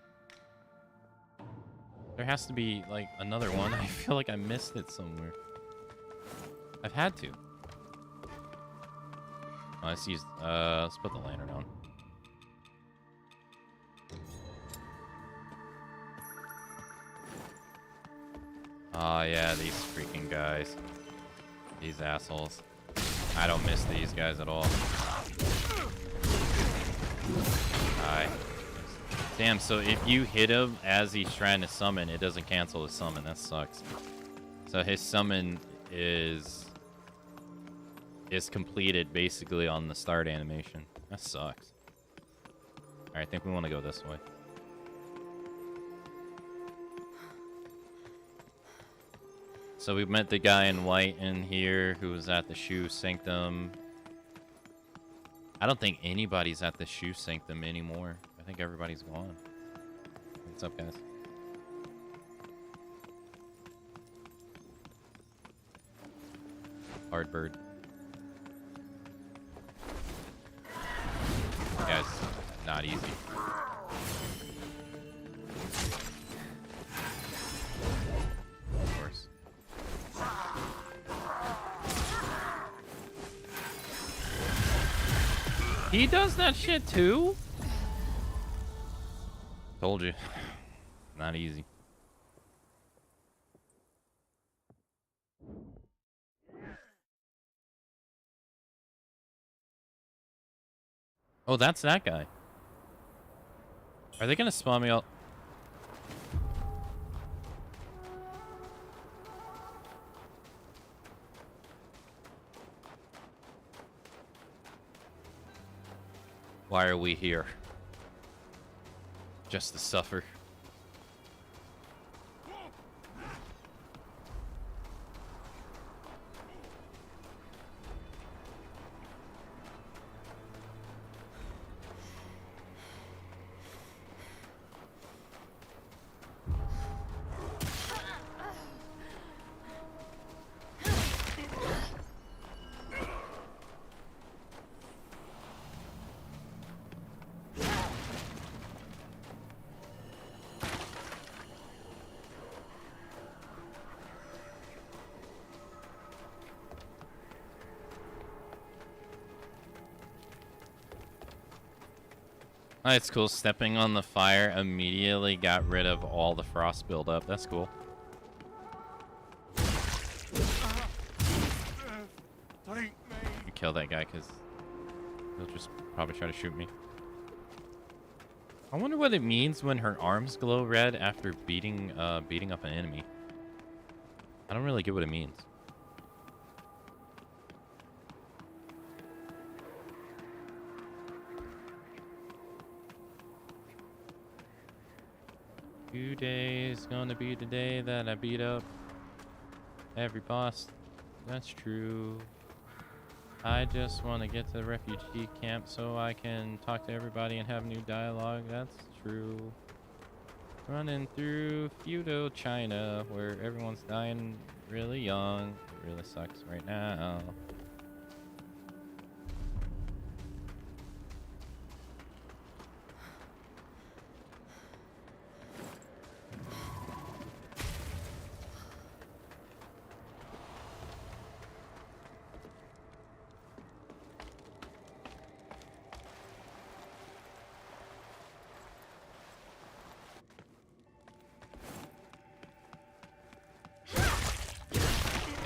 There has to be, like, another one. I feel like I missed it somewhere. I've had to. Oh, let's use, let's put the lantern on. Oh, yeah, these freaking guys. These assholes. I don't miss these guys at all. Hi. Damn, so if you hit him as he's trying to summon, it doesn't cancel his summon. That sucks. So his summon is completed basically on the start animation. That sucks. Alright, I think we want to go this way. So we met the guy in white in here who was at the shoe sanctum. I don't think anybody's at the shoe sanctum anymore. I think everybody's gone. What's up, guys? Hard bird. Guys, not easy. Of course. He does that shit too? Told you. Not easy. Oh, that's that guy. Are they gonna spawn me out? Why are we here? Just to suffer. Oh, it's cool. Stepping on the fire immediately got rid of all the frost buildup. That's cool. You kill that guy because he'll just probably try to shoot me. I wonder what it means when her arms glow red after beating up an enemy. I don't really get what it means. Today's gonna be the day that I beat up every boss. That's true. I just want to get to the refugee camp so I can talk to everybody and have new dialogue. That's true. Running through feudal China where everyone's dying really young. It really sucks right now.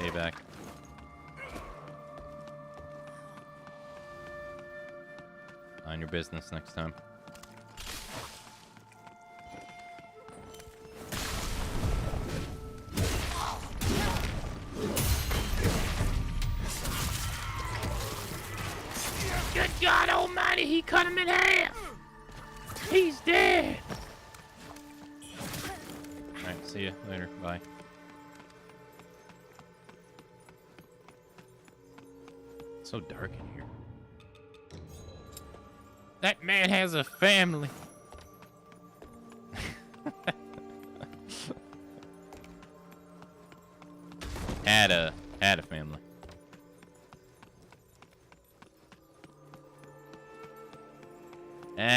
Payback. Mind your business next time. Good God Almighty, he cut him in half. He's dead. All right, see you later. Bye. So dark in here. That man has a family. had a family.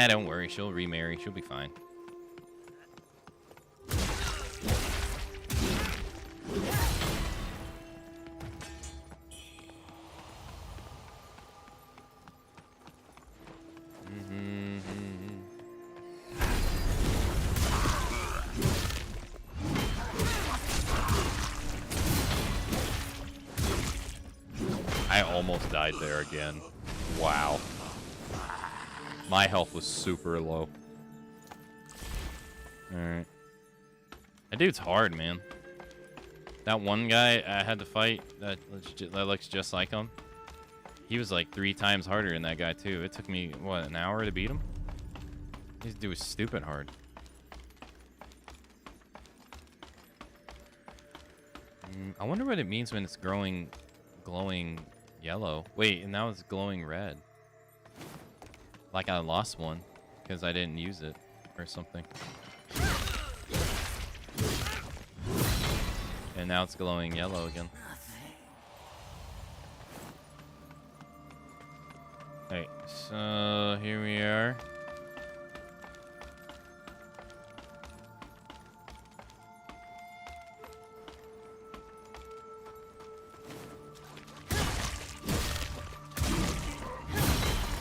Don't worry, she'll remarry. She'll be fine. I almost died there again. Wow. My health was super low. Alright. That dude's hard, man. That one guy I had to fight that looks just like him. He was like 3 times harder than that guy, too. It took me, what, an hour to beat him? This dude was stupid hard. I wonder what it means when it's glowing yellow. Wait, and now it's glowing red. Like I lost one because I didn't use it or something. And now it's glowing yellow again. Alright, so here we are.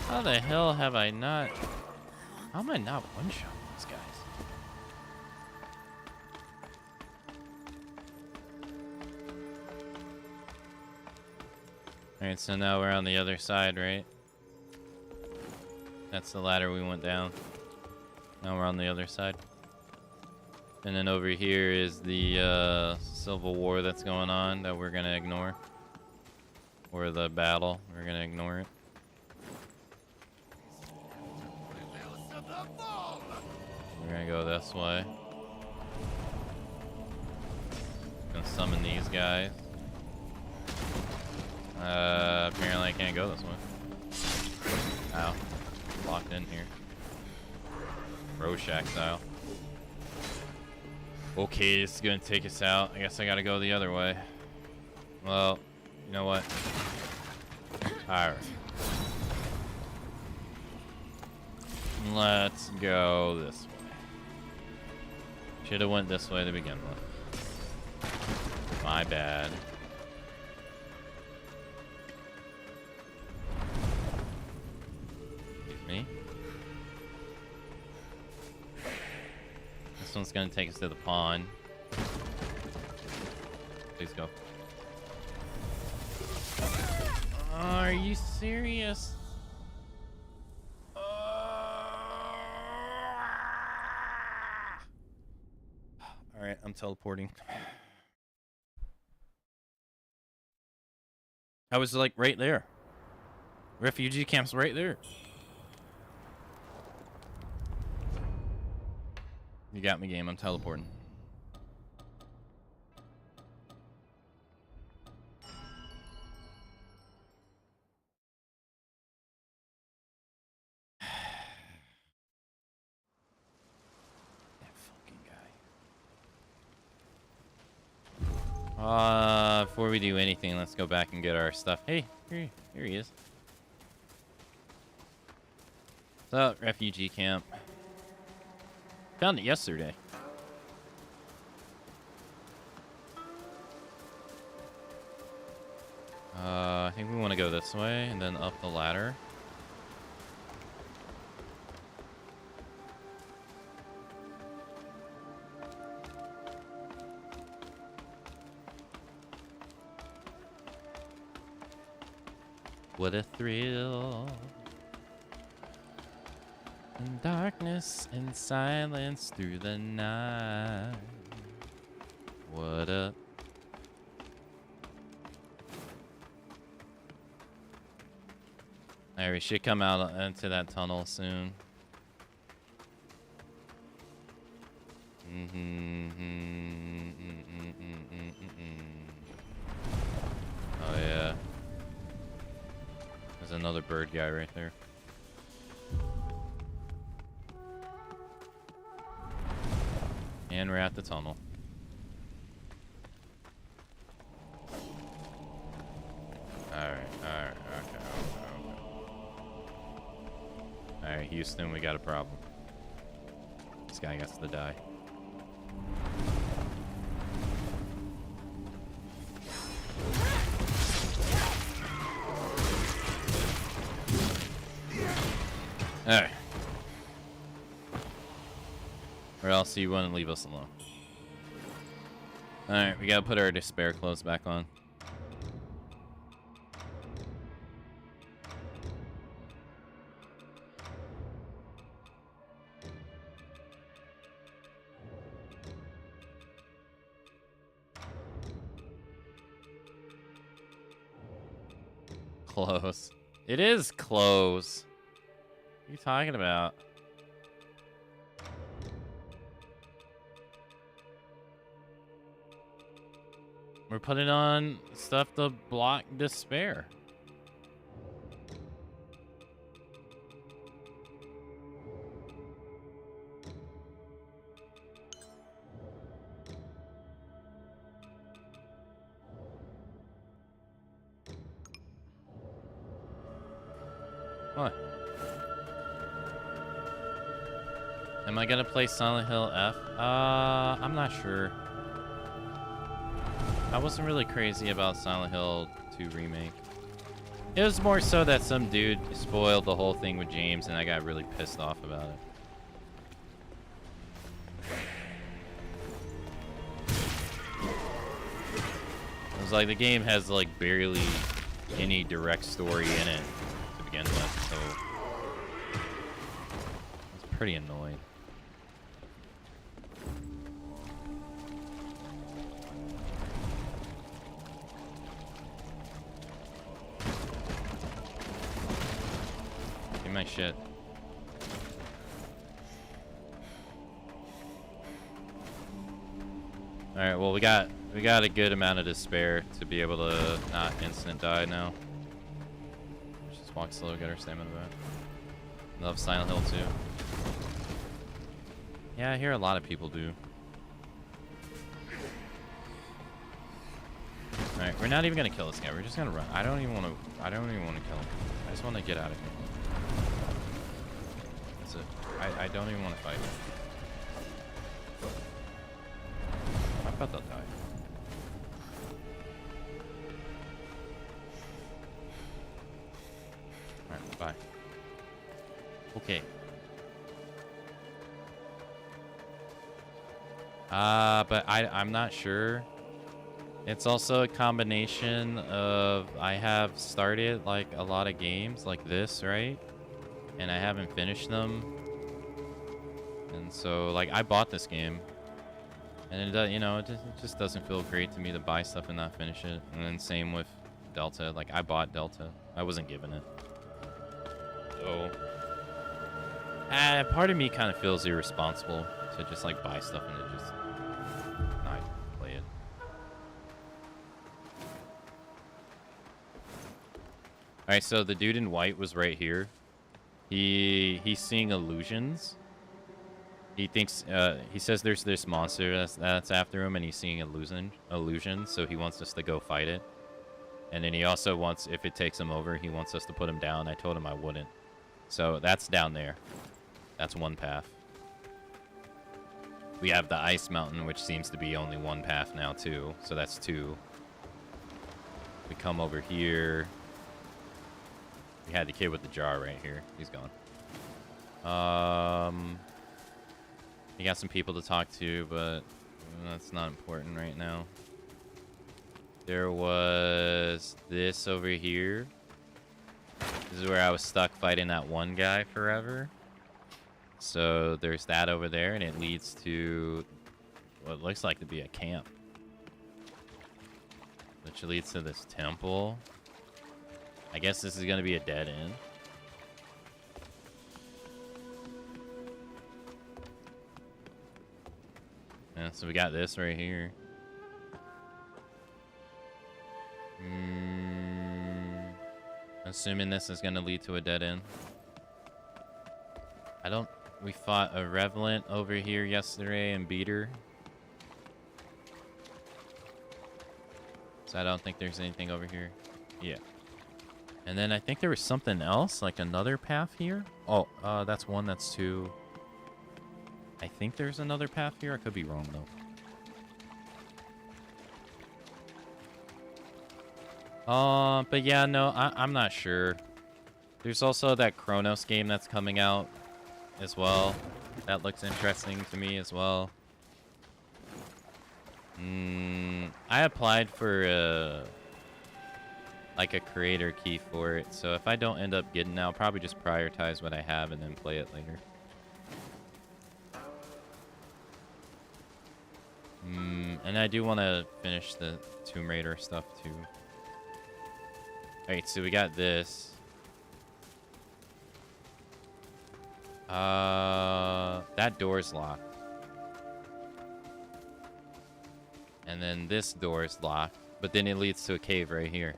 How the hell have I not... How am I not one-shotting these guys? Alright, so now we're on the other side, right? That's the ladder we went down. Now we're on the other side. And then over here is the civil war that's going on that we're gonna ignore. Or the battle, we're gonna ignore it. We're gonna go this way. Gonna summon these guys. Apparently I can't go this way. Ow. Locked in here. Rorschach style. Okay, this is gonna take us out. I guess I gotta go the other way. Well, you know what? Alright. Let's go this way. Should have went this way to begin with. My bad. Excuse me. This one's gonna take us to the pond. Please go. Are you serious? Alright, I'm teleporting. I was like right there. Refugee camp's right there. You got me, game. I'm teleporting. That fucking guy. Before we do anything, let's go back and get our stuff. Hey, here he is. What's up, refugee camp? Found it yesterday. I think we want to go this way and then up the ladder. What a thrill. In darkness and silence through the night. What a... Alright, we should come out into that tunnel soon. Oh yeah. There's another bird guy right there. And we're at the tunnel. Alright, okay. Alright, Houston, we got a problem. This guy gets to die. Alright. Or else he wouldn't leave us alone. Alright, we gotta put our despair clothes back on. Close. It is close. What are you talking about? We're putting on stuff to block despair. What? Am I gonna play Silent Hill F? I'm not sure. I wasn't really crazy about Silent Hill 2 Remake. It was more so that some dude spoiled the whole thing with James and I got really pissed off about it. It was like the game has like barely any direct story in it to begin with, so it's pretty annoying. My shit. All right, well we got a good amount of despair to be able to not instant die now. Just walk slow, get our stamina back. Love Silent Hill 2. Yeah, I hear a lot of people do. All right, we're not even gonna kill this guy. We're just gonna run. I don't even want to kill him. I just want to get out of here. I don't even want to fight. I bet they'll die. Alright, bye. Okay. But I'm not sure. It's also a combination of I have started like a lot of games like this, right? And I haven't finished them. And so, like, I bought this game, and it, you know, it just doesn't feel great to me to buy stuff and not finish it. And then same with Delta. Like, I bought Delta. I wasn't given it. So, part of me kind of feels irresponsible to just, like, buy stuff and then just not play it. Alright, so the dude in white was right here. He's seeing illusions. He thinks, he says there's this monster that's after him, and he's seeing illusions, so he wants us to go fight it. And then he also wants, if it takes him over, he wants us to put him down. I told him I wouldn't. So that's down there. That's one path. We have the ice mountain, which seems to be only one path now, too. So that's 2. We come over here. We had the kid with the jar right here. He's gone. You got some people to talk to, but that's not important right now. There was this over here. This is where I was stuck fighting that one guy forever. So there's that over there, and it leads to what looks like to be a camp. Which leads to this temple. I guess this is going to be a dead end. Yeah, so we got this right here. Assuming this is going to lead to a dead end. We fought a Revenant over here yesterday and beat her. So I don't think there's anything over here. Yeah. And then I think there was something else, like another path here. Oh, that's 1, that's 2. I think there's another path here. I could be wrong, though. But yeah, no, I'm not sure. There's also that Chronos game that's coming out as well. That looks interesting to me as well. I applied for like a creator key for it, so if I don't end up getting it, I'll probably just prioritize what I have and then play it later. And I do want to finish the Tomb Raider stuff too. Alright, so we got this. That door's locked. And then this door is locked, but then it leads to a cave right here.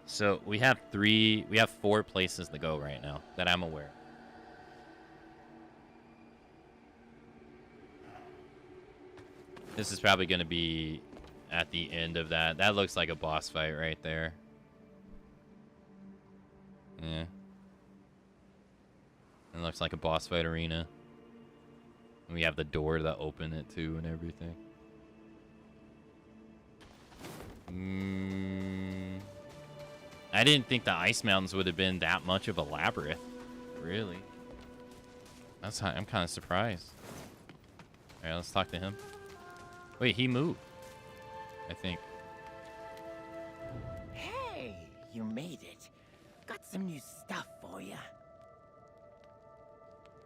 So we have 4 places to go right now that I'm aware. This is probably going to be at the end of that. That looks like a boss fight right there. Yeah. It looks like a boss fight arena. And we have the door to open it too and everything. I didn't think the ice mountains would have been that much of a labyrinth. Really. I'm kind of surprised. Alright, let's talk to him. Wait, he moved. I think. Hey, you made it. Got some new stuff for you.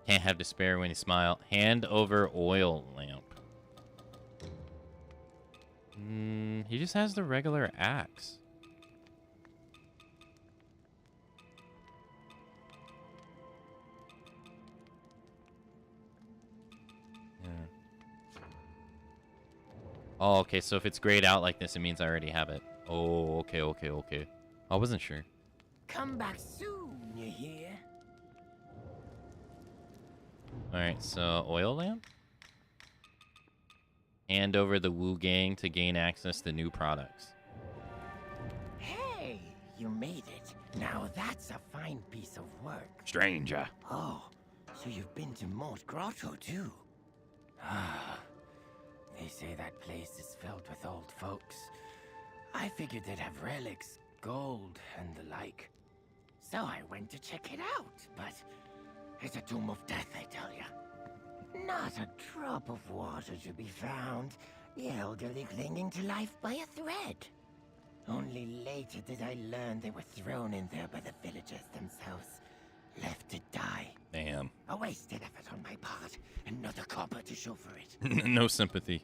Can't have despair when you smile. Hand over oil lamp. He just has the regular axe. Yeah. Oh, okay, so if it's grayed out like this, it means I already have it. Oh, okay. I wasn't sure. Come back soon, you hear? Alright, so oil lamp? Hand over the Wuchang to gain access to new products. Hey, you made it. Now that's a fine piece of work. Stranger. Oh, so you've been to Mort Grotto too? Ah, they say that place is filled with old folks. I figured they'd have relics, gold, and the like. So I went to check it out, but it's a tomb of death, I tell ya. Not a drop of water to be found, the elderly clinging to life by a thread. Only later did I learn they were thrown in there by the villagers themselves, left to die. Damn. A wasted effort on my part, and not a copper to show for it. No sympathy.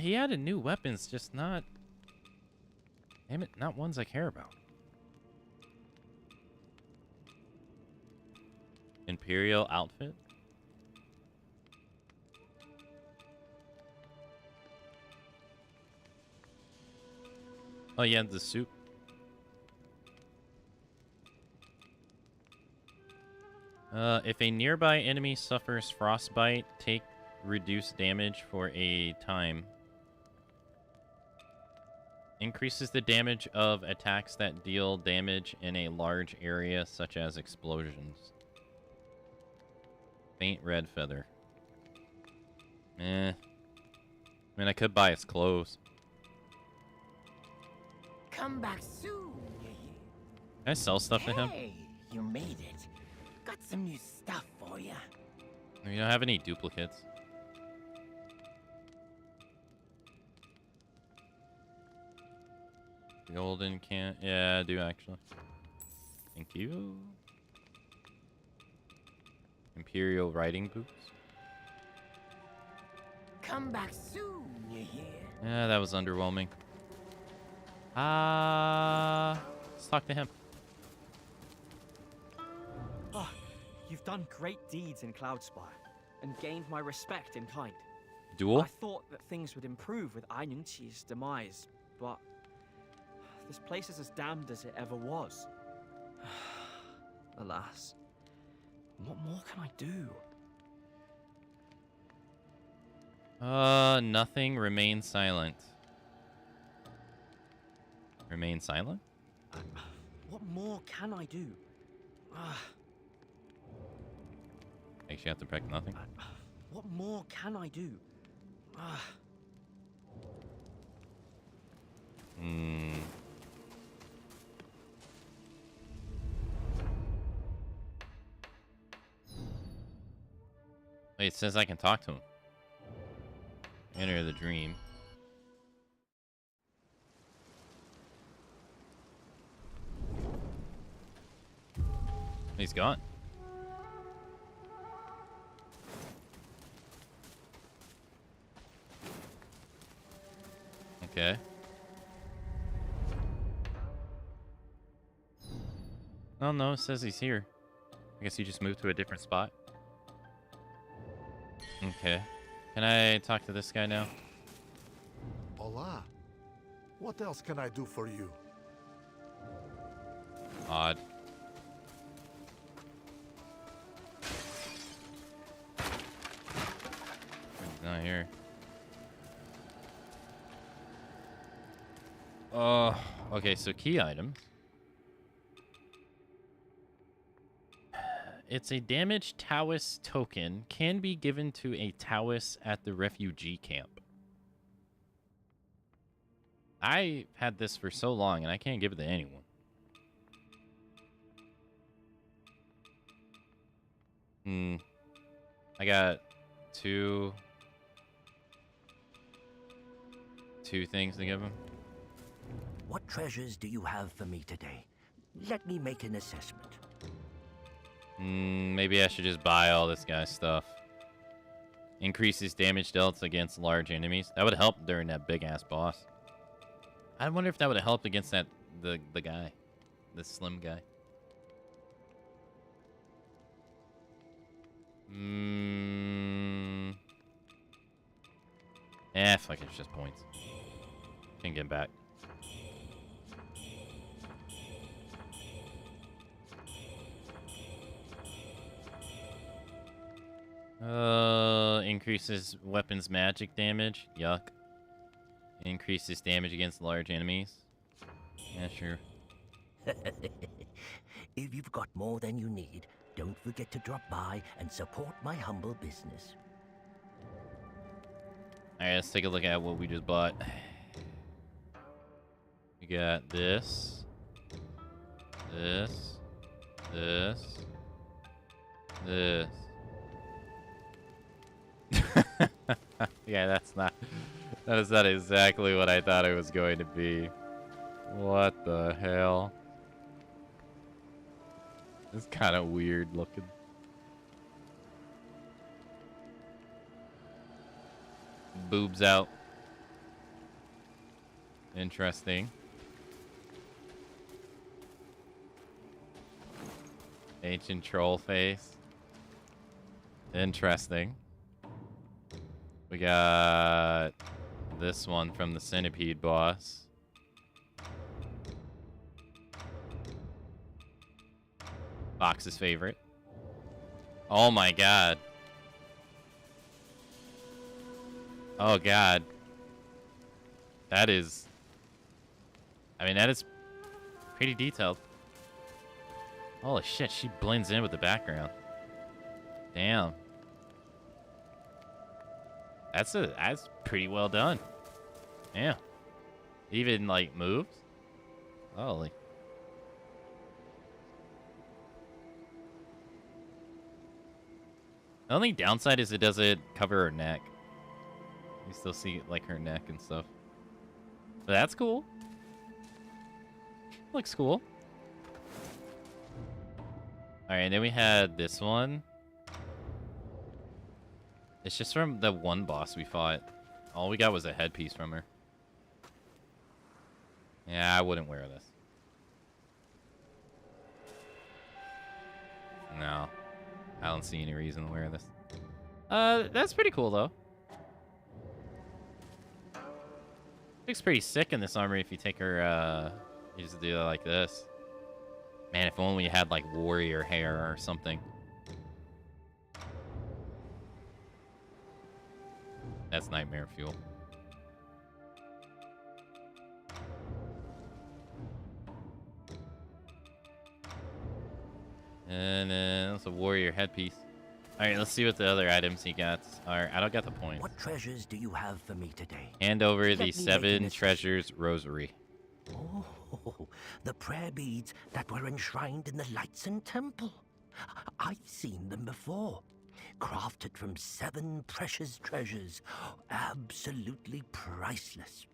He added new weapons, just not... Damn it, not ones I care about. Imperial outfit? Oh yeah, the soup. If a nearby enemy suffers frostbite, take reduced damage for a time. Increases the damage of attacks that deal damage in a large area, such as explosions. Faint red feather. I mean, I could buy his clothes. Come back soon, you hear? Can I sell stuff to him? Hey, you made it. Got some new stuff for you. You don't have any duplicates. Golden can. Yeah, I do actually. Thank you. Imperial riding boots. Come back soon, you hear? Yeah, that was underwhelming. Let's talk to him. Oh, you've done great deeds in Cloudspire and gained my respect in kind. Duel? I thought that things would improve with Ainungchi's demise, but this place is as damned as it ever was. Alas, what more can I do? Nothing. Remain silent. Remain silent? What more can I do? Actually, have to pick nothing. What more can I do? Wait, it says I can talk to him. Enter the dream. He's gone. Okay. Oh no, it says he's here. I guess he just moved to a different spot. Okay. Can I talk to this guy now? Hola. What else can I do for you? Odd. He's not here. Okay, so key items. It's a damaged Taoist token. Can be given to a Taoist at the refugee camp. I had this for so long, and I can't give it to anyone. I got two things to give him. What treasures do you have for me today? Let me make an assessment. Maybe I should just buy all this guy's stuff. Increases damage dealt against large enemies. That would help during that big-ass boss. I wonder if that would have helped against the guy. The slim guy. Fuck it, it's just points. Can get back. Increases weapons magic damage. Yuck. Increases damage against large enemies. Yeah, sure. If you've got more than you need, don't forget to drop by and support my humble business. Alright, let's take a look at what we just bought. We got this. This. Yeah, that is not exactly what I thought it was going to be. What the hell? It's kind of weird looking. Boobs out. Interesting. Ancient troll face. Interesting. We got this one from the centipede boss. Fox's favorite. Oh my god. Oh god. That is... I mean, that is pretty detailed. Holy shit, she blends in with the background. Damn. That's pretty well done. Yeah. Even, like, moves? Holy. The only downside is it doesn't cover her neck. You still see, like, her neck and stuff. But that's cool. Looks cool. Alright, then we had this one. It's just from the one boss we fought. All we got was a headpiece from her. Yeah, I wouldn't wear this. No. I don't see any reason to wear this. That's pretty cool, though. Looks pretty sick in this armor if you take her, you just do it like this. Man, if only you had, like, warrior hair or something. That's nightmare fuel. And then that's a warrior headpiece. Alright, let's see what the other items he got are. I don't get the point. What treasures do you have for me today? Hand over Let the me 7 make treasures rosary. Oh, the prayer beads that were enshrined in the Lightson Temple. I've seen them before. Crafted from 7 precious treasures. Absolutely priceless.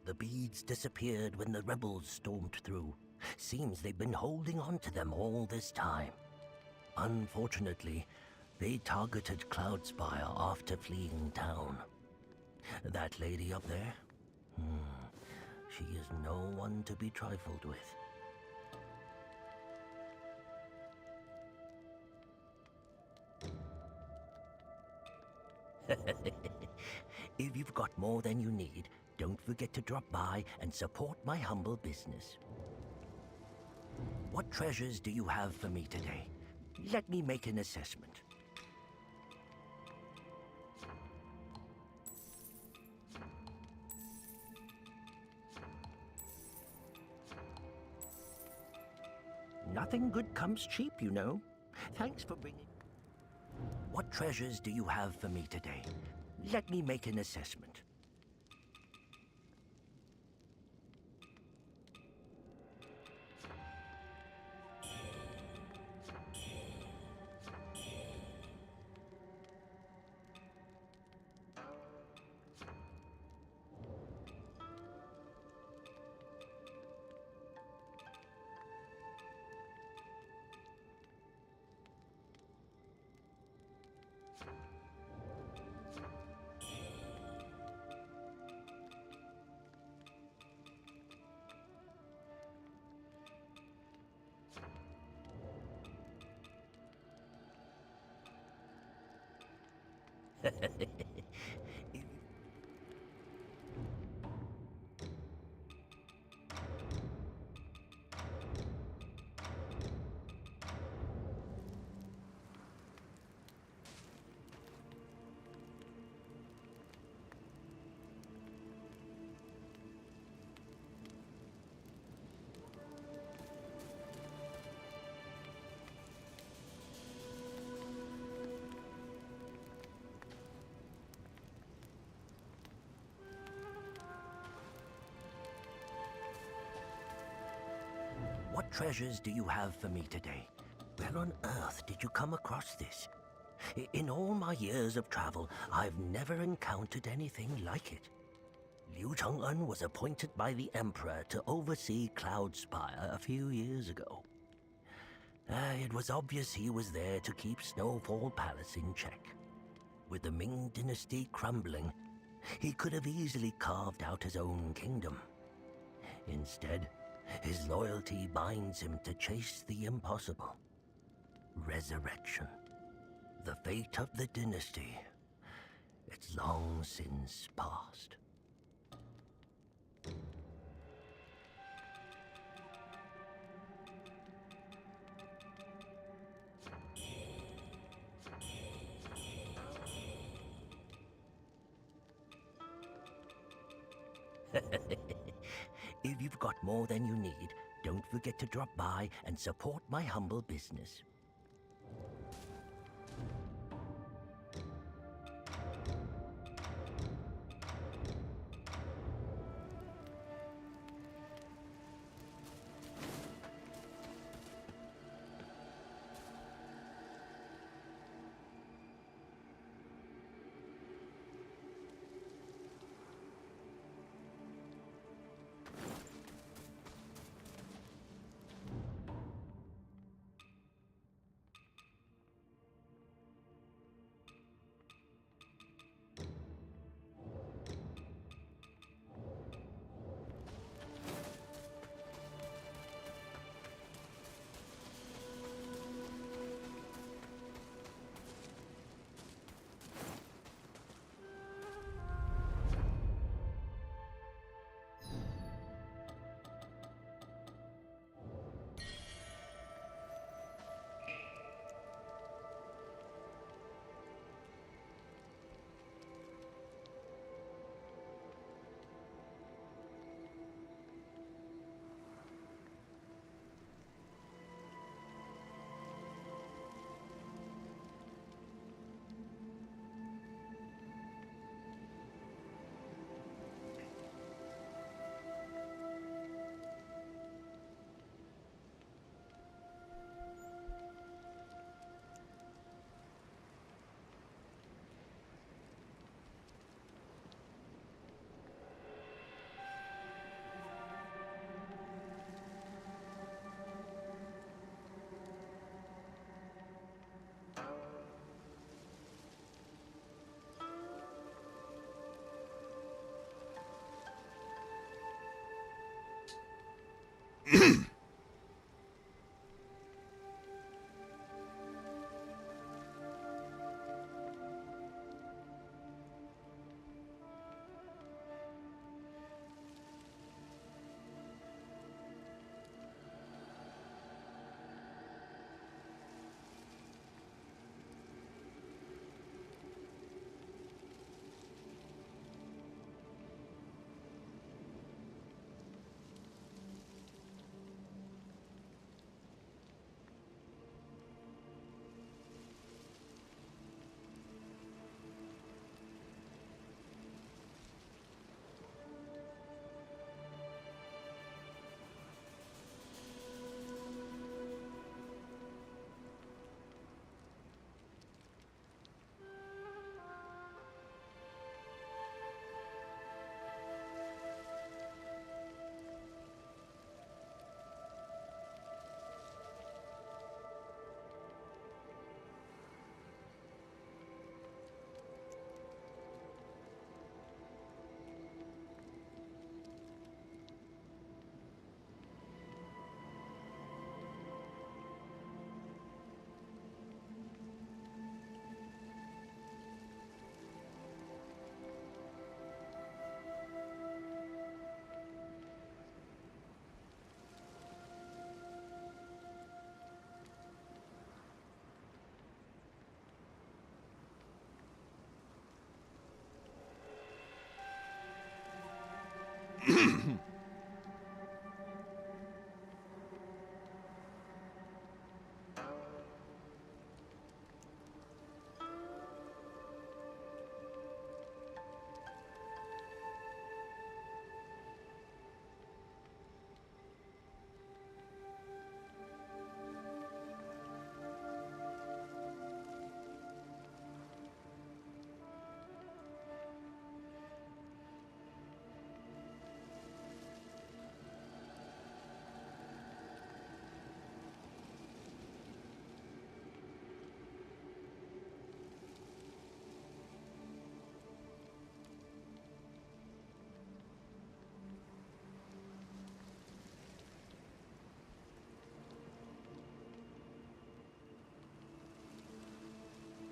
The beads disappeared when the rebels stormed through. Seems they've been holding on to them all this time. Unfortunately, they targeted Cloudspire after fleeing town. That lady up there? She is no one to be trifled with. If you've got more than you need, don't forget to drop by and support my humble business. What treasures do you have for me today? Let me make an assessment. Nothing good comes cheap, you know. Thanks for bringing... What treasures do you have for me today? Let me make an assessment. What treasures do you have for me today? Where on earth did you come across this? In all my years of travel, I've never encountered anything like it. Wuchang was appointed by the Emperor to oversee Cloudspire a few years ago. It was obvious he was there to keep Snowfall Palace in check. With the Ming dynasty crumbling, he could have easily carved out his own kingdom. Instead, his loyalty binds him to chase the impossible. Resurrection. The fate of the dynasty. It's long since past. If you've got more than you need, don't forget to drop by and support my humble business.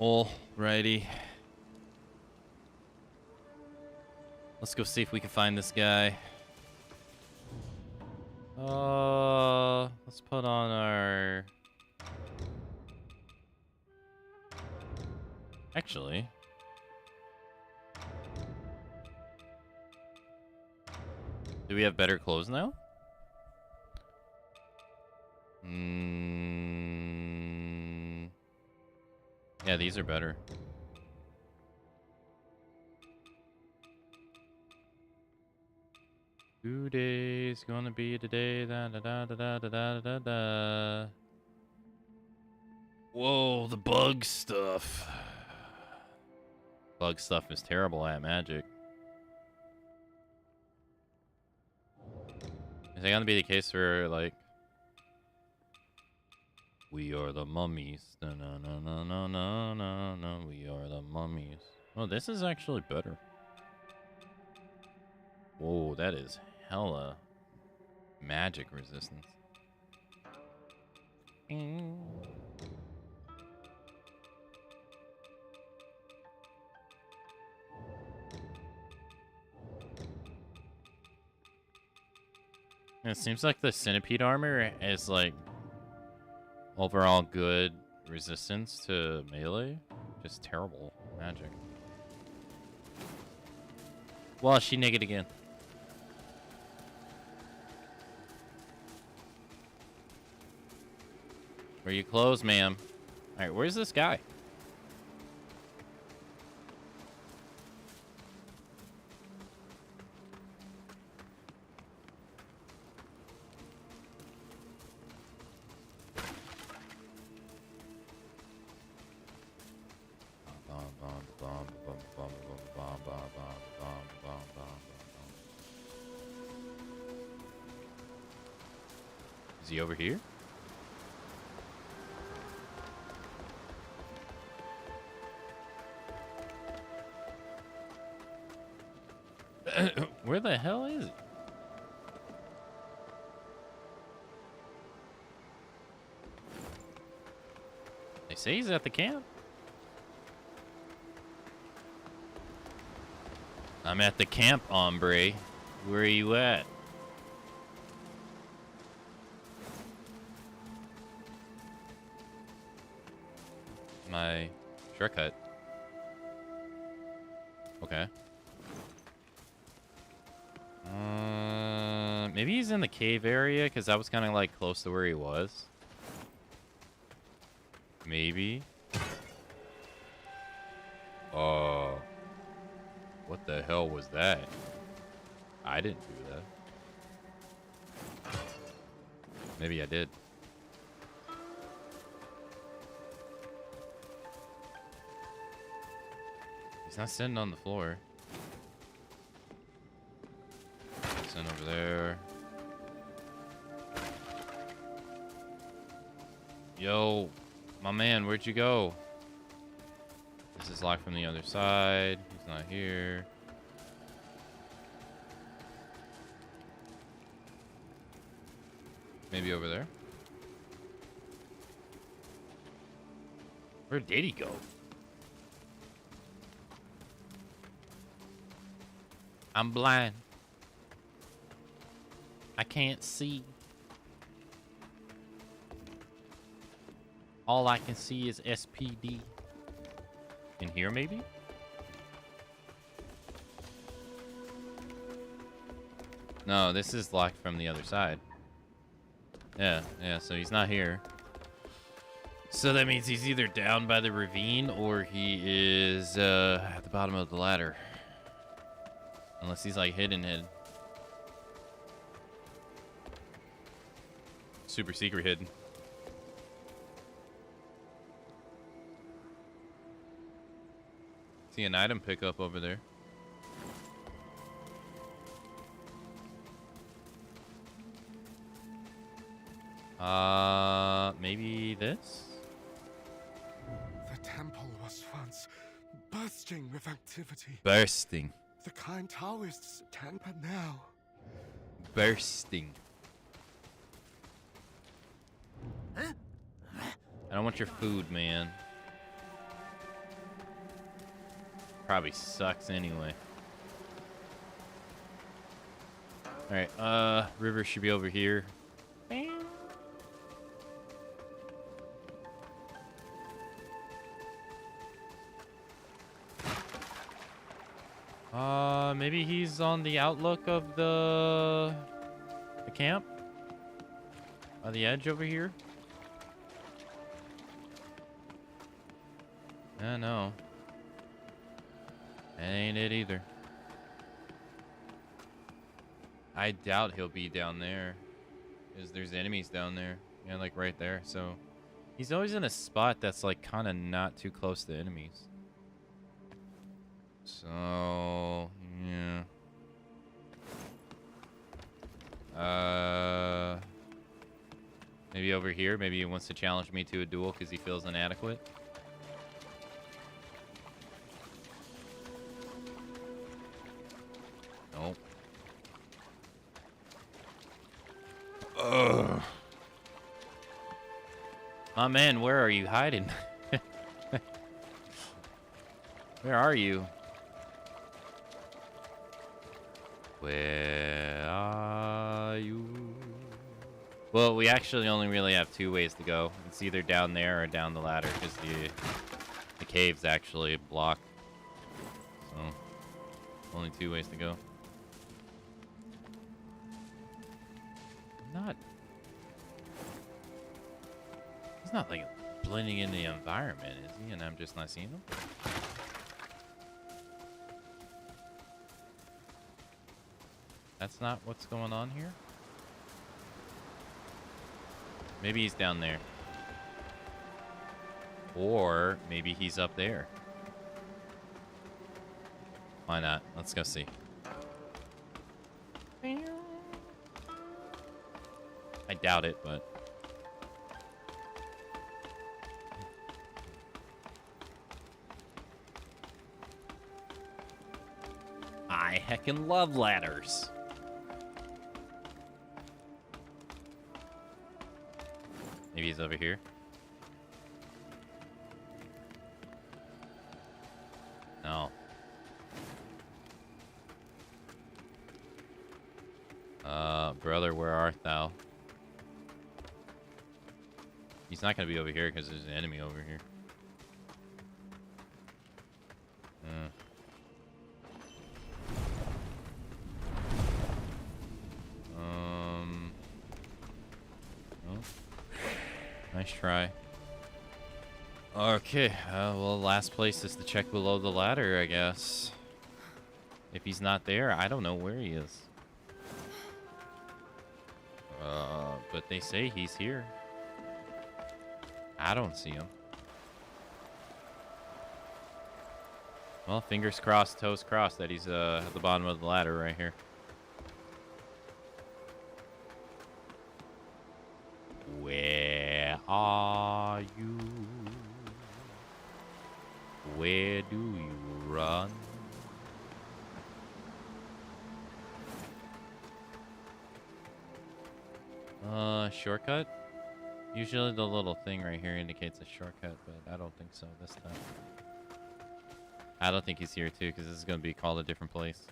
Alrighty. Let's go see if we can find this guy. Let's put on our... Actually... Do we have better clothes now? Yeah, these are better. Today's gonna be today. Da da da da da da da da. Whoa, the bug stuff. Bug stuff is terrible at magic. Is that gonna be the case for like? We are the mummies. No, no, no, no, no, no, no, no. We are the mummies. Oh, this is actually better. Whoa, that is hella magic resistance. It seems like the centipede armor is like overall good resistance to melee. Just terrible magic. Well, she naked again. Where you close, ma'am? Alright, where's this guy? Is he over here? Where the hell is he? They say he's at the camp. I'm at the camp, hombre. Where are you at? My shortcut. Okay. Maybe he's in the cave area because that was kind of like close to where he was. Maybe. Oh. What the hell was that? I didn't do that. Maybe I did. He's not sitting on the floor. Sitting over there. Yo, my man, where'd you go? This is locked from the other side. He's not here. Maybe over there. Where did he go? I'm blind. I can't see. All I can see is SPD. In here, maybe? No, this is locked from the other side. Yeah, so he's not here. So that means he's either down by the ravine or he is at the bottom of the ladder. Unless he's like hidden. Super secret hidden. See an item pickup over there. Maybe this? The temple was once bursting with activity. Bursting. The kind Taoists attend, but now... Bursting. I don't want your food, man. Probably sucks anyway. Alright, river should be over here. Maybe he's on the outlook of the camp? On the edge over here? No. That ain't it either. I doubt he'll be down there. Because there's enemies down there. Yeah, like right there. So he's always in a spot that's like kind of not too close to enemies. So, yeah. Maybe over here. Maybe he wants to challenge me to a duel because he feels inadequate. Nope. Ugh. My man, where are you hiding? Where are you? Where are you? Well, we actually only really have two ways to go. It's either down there or down the ladder, because the cave's actually blocked. So, only two ways to go. He's not like blending in the environment, is he? And I'm just not seeing him? That's not what's going on here? Maybe he's down there. Or maybe he's up there. Why not? Let's go see. I doubt it, but... I heckin' love ladders. Maybe he's over here. No. Brother, where art thou? He's not gonna be over here because there's an enemy over here. Oh. Nice try. Okay, well, last place is to check below the ladder, I guess. If he's not there, I don't know where he is. But they say he's here. I don't see him. Well, fingers crossed, toes crossed that he's at the bottom of the ladder right here. Where are you? Where do you run? Shortcut? Usually the little thing right here indicates a shortcut, but I don't think so this time. I don't think he's here too, because this is going to be called a different place.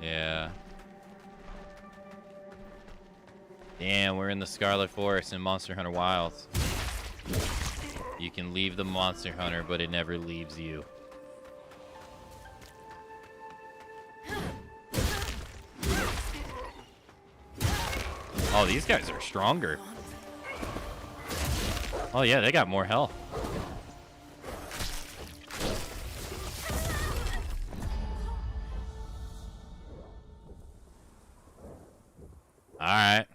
Yeah. Damn, we're in the Scarlet Forest in Monster Hunter Wilds. You can leave the Monster Hunter, but it never leaves you. Oh, these guys are stronger. Oh yeah, they got more health. Alright.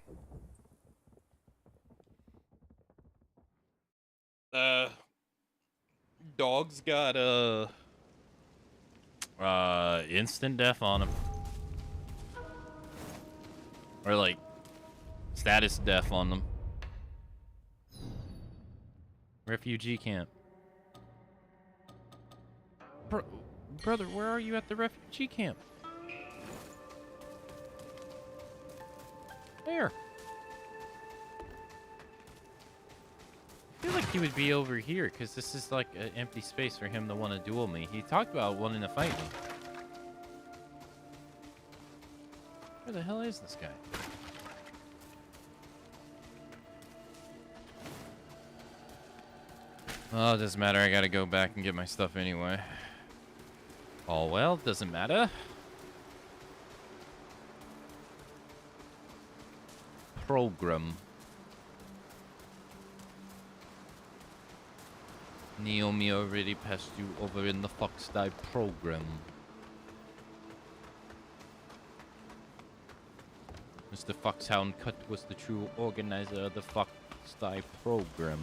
Dog's got instant death on him. Or like status death on them. Refugee camp. Brother, where are you at the refugee camp? Where? I feel like he would be over here, because this is like an empty space for him to want to duel me. He talked about wanting to fight me. Where the hell is this guy? Oh, it doesn't matter. I gotta go back and get my stuff anyway. Oh well, doesn't matter. Program. Naomi already passed you over in the Foxdie program. Mr. Foxhound Cut was the true organizer of the Foxdie program.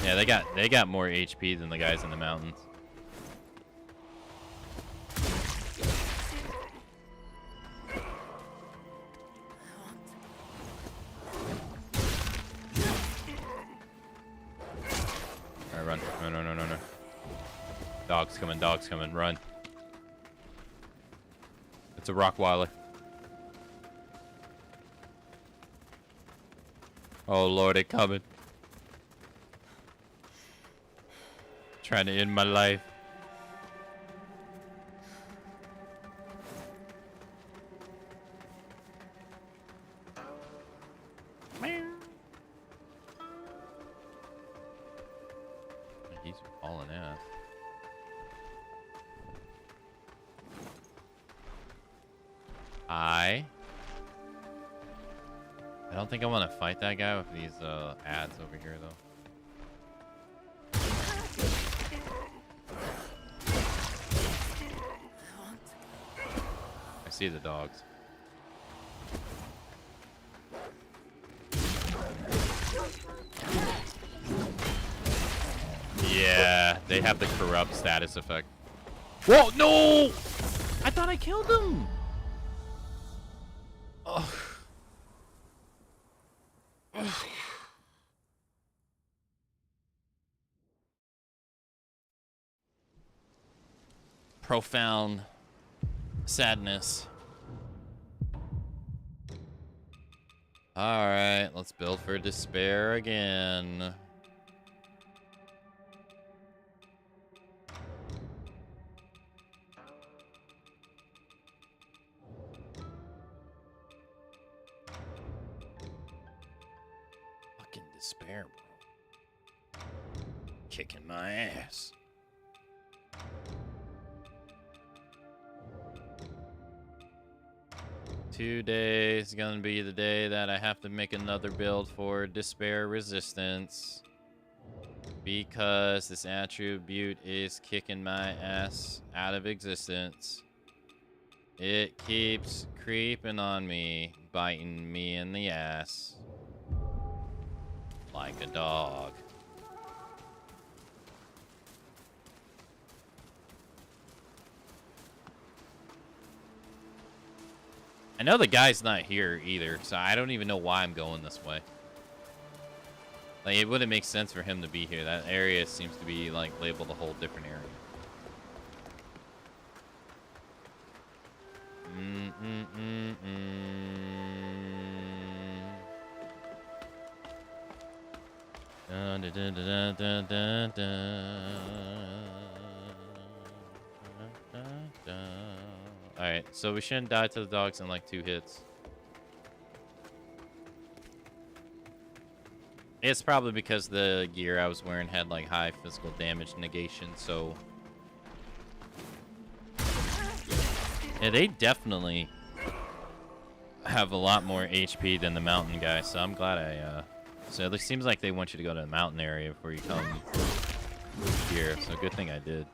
Yeah, they got more HP than the guys in the mountains. Alright, run. No. Dog's coming, run. It's a Rockwiler. Oh lord, it coming. Trying to end my life. He's hauling ass. I don't think I want to fight that guy with these ads over here though. I see the dogs. Yeah, they have the corrupt status effect. Whoa, no! I thought I killed him! Ugh. Ugh. Profound sadness. Alright, let's build for despair again. Fucking despair, bro. Kicking my ass. Today is gonna be the day that I have to make another build for despair resistance. Because this attribute is kicking my ass out of existence. It keeps creeping on me, biting me in the ass. Like a dog. I know the guy's not here either, so I don't even know why I'm going this way. Like, it wouldn't make sense for him to be here. That area seems to be, like, labeled a whole different area. Dun, dun, dun, dun, dun, dun, dun. Dun, dun. Alright, so we shouldn't die to the dogs in like 2 hits. It's probably because the gear I was wearing had like high physical damage negation, so... Yeah, they definitely have a lot more HP than the mountain guy, so I'm glad I, So it seems like they want you to go to the mountain area before you come here, so good thing I did.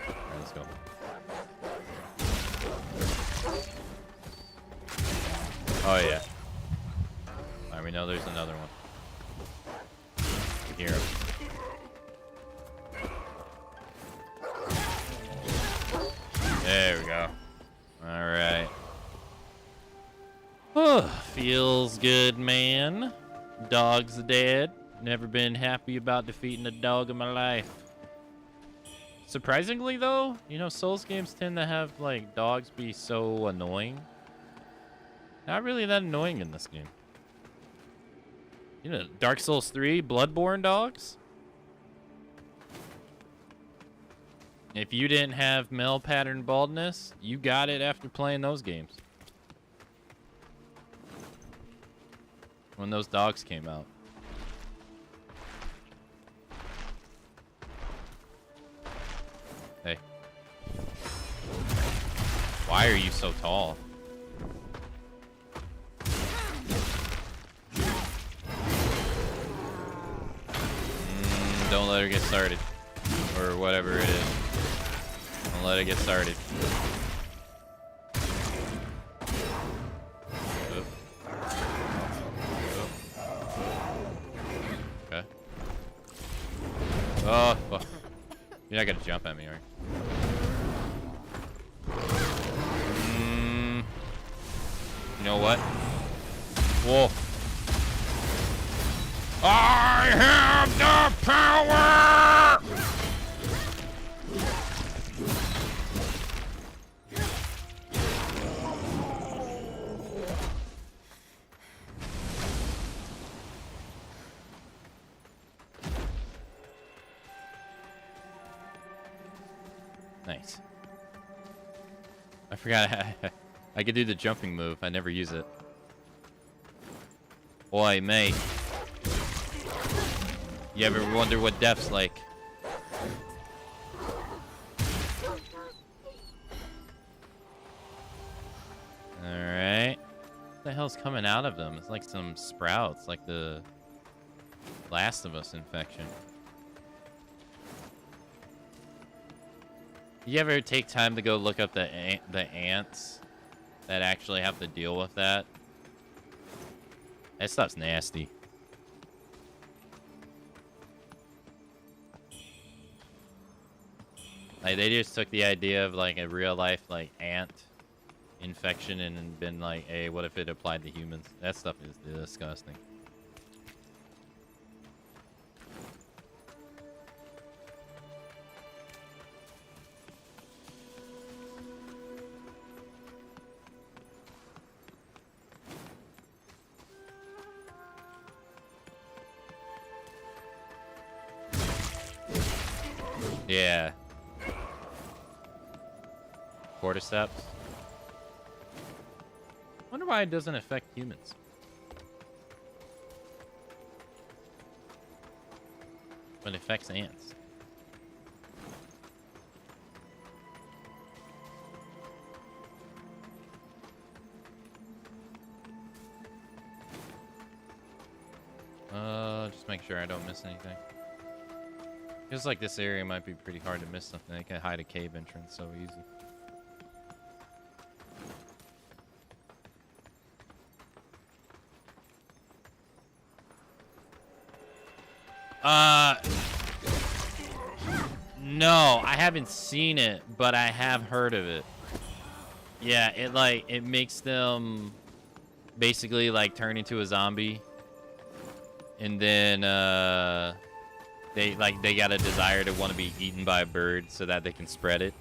Alright, let's go. Oh yeah. Alright, we know there's another one. We hear him. There we go. Alright. Oh, feels good, man. Dog's dead. Never been happy about defeating a dog in my life. Surprisingly, though, you know, Souls games tend to have, like, dogs be so annoying. Not really that annoying in this game. You know, Dark Souls 3, Bloodborne dogs? If you didn't have male pattern baldness, you got it after playing those games. When those dogs came out. Hey. Why are you so tall? Don't let her get started. Or whatever it is. Don't let it get started. Oop. Oop. Okay. Oh, fuck. You're not gonna jump at me, are you? You know what? Whoa. I have the power! Nice. I forgot I could do the jumping move. I never use it. Boy, mate. You ever wonder what death's like? Alright. What the hell's coming out of them? It's like some sprouts, like the Last of Us infection. You ever take time to go look up the ants that actually have to deal with that? That stuff's nasty. Like, they just took the idea of, like, a real-life, like, ant infection and been like, hey, what if it applied to humans? That stuff is disgusting. Yeah. Cordyceps. Wonder why it doesn't affect humans. But it affects ants. Just make sure I don't miss anything. Feels like this area might be pretty hard to miss something. They can hide a cave entrance so easy. No, I haven't seen it, but I have heard of it. Yeah, it makes them basically like turn into a zombie. And then they got a desire to want to be eaten by a bird so that they can spread it.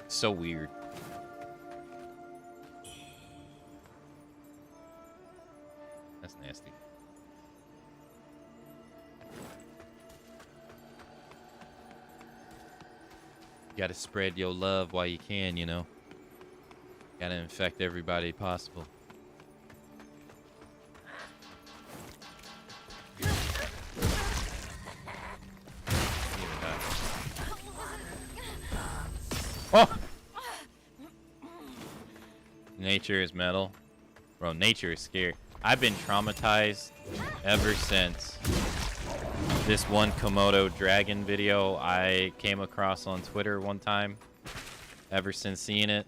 So weird. That's nasty. You gotta spread your love while you can, you know. Gotta infect everybody possible. Oh! Nature is metal. Bro, nature is scary. I've been traumatized ever since this one Komodo dragon video I came across on Twitter one time. Ever since seeing it,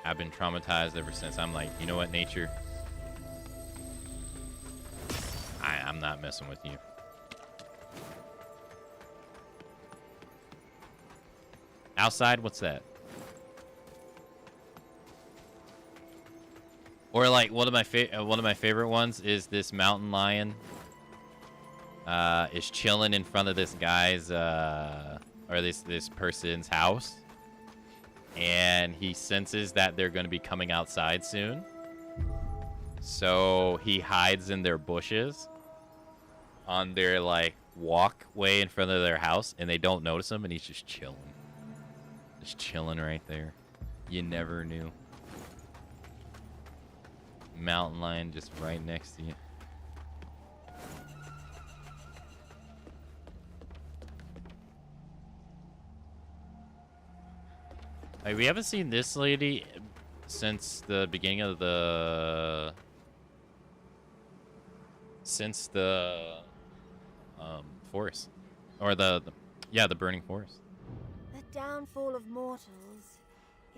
I've been traumatized ever since. I'm like, you know what, nature? I'm not messing with you. Outside, what's that? Or like one of my favorite ones is this mountain lion is chilling in front of this guy's or this person's house, and he senses that they're going to be coming outside soon. So he hides in their bushes on their like walkway in front of their house, and they don't notice him, and he's just chilling. Just chilling right there. You never knew. Mountain lion just right next to you. Hey, we haven't seen this lady since the beginning of the... Since the... forest. Or the burning forest. The downfall of mortals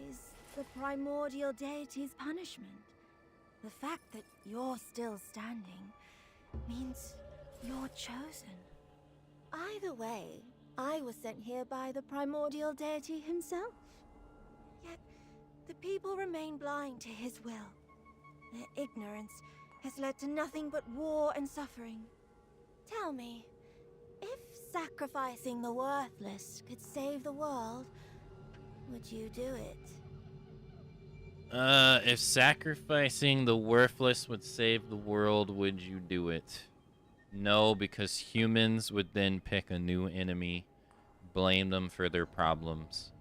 is the primordial deity's punishment. The fact that you're still standing means you're chosen. Either way, I was sent here by the primordial deity himself. Yet, the people remain blind to his will. Their ignorance has led to nothing but war and suffering. Tell me, if sacrificing the worthless could save the world, would you do it? If sacrificing the worthless would save the world, would you do it? No, because humans would then pick a new enemy, blame them for their problems,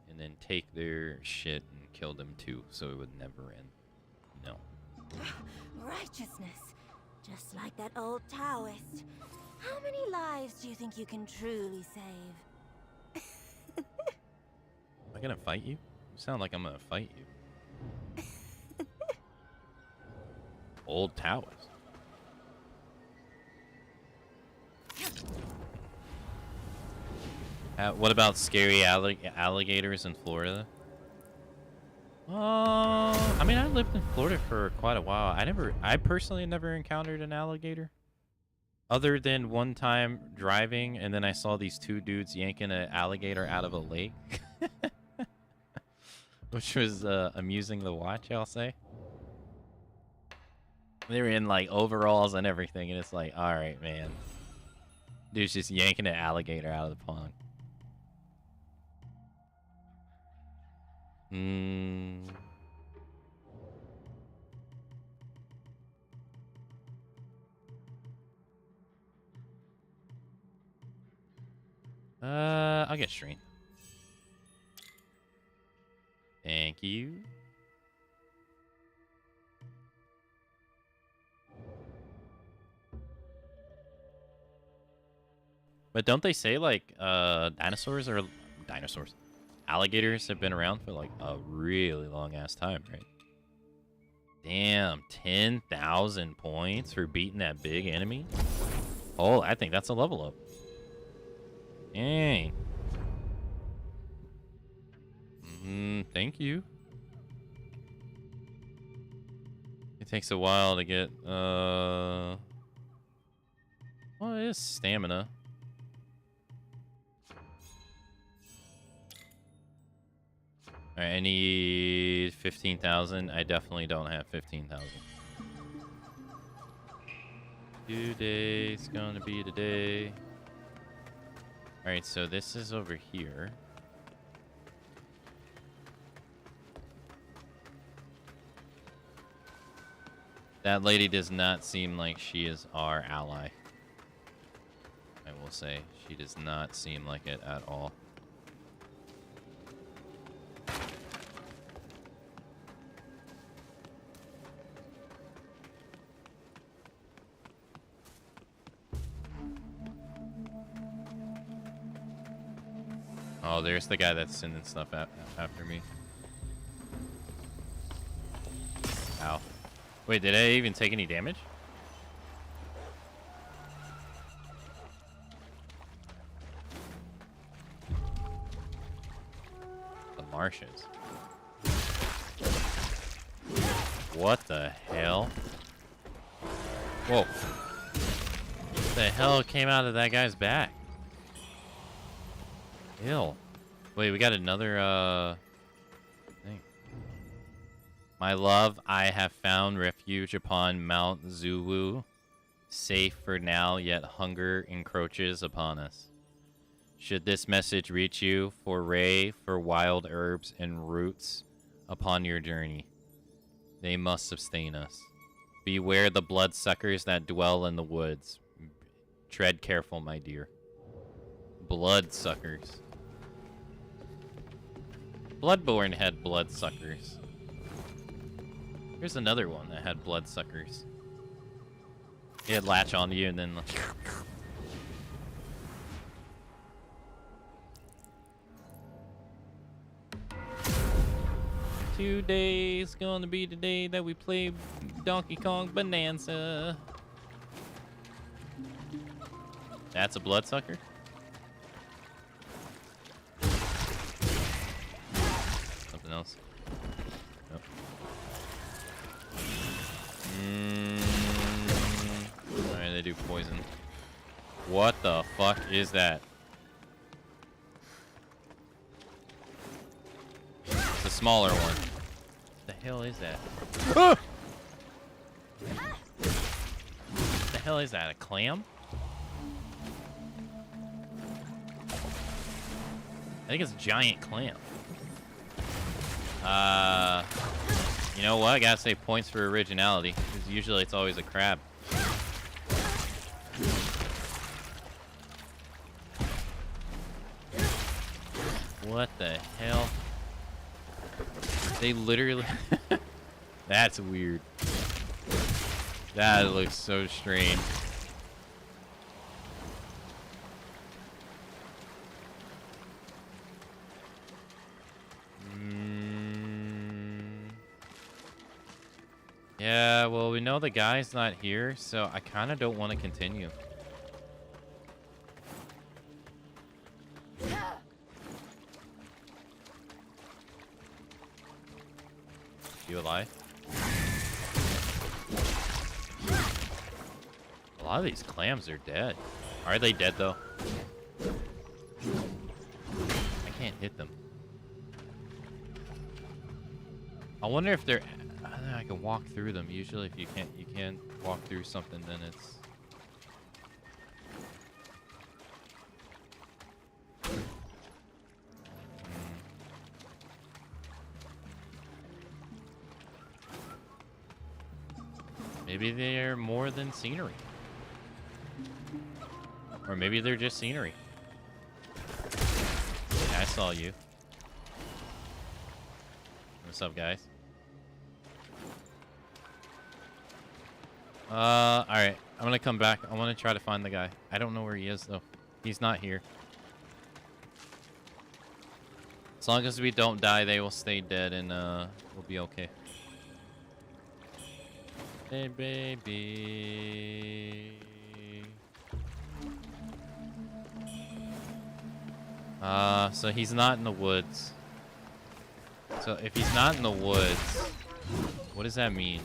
and then take their shit and kill them too, so it would never end. No. Righteousness. Just like that old Taoist. How many lives do you think you can truly save? Am I gonna fight you? You sound like I'm gonna fight you. Old Taoist. What about scary alligators in Florida? I mean, I lived in Florida for quite a while. I personally never encountered an alligator. Other than one time driving, and then I saw these two dudes yanking an alligator out of a lake. Which was amusing to watch, I'll say. They were in, like, overalls and everything, and it's like, alright, man. Dude's just yanking an alligator out of the pond. I'll get stream. Thank you. But don't they say, like, dinosaurs, alligators have been around for, like, a really long-ass time, right? Damn, 10,000 points for beating that big enemy? Oh, I think that's a level up. Dang. Thank you. It takes a while to get, well, it is stamina. Alright, I need 15,000. I definitely don't have 15,000. Today's gonna be the day. Alright, so this is over here. That lady does not seem like she is our ally. I will say, she does not seem like it at all. Oh, there's the guy that's sending stuff after me. Ow. Wait, did I even take any damage? The marshes. What the hell? Whoa. What the hell came out of that guy's back? Ew. Wait, we got another, thing. My love, I have found refuge upon Mount Zuwu. Safe for now, yet hunger encroaches upon us. Should this message reach you, foray for wild herbs and roots upon your journey. They must sustain us. Beware the bloodsuckers that dwell in the woods. Tread careful, my dear. Bloodsuckers. Bloodborne had bloodsuckers. Here's another one that had bloodsuckers. It'd latch onto you and then... 2 days gonna be the day that we play Donkey Kong Bonanza. That's a bloodsucker? Something else? Nope. Alright, they do poison. What the fuck is that? It's a smaller one. What the hell is that? Ah! What the hell is that? A clam? I think it's a giant clam. You know what? I gotta say points for originality. Because usually it's always a crab. What the hell? They literally... That's weird. That looks so strange. Yeah, well, we know the guy's not here, so I kind of don't want to continue. You alive? A lot of these clams are dead. Are they dead, though? I can't hit them. I wonder if they're... I can walk through them. Usually if you can't walk through something, then it's... Maybe they're more than scenery. Or maybe they're just scenery. Yeah, I saw you. What's up, guys? Alright. I'm gonna come back. I want to try to find the guy. I don't know where he is, though. He's not here. As long as we don't die, they will stay dead, and, we'll be okay. Hey, baby. So he's not in the woods. So if he's not in the woods, what does that mean?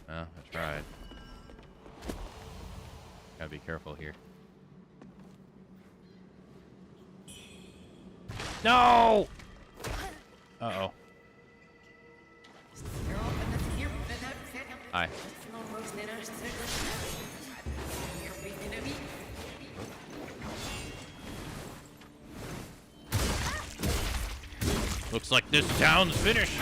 I tried. Gotta be careful here. No! Uh-oh. Hi. Looks like this town's finished.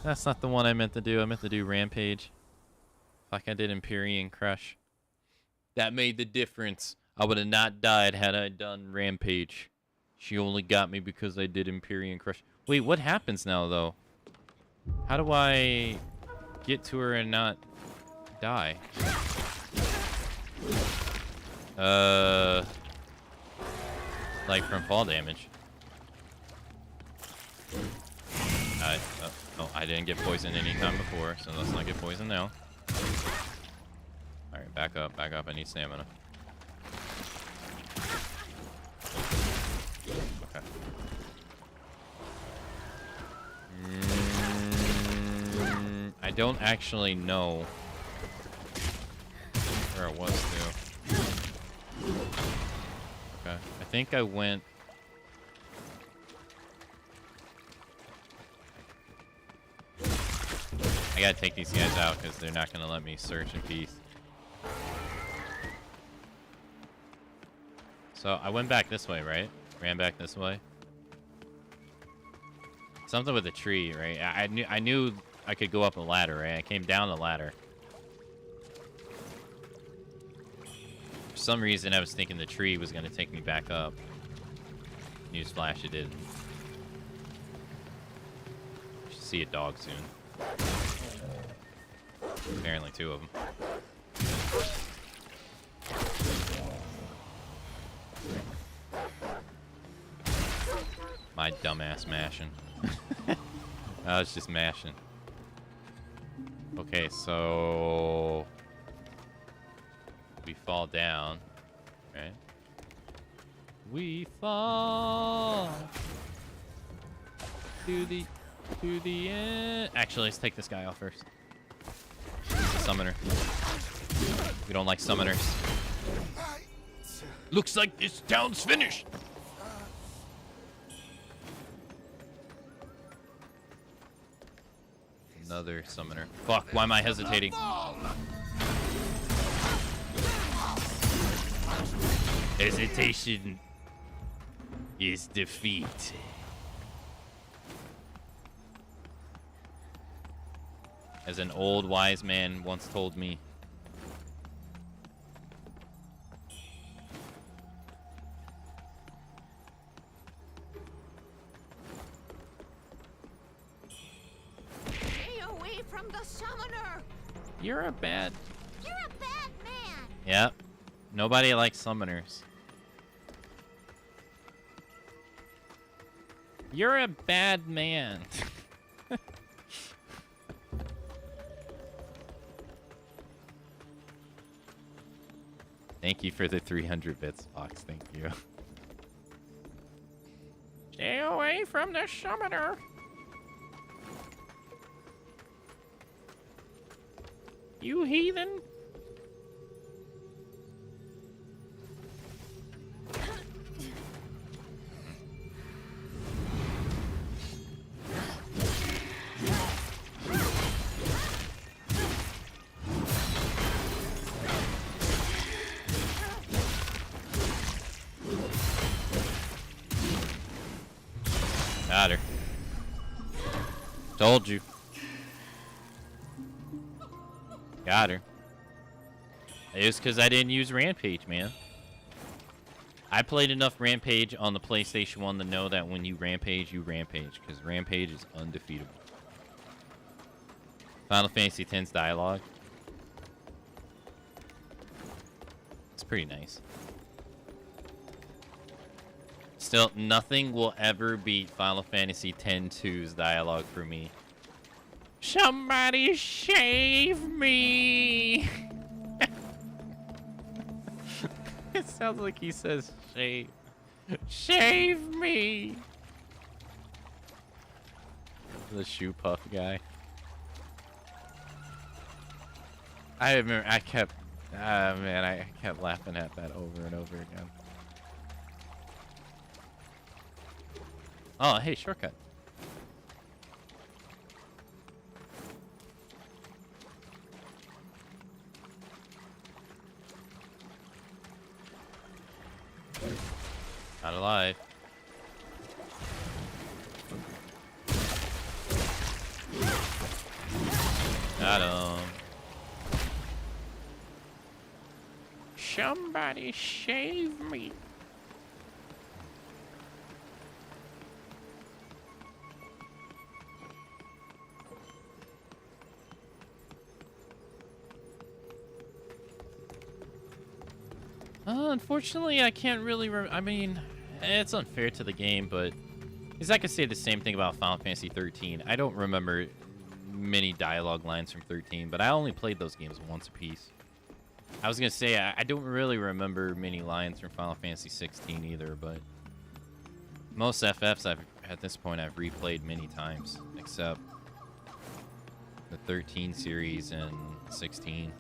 That's not the one I meant to do. I meant to do Rampage. Like I did Empyrean Crush. That made the difference. I would have not died had I done Rampage. She only got me because I did Empyrean Crush. Wait, what happens now, though? How do I get to her and not die? Like from fall damage. Oh, I didn't get poisoned any time before, so let's not get poisoned now. Alright, back up, back up. I need stamina. Okay. I don't actually know where it was to. Okay. I think I went... I gotta take these guys out because they're not gonna let me search in peace. So I went back this way, right? Ran back this way. Something with a tree, right? I knew I could go up a ladder, right? I came down the ladder. For some reason, I was thinking the tree was gonna take me back up. Newsflash, it didn't. Should see a dog soon. Apparently 2 of them. My dumbass mashing. I was just mashing. Okay, so... we fall down, right? We fall to the end. Actually, let's take this guy off first. He's a summoner. We don't like summoners. Looks like this town's finished. Another summoner. Fuck, why am I hesitating? Hesitation is defeat. As an old wise man once told me. Stay away from the summoner. You're a bad man. Yep. Nobody likes summoners. You're a bad man. Thank you for the 300 bits, Fox. Thank you. Stay away from the summoner. You heathen. Got her. Told you. Got her. It's because I didn't use Rampage, man. I played enough Rampage on the PlayStation 1 to know that when you Rampage, because Rampage is undefeatable. Final Fantasy X's dialogue. It's pretty nice. Still, nothing will ever beat Final Fantasy X-2's dialogue for me. Somebody save me! It sounds like he says, save. Save me! The shoe puff guy. I remember, I kept laughing at that over and over again. Oh, hey, shortcut. Not alive. Got him. Somebody save me. Unfortunately, I can't really I mean, it's unfair to the game, but... Because I could say the same thing about Final Fantasy 13. I don't remember many dialogue lines from 13, but I only played those games once a piece. I was going to say, I don't really remember many lines from Final Fantasy 16 either, but... Most FFs at this point I've replayed many times, except... the 13 series and 16.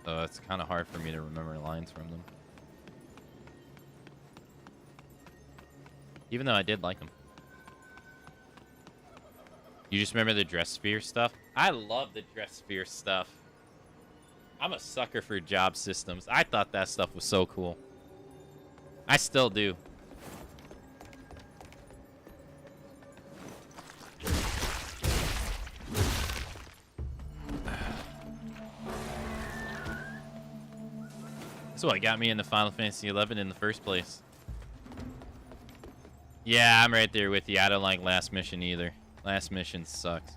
So it's kind of hard for me to remember lines from them. Even though I did like them. You just remember the dress sphere stuff? I love the dress sphere stuff. I'm a sucker for job systems. I thought that stuff was so cool. I still do. That's what got me into Final Fantasy XI in the first place. Yeah, I'm right there with you. I don't like last mission either. Last mission sucks.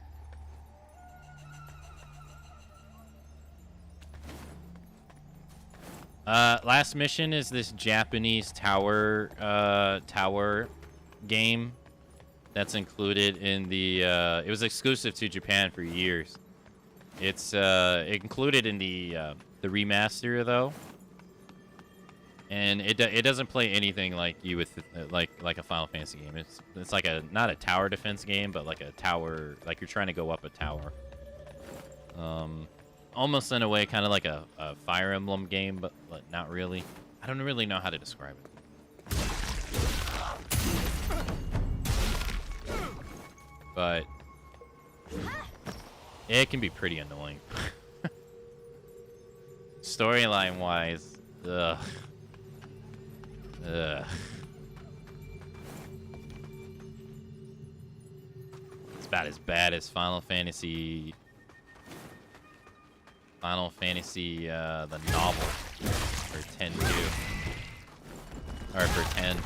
Last mission is this Japanese tower game that's included in the it was exclusive to Japan for years. It's included in the remaster though. And it doesn't play anything like you with like a Final Fantasy game. It's like a not a tower defense game, but like a tower, like you're trying to go up a tower. Almost in a way, kind of like a Fire Emblem game, but not really. I don't really know how to describe it. But it can be pretty annoying. Storyline wise, ugh. Ugh. It's about as bad as Final Fantasy the novel for 10-2 or for 10.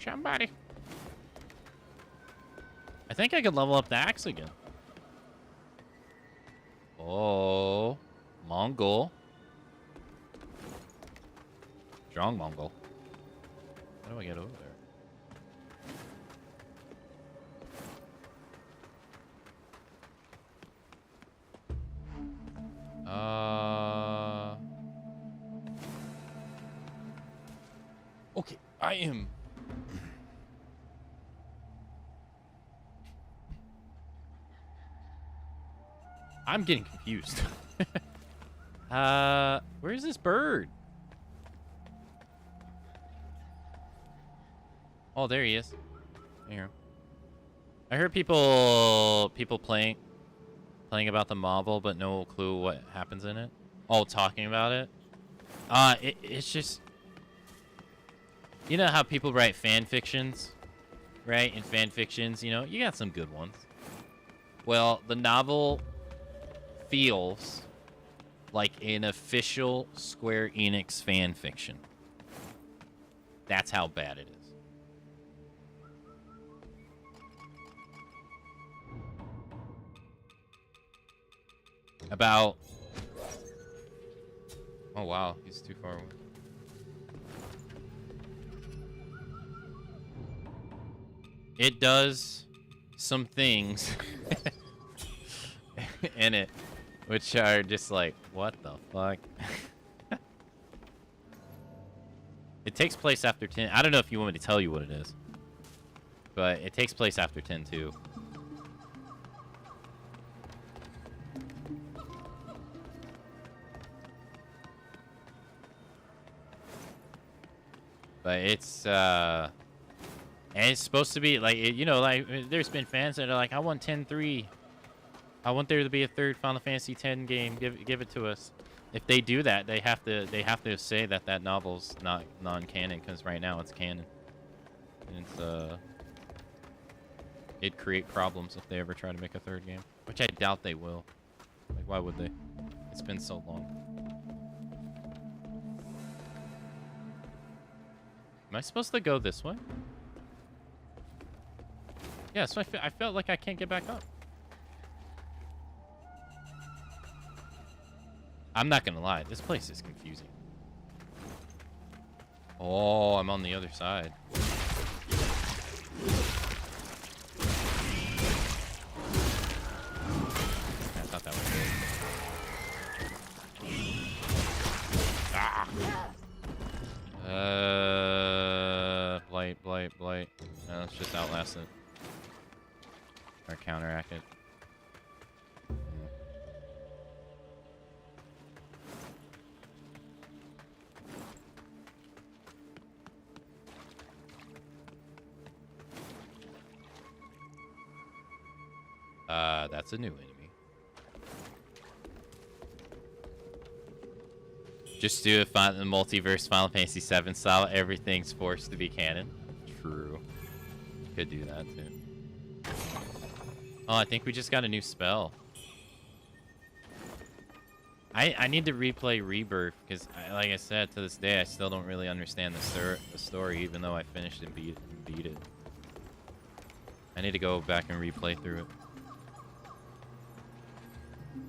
Somebody. I think I could level up the axe again. Oh, Mongol. Strong Mongol. How do I get over there? Okay, I am. I'm getting confused. Where's this bird? Oh, there he is. Here. I heard people playing about the novel, but no clue what happens in it. Oh, talking about it. It's just, you know how people write fan fictions, right? In fan fictions, you know, you got some good ones. Well, the novel feels like an official Square Enix fan fiction. That's how bad it is. About... Oh wow, he's too far away. It does some things in it which are just like, what the fuck? It takes place after 10. I don't know if you want me to tell you what it is, but it takes place after 10 too. But it's and it's supposed to be like, you know, like there's been fans that are like, I want 10-3. I want there to be a third Final Fantasy X game. Give it to us. If they do that, they have to say that novel's not non-canon, because right now it's canon. And it's it'd create problems if they ever try to make a third game, which I doubt they will. Like, why would they? It's been so long. Am I supposed to go this way? Yeah, so I felt like I can't get back up. I'm not gonna lie, this place is confusing. Oh, I'm on the other side. just outlast it. Or counteract it. That's a new enemy. Just do it in the multiverse Final Fantasy VII style. Everything's forced to be canon. True. Could do that too. Oh, I think we just got a new spell. I need to replay Rebirth because, like I said, to this day I still don't really understand the story, even though I finished and beat it. I need to go back and replay through it.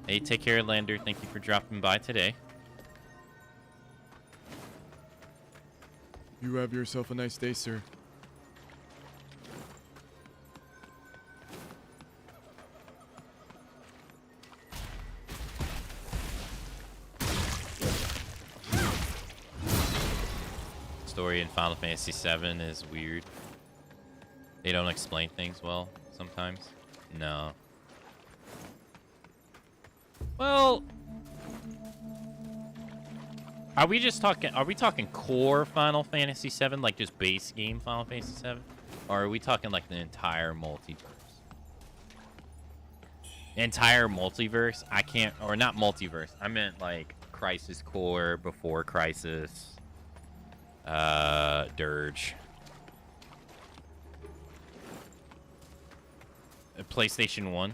Hey, take care, Lander. Thank you for dropping by today. You have yourself a nice day, sir. Story in Final Fantasy VII is weird. They don't explain things well sometimes. No. Well, are we talking core Final Fantasy VII, like just base game Final Fantasy VII? Or are we talking like the entire multiverse? Entire multiverse? I can't, or not multiverse. I meant like Crisis Core, before Crisis, Dirge. PlayStation 1.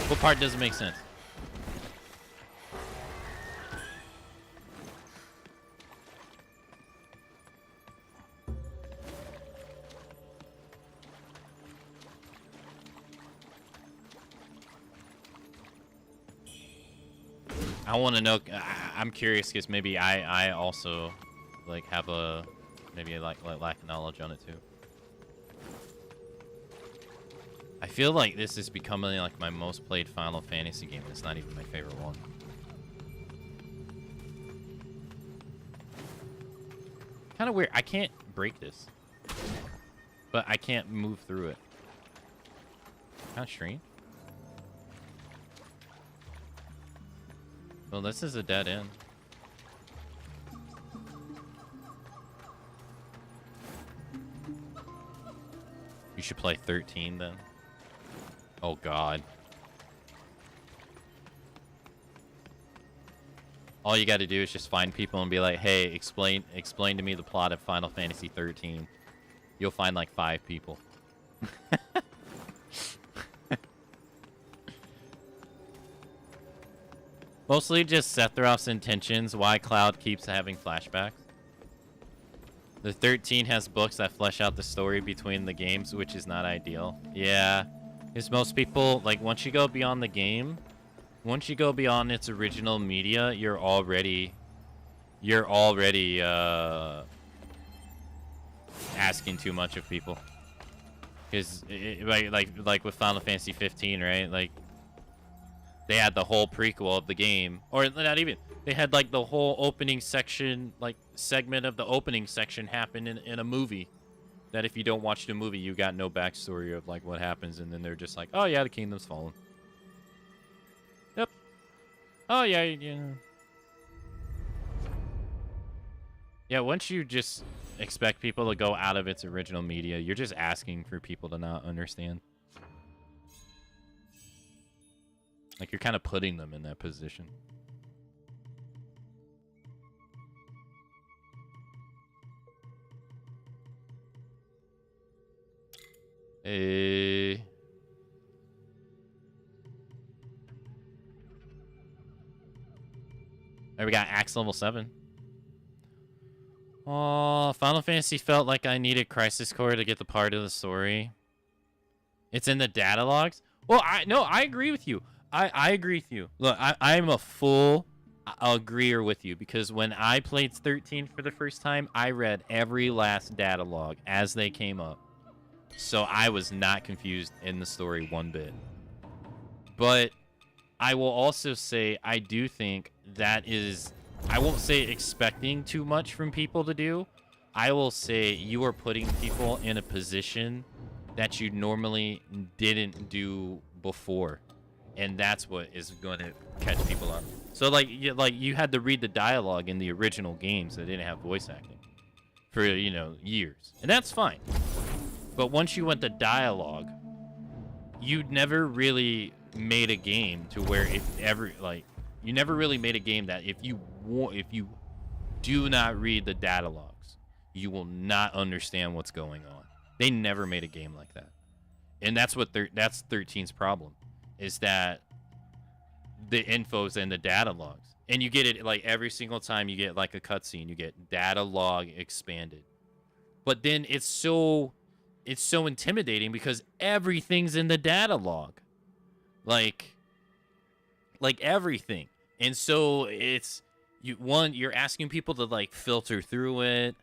What part doesn't make sense? I want to know. I'm curious because maybe I also like have a maybe like lack of knowledge on it too. I feel like this is becoming like my most played Final Fantasy game. It's not even my favorite one. Kind of weird. I can't break this, but I can't move through it. Kind of strange. Well, this is a dead end. You should play 13 then. Oh God. All you got to do is just find people and be like, "Hey, explain to me the plot of Final Fantasy 13." You'll find like 5 people. Mostly just Sephiroth's intentions, why Cloud keeps having flashbacks. The 13 has books that flesh out the story between the games, which is not ideal. Yeah, because most people, like, once you go beyond the game, once you go beyond its original media, you're already asking too much of people. Because, like with Final Fantasy 15, right? Like, they had the whole prequel of the game, or not even. They had like the whole opening section, like segment of the opening section happen in a movie. That if you don't watch the movie, you got no backstory of like what happens, and then they're just like, oh yeah, the kingdom's fallen. Yep. Oh yeah, yeah. Yeah, once you just expect people to go out of its original media, you're just asking for people to not understand. Like, you're kind of putting them in that position. Hey. There we got Axe level 7. Oh, Final Fantasy felt like I needed Crisis Core to get the part of the story. It's in the data logs? Well, I agree with you. I agree with you. Look, I'm a full agreeer with you because when I played 13 for the first time, I read every last data log as they came up. So I was not confused in the story one bit. But I will also say I do think that is, I won't say expecting too much from people to do. I will say you are putting people in a position that you normally didn't do before. And that's what is going to catch people up. So like you had to read the dialogue in the original games that didn't have voice acting for, you know, years. And that's fine. But once you went to dialogue, you never really made a game to where you never really made a game that if you do not read the data logs, you will not understand what's going on. They never made a game like that. And that's what that's 13's problem, is that the info's in the data logs. And you get it like every single time you get like a cutscene, you get data log expanded. But then it's so intimidating because everything's in the data log. Like everything. And so you're asking people to like filter through it,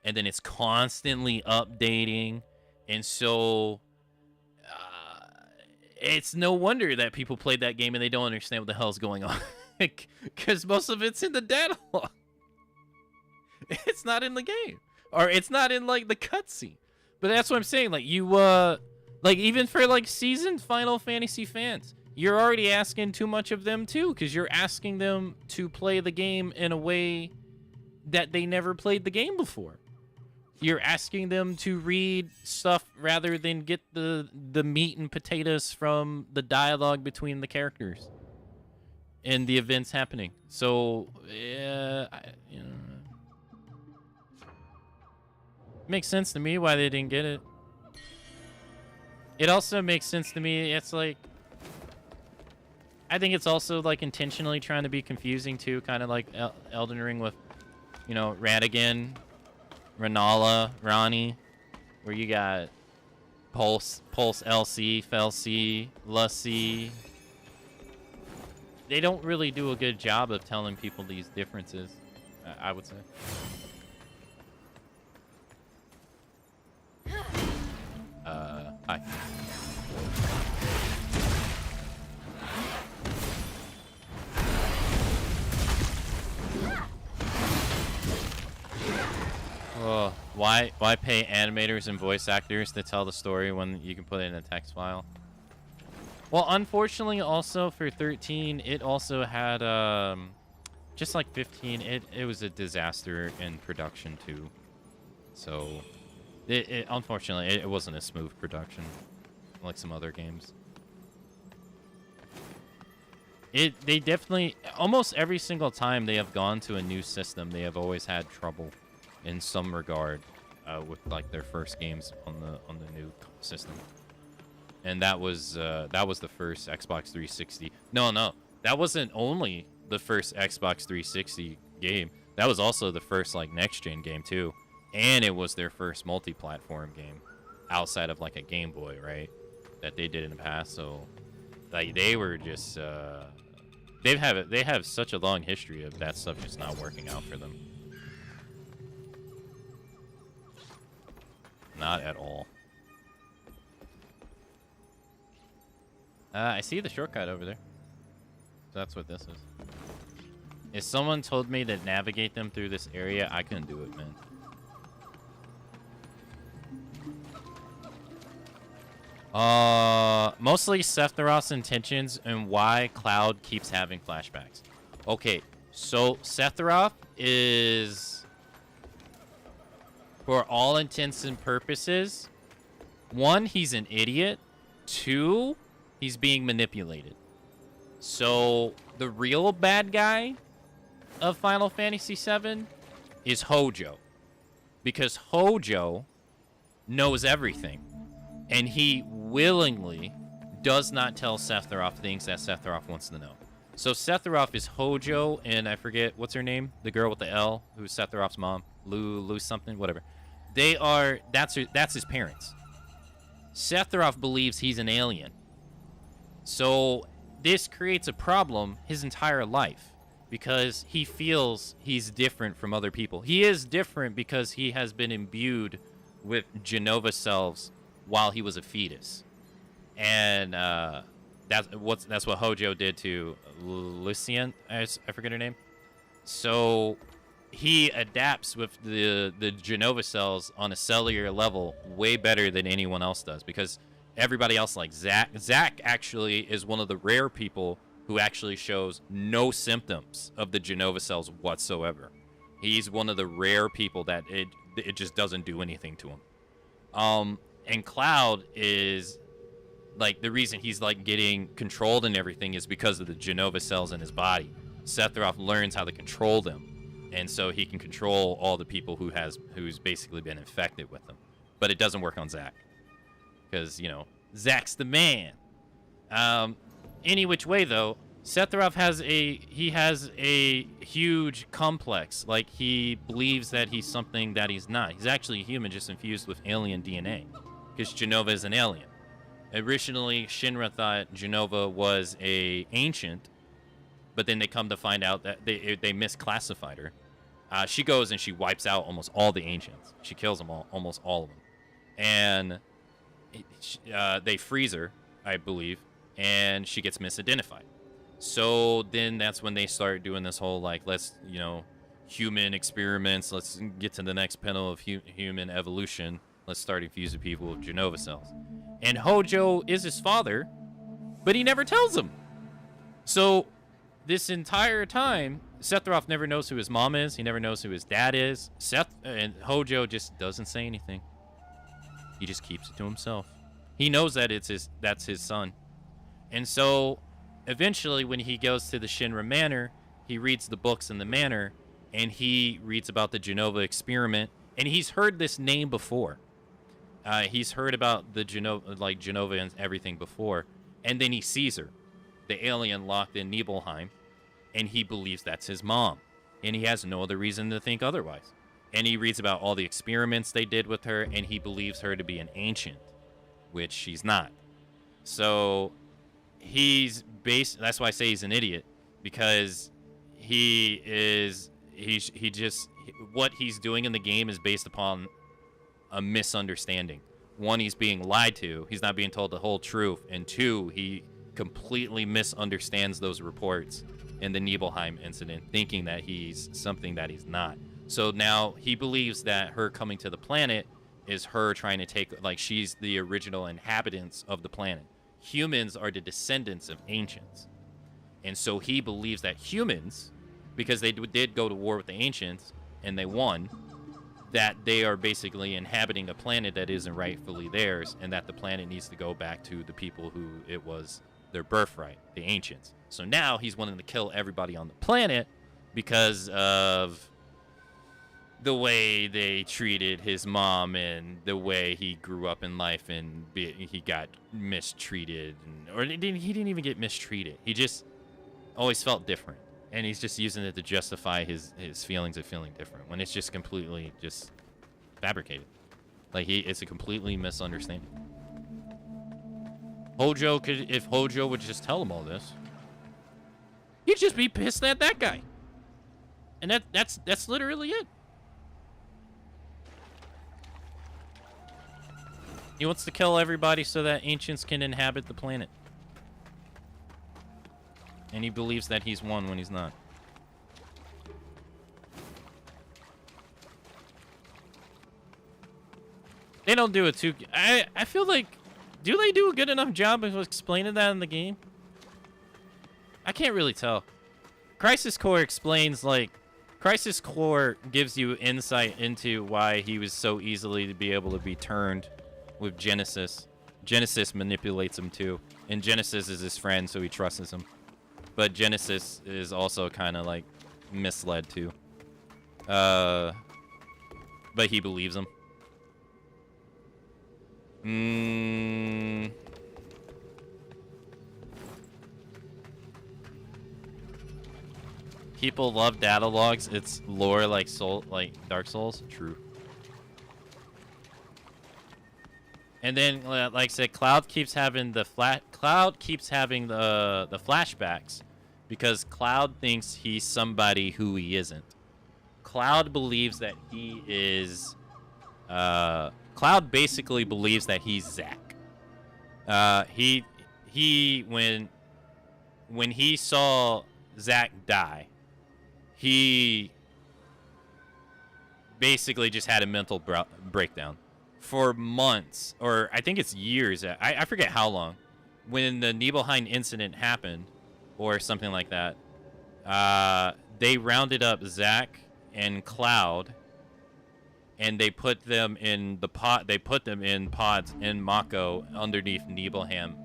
and then it's constantly updating. And so it's no wonder that people played that game and they don't understand what the hell's going on. Because most of it's in the data log. It's not in the game. Or it's not in like the cutscene. But that's what I'm saying. Like you like even for like seasoned Final Fantasy fans, you're already asking too much of them too, because you're asking them to play the game in a way that they never played the game before. You're asking them to read stuff rather than get the meat and potatoes from the dialogue between the characters and the events happening. So, yeah, makes sense to me why they didn't get it. It also makes sense to me. It's like, I think it's also like intentionally trying to be confusing too, kind of like Elden Ring with, you know, Radigan, Renala, Ronnie, where you got Pulse LC, Felc, Lussie. They don't really do a good job of telling people these differences, I would say. Hi. Oh, why pay animators and voice actors to tell the story when you can put it in a text file? Well, unfortunately, also for 13, it also had just like 15, it was a disaster in production too. So it unfortunately it wasn't a smooth production like some other games. They definitely, almost every single time they have gone to a new system, they have always had trouble in some regard with like their first games on the new system. And that was the first Xbox 360. No, that wasn't only the first Xbox 360 game. That was also the first like next gen game too. And it was their first multi-platform game outside of like a Game Boy, right? That they did in the past. So like they were just they have such a long history of that stuff just not working out for them. Not at all. I see the shortcut over there. So that's what this is. If someone told me to navigate them through this area, I couldn't do it, man. Mostly Sephiroth's intentions and why Cloud keeps having flashbacks. Okay, so Sephiroth is, for all intents and purposes, 1, he's an idiot. 2, he's being manipulated. So the real bad guy of Final Fantasy VII is Hojo, because Hojo knows everything. And he willingly does not tell Sephiroth things that Sephiroth wants to know. So Sephiroth is Hojo, and I forget, what's her name? The girl with the L, who's Sephiroth's mom. Lou something, whatever. That's his parents. Sephiroth believes he's an alien. So this creates a problem his entire life, because he feels he's different from other people. He is different because he has been imbued with Genova cells while he was a fetus. And that's what Hojo did to Lucien. I forget her name. So he adapts with the Genova cells on a cellular level way better than anyone else does, because everybody else, like Zack actually is one of the rare people who actually shows no symptoms of the Genova cells whatsoever. He's one of the rare people that it just doesn't do anything to him. And Cloud is like, the reason he's like getting controlled and everything is because of the Genova cells in his body. Sephiroth learns how to control them, and so he can control all the people who's basically been infected with them. But it doesn't work on Zack, because, you know, Zack's the man. Any which way though, Sephiroth has a huge complex. Like, he believes that he's something that he's not. He's actually a human, just infused with alien DNA, because Genova is an alien. Originally, Shinra thought Genova was a ancient, but then they come to find out that they misclassified her. She goes and she wipes out almost all the ancients. She kills them all, almost all of them. And they freeze her, I believe, and she gets misidentified. So then that's when they start doing this whole, like, let's, you know, human experiments. Let's get to the next pinnacle of human evolution. Let's start infusing people with Genova cells. And Hojo is his father, but he never tells him. So this entire time, Sephiroth never knows who his mom is. He never knows who his dad is. And Hojo just doesn't say anything. He just keeps it to himself. He knows that that's his son. And so eventually, when he goes to the Shinra Manor, he reads the books in the manor, and he reads about the Genova experiment, and he's heard this name before. He's heard about the Genova and everything before, and then he sees her, the alien locked in Nibelheim, and he believes that's his mom, and he has no other reason to think otherwise. And he reads about all the experiments they did with her, and he believes her to be an ancient, which she's not. So that's why I say he's an idiot, because what he's doing in the game is based upon a misunderstanding. One, he's being lied to. He's not being told the whole truth. And two, he completely misunderstands those reports in the Nibelheim incident, thinking that he's something that he's not. So now he believes that her coming to the planet is her trying to take, like, she's the original inhabitants of the planet. Humans are the descendants of ancients. And so he believes that humans, because they did go to war with the ancients and they won, that they are basically inhabiting a planet that isn't rightfully theirs, and that the planet needs to go back to the people who it was their birthright, the ancients. So now he's wanting to kill everybody on the planet because of the way they treated his mom and the way he grew up in life, and he got mistreated, or he didn't even get mistreated. He just always felt different. And he's just using it to justify his feelings of feeling different, when it's just completely just fabricated. Like, it's a completely misunderstanding. If Hojo would just tell him all this, he'd just be pissed at that guy. And that's literally it. He wants to kill everybody so that ancients can inhabit the planet. And he believes that he's one when he's not. They don't do it too... I feel like... Do they do a good enough job of explaining that in the game? I can't really tell. Crisis Core explains, like... Crisis Core gives you insight into why he was so easily to be able to be turned with Genesis. Genesis manipulates him too. And Genesis is his friend, so he trusts him. But Genesis is also kind of, like, misled, too. But he believes him. People love data logs. It's lore like Dark Souls. True. And then, like I said, Cloud keeps having the flashbacks, because Cloud thinks he's somebody who he isn't. Cloud believes that he is. Cloud basically believes that he's Zack. He when he saw Zack die, he basically just had a mental breakdown for months, or I think it's years. I forget how long. When the Nibelheim incident happened, or something like that, they rounded up Zack and Cloud, and they put them in the pot. They put them in pods in Mako underneath Nibelheim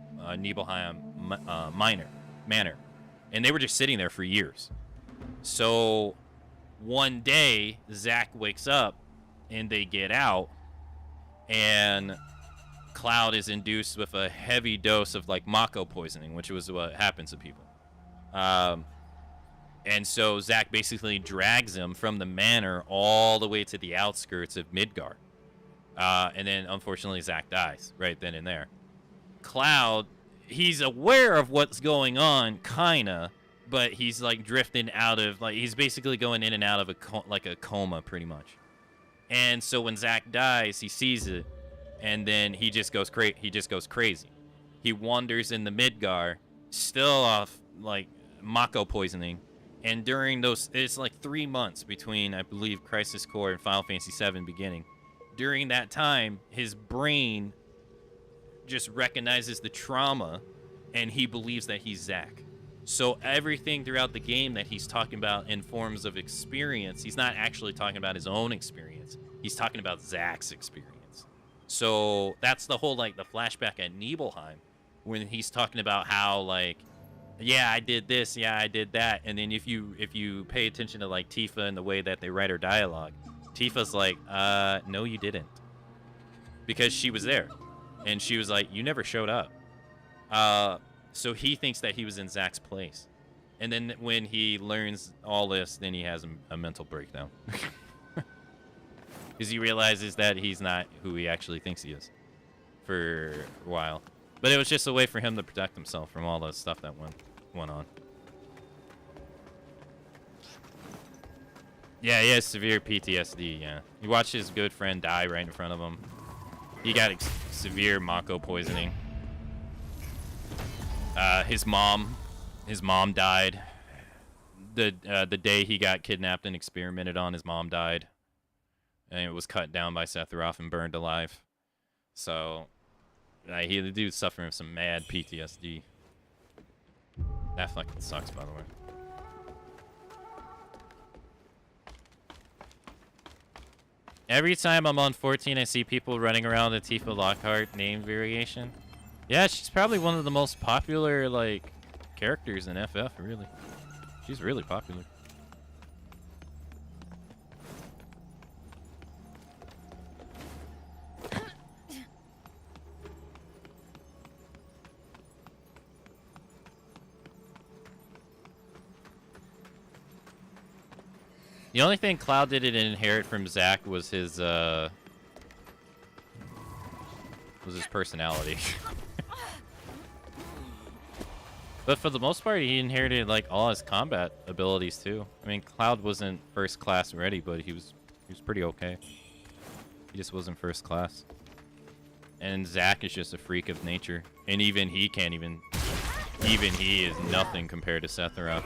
Manor, and they were just sitting there for years. So one day, Zack wakes up, and they get out, and Cloud is induced with a heavy dose of like Mako poisoning, which was what happens to people. And so Zack basically drags him from the manor all the way to the outskirts of Midgard. And then, unfortunately, Zack dies right then and there. Cloud, he's aware of what's going on, kinda, but he's like drifting out of, like, he's basically going in and out of a coma, pretty much. And so when Zack dies, he sees it, and then he just goes crazy. He wanders in the Midgard, still off like Mako poisoning. And during those, it's like 3 months between, I believe, Crisis Core and Final Fantasy VII beginning. During that time, his brain just recognizes the trauma, and he believes that he's Zack. So everything throughout the game that he's talking about in forms of experience, he's not actually talking about his own experience. He's talking about Zack's experience. So that's the whole, like, the flashback at Nibelheim, when he's talking about how, like, yeah, I did this, yeah, I did that. And then if you pay attention to, like, Tifa and the way that they write her dialogue, Tifa's like, no, you didn't. Because she was there. And she was like, you never showed up. So he thinks that he was in Zack's place. And then when he learns all this, then he has a mental breakdown. Because he realizes that he's not who he actually thinks he is for a while. But it was just a way for him to protect himself from all the stuff that went on. Yeah, he has severe PTSD, yeah. He watched his good friend die right in front of him. He got severe Mako poisoning. His mom died. The day he got kidnapped and experimented on, his mom died. And it was cut down by Sephiroth and burned alive. So, the dude's suffering from some mad PTSD. That fucking sucks, by the way. Every time I'm on 14, I see people running around the Tifa Lockhart name variation. Yeah, she's probably one of the most popular, like, characters in FF, really. She's really popular. The only thing Cloud didn't inherit from Zack was his personality. But for the most part, he inherited like all his combat abilities too. I mean, Cloud wasn't first class ready, but he was pretty okay. He just wasn't first class. And Zack is just a freak of nature, and even he is nothing compared to Sephiroth.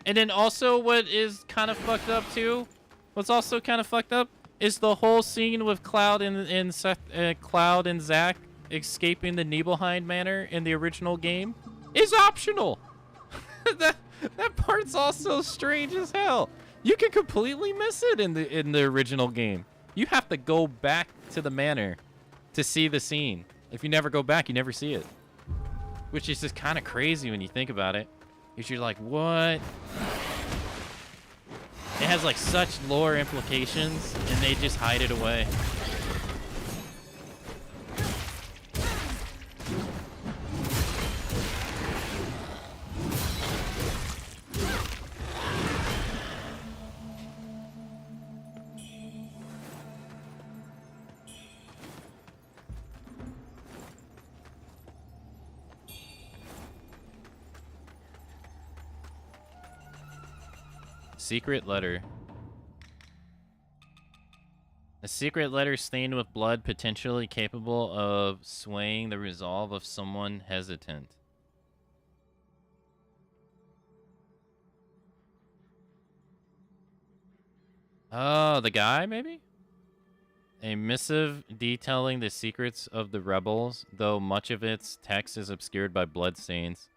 And then also what is kind of fucked up too, what's also kind of fucked up is the whole scene with Cloud and Zack escaping the Nibelheim Manor in the original game is optional. that part's also strange as hell. You can completely miss it in the original game. You have to go back to the manor to see the scene. If you never go back, you never see it. Which is just kind of crazy when you think about it. Because you're like, what? It has like such lore implications, and they just hide it away. Secret letter. A secret letter stained with blood, potentially capable of swaying the resolve of someone hesitant. Oh, the guy, maybe? A missive detailing the secrets of the rebels, though much of its text is obscured by bloodstains.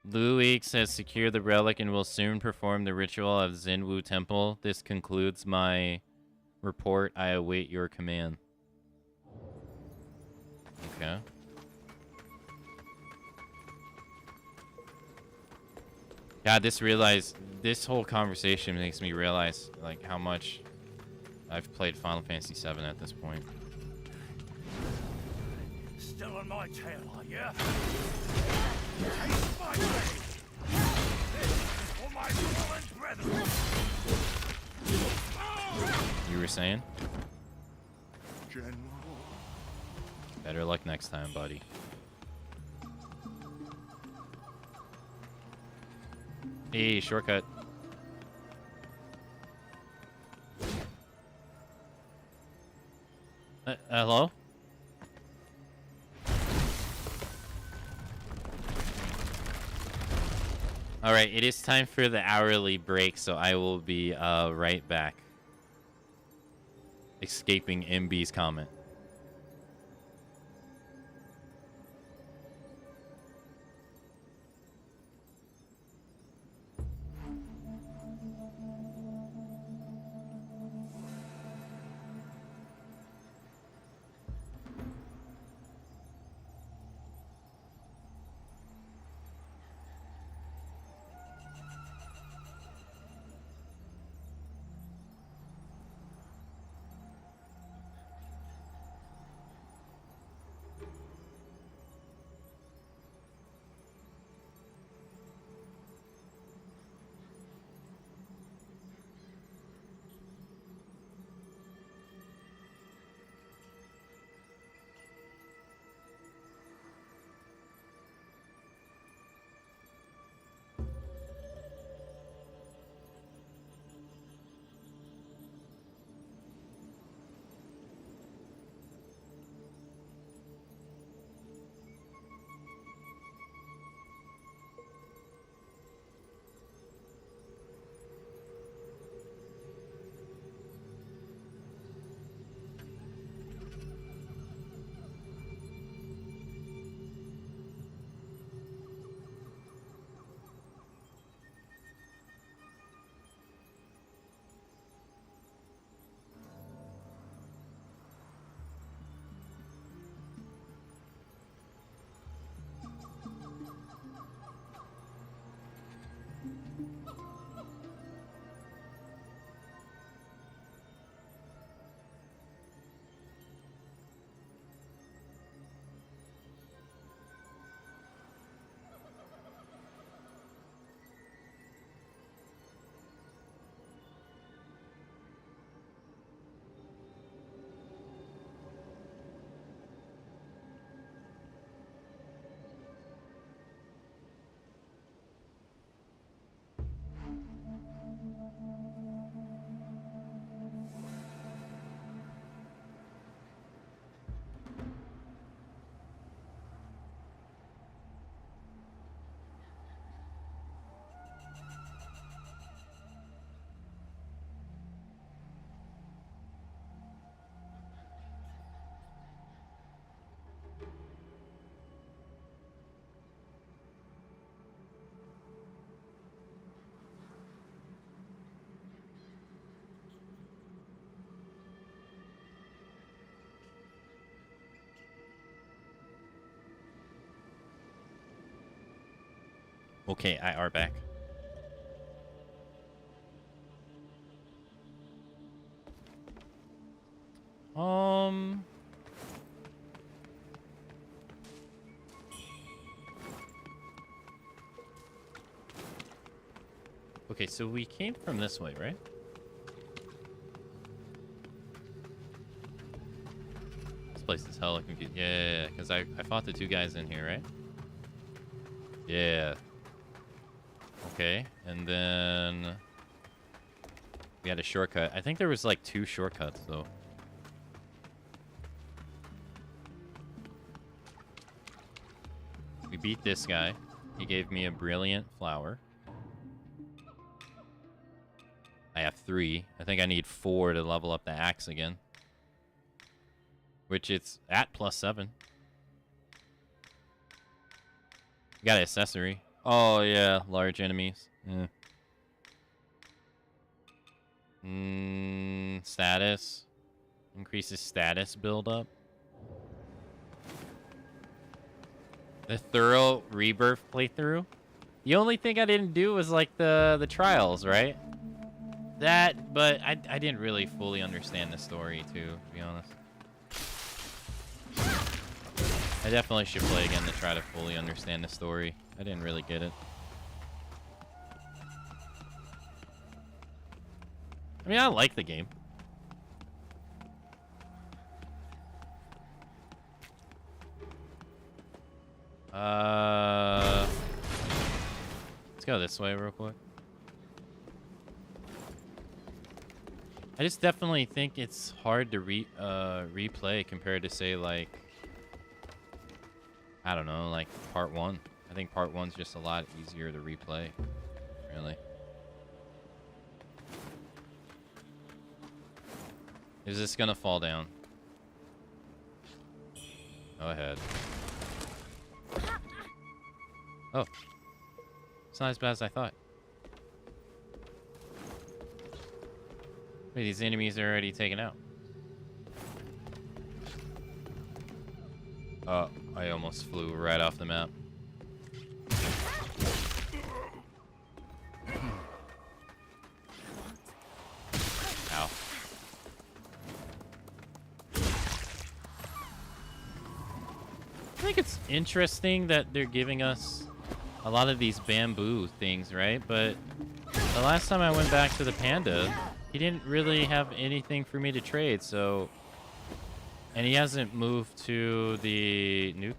Luix has secured the relic and will soon perform the ritual of Xinwu Temple. This concludes my report. I await your command. Okay. God, this whole conversation makes me realize, like, how much I've played Final Fantasy VII at this point. Still on my tail, are ya? Taste my blade! This is for my fallen brethren! You were saying? General. Better luck next time, buddy. Hey, shortcut. Hello? Alright, it is time for the hourly break, so I will be right back. Escaping MB's comment. Okay, I are back. Okay, so we came from this way, right? This place is hella confused. Yeah, because I fought the two guys in here, right? Yeah. Okay, and then We had a shortcut. I think there was like 2 shortcuts though. We beat this guy. He gave me a brilliant flower. I have 3. I think I need 4 to level up the axe again. Which it's at +7. Got an accessory. Oh yeah, large enemies. Yeah. Status. Increases status buildup. The thorough rebirth playthrough. The only thing I didn't do was like the trials, right? That, but I didn't really fully understand the story too, to be honest. I definitely should play again to try to fully understand the story. I didn't really get it. I mean, I like the game. Let's go this way real quick. I just definitely think it's hard to replay compared to, say, like, I don't know, like part 1. I think part 1's just a lot easier to replay, really. Is this gonna fall down? Go ahead. Oh. It's not as bad as I thought. Wait, these enemies are already taken out. Oh, I almost flew right off the map. Ow. I think it's interesting that they're giving us a lot of these bamboo things, right? But the last time I went back to the panda, he didn't really have anything for me to trade, so... And he hasn't moved to the new...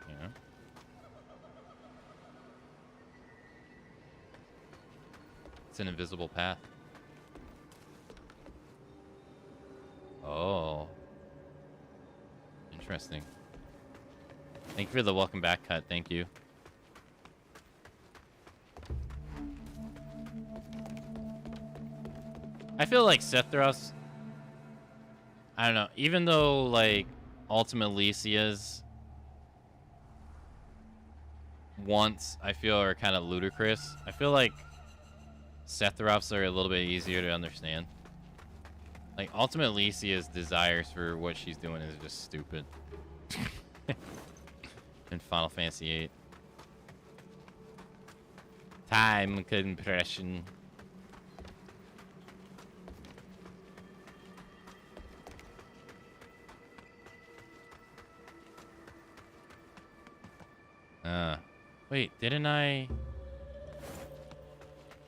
Yeah. It's an invisible path. Oh. Interesting. Thank you for the welcome back cut. Thank you. I feel like Sethros... I don't know. Even though, like, Ultima Lycia's wants, I feel, are kind of ludicrous, I feel like Sephiroth's are a little bit easier to understand. Like, Ultima Lycia's desires for what she's doing is just stupid. In Final Fantasy VIII. Time compression. Wait, didn't I?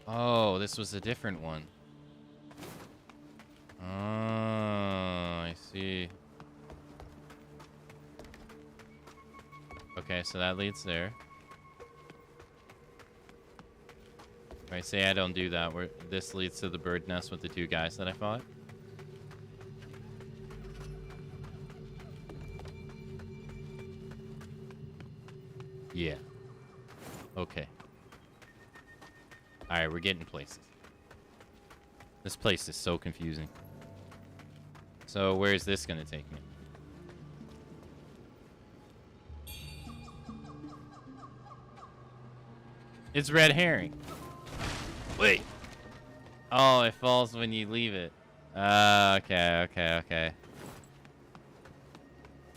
Oh, this was a different one. Oh, I see. Okay, so that leads there. Right, say I don't do that. Where this leads to the bird nest with the 2 guys that I fought. Yeah. Okay. Alright, we're getting places. This place is so confusing. So, where's this gonna take me? It's red herring. Wait. Oh, it falls when you leave it. Okay.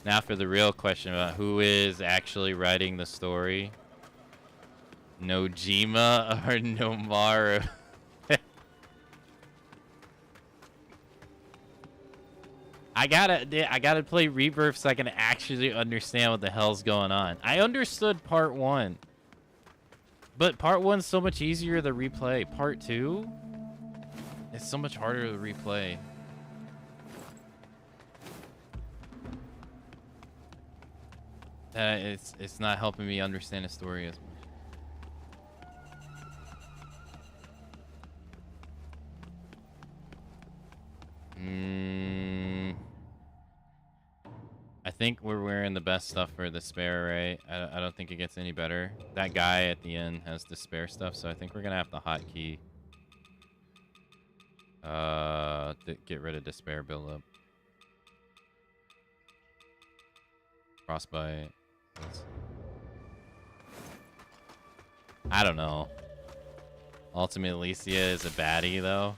Now for the real question about who is actually writing the story. Nojima or Nomaru? I gotta play Rebirth so I can actually understand what the hell's going on. I understood part 1. But part 1's so much easier to replay. Part 2? It's so much harder to replay. It's not helping me understand the story as much. think we're wearing the best stuff for despair, right? I don't think it gets any better. That guy at the end has despair stuff, so I think we're gonna have to hotkey. Get rid of despair buildup. Frostbite. I don't know. Ultimate Alicia is a baddie, though.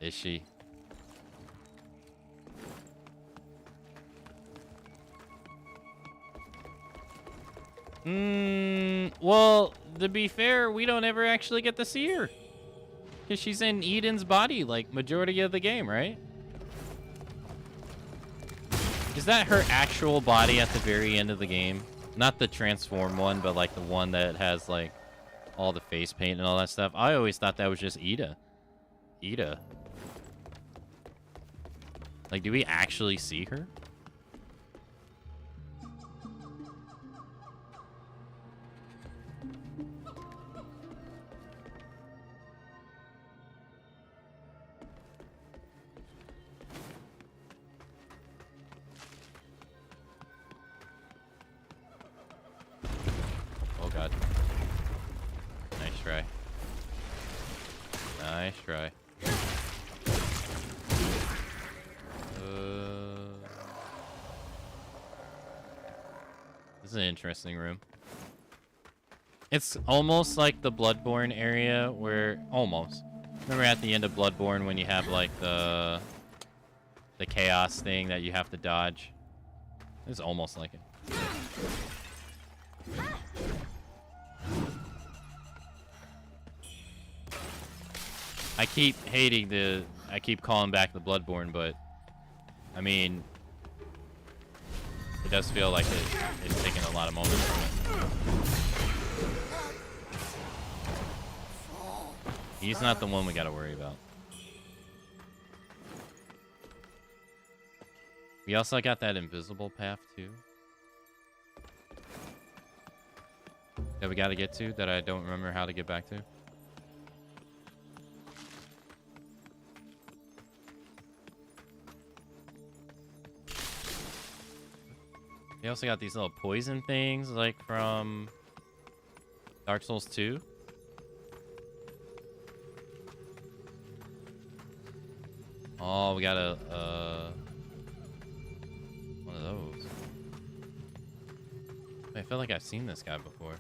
Is she? Well, to be fair, we don't ever actually get to see her. Because she's in Eden's body, like, majority of the game, right? Is that her actual body at the very end of the game? Not the transform one, but, like, the one that has, like, all the face paint and all that stuff. I always thought that was just Ida. Ida. Like, do we actually see her? Oh god. Nice try. Nice try. This is an interesting room. It's almost like the Bloodborne area where... Almost. Remember at the end of Bloodborne when you have like the chaos thing that you have to dodge? It's almost like it. I keep hating the... I keep calling back the Bloodborne, but... I mean... It does feel like it's taking a lot of moments from it. He's not the one we gotta worry about. We also got that invisible path, too. That we gotta get to, that I don't remember how to get back to. We also got these little poison things, like from Dark Souls 2. Oh, we got a one of those. I feel like I've seen this guy before.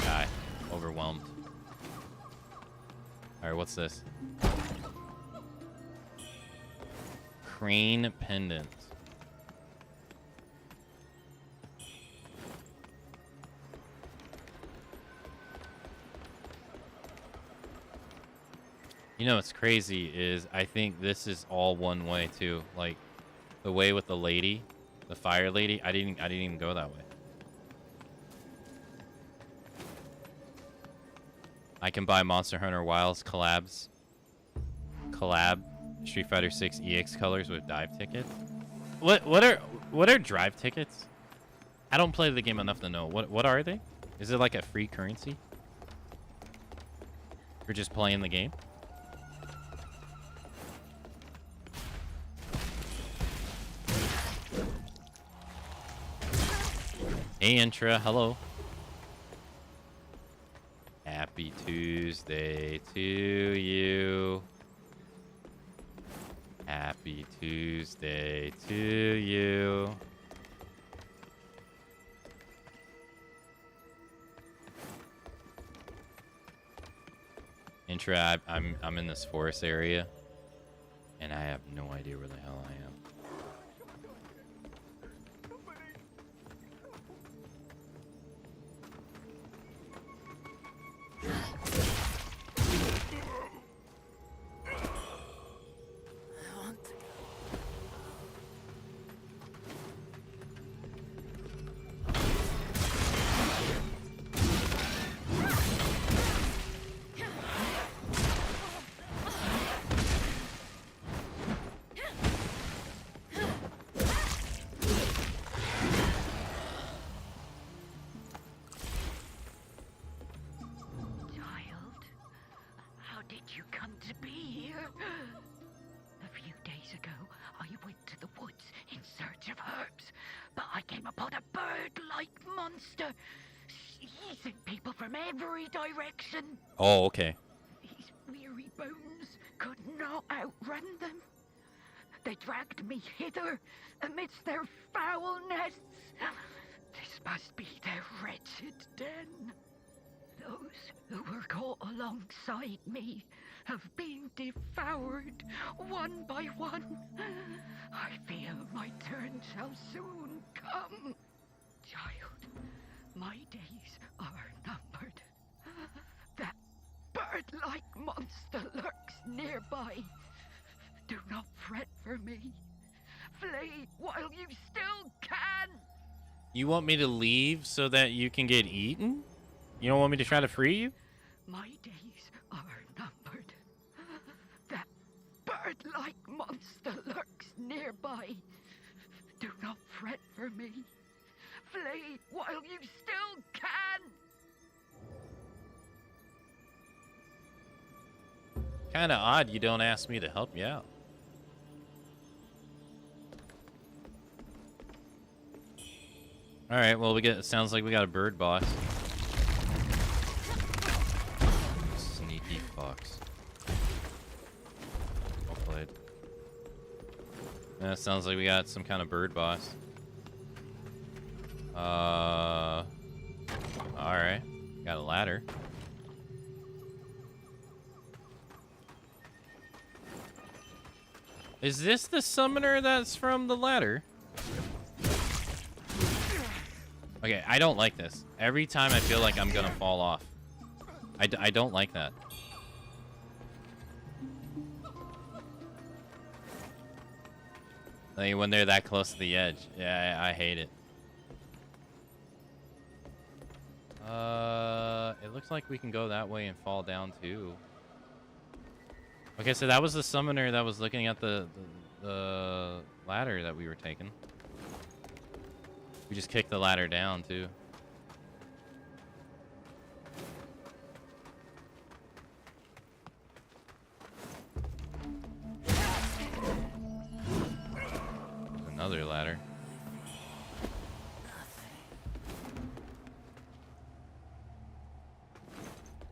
Guy, overwhelmed. All right, what's this? Crane pendant. You know what's crazy is I think this is all one way too. Like the way with the lady, the fire lady, I didn't even go that way. I can buy Monster Hunter Wilds collab Street Fighter 6 EX colors with dive tickets. What are drive tickets? I don't play the game enough to know. What are they? Is it like a free currency? For just playing the game? Hey Intra, hello. Happy Tuesday to you. Happy Tuesday to you. Intra, I'm in this forest area, and I have no idea where the hell I am. shortage of herbs, but I came upon a bird-like monster, seizing people from every direction. Oh, okay. These weary bones could not outrun them. They dragged me hither amidst their foul nests. This must be their wretched den. Those who were caught alongside me have been devoured one by one. I feel my turn shall soon come. Child, my days are numbered. That bird-like monster lurks nearby. Do not fret for me. Flee while you still can. You want me to leave so that you can get eaten? You don't want me to try to free you? My days are numbered. That bird-like monster lurks nearby. Do not fret for me. Flee while you still can. Kinda odd you don't ask me to help you out. Alright, well it sounds like we got a bird boss. Sneaky fox. Well played. That sounds like we got some kind of bird boss. Alright. Got a ladder. Is this the summoner that's from the ladder? Okay, I don't like this. Every time I feel like I'm gonna fall off. I don't like that. Like when they're that close to the edge. Yeah, I hate it. It looks like we can go that way and fall down too. Okay, so that was the summoner that was looking at the ladder that we were taking. We just kicked the ladder down too. Another ladder.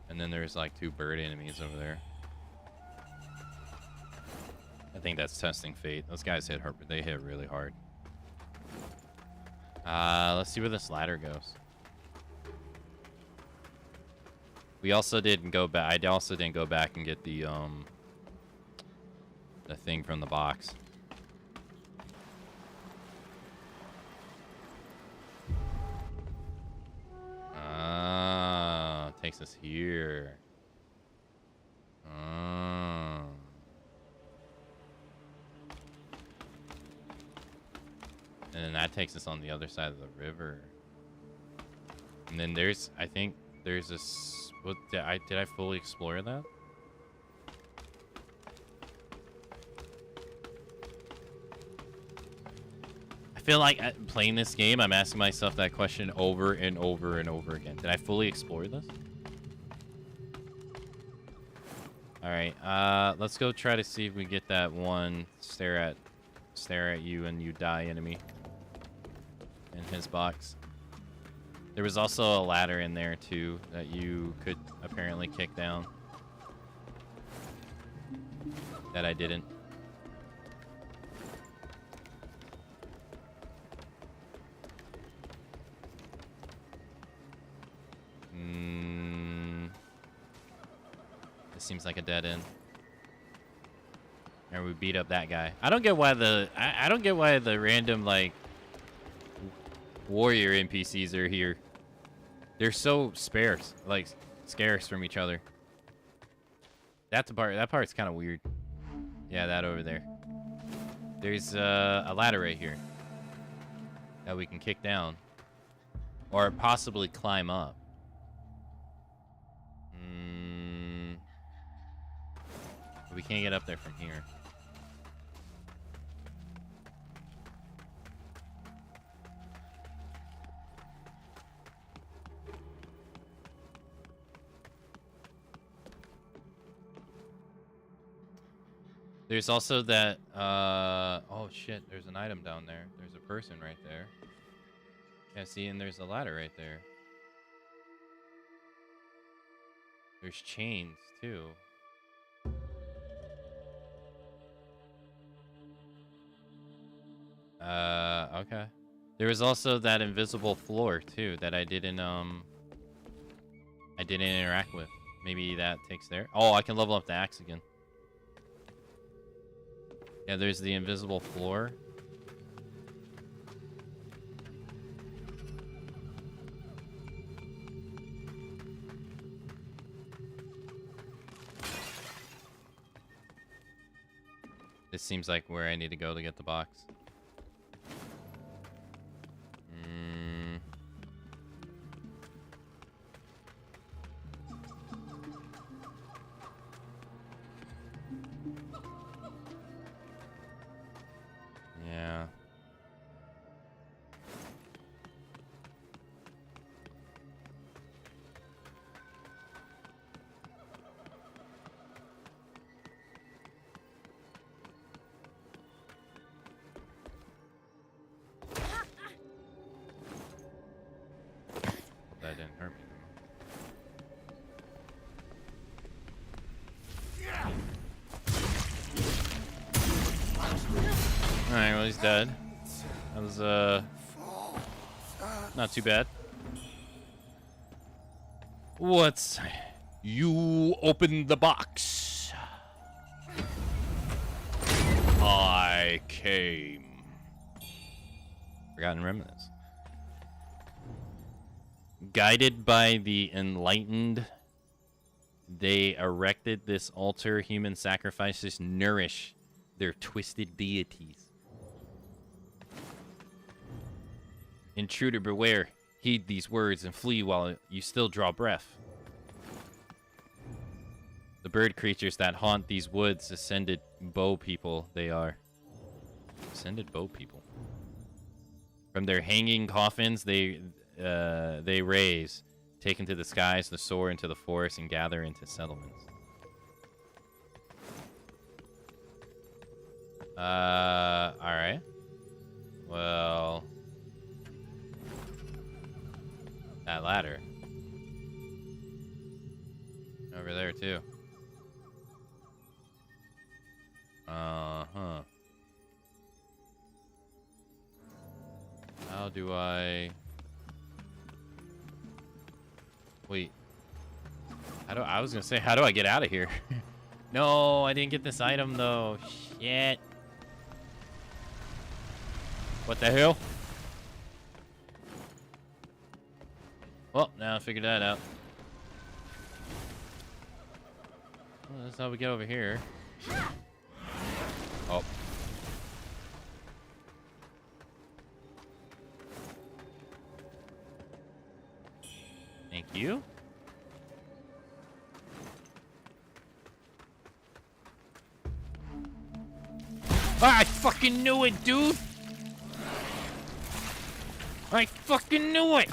And then there's like 2 bird enemies over there. I think that's testing fate. Those guys hit hard. They hit really hard. Let's see where this ladder goes. We also didn't go back. I also didn't go back and get the thing from the box. Takes us here. And then that takes us on the other side of the river. And then there's, I think there's this. What did I fully explore that? I feel like playing this game, I'm asking myself that question over and over and over again. Did I fully explore this? All right, let's go try to see if we get that one stare at you and you die enemy in his box. There was also a ladder in there too that you could apparently kick down that I didn't. This seems like a dead end. And we beat up that guy. I don't get why I don't get why the random like warrior NPCs are here. They're so sparse, like scarce from each other. That's the part. That part's kind of weird. Yeah, that over there. There's a ladder right here that we can kick down, or possibly climb up. But we can't get up there from here. There's also that, oh, Oh shit, there's an item down there. There's a person right there. Yeah, see, and there's a ladder right there. There's chains, too. Okay. There was also that invisible floor, too, that I didn't interact with. Maybe that takes there. Oh, I can level up the axe again. Yeah, there's the invisible floor. This seems like where I need to go to get the box. Yeah. That didn't hurt me. Alright, well, he's dead. That was, not too bad. What's... You opened the box. I came. Forgotten Remnants. Guided by the enlightened, they erected this altar. Human sacrifices nourish their twisted deities. Intruder beware. Heed these words and flee while you still draw breath. The bird creatures that haunt these woods, ascended bow people they are. Ascended bow people. From their hanging coffins, they raise, take into the skies, the soar into the forest, and gather into settlements. Alright. Well... That ladder. Over there, too. Uh-huh. How do I... Wait. I was gonna say, how do I get out of here? No, I didn't get this item, though. Shit. What the hell? Well, now I figured that out. Well, that's how we get over here. Oh. Thank you. Ah, I fucking knew it, dude! I fucking knew it!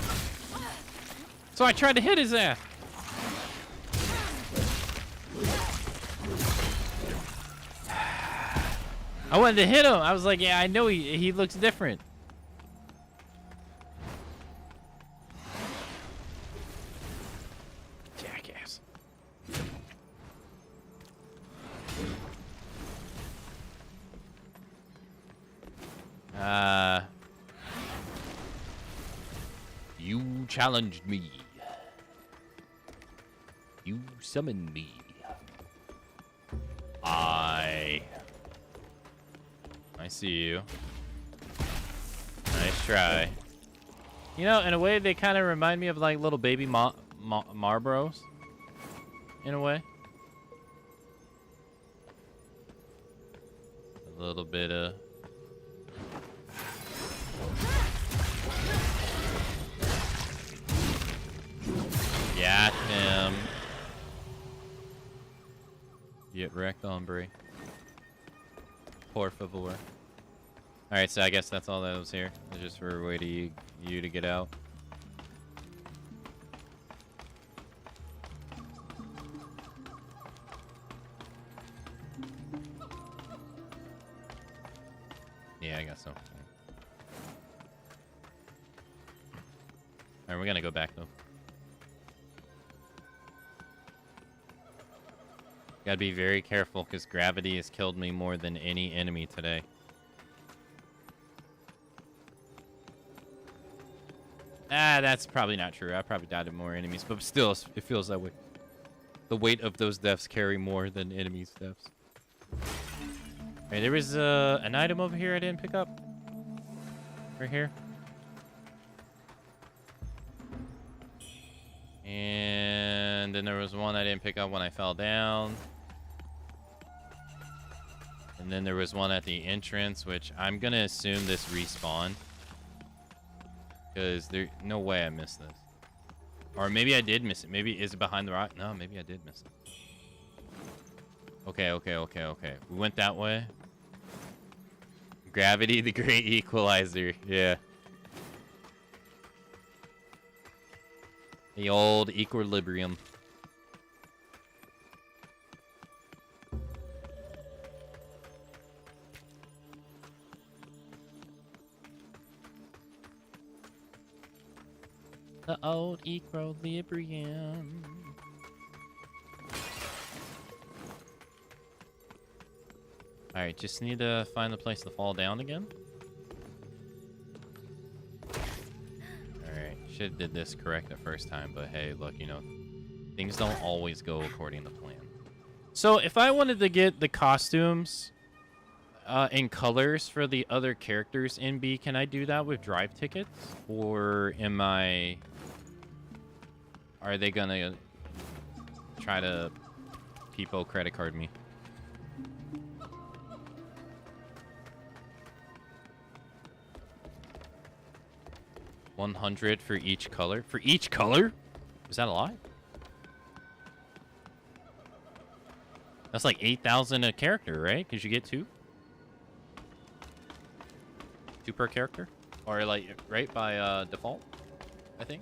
So I tried to hit his ass. I wanted to hit him. I was like, yeah, I know he looks different. Jackass. You challenged me. You summoned me. I see you. Nice try. You know, in a way, they kind of remind me of like little baby Marlboros. In a way. A little bit of... Got him. Get wrecked, hombre. Por favor. Alright, so I guess that's all that was here. It's just for a way to you to get out. Yeah, I guess so. Alright, we're gonna go back though. Gotta be very careful because gravity has killed me more than any enemy today. Ah, that's probably not true. I probably died of more enemies, but still, it feels that way. The weight of those deaths carry more than enemies' deaths. Alright, there was an item over here I didn't pick up. Right here. And then there was one I didn't pick up when I fell down. And then there was one at the entrance, which I'm going to assume this respawned. Because there's no way I missed this. Or maybe I did miss it. Maybe is it behind the rock? No, maybe I did miss it. Okay. We went that way. Gravity, the great equalizer. Yeah. The old equilibrium. The old equilibrium. Alright, just need to find the place to fall down again. Alright, should have did this correct the first time, but hey, look, you know, things don't always go according to plan. So if I wanted to get the costumes and colors for the other characters in B, can I do that with drive tickets? Or are they gonna try to people credit card me? $100 for each color? For each color? Is that a lot? That's like 8,000 a character, right? Because you get two? Two per character? Or like, right, by default, I think?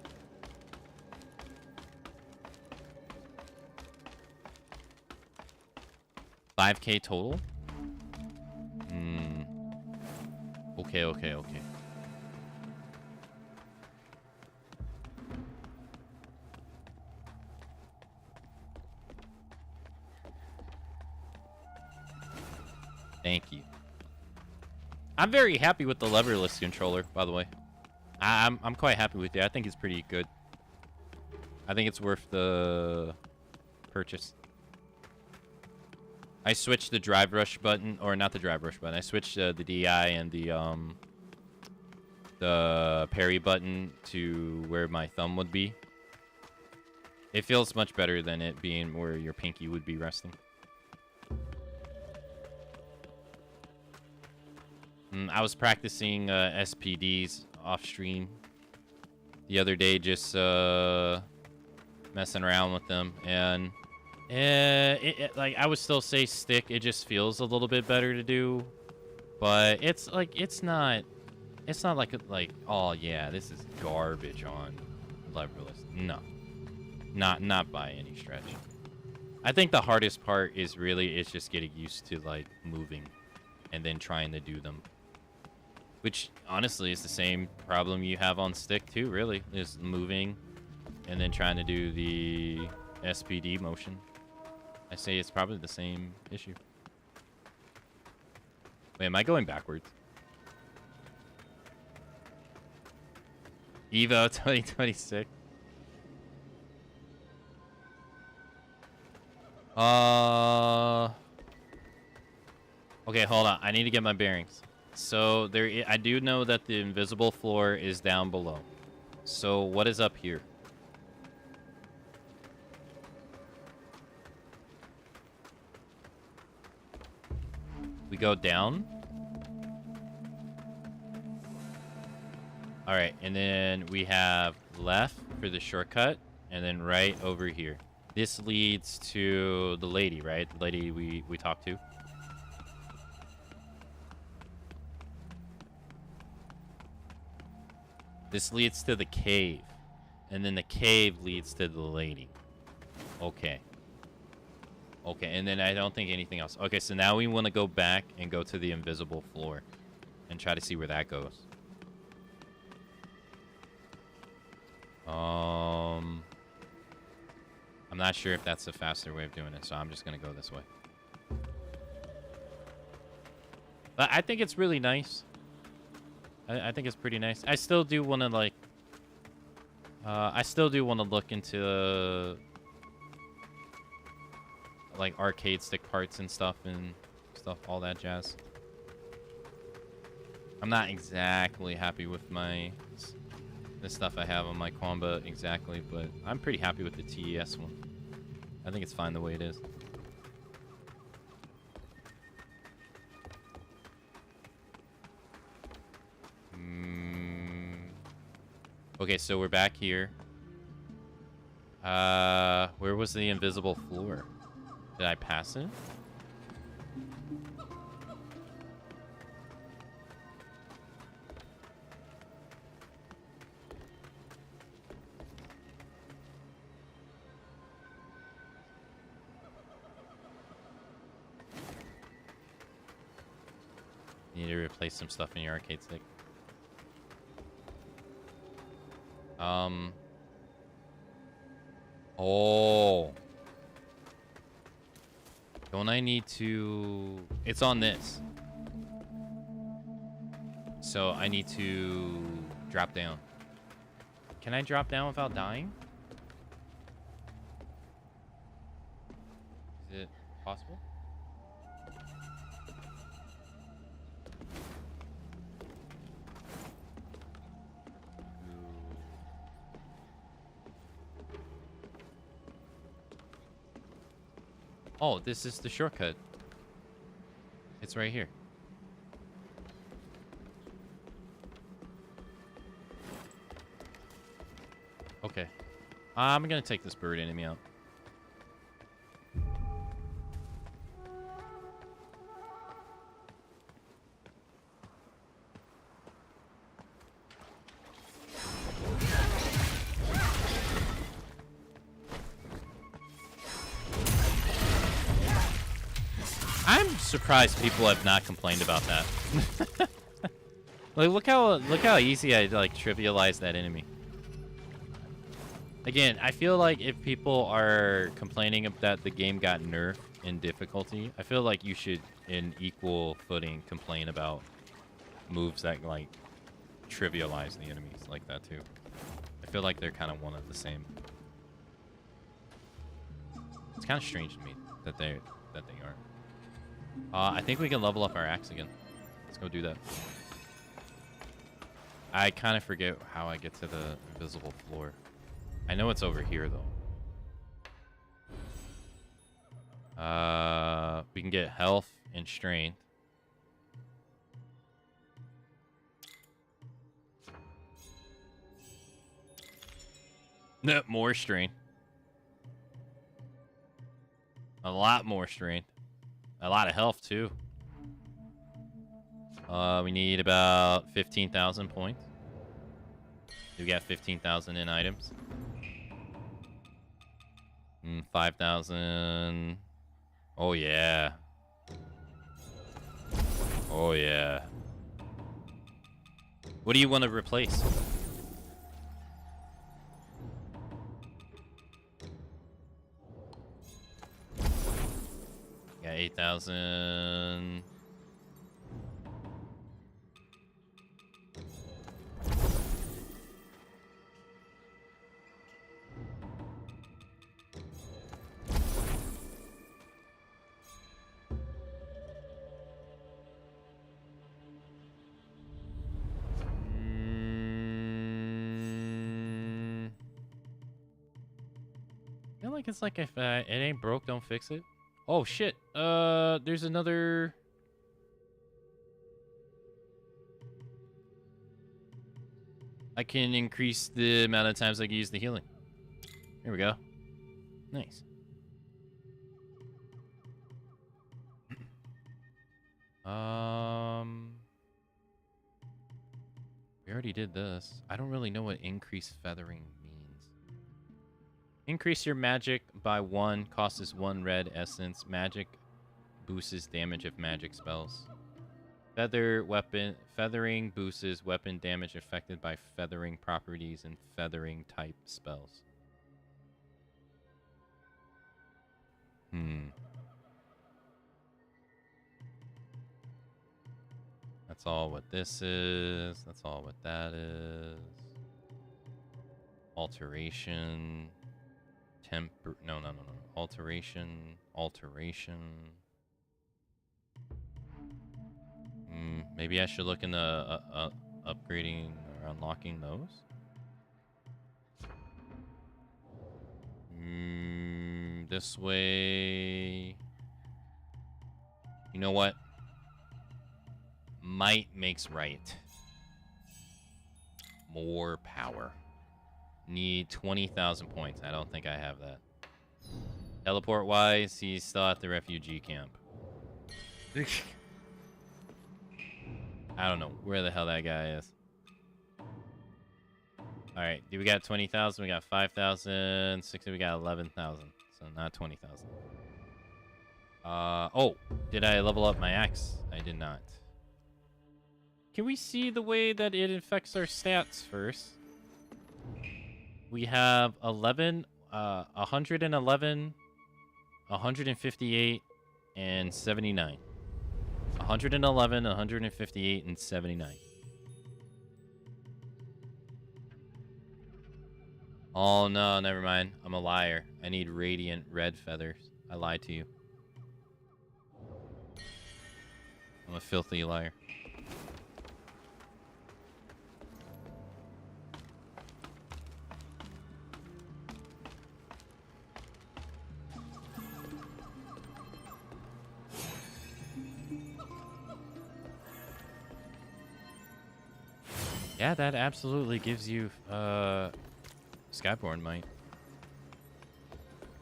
$5K total? Okay. Thank you. I'm very happy with the leverless controller, by the way. I'm quite happy with it. I think it's pretty good. I think it's worth the purchase. I switched the drive rush button, or not the drive rush button. I switched the DI and the parry button to where my thumb would be. It feels much better than it being where your pinky would be resting. I was practicing SPDs off stream the other day, just messing around with them, and like I would still say stick. It just feels a little bit better to do, but it's like it's not like oh yeah, this is garbage on leverless. No, not by any stretch. I think the hardest part is just getting used to like moving and then trying to do them. Which, honestly, is the same problem you have on stick, too, really. Is moving and then trying to do the SPD motion. I say it's probably the same issue. Wait, am I going backwards? Evo 2026. Okay, hold on. I need to get my bearings. So I do know that the invisible floor is down below. So what is up here? We go down. All right, and then we have left for the shortcut, and then right over here. This leads to the lady, right? The lady we talked to. This leads to the cave. And then the cave leads to the lady. Okay. Okay, and then I don't think anything else. Okay, so now we want to go back and go to the invisible floor. and try to see where that goes. I'm not sure if that's a faster way of doing it, so I'm just gonna go this way. But I think it's really nice. I think it's pretty nice. I still do want to like. I still do want to look into like arcade stick parts and stuff, all that jazz. I'm not exactly happy with the stuff I have on my Quamba exactly, but I'm pretty happy with the TES one. I think it's fine the way it is. Okay, so we're back here. Where was the invisible floor? Did I pass it? You need to replace some stuff in your arcade stick. Oh. Don't I need to... It's on this. So I need to drop down. Can I drop down without dying? Is it possible? Oh, this is the shortcut. It's right here. Okay. I'm gonna take this bird enemy out. I'm surprised people have not complained about that. Like, look how easy I like trivialized that enemy. Again, I feel like if people are complaining that the game got nerfed in difficulty, I feel like you should, in equal footing, complain about moves that like trivialize the enemies like that too. I feel like they're kind of one of the same. It's kind of strange to me that they aren't. I think we can level up our axe again. Let's go do that. I kind of forget how I get to the invisible floor. I know it's over here, though. We can get health and strength. No, more strength. A lot more strength. A lot of health, too. We need about 15,000 points. We got 15,000 in items. 5,000. Oh, yeah. Oh, yeah. What do you want to replace? Got 8,000. I feel like it's like if it ain't broke, don't fix it. Oh shit! There's another. I can increase the amount of times I can use the healing. Here we go. Nice. We already did this. I don't really know what increased feathering means. Increase your magic by 1, costs 1 red essence. Magic boosts damage of magic spells. Feathering boosts weapon damage affected by feathering properties and feathering type spells. That's all what this is. That's all what that is. Alteration. No. Alteration. Maybe I should look into upgrading or unlocking those. This way. You know what? Might makes right. More power. Need 20,000 points. I don't think I have that. Teleport wise, he's still at the refugee camp. I don't know where the hell that guy is. Alright, we got 20,000, we got 5,000, 60, we got 11,000. So not 20,000. Oh, did I level up my axe? I did not. Can we see the way that it affects our stats first? We have 11, 111, 158, and 79. 111, 158, and 79. Oh, no, never mind. I'm a liar. I need radiant red feathers. I lied to you. I'm a filthy liar. Yeah, that absolutely gives you Skyborn might.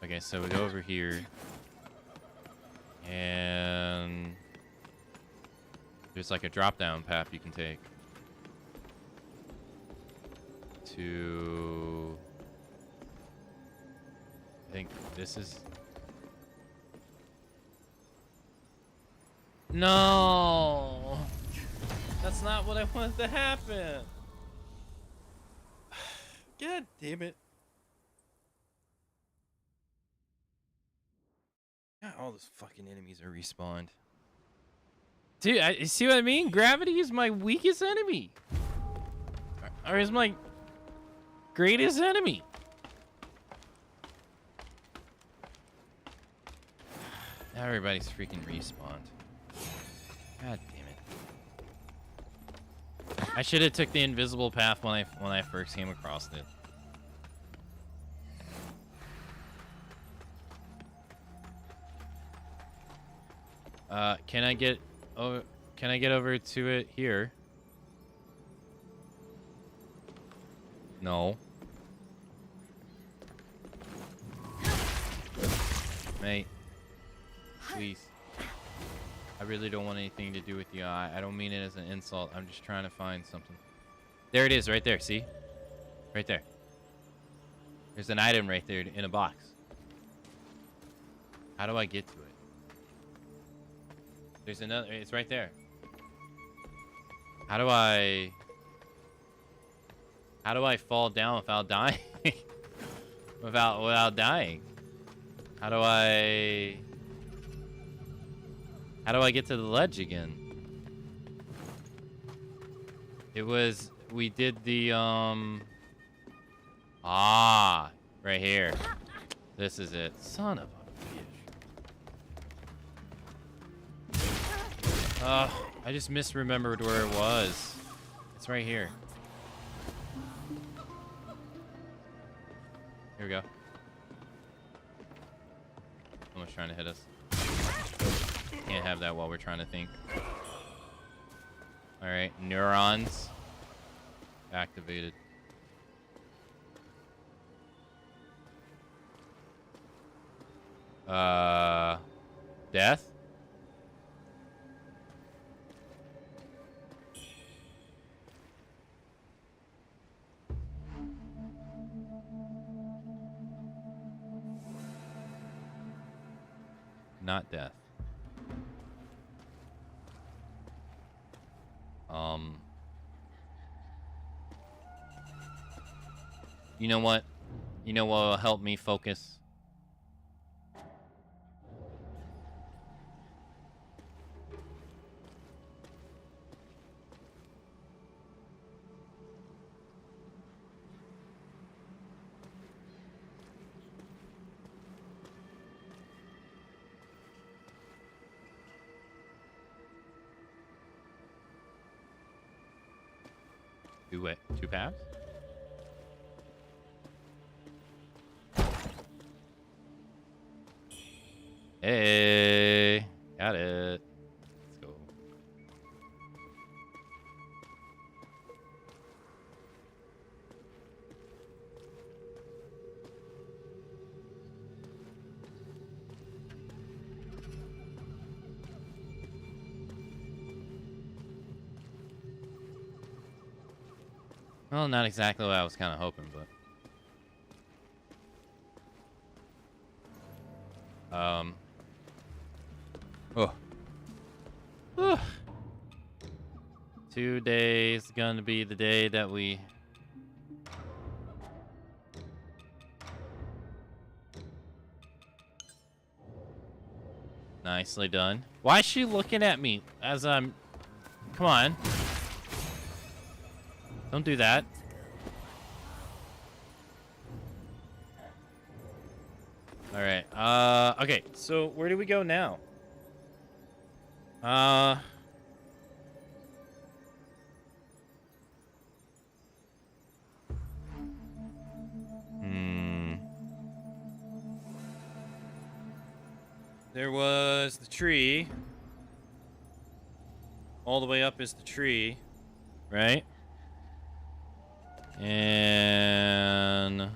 Okay, so we go over here. And there's like a drop-down path you can take. To... I think this is... No! That's not what I wanted to happen! God damn it. God, all those fucking enemies are respawned. Dude, you see what I mean? Gravity is my weakest enemy. Or is my greatest enemy. Now everybody's freaking respawned. God damn it. I should have took the invisible path when I first came across it. Can I get over to it here? No. Mate. Please. I really don't want anything to do with you. I don't mean it as an insult. I'm just trying to find something. There it is, right there. See? Right there. There's an item right there in a box. How do I get to it? There's another. It's right there. How do I fall down without dying? without dying? How do I get to the ledge again? We did the right here. This is it. Son of a bitch. I just misremembered where it was. It's right here. Here we go. Someone's trying to hit us. Can't have that while we're trying to think. Alright, neurons activated. Death? Not death. You know what? You know what will help me focus? Two paths? Hey, got it. Let's go. Well, not exactly what I was kind of hoping, but oh. 2 days gonna be the day that we nicely done. Why is she looking at me as I'm come on. Don't do that. All right. Okay. So where do we go now? There was the tree. All the way up is the tree, right? And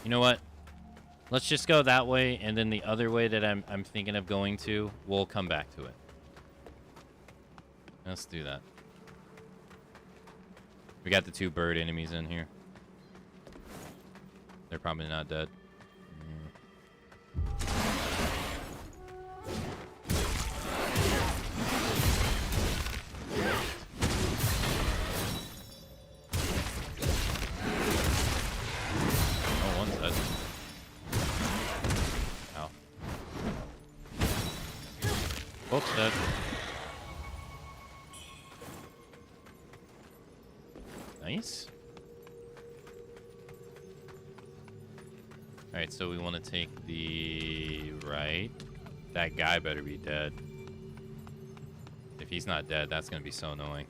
you know what? Let's just go that way, and then the other way that I'm thinking of going to, we'll come back to it. Let's do that. We got the 2 bird enemies in here. They're probably not dead. Oh, one's dead. Ow. Both dead. Nice. Alright, so we want to take the right. That guy better be dead. If he's not dead, that's going to be so annoying.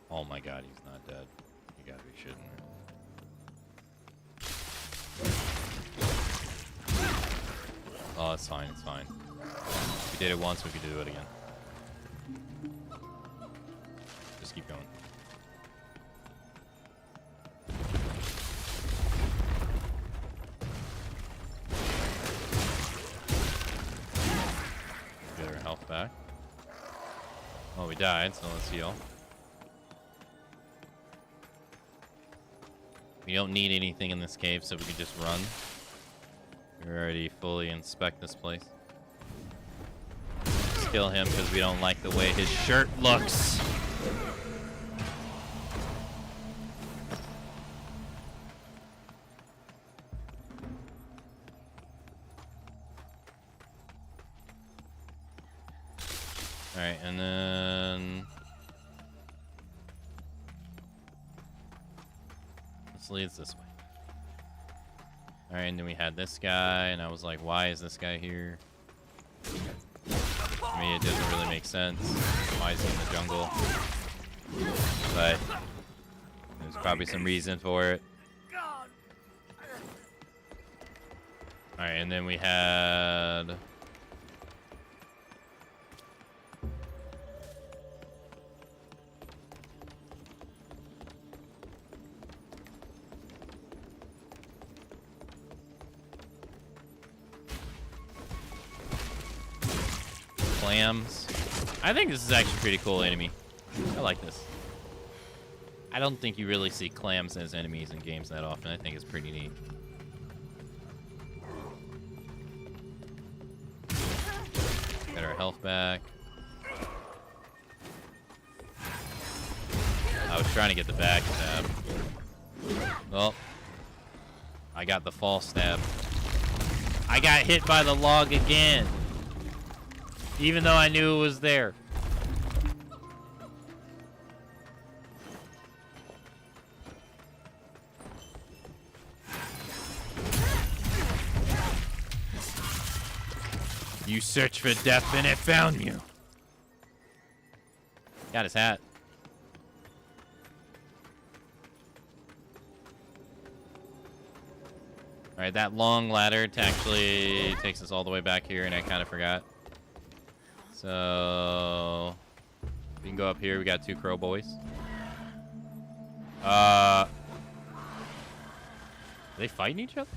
Oh my god, he's not dead. You gotta be shitting me. Oh, it's fine, it's fine. We did it once, we could do it again. Just keep going. Get our health back. Well, we died, so let's heal. We don't need anything in this cave, so we can just run. We already fully inspect this place. Just kill him because we don't like the way his shirt looks. Alright, and then this leads this way. Alright, and then we had this guy, and I was like, why is this guy here? I mean, it doesn't really make sense. Why is he in the jungle? But there's probably some reason for it. Alright, and then we had clams. I think this is actually a pretty cool enemy. I like this. I don't think you really see clams as enemies in games that often. I think it's pretty neat. Got our health back. trying to get the back stab. Well, I got the false stab. I got hit by the log again. Even though I knew it was there. You searched for death and it found you. Got his hat. Alright, that long ladder actually takes us all the way back here, and I kind of forgot. So we can go up here. We got 2 crow boys. Are they fighting each other?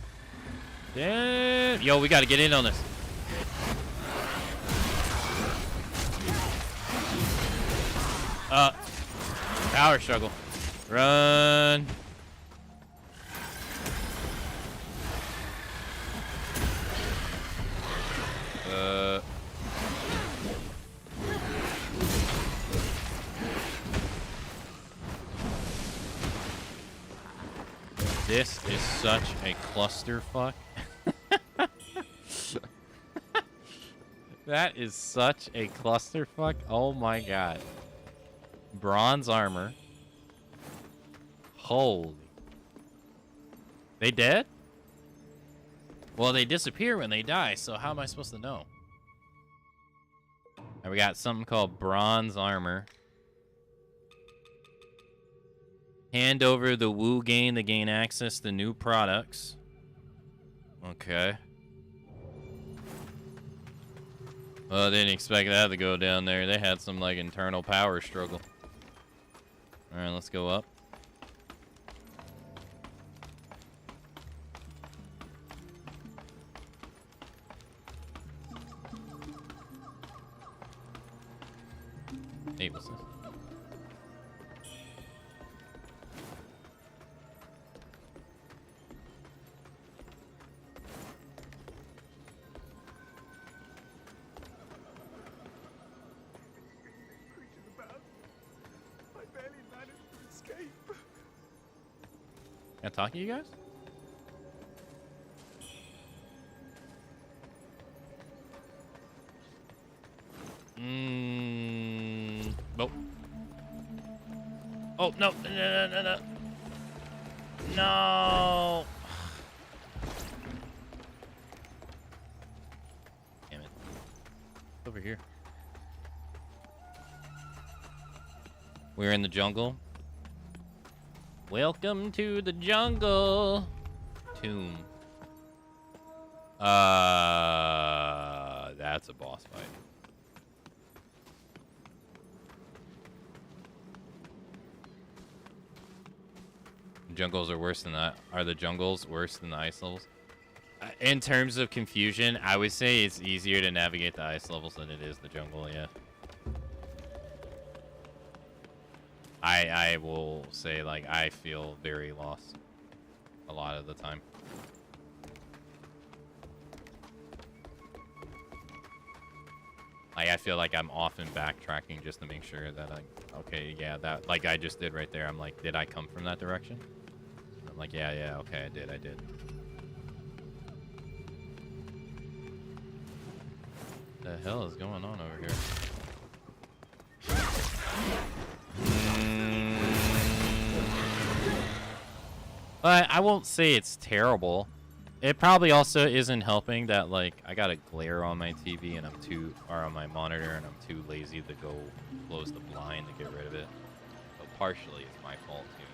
Damn. Yo, we got to get in on this. Power struggle. Run. This is such a clusterfuck. That is such a clusterfuck. Oh my god. Bronze armor. Holy. They dead? Well, they disappear when they die, so how am I supposed to know? And we got something called bronze armor. Hand over the Wuchang to gain access to new products. Okay. Well, I didn't expect that to go down there. They had some, like, internal power struggle. Alright, let's go up. Hey, what's this? Can I talk to you guys? Nope. Oh, no. No. No. Damn it. Over here. We're in the jungle. Welcome to the jungle. Tomb. That's a boss fight. Jungles are worse than that. Are the jungles worse than the ice levels? In terms of confusion, I would say it's easier to navigate the ice levels than it is the jungle, yeah. I will say, like, I feel very lost a lot of the time. Like, I feel like I'm often backtracking just to make sure that okay, yeah, that, like I just did right there. I'm like, did I come from that direction? I'm like, yeah, okay, I did. The hell is going on over here? But I won't say it's terrible. It probably also isn't helping that, like, I got a glare on my TV and on my monitor, and I'm too lazy to go close the blind to get rid of it. But partially it's my fault too,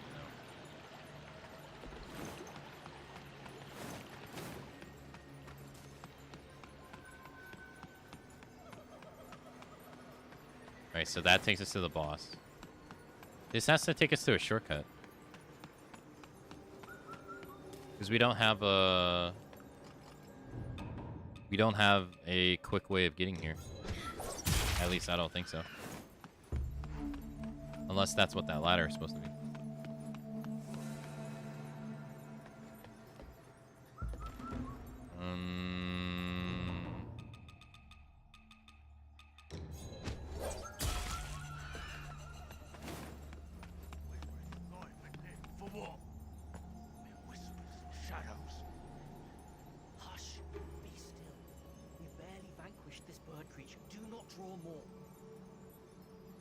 Alright, so that takes us to the boss. This has to take us to a shortcut. Because we don't have a quick way of getting here. At least I don't think so. Unless that's what that ladder is supposed to be.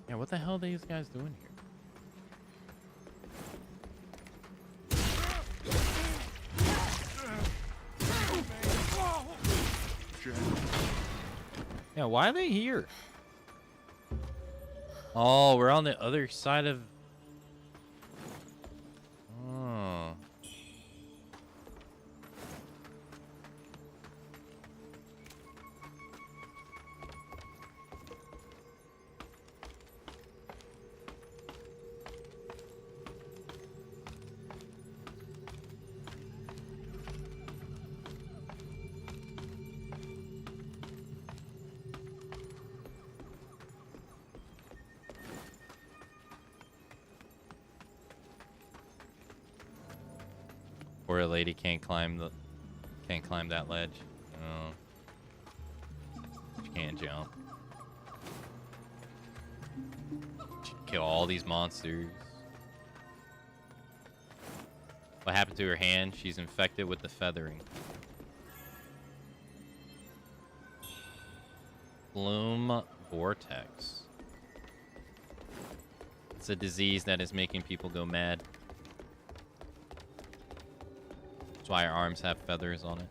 Yeah, what the hell are these guys doing here? Yeah, why are they here? Oh, we're on the other side of... Oh. Poor lady can't climb that ledge. Oh. She can't jump. She can kill all these monsters. What happened to her hand? She's infected with the feathering. Bloom vortex. It's a disease that is making people go mad. That's why our arms have feathers on it.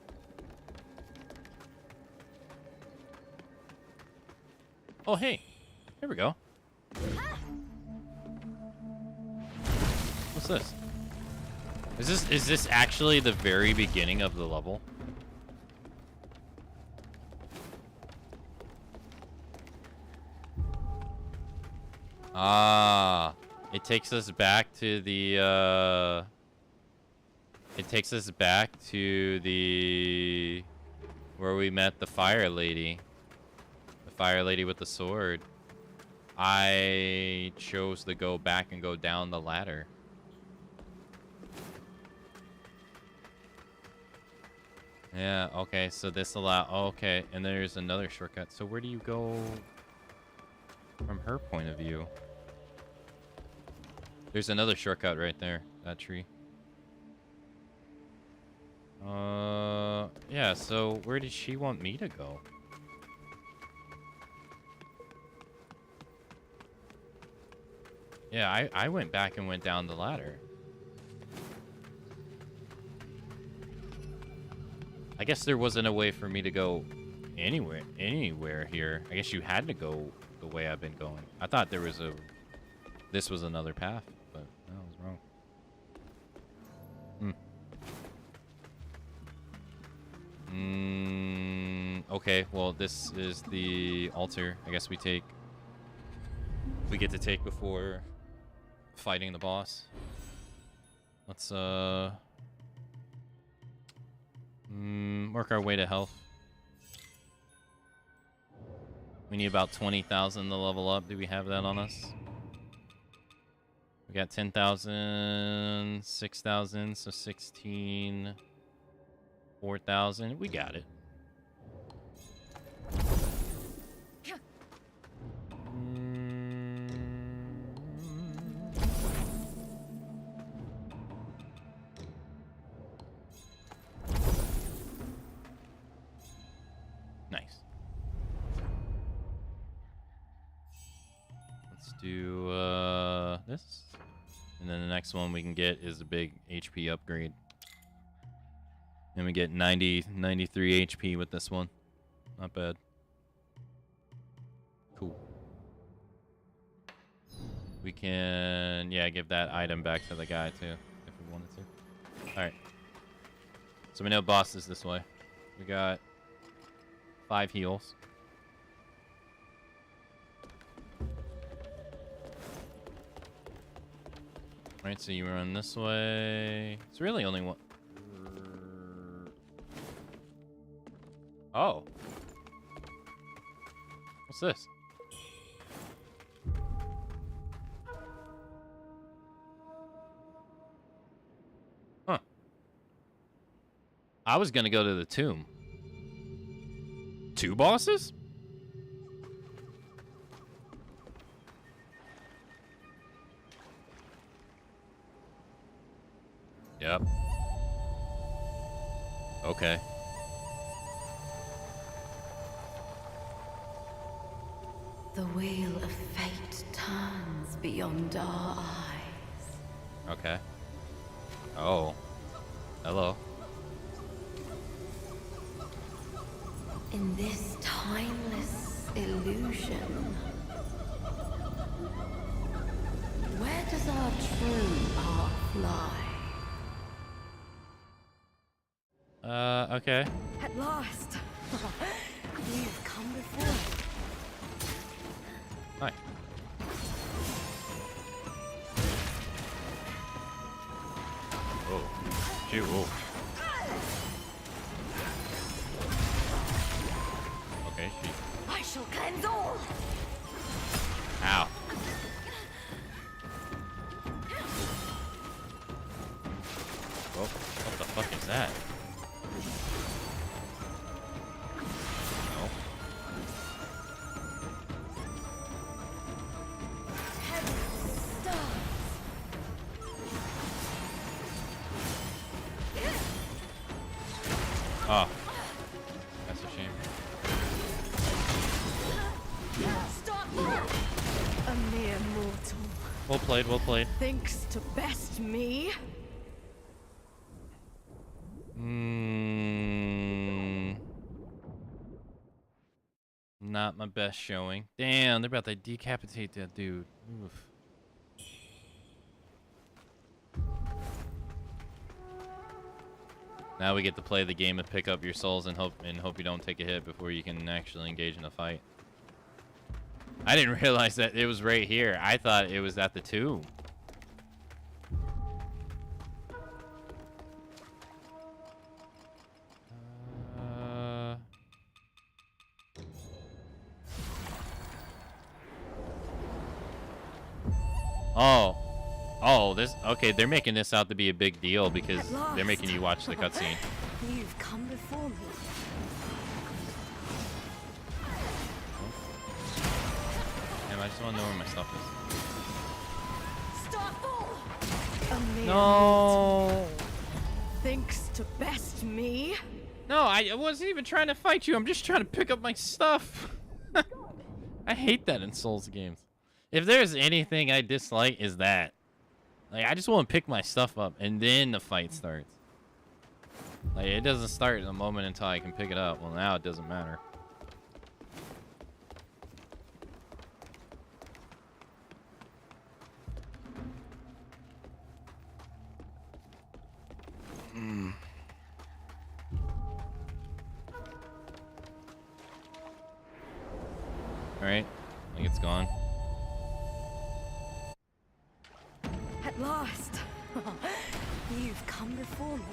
Oh, hey. Here we go. What's this? Is this actually the very beginning of the level? Ah, it takes us back to the it takes us back to the where we met the fire lady. The fire lady with the sword. I chose to go back and go down the ladder. Yeah, okay, so this okay, and there's another shortcut. So where do you go from her point of view? There's another shortcut right there, that tree. Yeah, so where did she want me to go? Yeah, I went back and went down the ladder. I guess there wasn't a way for me to go anywhere here. I guess you had to go the way I've been going. I thought there was this was another path, but no, I was wrong. Okay, well, this is the altar. I guess we get to take before fighting the boss. Let's work our way to health. We need about 20,000 to level up. Do we have that on us? We got 10,000, 6,000, so 16, 4,000. We got it. Nice. Let's do this. And then the next one we can get is a big HP upgrade. And we get 93 HP with this one. Not bad. Cool. We can, yeah, give that item back to the guy too, if we wanted to. Alright. So we know boss is this way. We got 5 heals. Alright, so you run this way. It's really only one. Oh. What's this? Huh. I was gonna go to the tomb. 2 bosses? Yep. Okay. The wheel of fate turns beyond our eyes. Okay. Oh. Hello. In this timeless illusion, where does our true path lie? Okay. At last! You've come before. Hi. Oh. Shoot. Oh. Okay, she. I shall cleanse all! Ow. Oh, what the fuck is that? No. Oh. That's a shame. Stop! A mere mortal. Well played, well played. Thinks to best me? Not my best showing. Damn, they're about to decapitate that dude. Oof. Now we get to play the game and pick up your souls and hope you don't take a hit before you can actually engage in a fight. I didn't realize that it was right here. I thought it was at the tomb. Oh, this, okay, they're making this out to be a big deal because they're making you watch the cutscene. You've come before me. Damn, I just want to know where my stuff is. Stop all! A mere No. mortal. Thinks to best me? No, I wasn't even trying to fight you. I'm just trying to pick up my stuff. I hate that in Souls games. If there's anything I dislike, is that. Like, I just want to pick my stuff up, and then the fight starts. Like, it doesn't start in a moment until I can pick it up. Well, now it doesn't matter. Alright, I think it's gone. At last! You've come before me.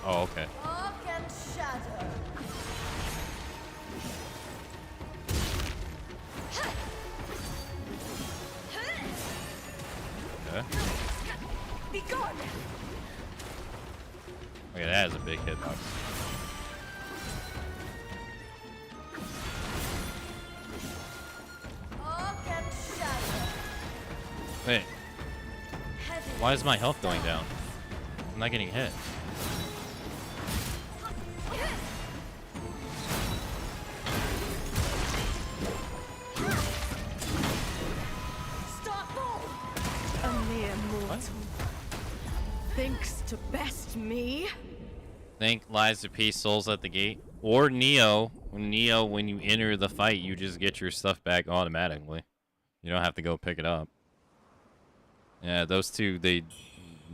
Oh, okay. Okay. Be gone! Okay, that is a big hitbox. Wait. Why is my health going down? I'm not getting hit. A mere mortal. Thinks to best me? Think lies of peace, souls at the gate. Or Neo. Neo, when you enter the fight, you just get your stuff back automatically. You don't have to go pick it up. Yeah, those two,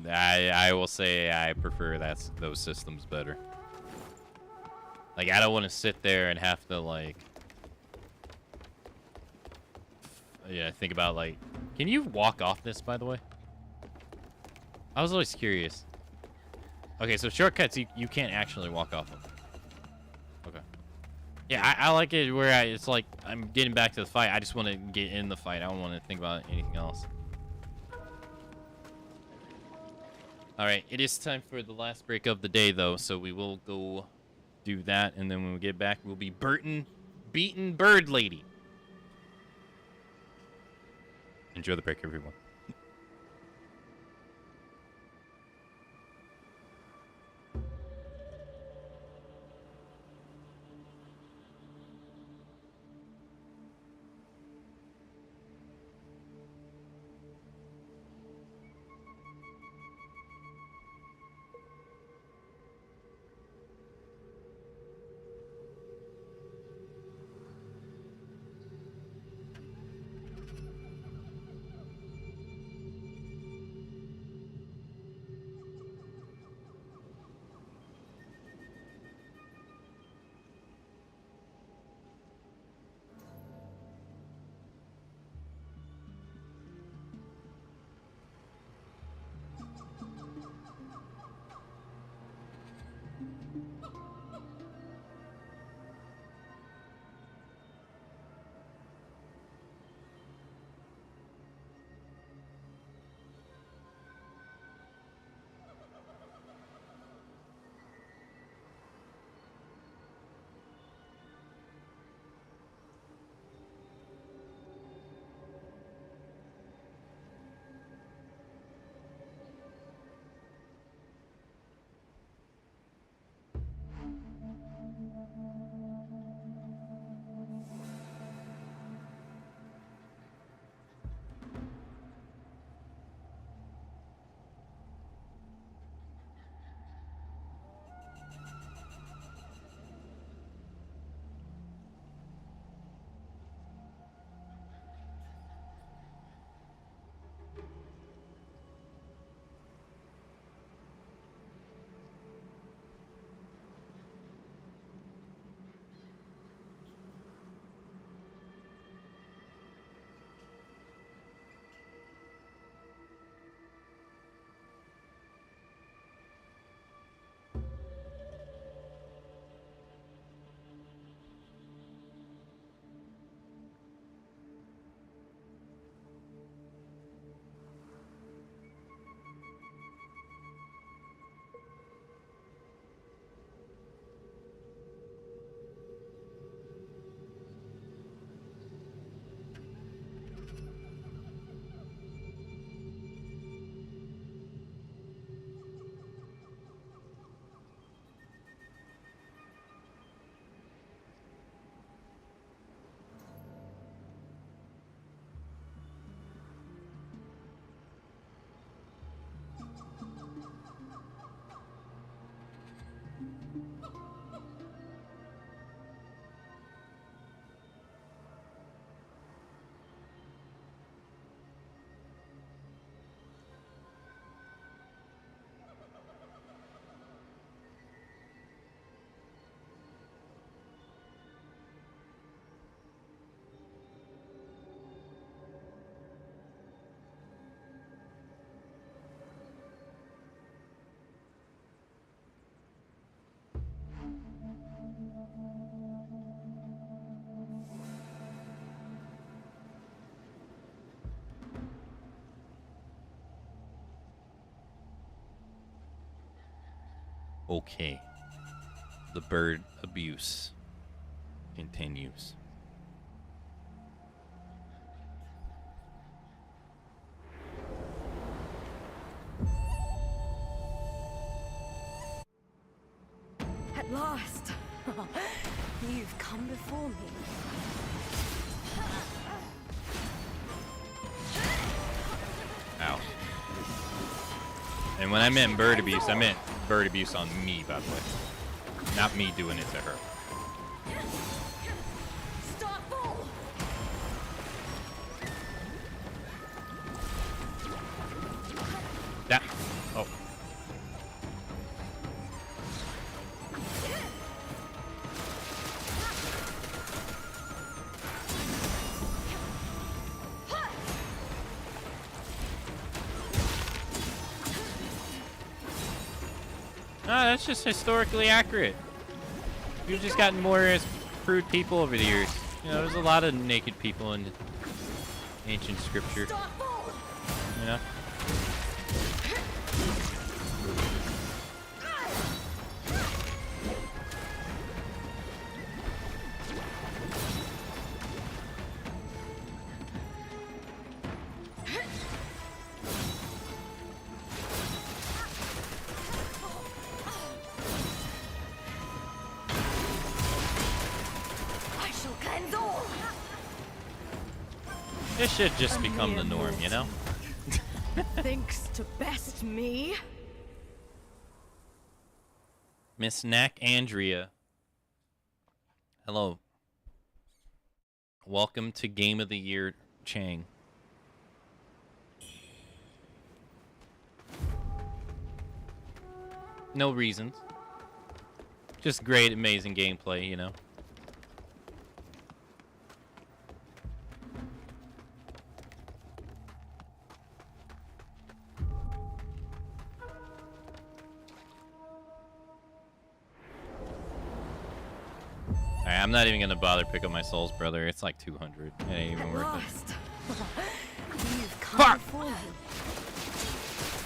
I will say I prefer those systems better. Like, I don't want to sit there and have to, like... Yeah, think about, like... Can you walk off this, by the way? I was always curious. Okay, so shortcuts, you can't actually walk off them. Okay. Yeah, I like it where it's like I'm getting back to the fight. I just want to get in the fight. I don't want to think about anything else. All right, it is time for the last break of the day, though, so we will go do that, and then when we get back, we'll be beaten Bird Lady. Enjoy the break, everyone. Okay. The bird abuse continues. At last! You've come before me. Ow. And when I meant bird abuse, I meant bird abuse on me, by the way. Not me doing it to her. That. Oh. Ah, that's just historically accurate. You've just gotten more prude people over the years. You know, there's a lot of naked people in ancient scripture. You know? This should just become the norm, you know? Thinks to best me? Miss Knack Andrea. Hello. Welcome to Game of the Year, Chang. No reasons. Just great, amazing gameplay, you know? Alright, I'm not even gonna bother pick up my souls, brother. It's like 200. It ain't even worth it. Fuck!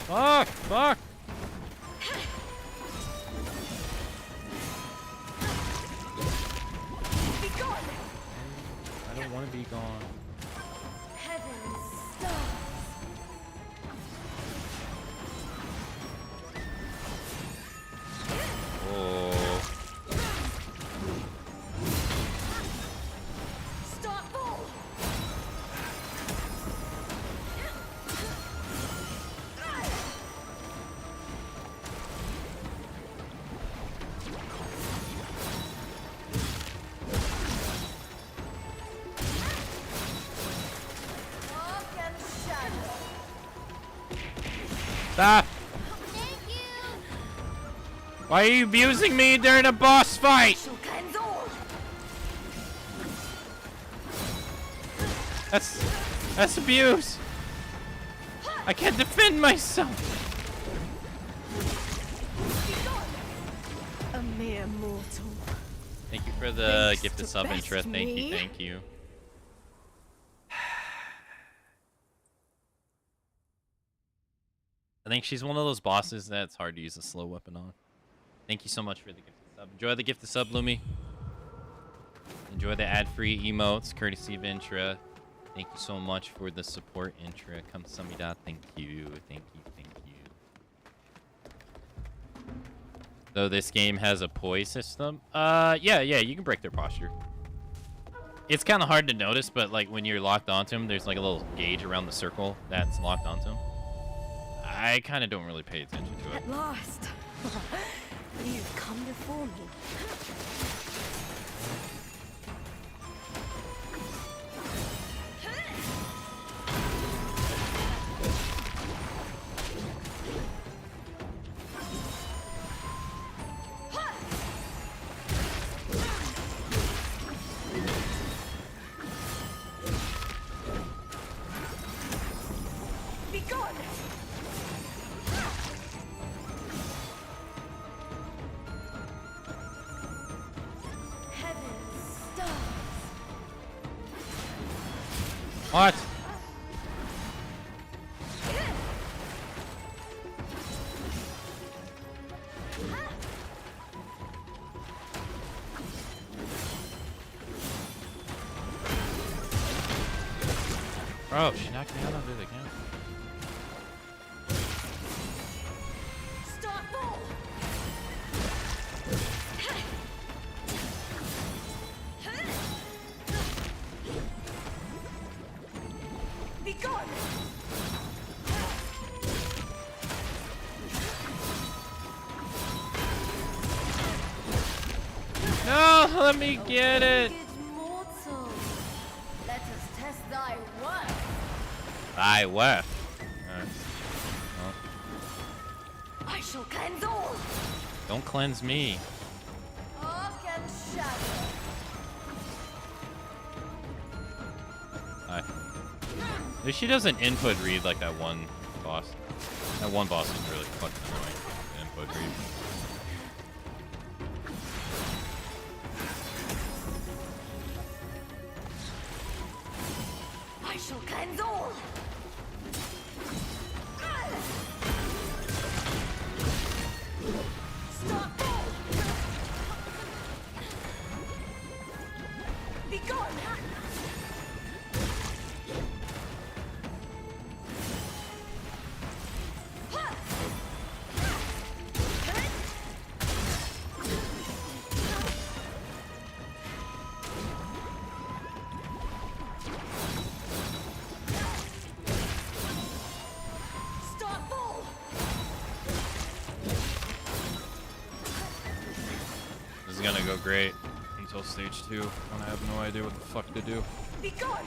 Fuck! Fuck! Be gone! I don't want to be gone. Heaven's stars. Oh. Stop bull! Stop! Why are you abusing me during a boss fight? That's abuse. I can't defend myself. A mere mortal. Thank you for the gift of sub interest. Thank you, thank you. I think she's one of those bosses that's hard to use a slow weapon on. Thank you so much for the gift of sub. Enjoy the gift of sub, Lumi. Enjoy the ad-free emotes, courtesy of Intra. Thank you so much for the support, Intra. Kamsamida. Thank you, thank you, thank you. Though this game has a poise system. Yeah, you can break their posture. It's kind of hard to notice, but like when you're locked onto them, there's like a little gauge around the circle that's locked onto them. I kind of don't really pay attention to it. At last. You've come before me. Be gone! What? Bro, she knocked me out of it again. Stop bull! Be gone! No, let me get it. Mortal, let us test thy worth. I left. Alright. Well, I shall cleanse all. don't cleanse me. Arc and shadow. Hi. At least she doesn't input read like that one boss. That one boss is really fucking annoying. The input read. shall cleanse all. Stop all. Be gone. This is gonna go great until stage 2, when I have no idea what the fuck to do. Be gone.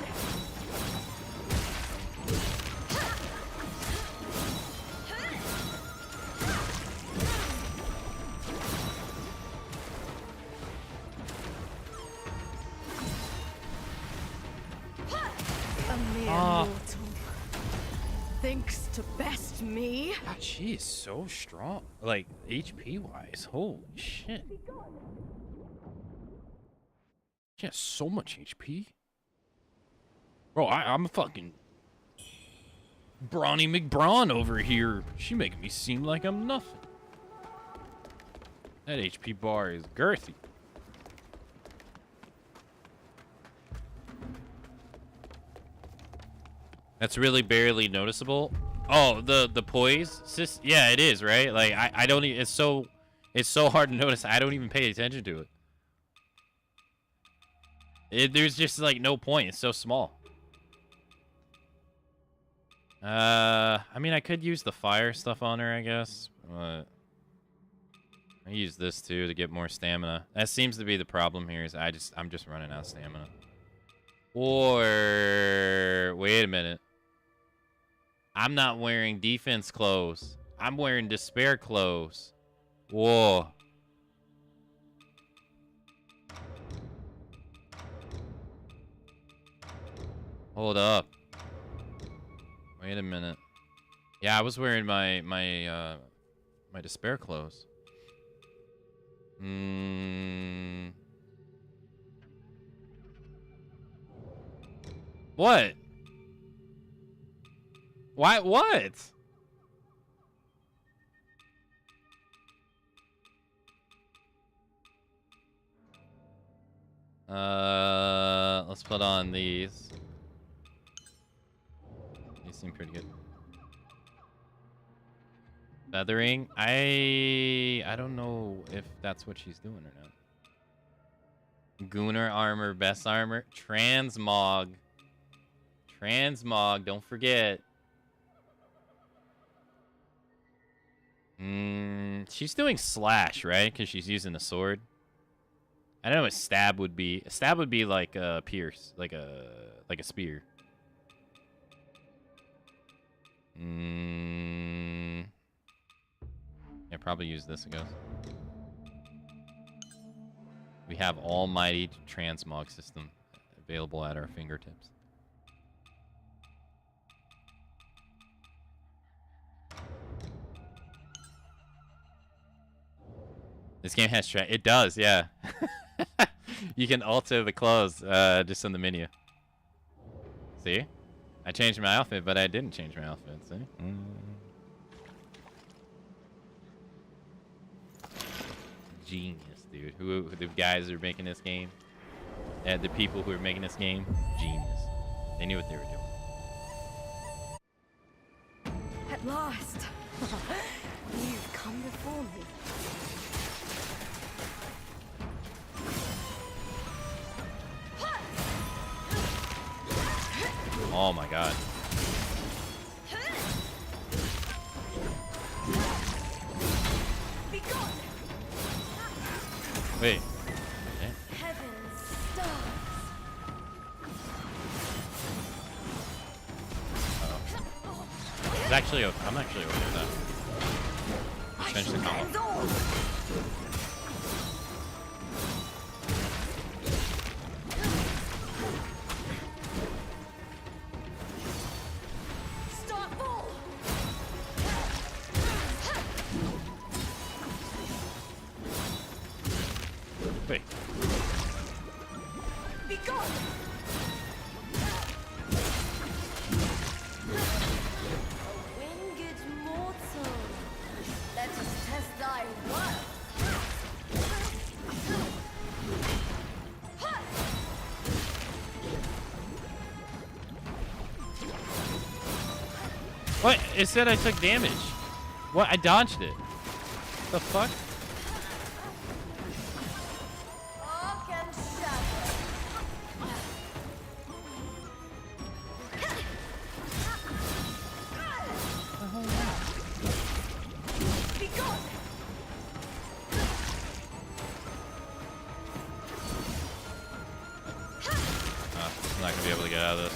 A mere mortal thinks to best me. God, she is so strong. Like, HP wise. Holy shit. She has so much HP. Bro, I'm a fucking Brawny McBrawn over here. She making me seem like I'm nothing. That HP bar is girthy. That's really barely noticeable. Oh, the poise? Yeah, it is, right? Like, I don't even, it's so hard to notice. I don't even pay attention to it. There's just, like, no point. It's so small. I mean, I could use the fire stuff on her, I guess. But I use this, too, to get more stamina. That seems to be the problem here, is I'm just running out of stamina. Or, wait a minute. I'm not wearing defense clothes. I'm wearing despair clothes. Whoa. Hold up. Wait a minute. Yeah, I was wearing my despair clothes. What? Why? What? Let's put on these. These seem pretty good. Feathering? I don't know if that's what she's doing or not. Gooner armor, best armor, transmog. Transmog, don't forget. She's doing slash, right? Because she's using a sword. I don't know what stab would be. A stab would be like a pierce, like a spear. Yeah, probably use this, I guess. We have almighty transmog system available at our fingertips. This game has it does, yeah. You can alter the clothes just in the menu. See? I changed my outfit, but I didn't change my outfit, see? Genius, dude. Who the guys who are making this game? The people who are making this game? Genius. They knew what they were doing. At last. You've come before me. Oh my god. Wait. Heaven's stars. It's actually, I'm actually okay with that. Let's finish the combo. Wait. Be gone. What? It said I took damage. What? I dodged it. The fuck? I'm not gonna be able to get out of this.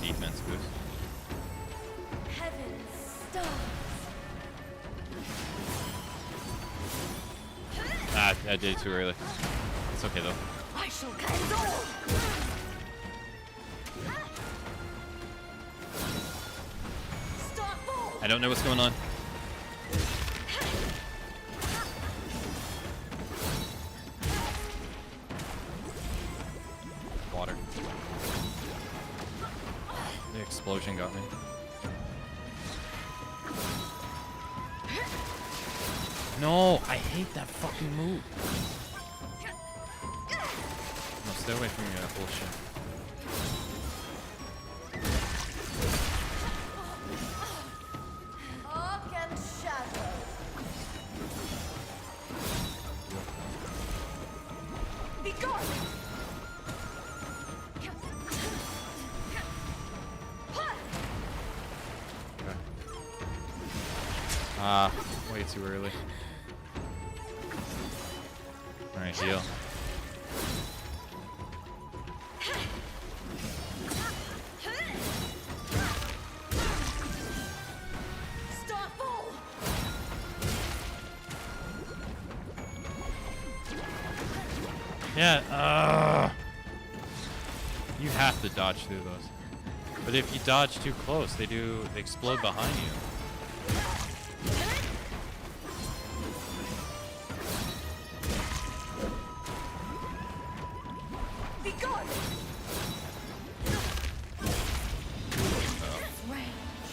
Defense boost. Ah, I did it too early. It's okay though. I shall cleanse all. I don't know what's going on. Water. The explosion got me. No, I hate that fucking move. No, stay away from your bullshit. Way too early. Alright, heal. Yeah, you have to dodge through those. But if you dodge too close, they explode behind you.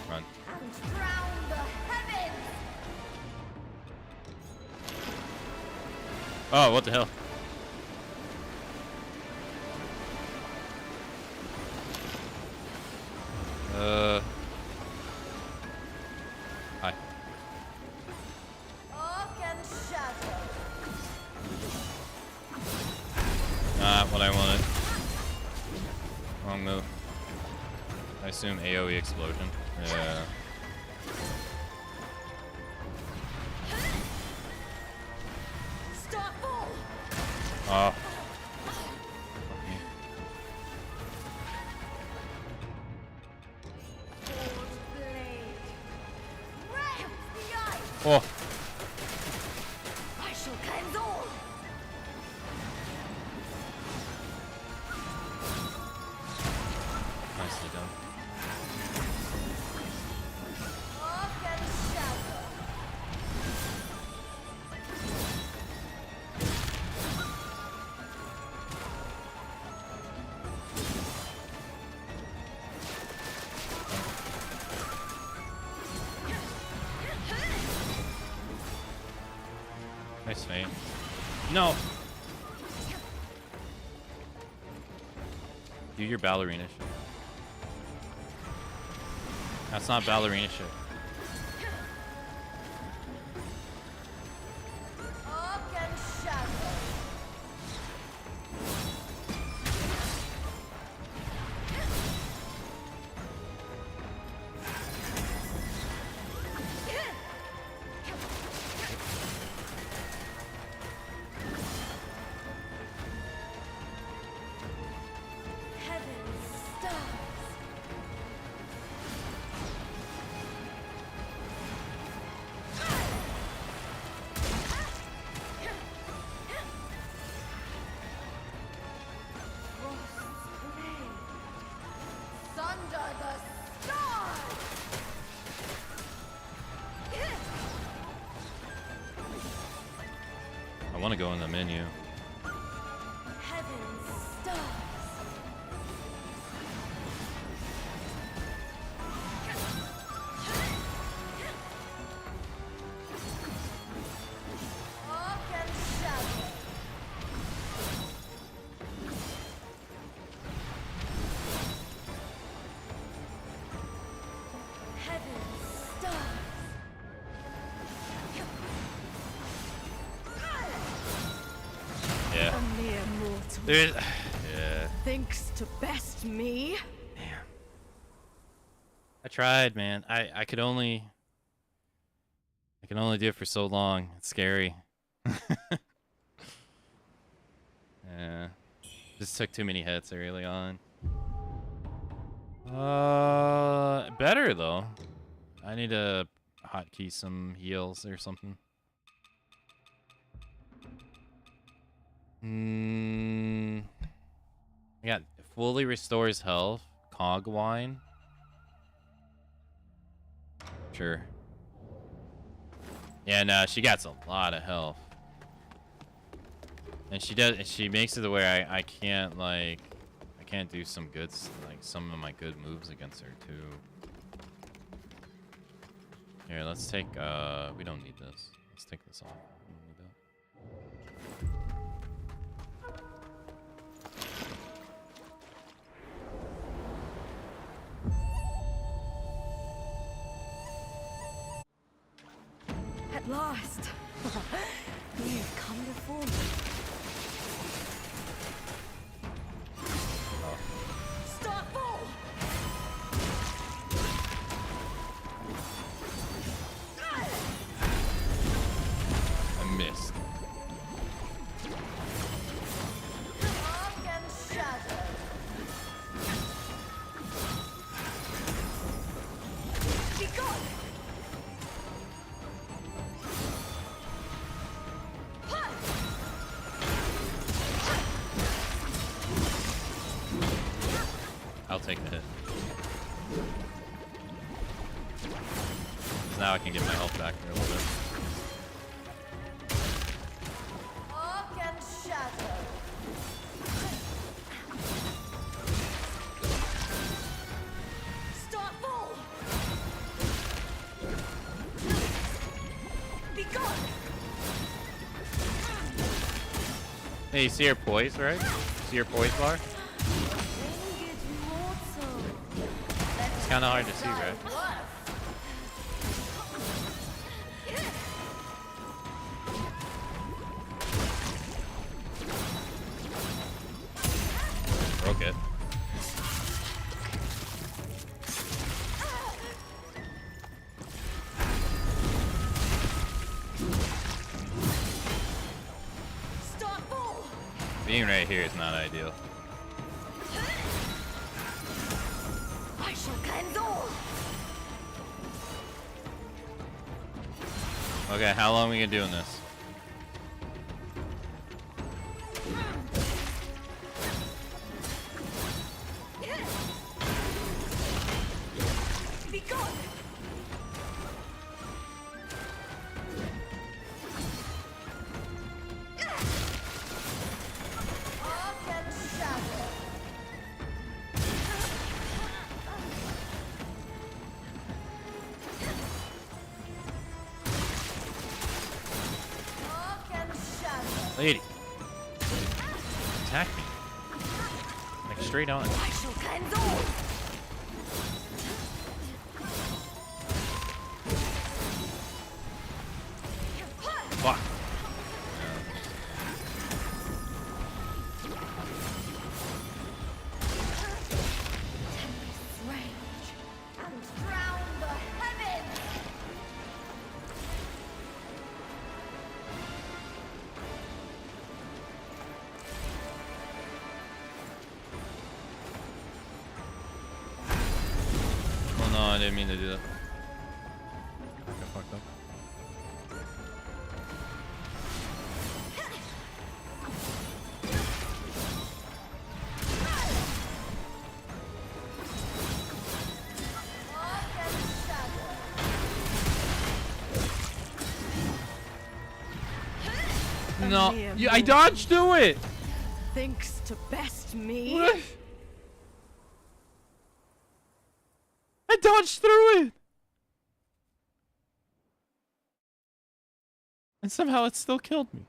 Run. Oh, what the hell? Hi. Not what I wanted. Wrong move. I assume AoE explosion. Yeah. Oh. Fuck me. Oh. I shall cleanse all. Nicely done. Nice feint. No! Do your ballerina shit. That's not ballerina shit. I want to go in the menu. There's, yeah. Thinks to best me. I tried, man. I can only do it for so long. It's scary. Yeah. Just took too many hits early on. Better though. I need to hotkey some heals or something. I got fully restores health. Cog wine. Sure. Yeah, no, she got a lot of health. And she makes it to where I can't like I can't do some good like some of my good moves against her too. Here, let's take we don't need this. Let's take this off. We don't need that. At last. You've come before me. Start fall! I missed. Dark and shadow. Be gone! I'll take the hit. Now I can get my health back for a little bit. Dark and shadow. Start fall! Be gone! Hey, you see her poise, right? See her poise bar? It's kind of hard to see, right? Broke it. Being right here is not ideal. I shall cleanse all. Okay, how long are we gonna doing this? Be gone! Dark and shadow. Dark and shadow. Lady. Attack me. Like straight on. I shall cleanse all. Fuck. Rage and drown the heavens. Oh no, I didn't mean to do that. I got fucked up. No, I dodged through it. Thinks to best me. What? I dodged through it. And somehow it still killed me.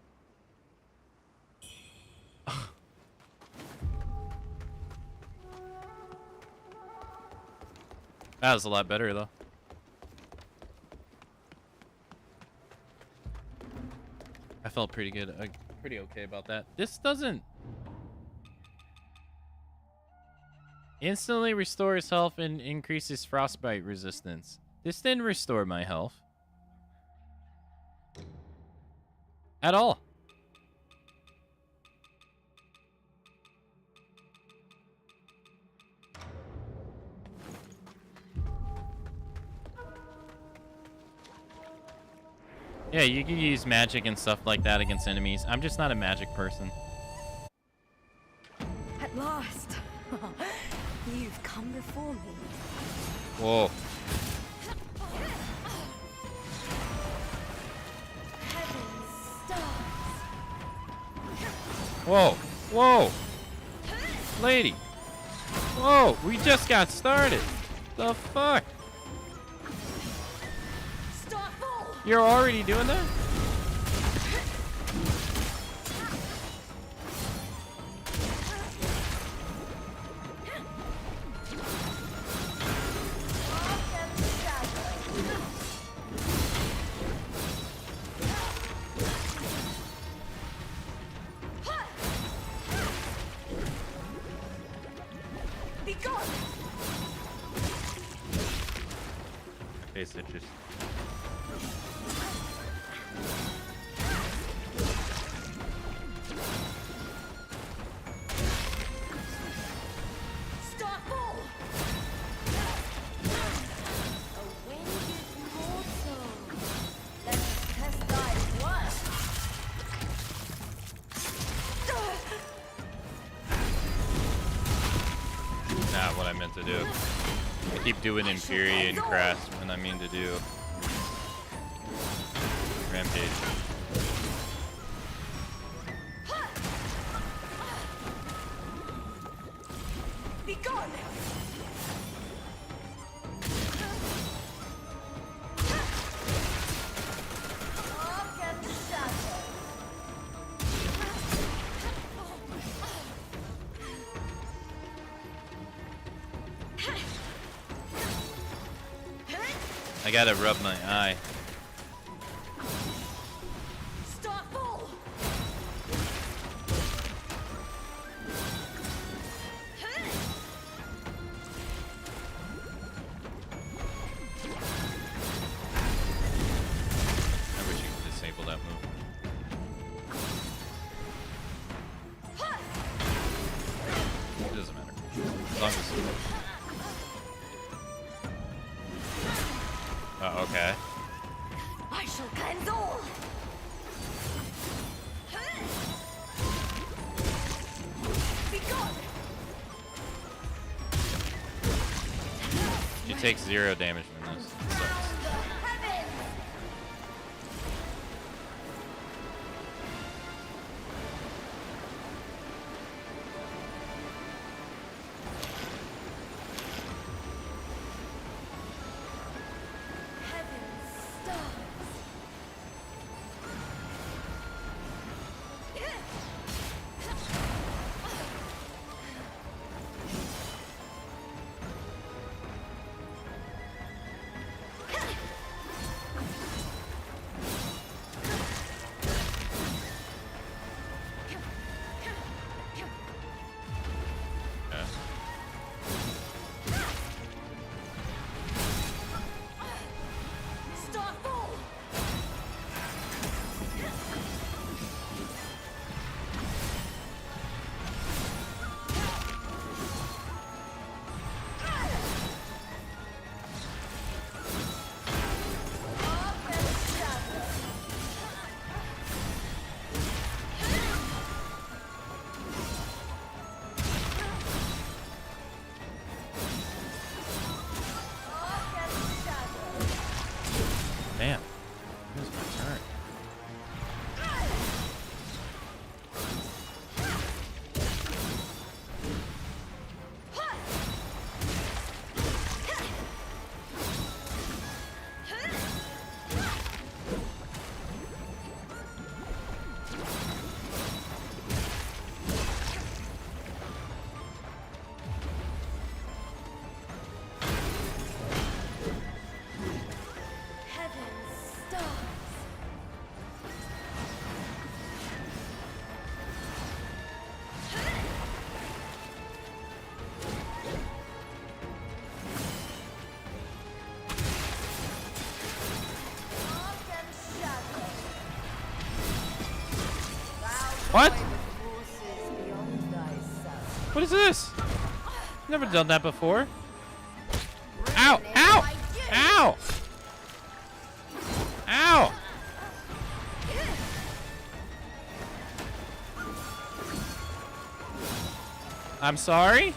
That was a lot better though. I felt pretty good, pretty okay about that. This doesn't Instantly restores health and increases frostbite resistance. This didn't restore my health. At all. Yeah, you can use magic and stuff like that against enemies. I'm just not a magic person. At last. You've come before me. Whoa. Heaven's stars. Whoa. Whoa. Lady. Whoa. We just got started. The fuck? You're already doing that? Be gone. Okay, Citrus. Starfall. A winged mortal. Let us test thy worth. Not what I meant to do. I keep doing Infuriate and Crash when I mean to do Rampage. Be gone. Walk and shadow. I gotta rub my eye. Starfall. I wish you could disable that move. It doesn't matter. As long as oh, okay. I shall cleanse all. Be gone. She takes 0 damage from this. It sucks. What? What is this? Never done that before. Ow! Ow! Ow! Ow! I'm sorry?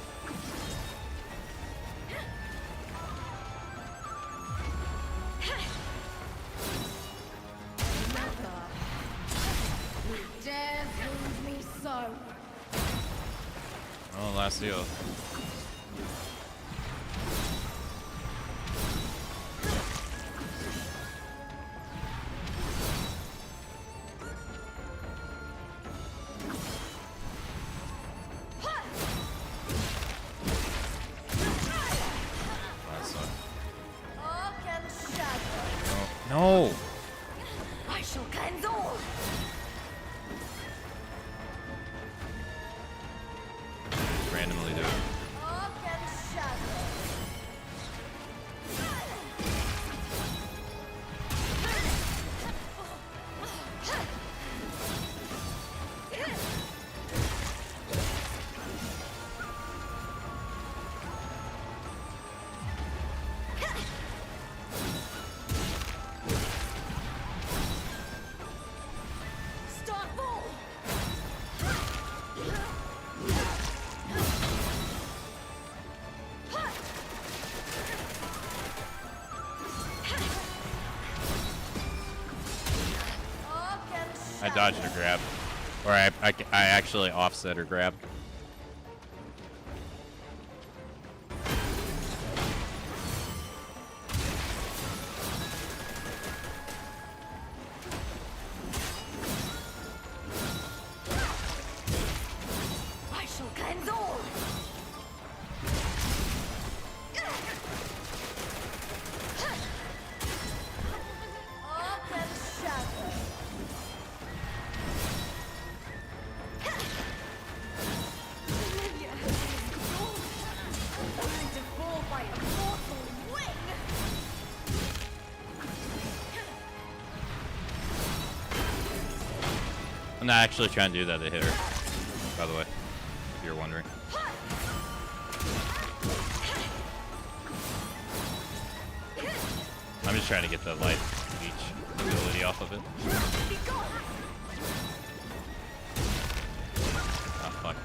Oh, last deal. No. I shall cleanse all. Randomly do it. I dodged her grab. Or I actually offset her grab. I shall cleanse all. I'm not actually trying to do that to hit her, by the way, if you're wondering. I'm just trying to get the light leech ability off of it. Oh, fuck.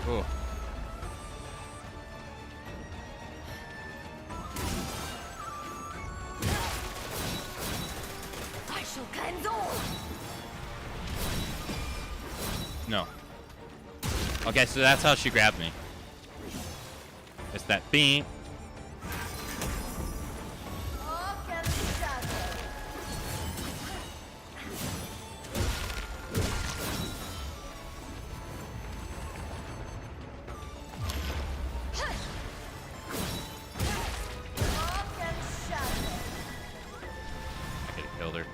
Oh. I shall cleanse all. No. Okay, so that's how she grabbed me. It's that beam. I could have killed her.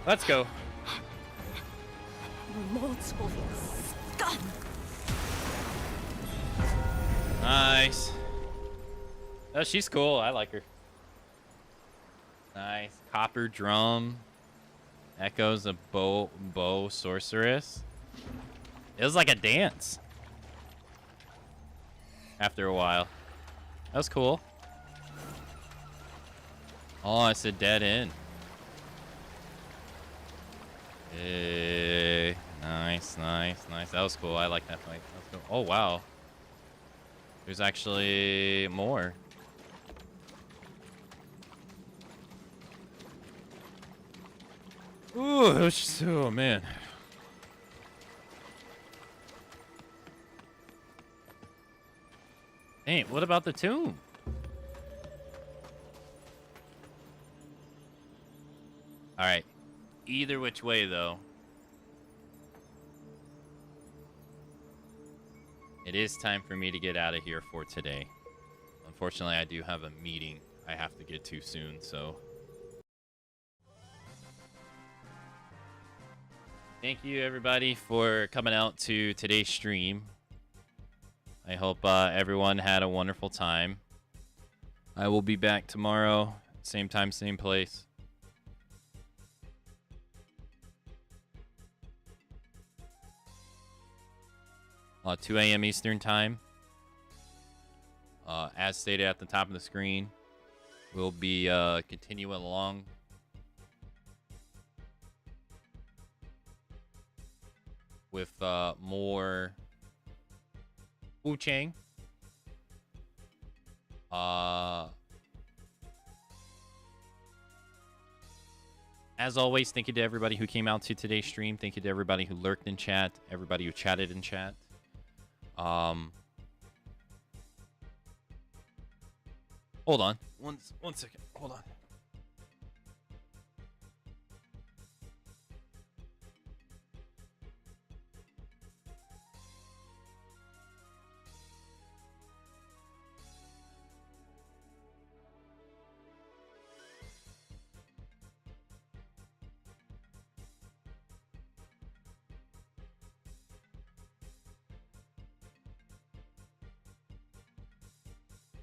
Let's go. Mortal scum. Nice. Oh, she's cool. I like her. Nice. Copper drum. Echoes of bow sorceress. It was like a dance. After a while. That was cool. Oh, it's a dead end. Hey, nice, nice, nice. That was cool. I like that fight. That was cool. Oh, wow. There's actually more. Ooh, it was just, oh, man. Hey, what about the tomb? All right. Either which way, though. It is time for me to get out of here for today. Unfortunately, I do have a meeting I have to get to soon, so. Thank you, everybody, for coming out to today's stream. I hope everyone had a wonderful time. I will be back tomorrow, same time, same place. 2 a.m. Eastern time. As stated at the top of the screen, we'll be continuing along with more Wuchang. As always, thank you to everybody who came out to today's stream. Thank you to everybody who lurked in chat, everybody who chatted in chat. Hold on. One second. Hold on.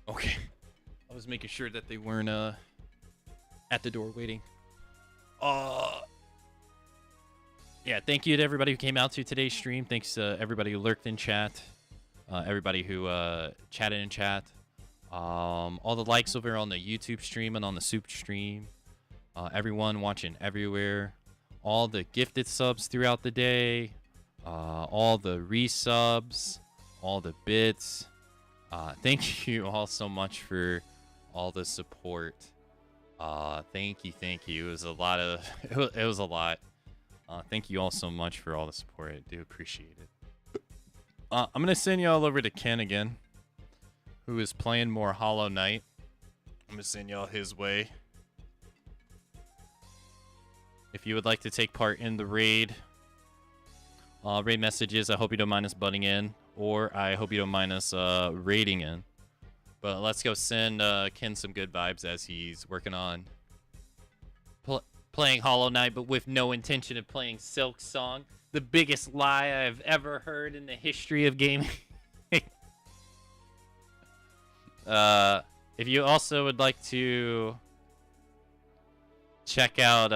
Okay. I was making sure that they weren't at the door waiting. Yeah, thank you to everybody who came out to today's stream. Thanks to everybody who lurked in chat. Everybody who chatted in chat. All the likes over on the YouTube stream and on the Soup stream. Everyone watching everywhere. All the gifted subs throughout the day. All the resubs. All the bits. Thank you all so much for all the support. Thank you. It was a lot of it was a lot. Thank you all so much for all the support. I do appreciate it. I'm gonna send y'all over to Ken again, who is playing more Hollow Knight. I'm gonna send y'all his way. If you would like to take part in the raid, raid messages, I hope you don't mind us butting in. Or I hope you don't mind us raiding in. But let's go send Ken some good vibes as he's working on playing Hollow Knight, but with no intention of playing Silk Song. The biggest lie I've ever heard in the history of gaming. If you also would like to check out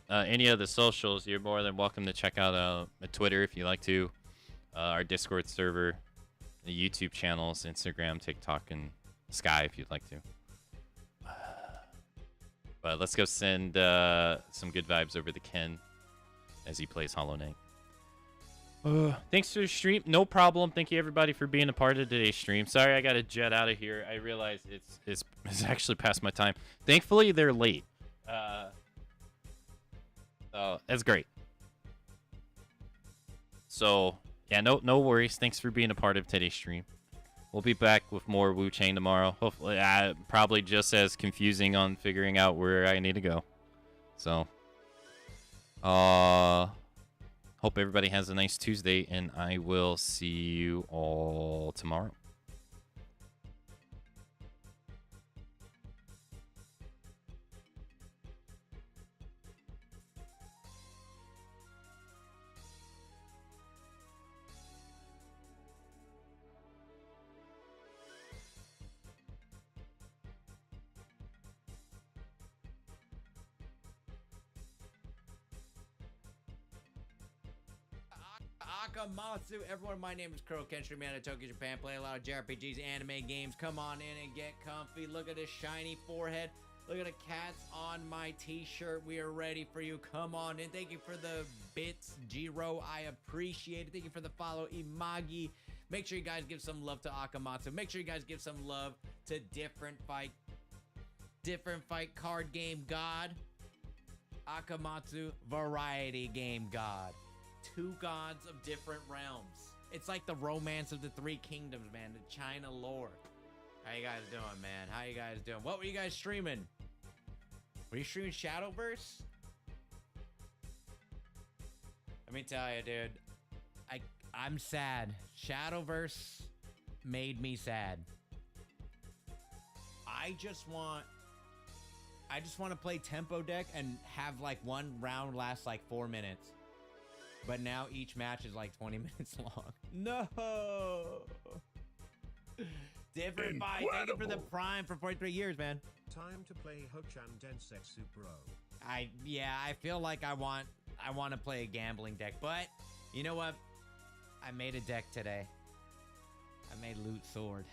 any of the socials, you're more than welcome to check out Twitter if you like to. Our Discord server, the YouTube channels, Instagram, TikTok, and Sky if you'd like to. But let's go send some good vibes over to Ken as he plays Hollow Knight. Thanks for the stream. No problem. Thank you everybody for being a part of today's stream. Sorry I got to jet out of here. I realize it's actually past my time. Thankfully they're late. So that's great. So yeah, no worries. Thanks for being a part of today's stream. We'll be back with more Wuchang tomorrow. Hopefully, probably just as confusing on figuring out where I need to go. So, hope everybody has a nice Tuesday, and I will see you all tomorrow. Akamatzu, everyone, my name is Kuro Kenshiro, man of Tokyo, Japan. Play a lot of JRPGs, anime games. Come on in and get comfy. Look at this shiny forehead. Look at the cats on my t-shirt. We are ready for you. Come on in. Thank you for the bits, Jiro. I appreciate it. Thank you for the follow, Imagi. Make sure you guys give some love to Akamatsu. Make sure you guys give some love to Different Fight Card Game God. Akamatzu Variety Game God. Two gods of different realms. It's like the romance of the three kingdoms, man. The China lore. How you guys doing, man? How you guys doing? What were you guys streaming? Were you streaming Shadowverse? Let me tell you, dude. I'm sad. Shadowverse made me sad. I just want to play tempo deck and have like one round last like 4 minutes. but now each match is like 20 minutes long. No. Different fight. Thank you for the prime for 43 years, man. Time to play Wuchang Densetsu, bro. I feel like I want to play a gambling deck, but you know what? I made a deck today. I made Loot Sword.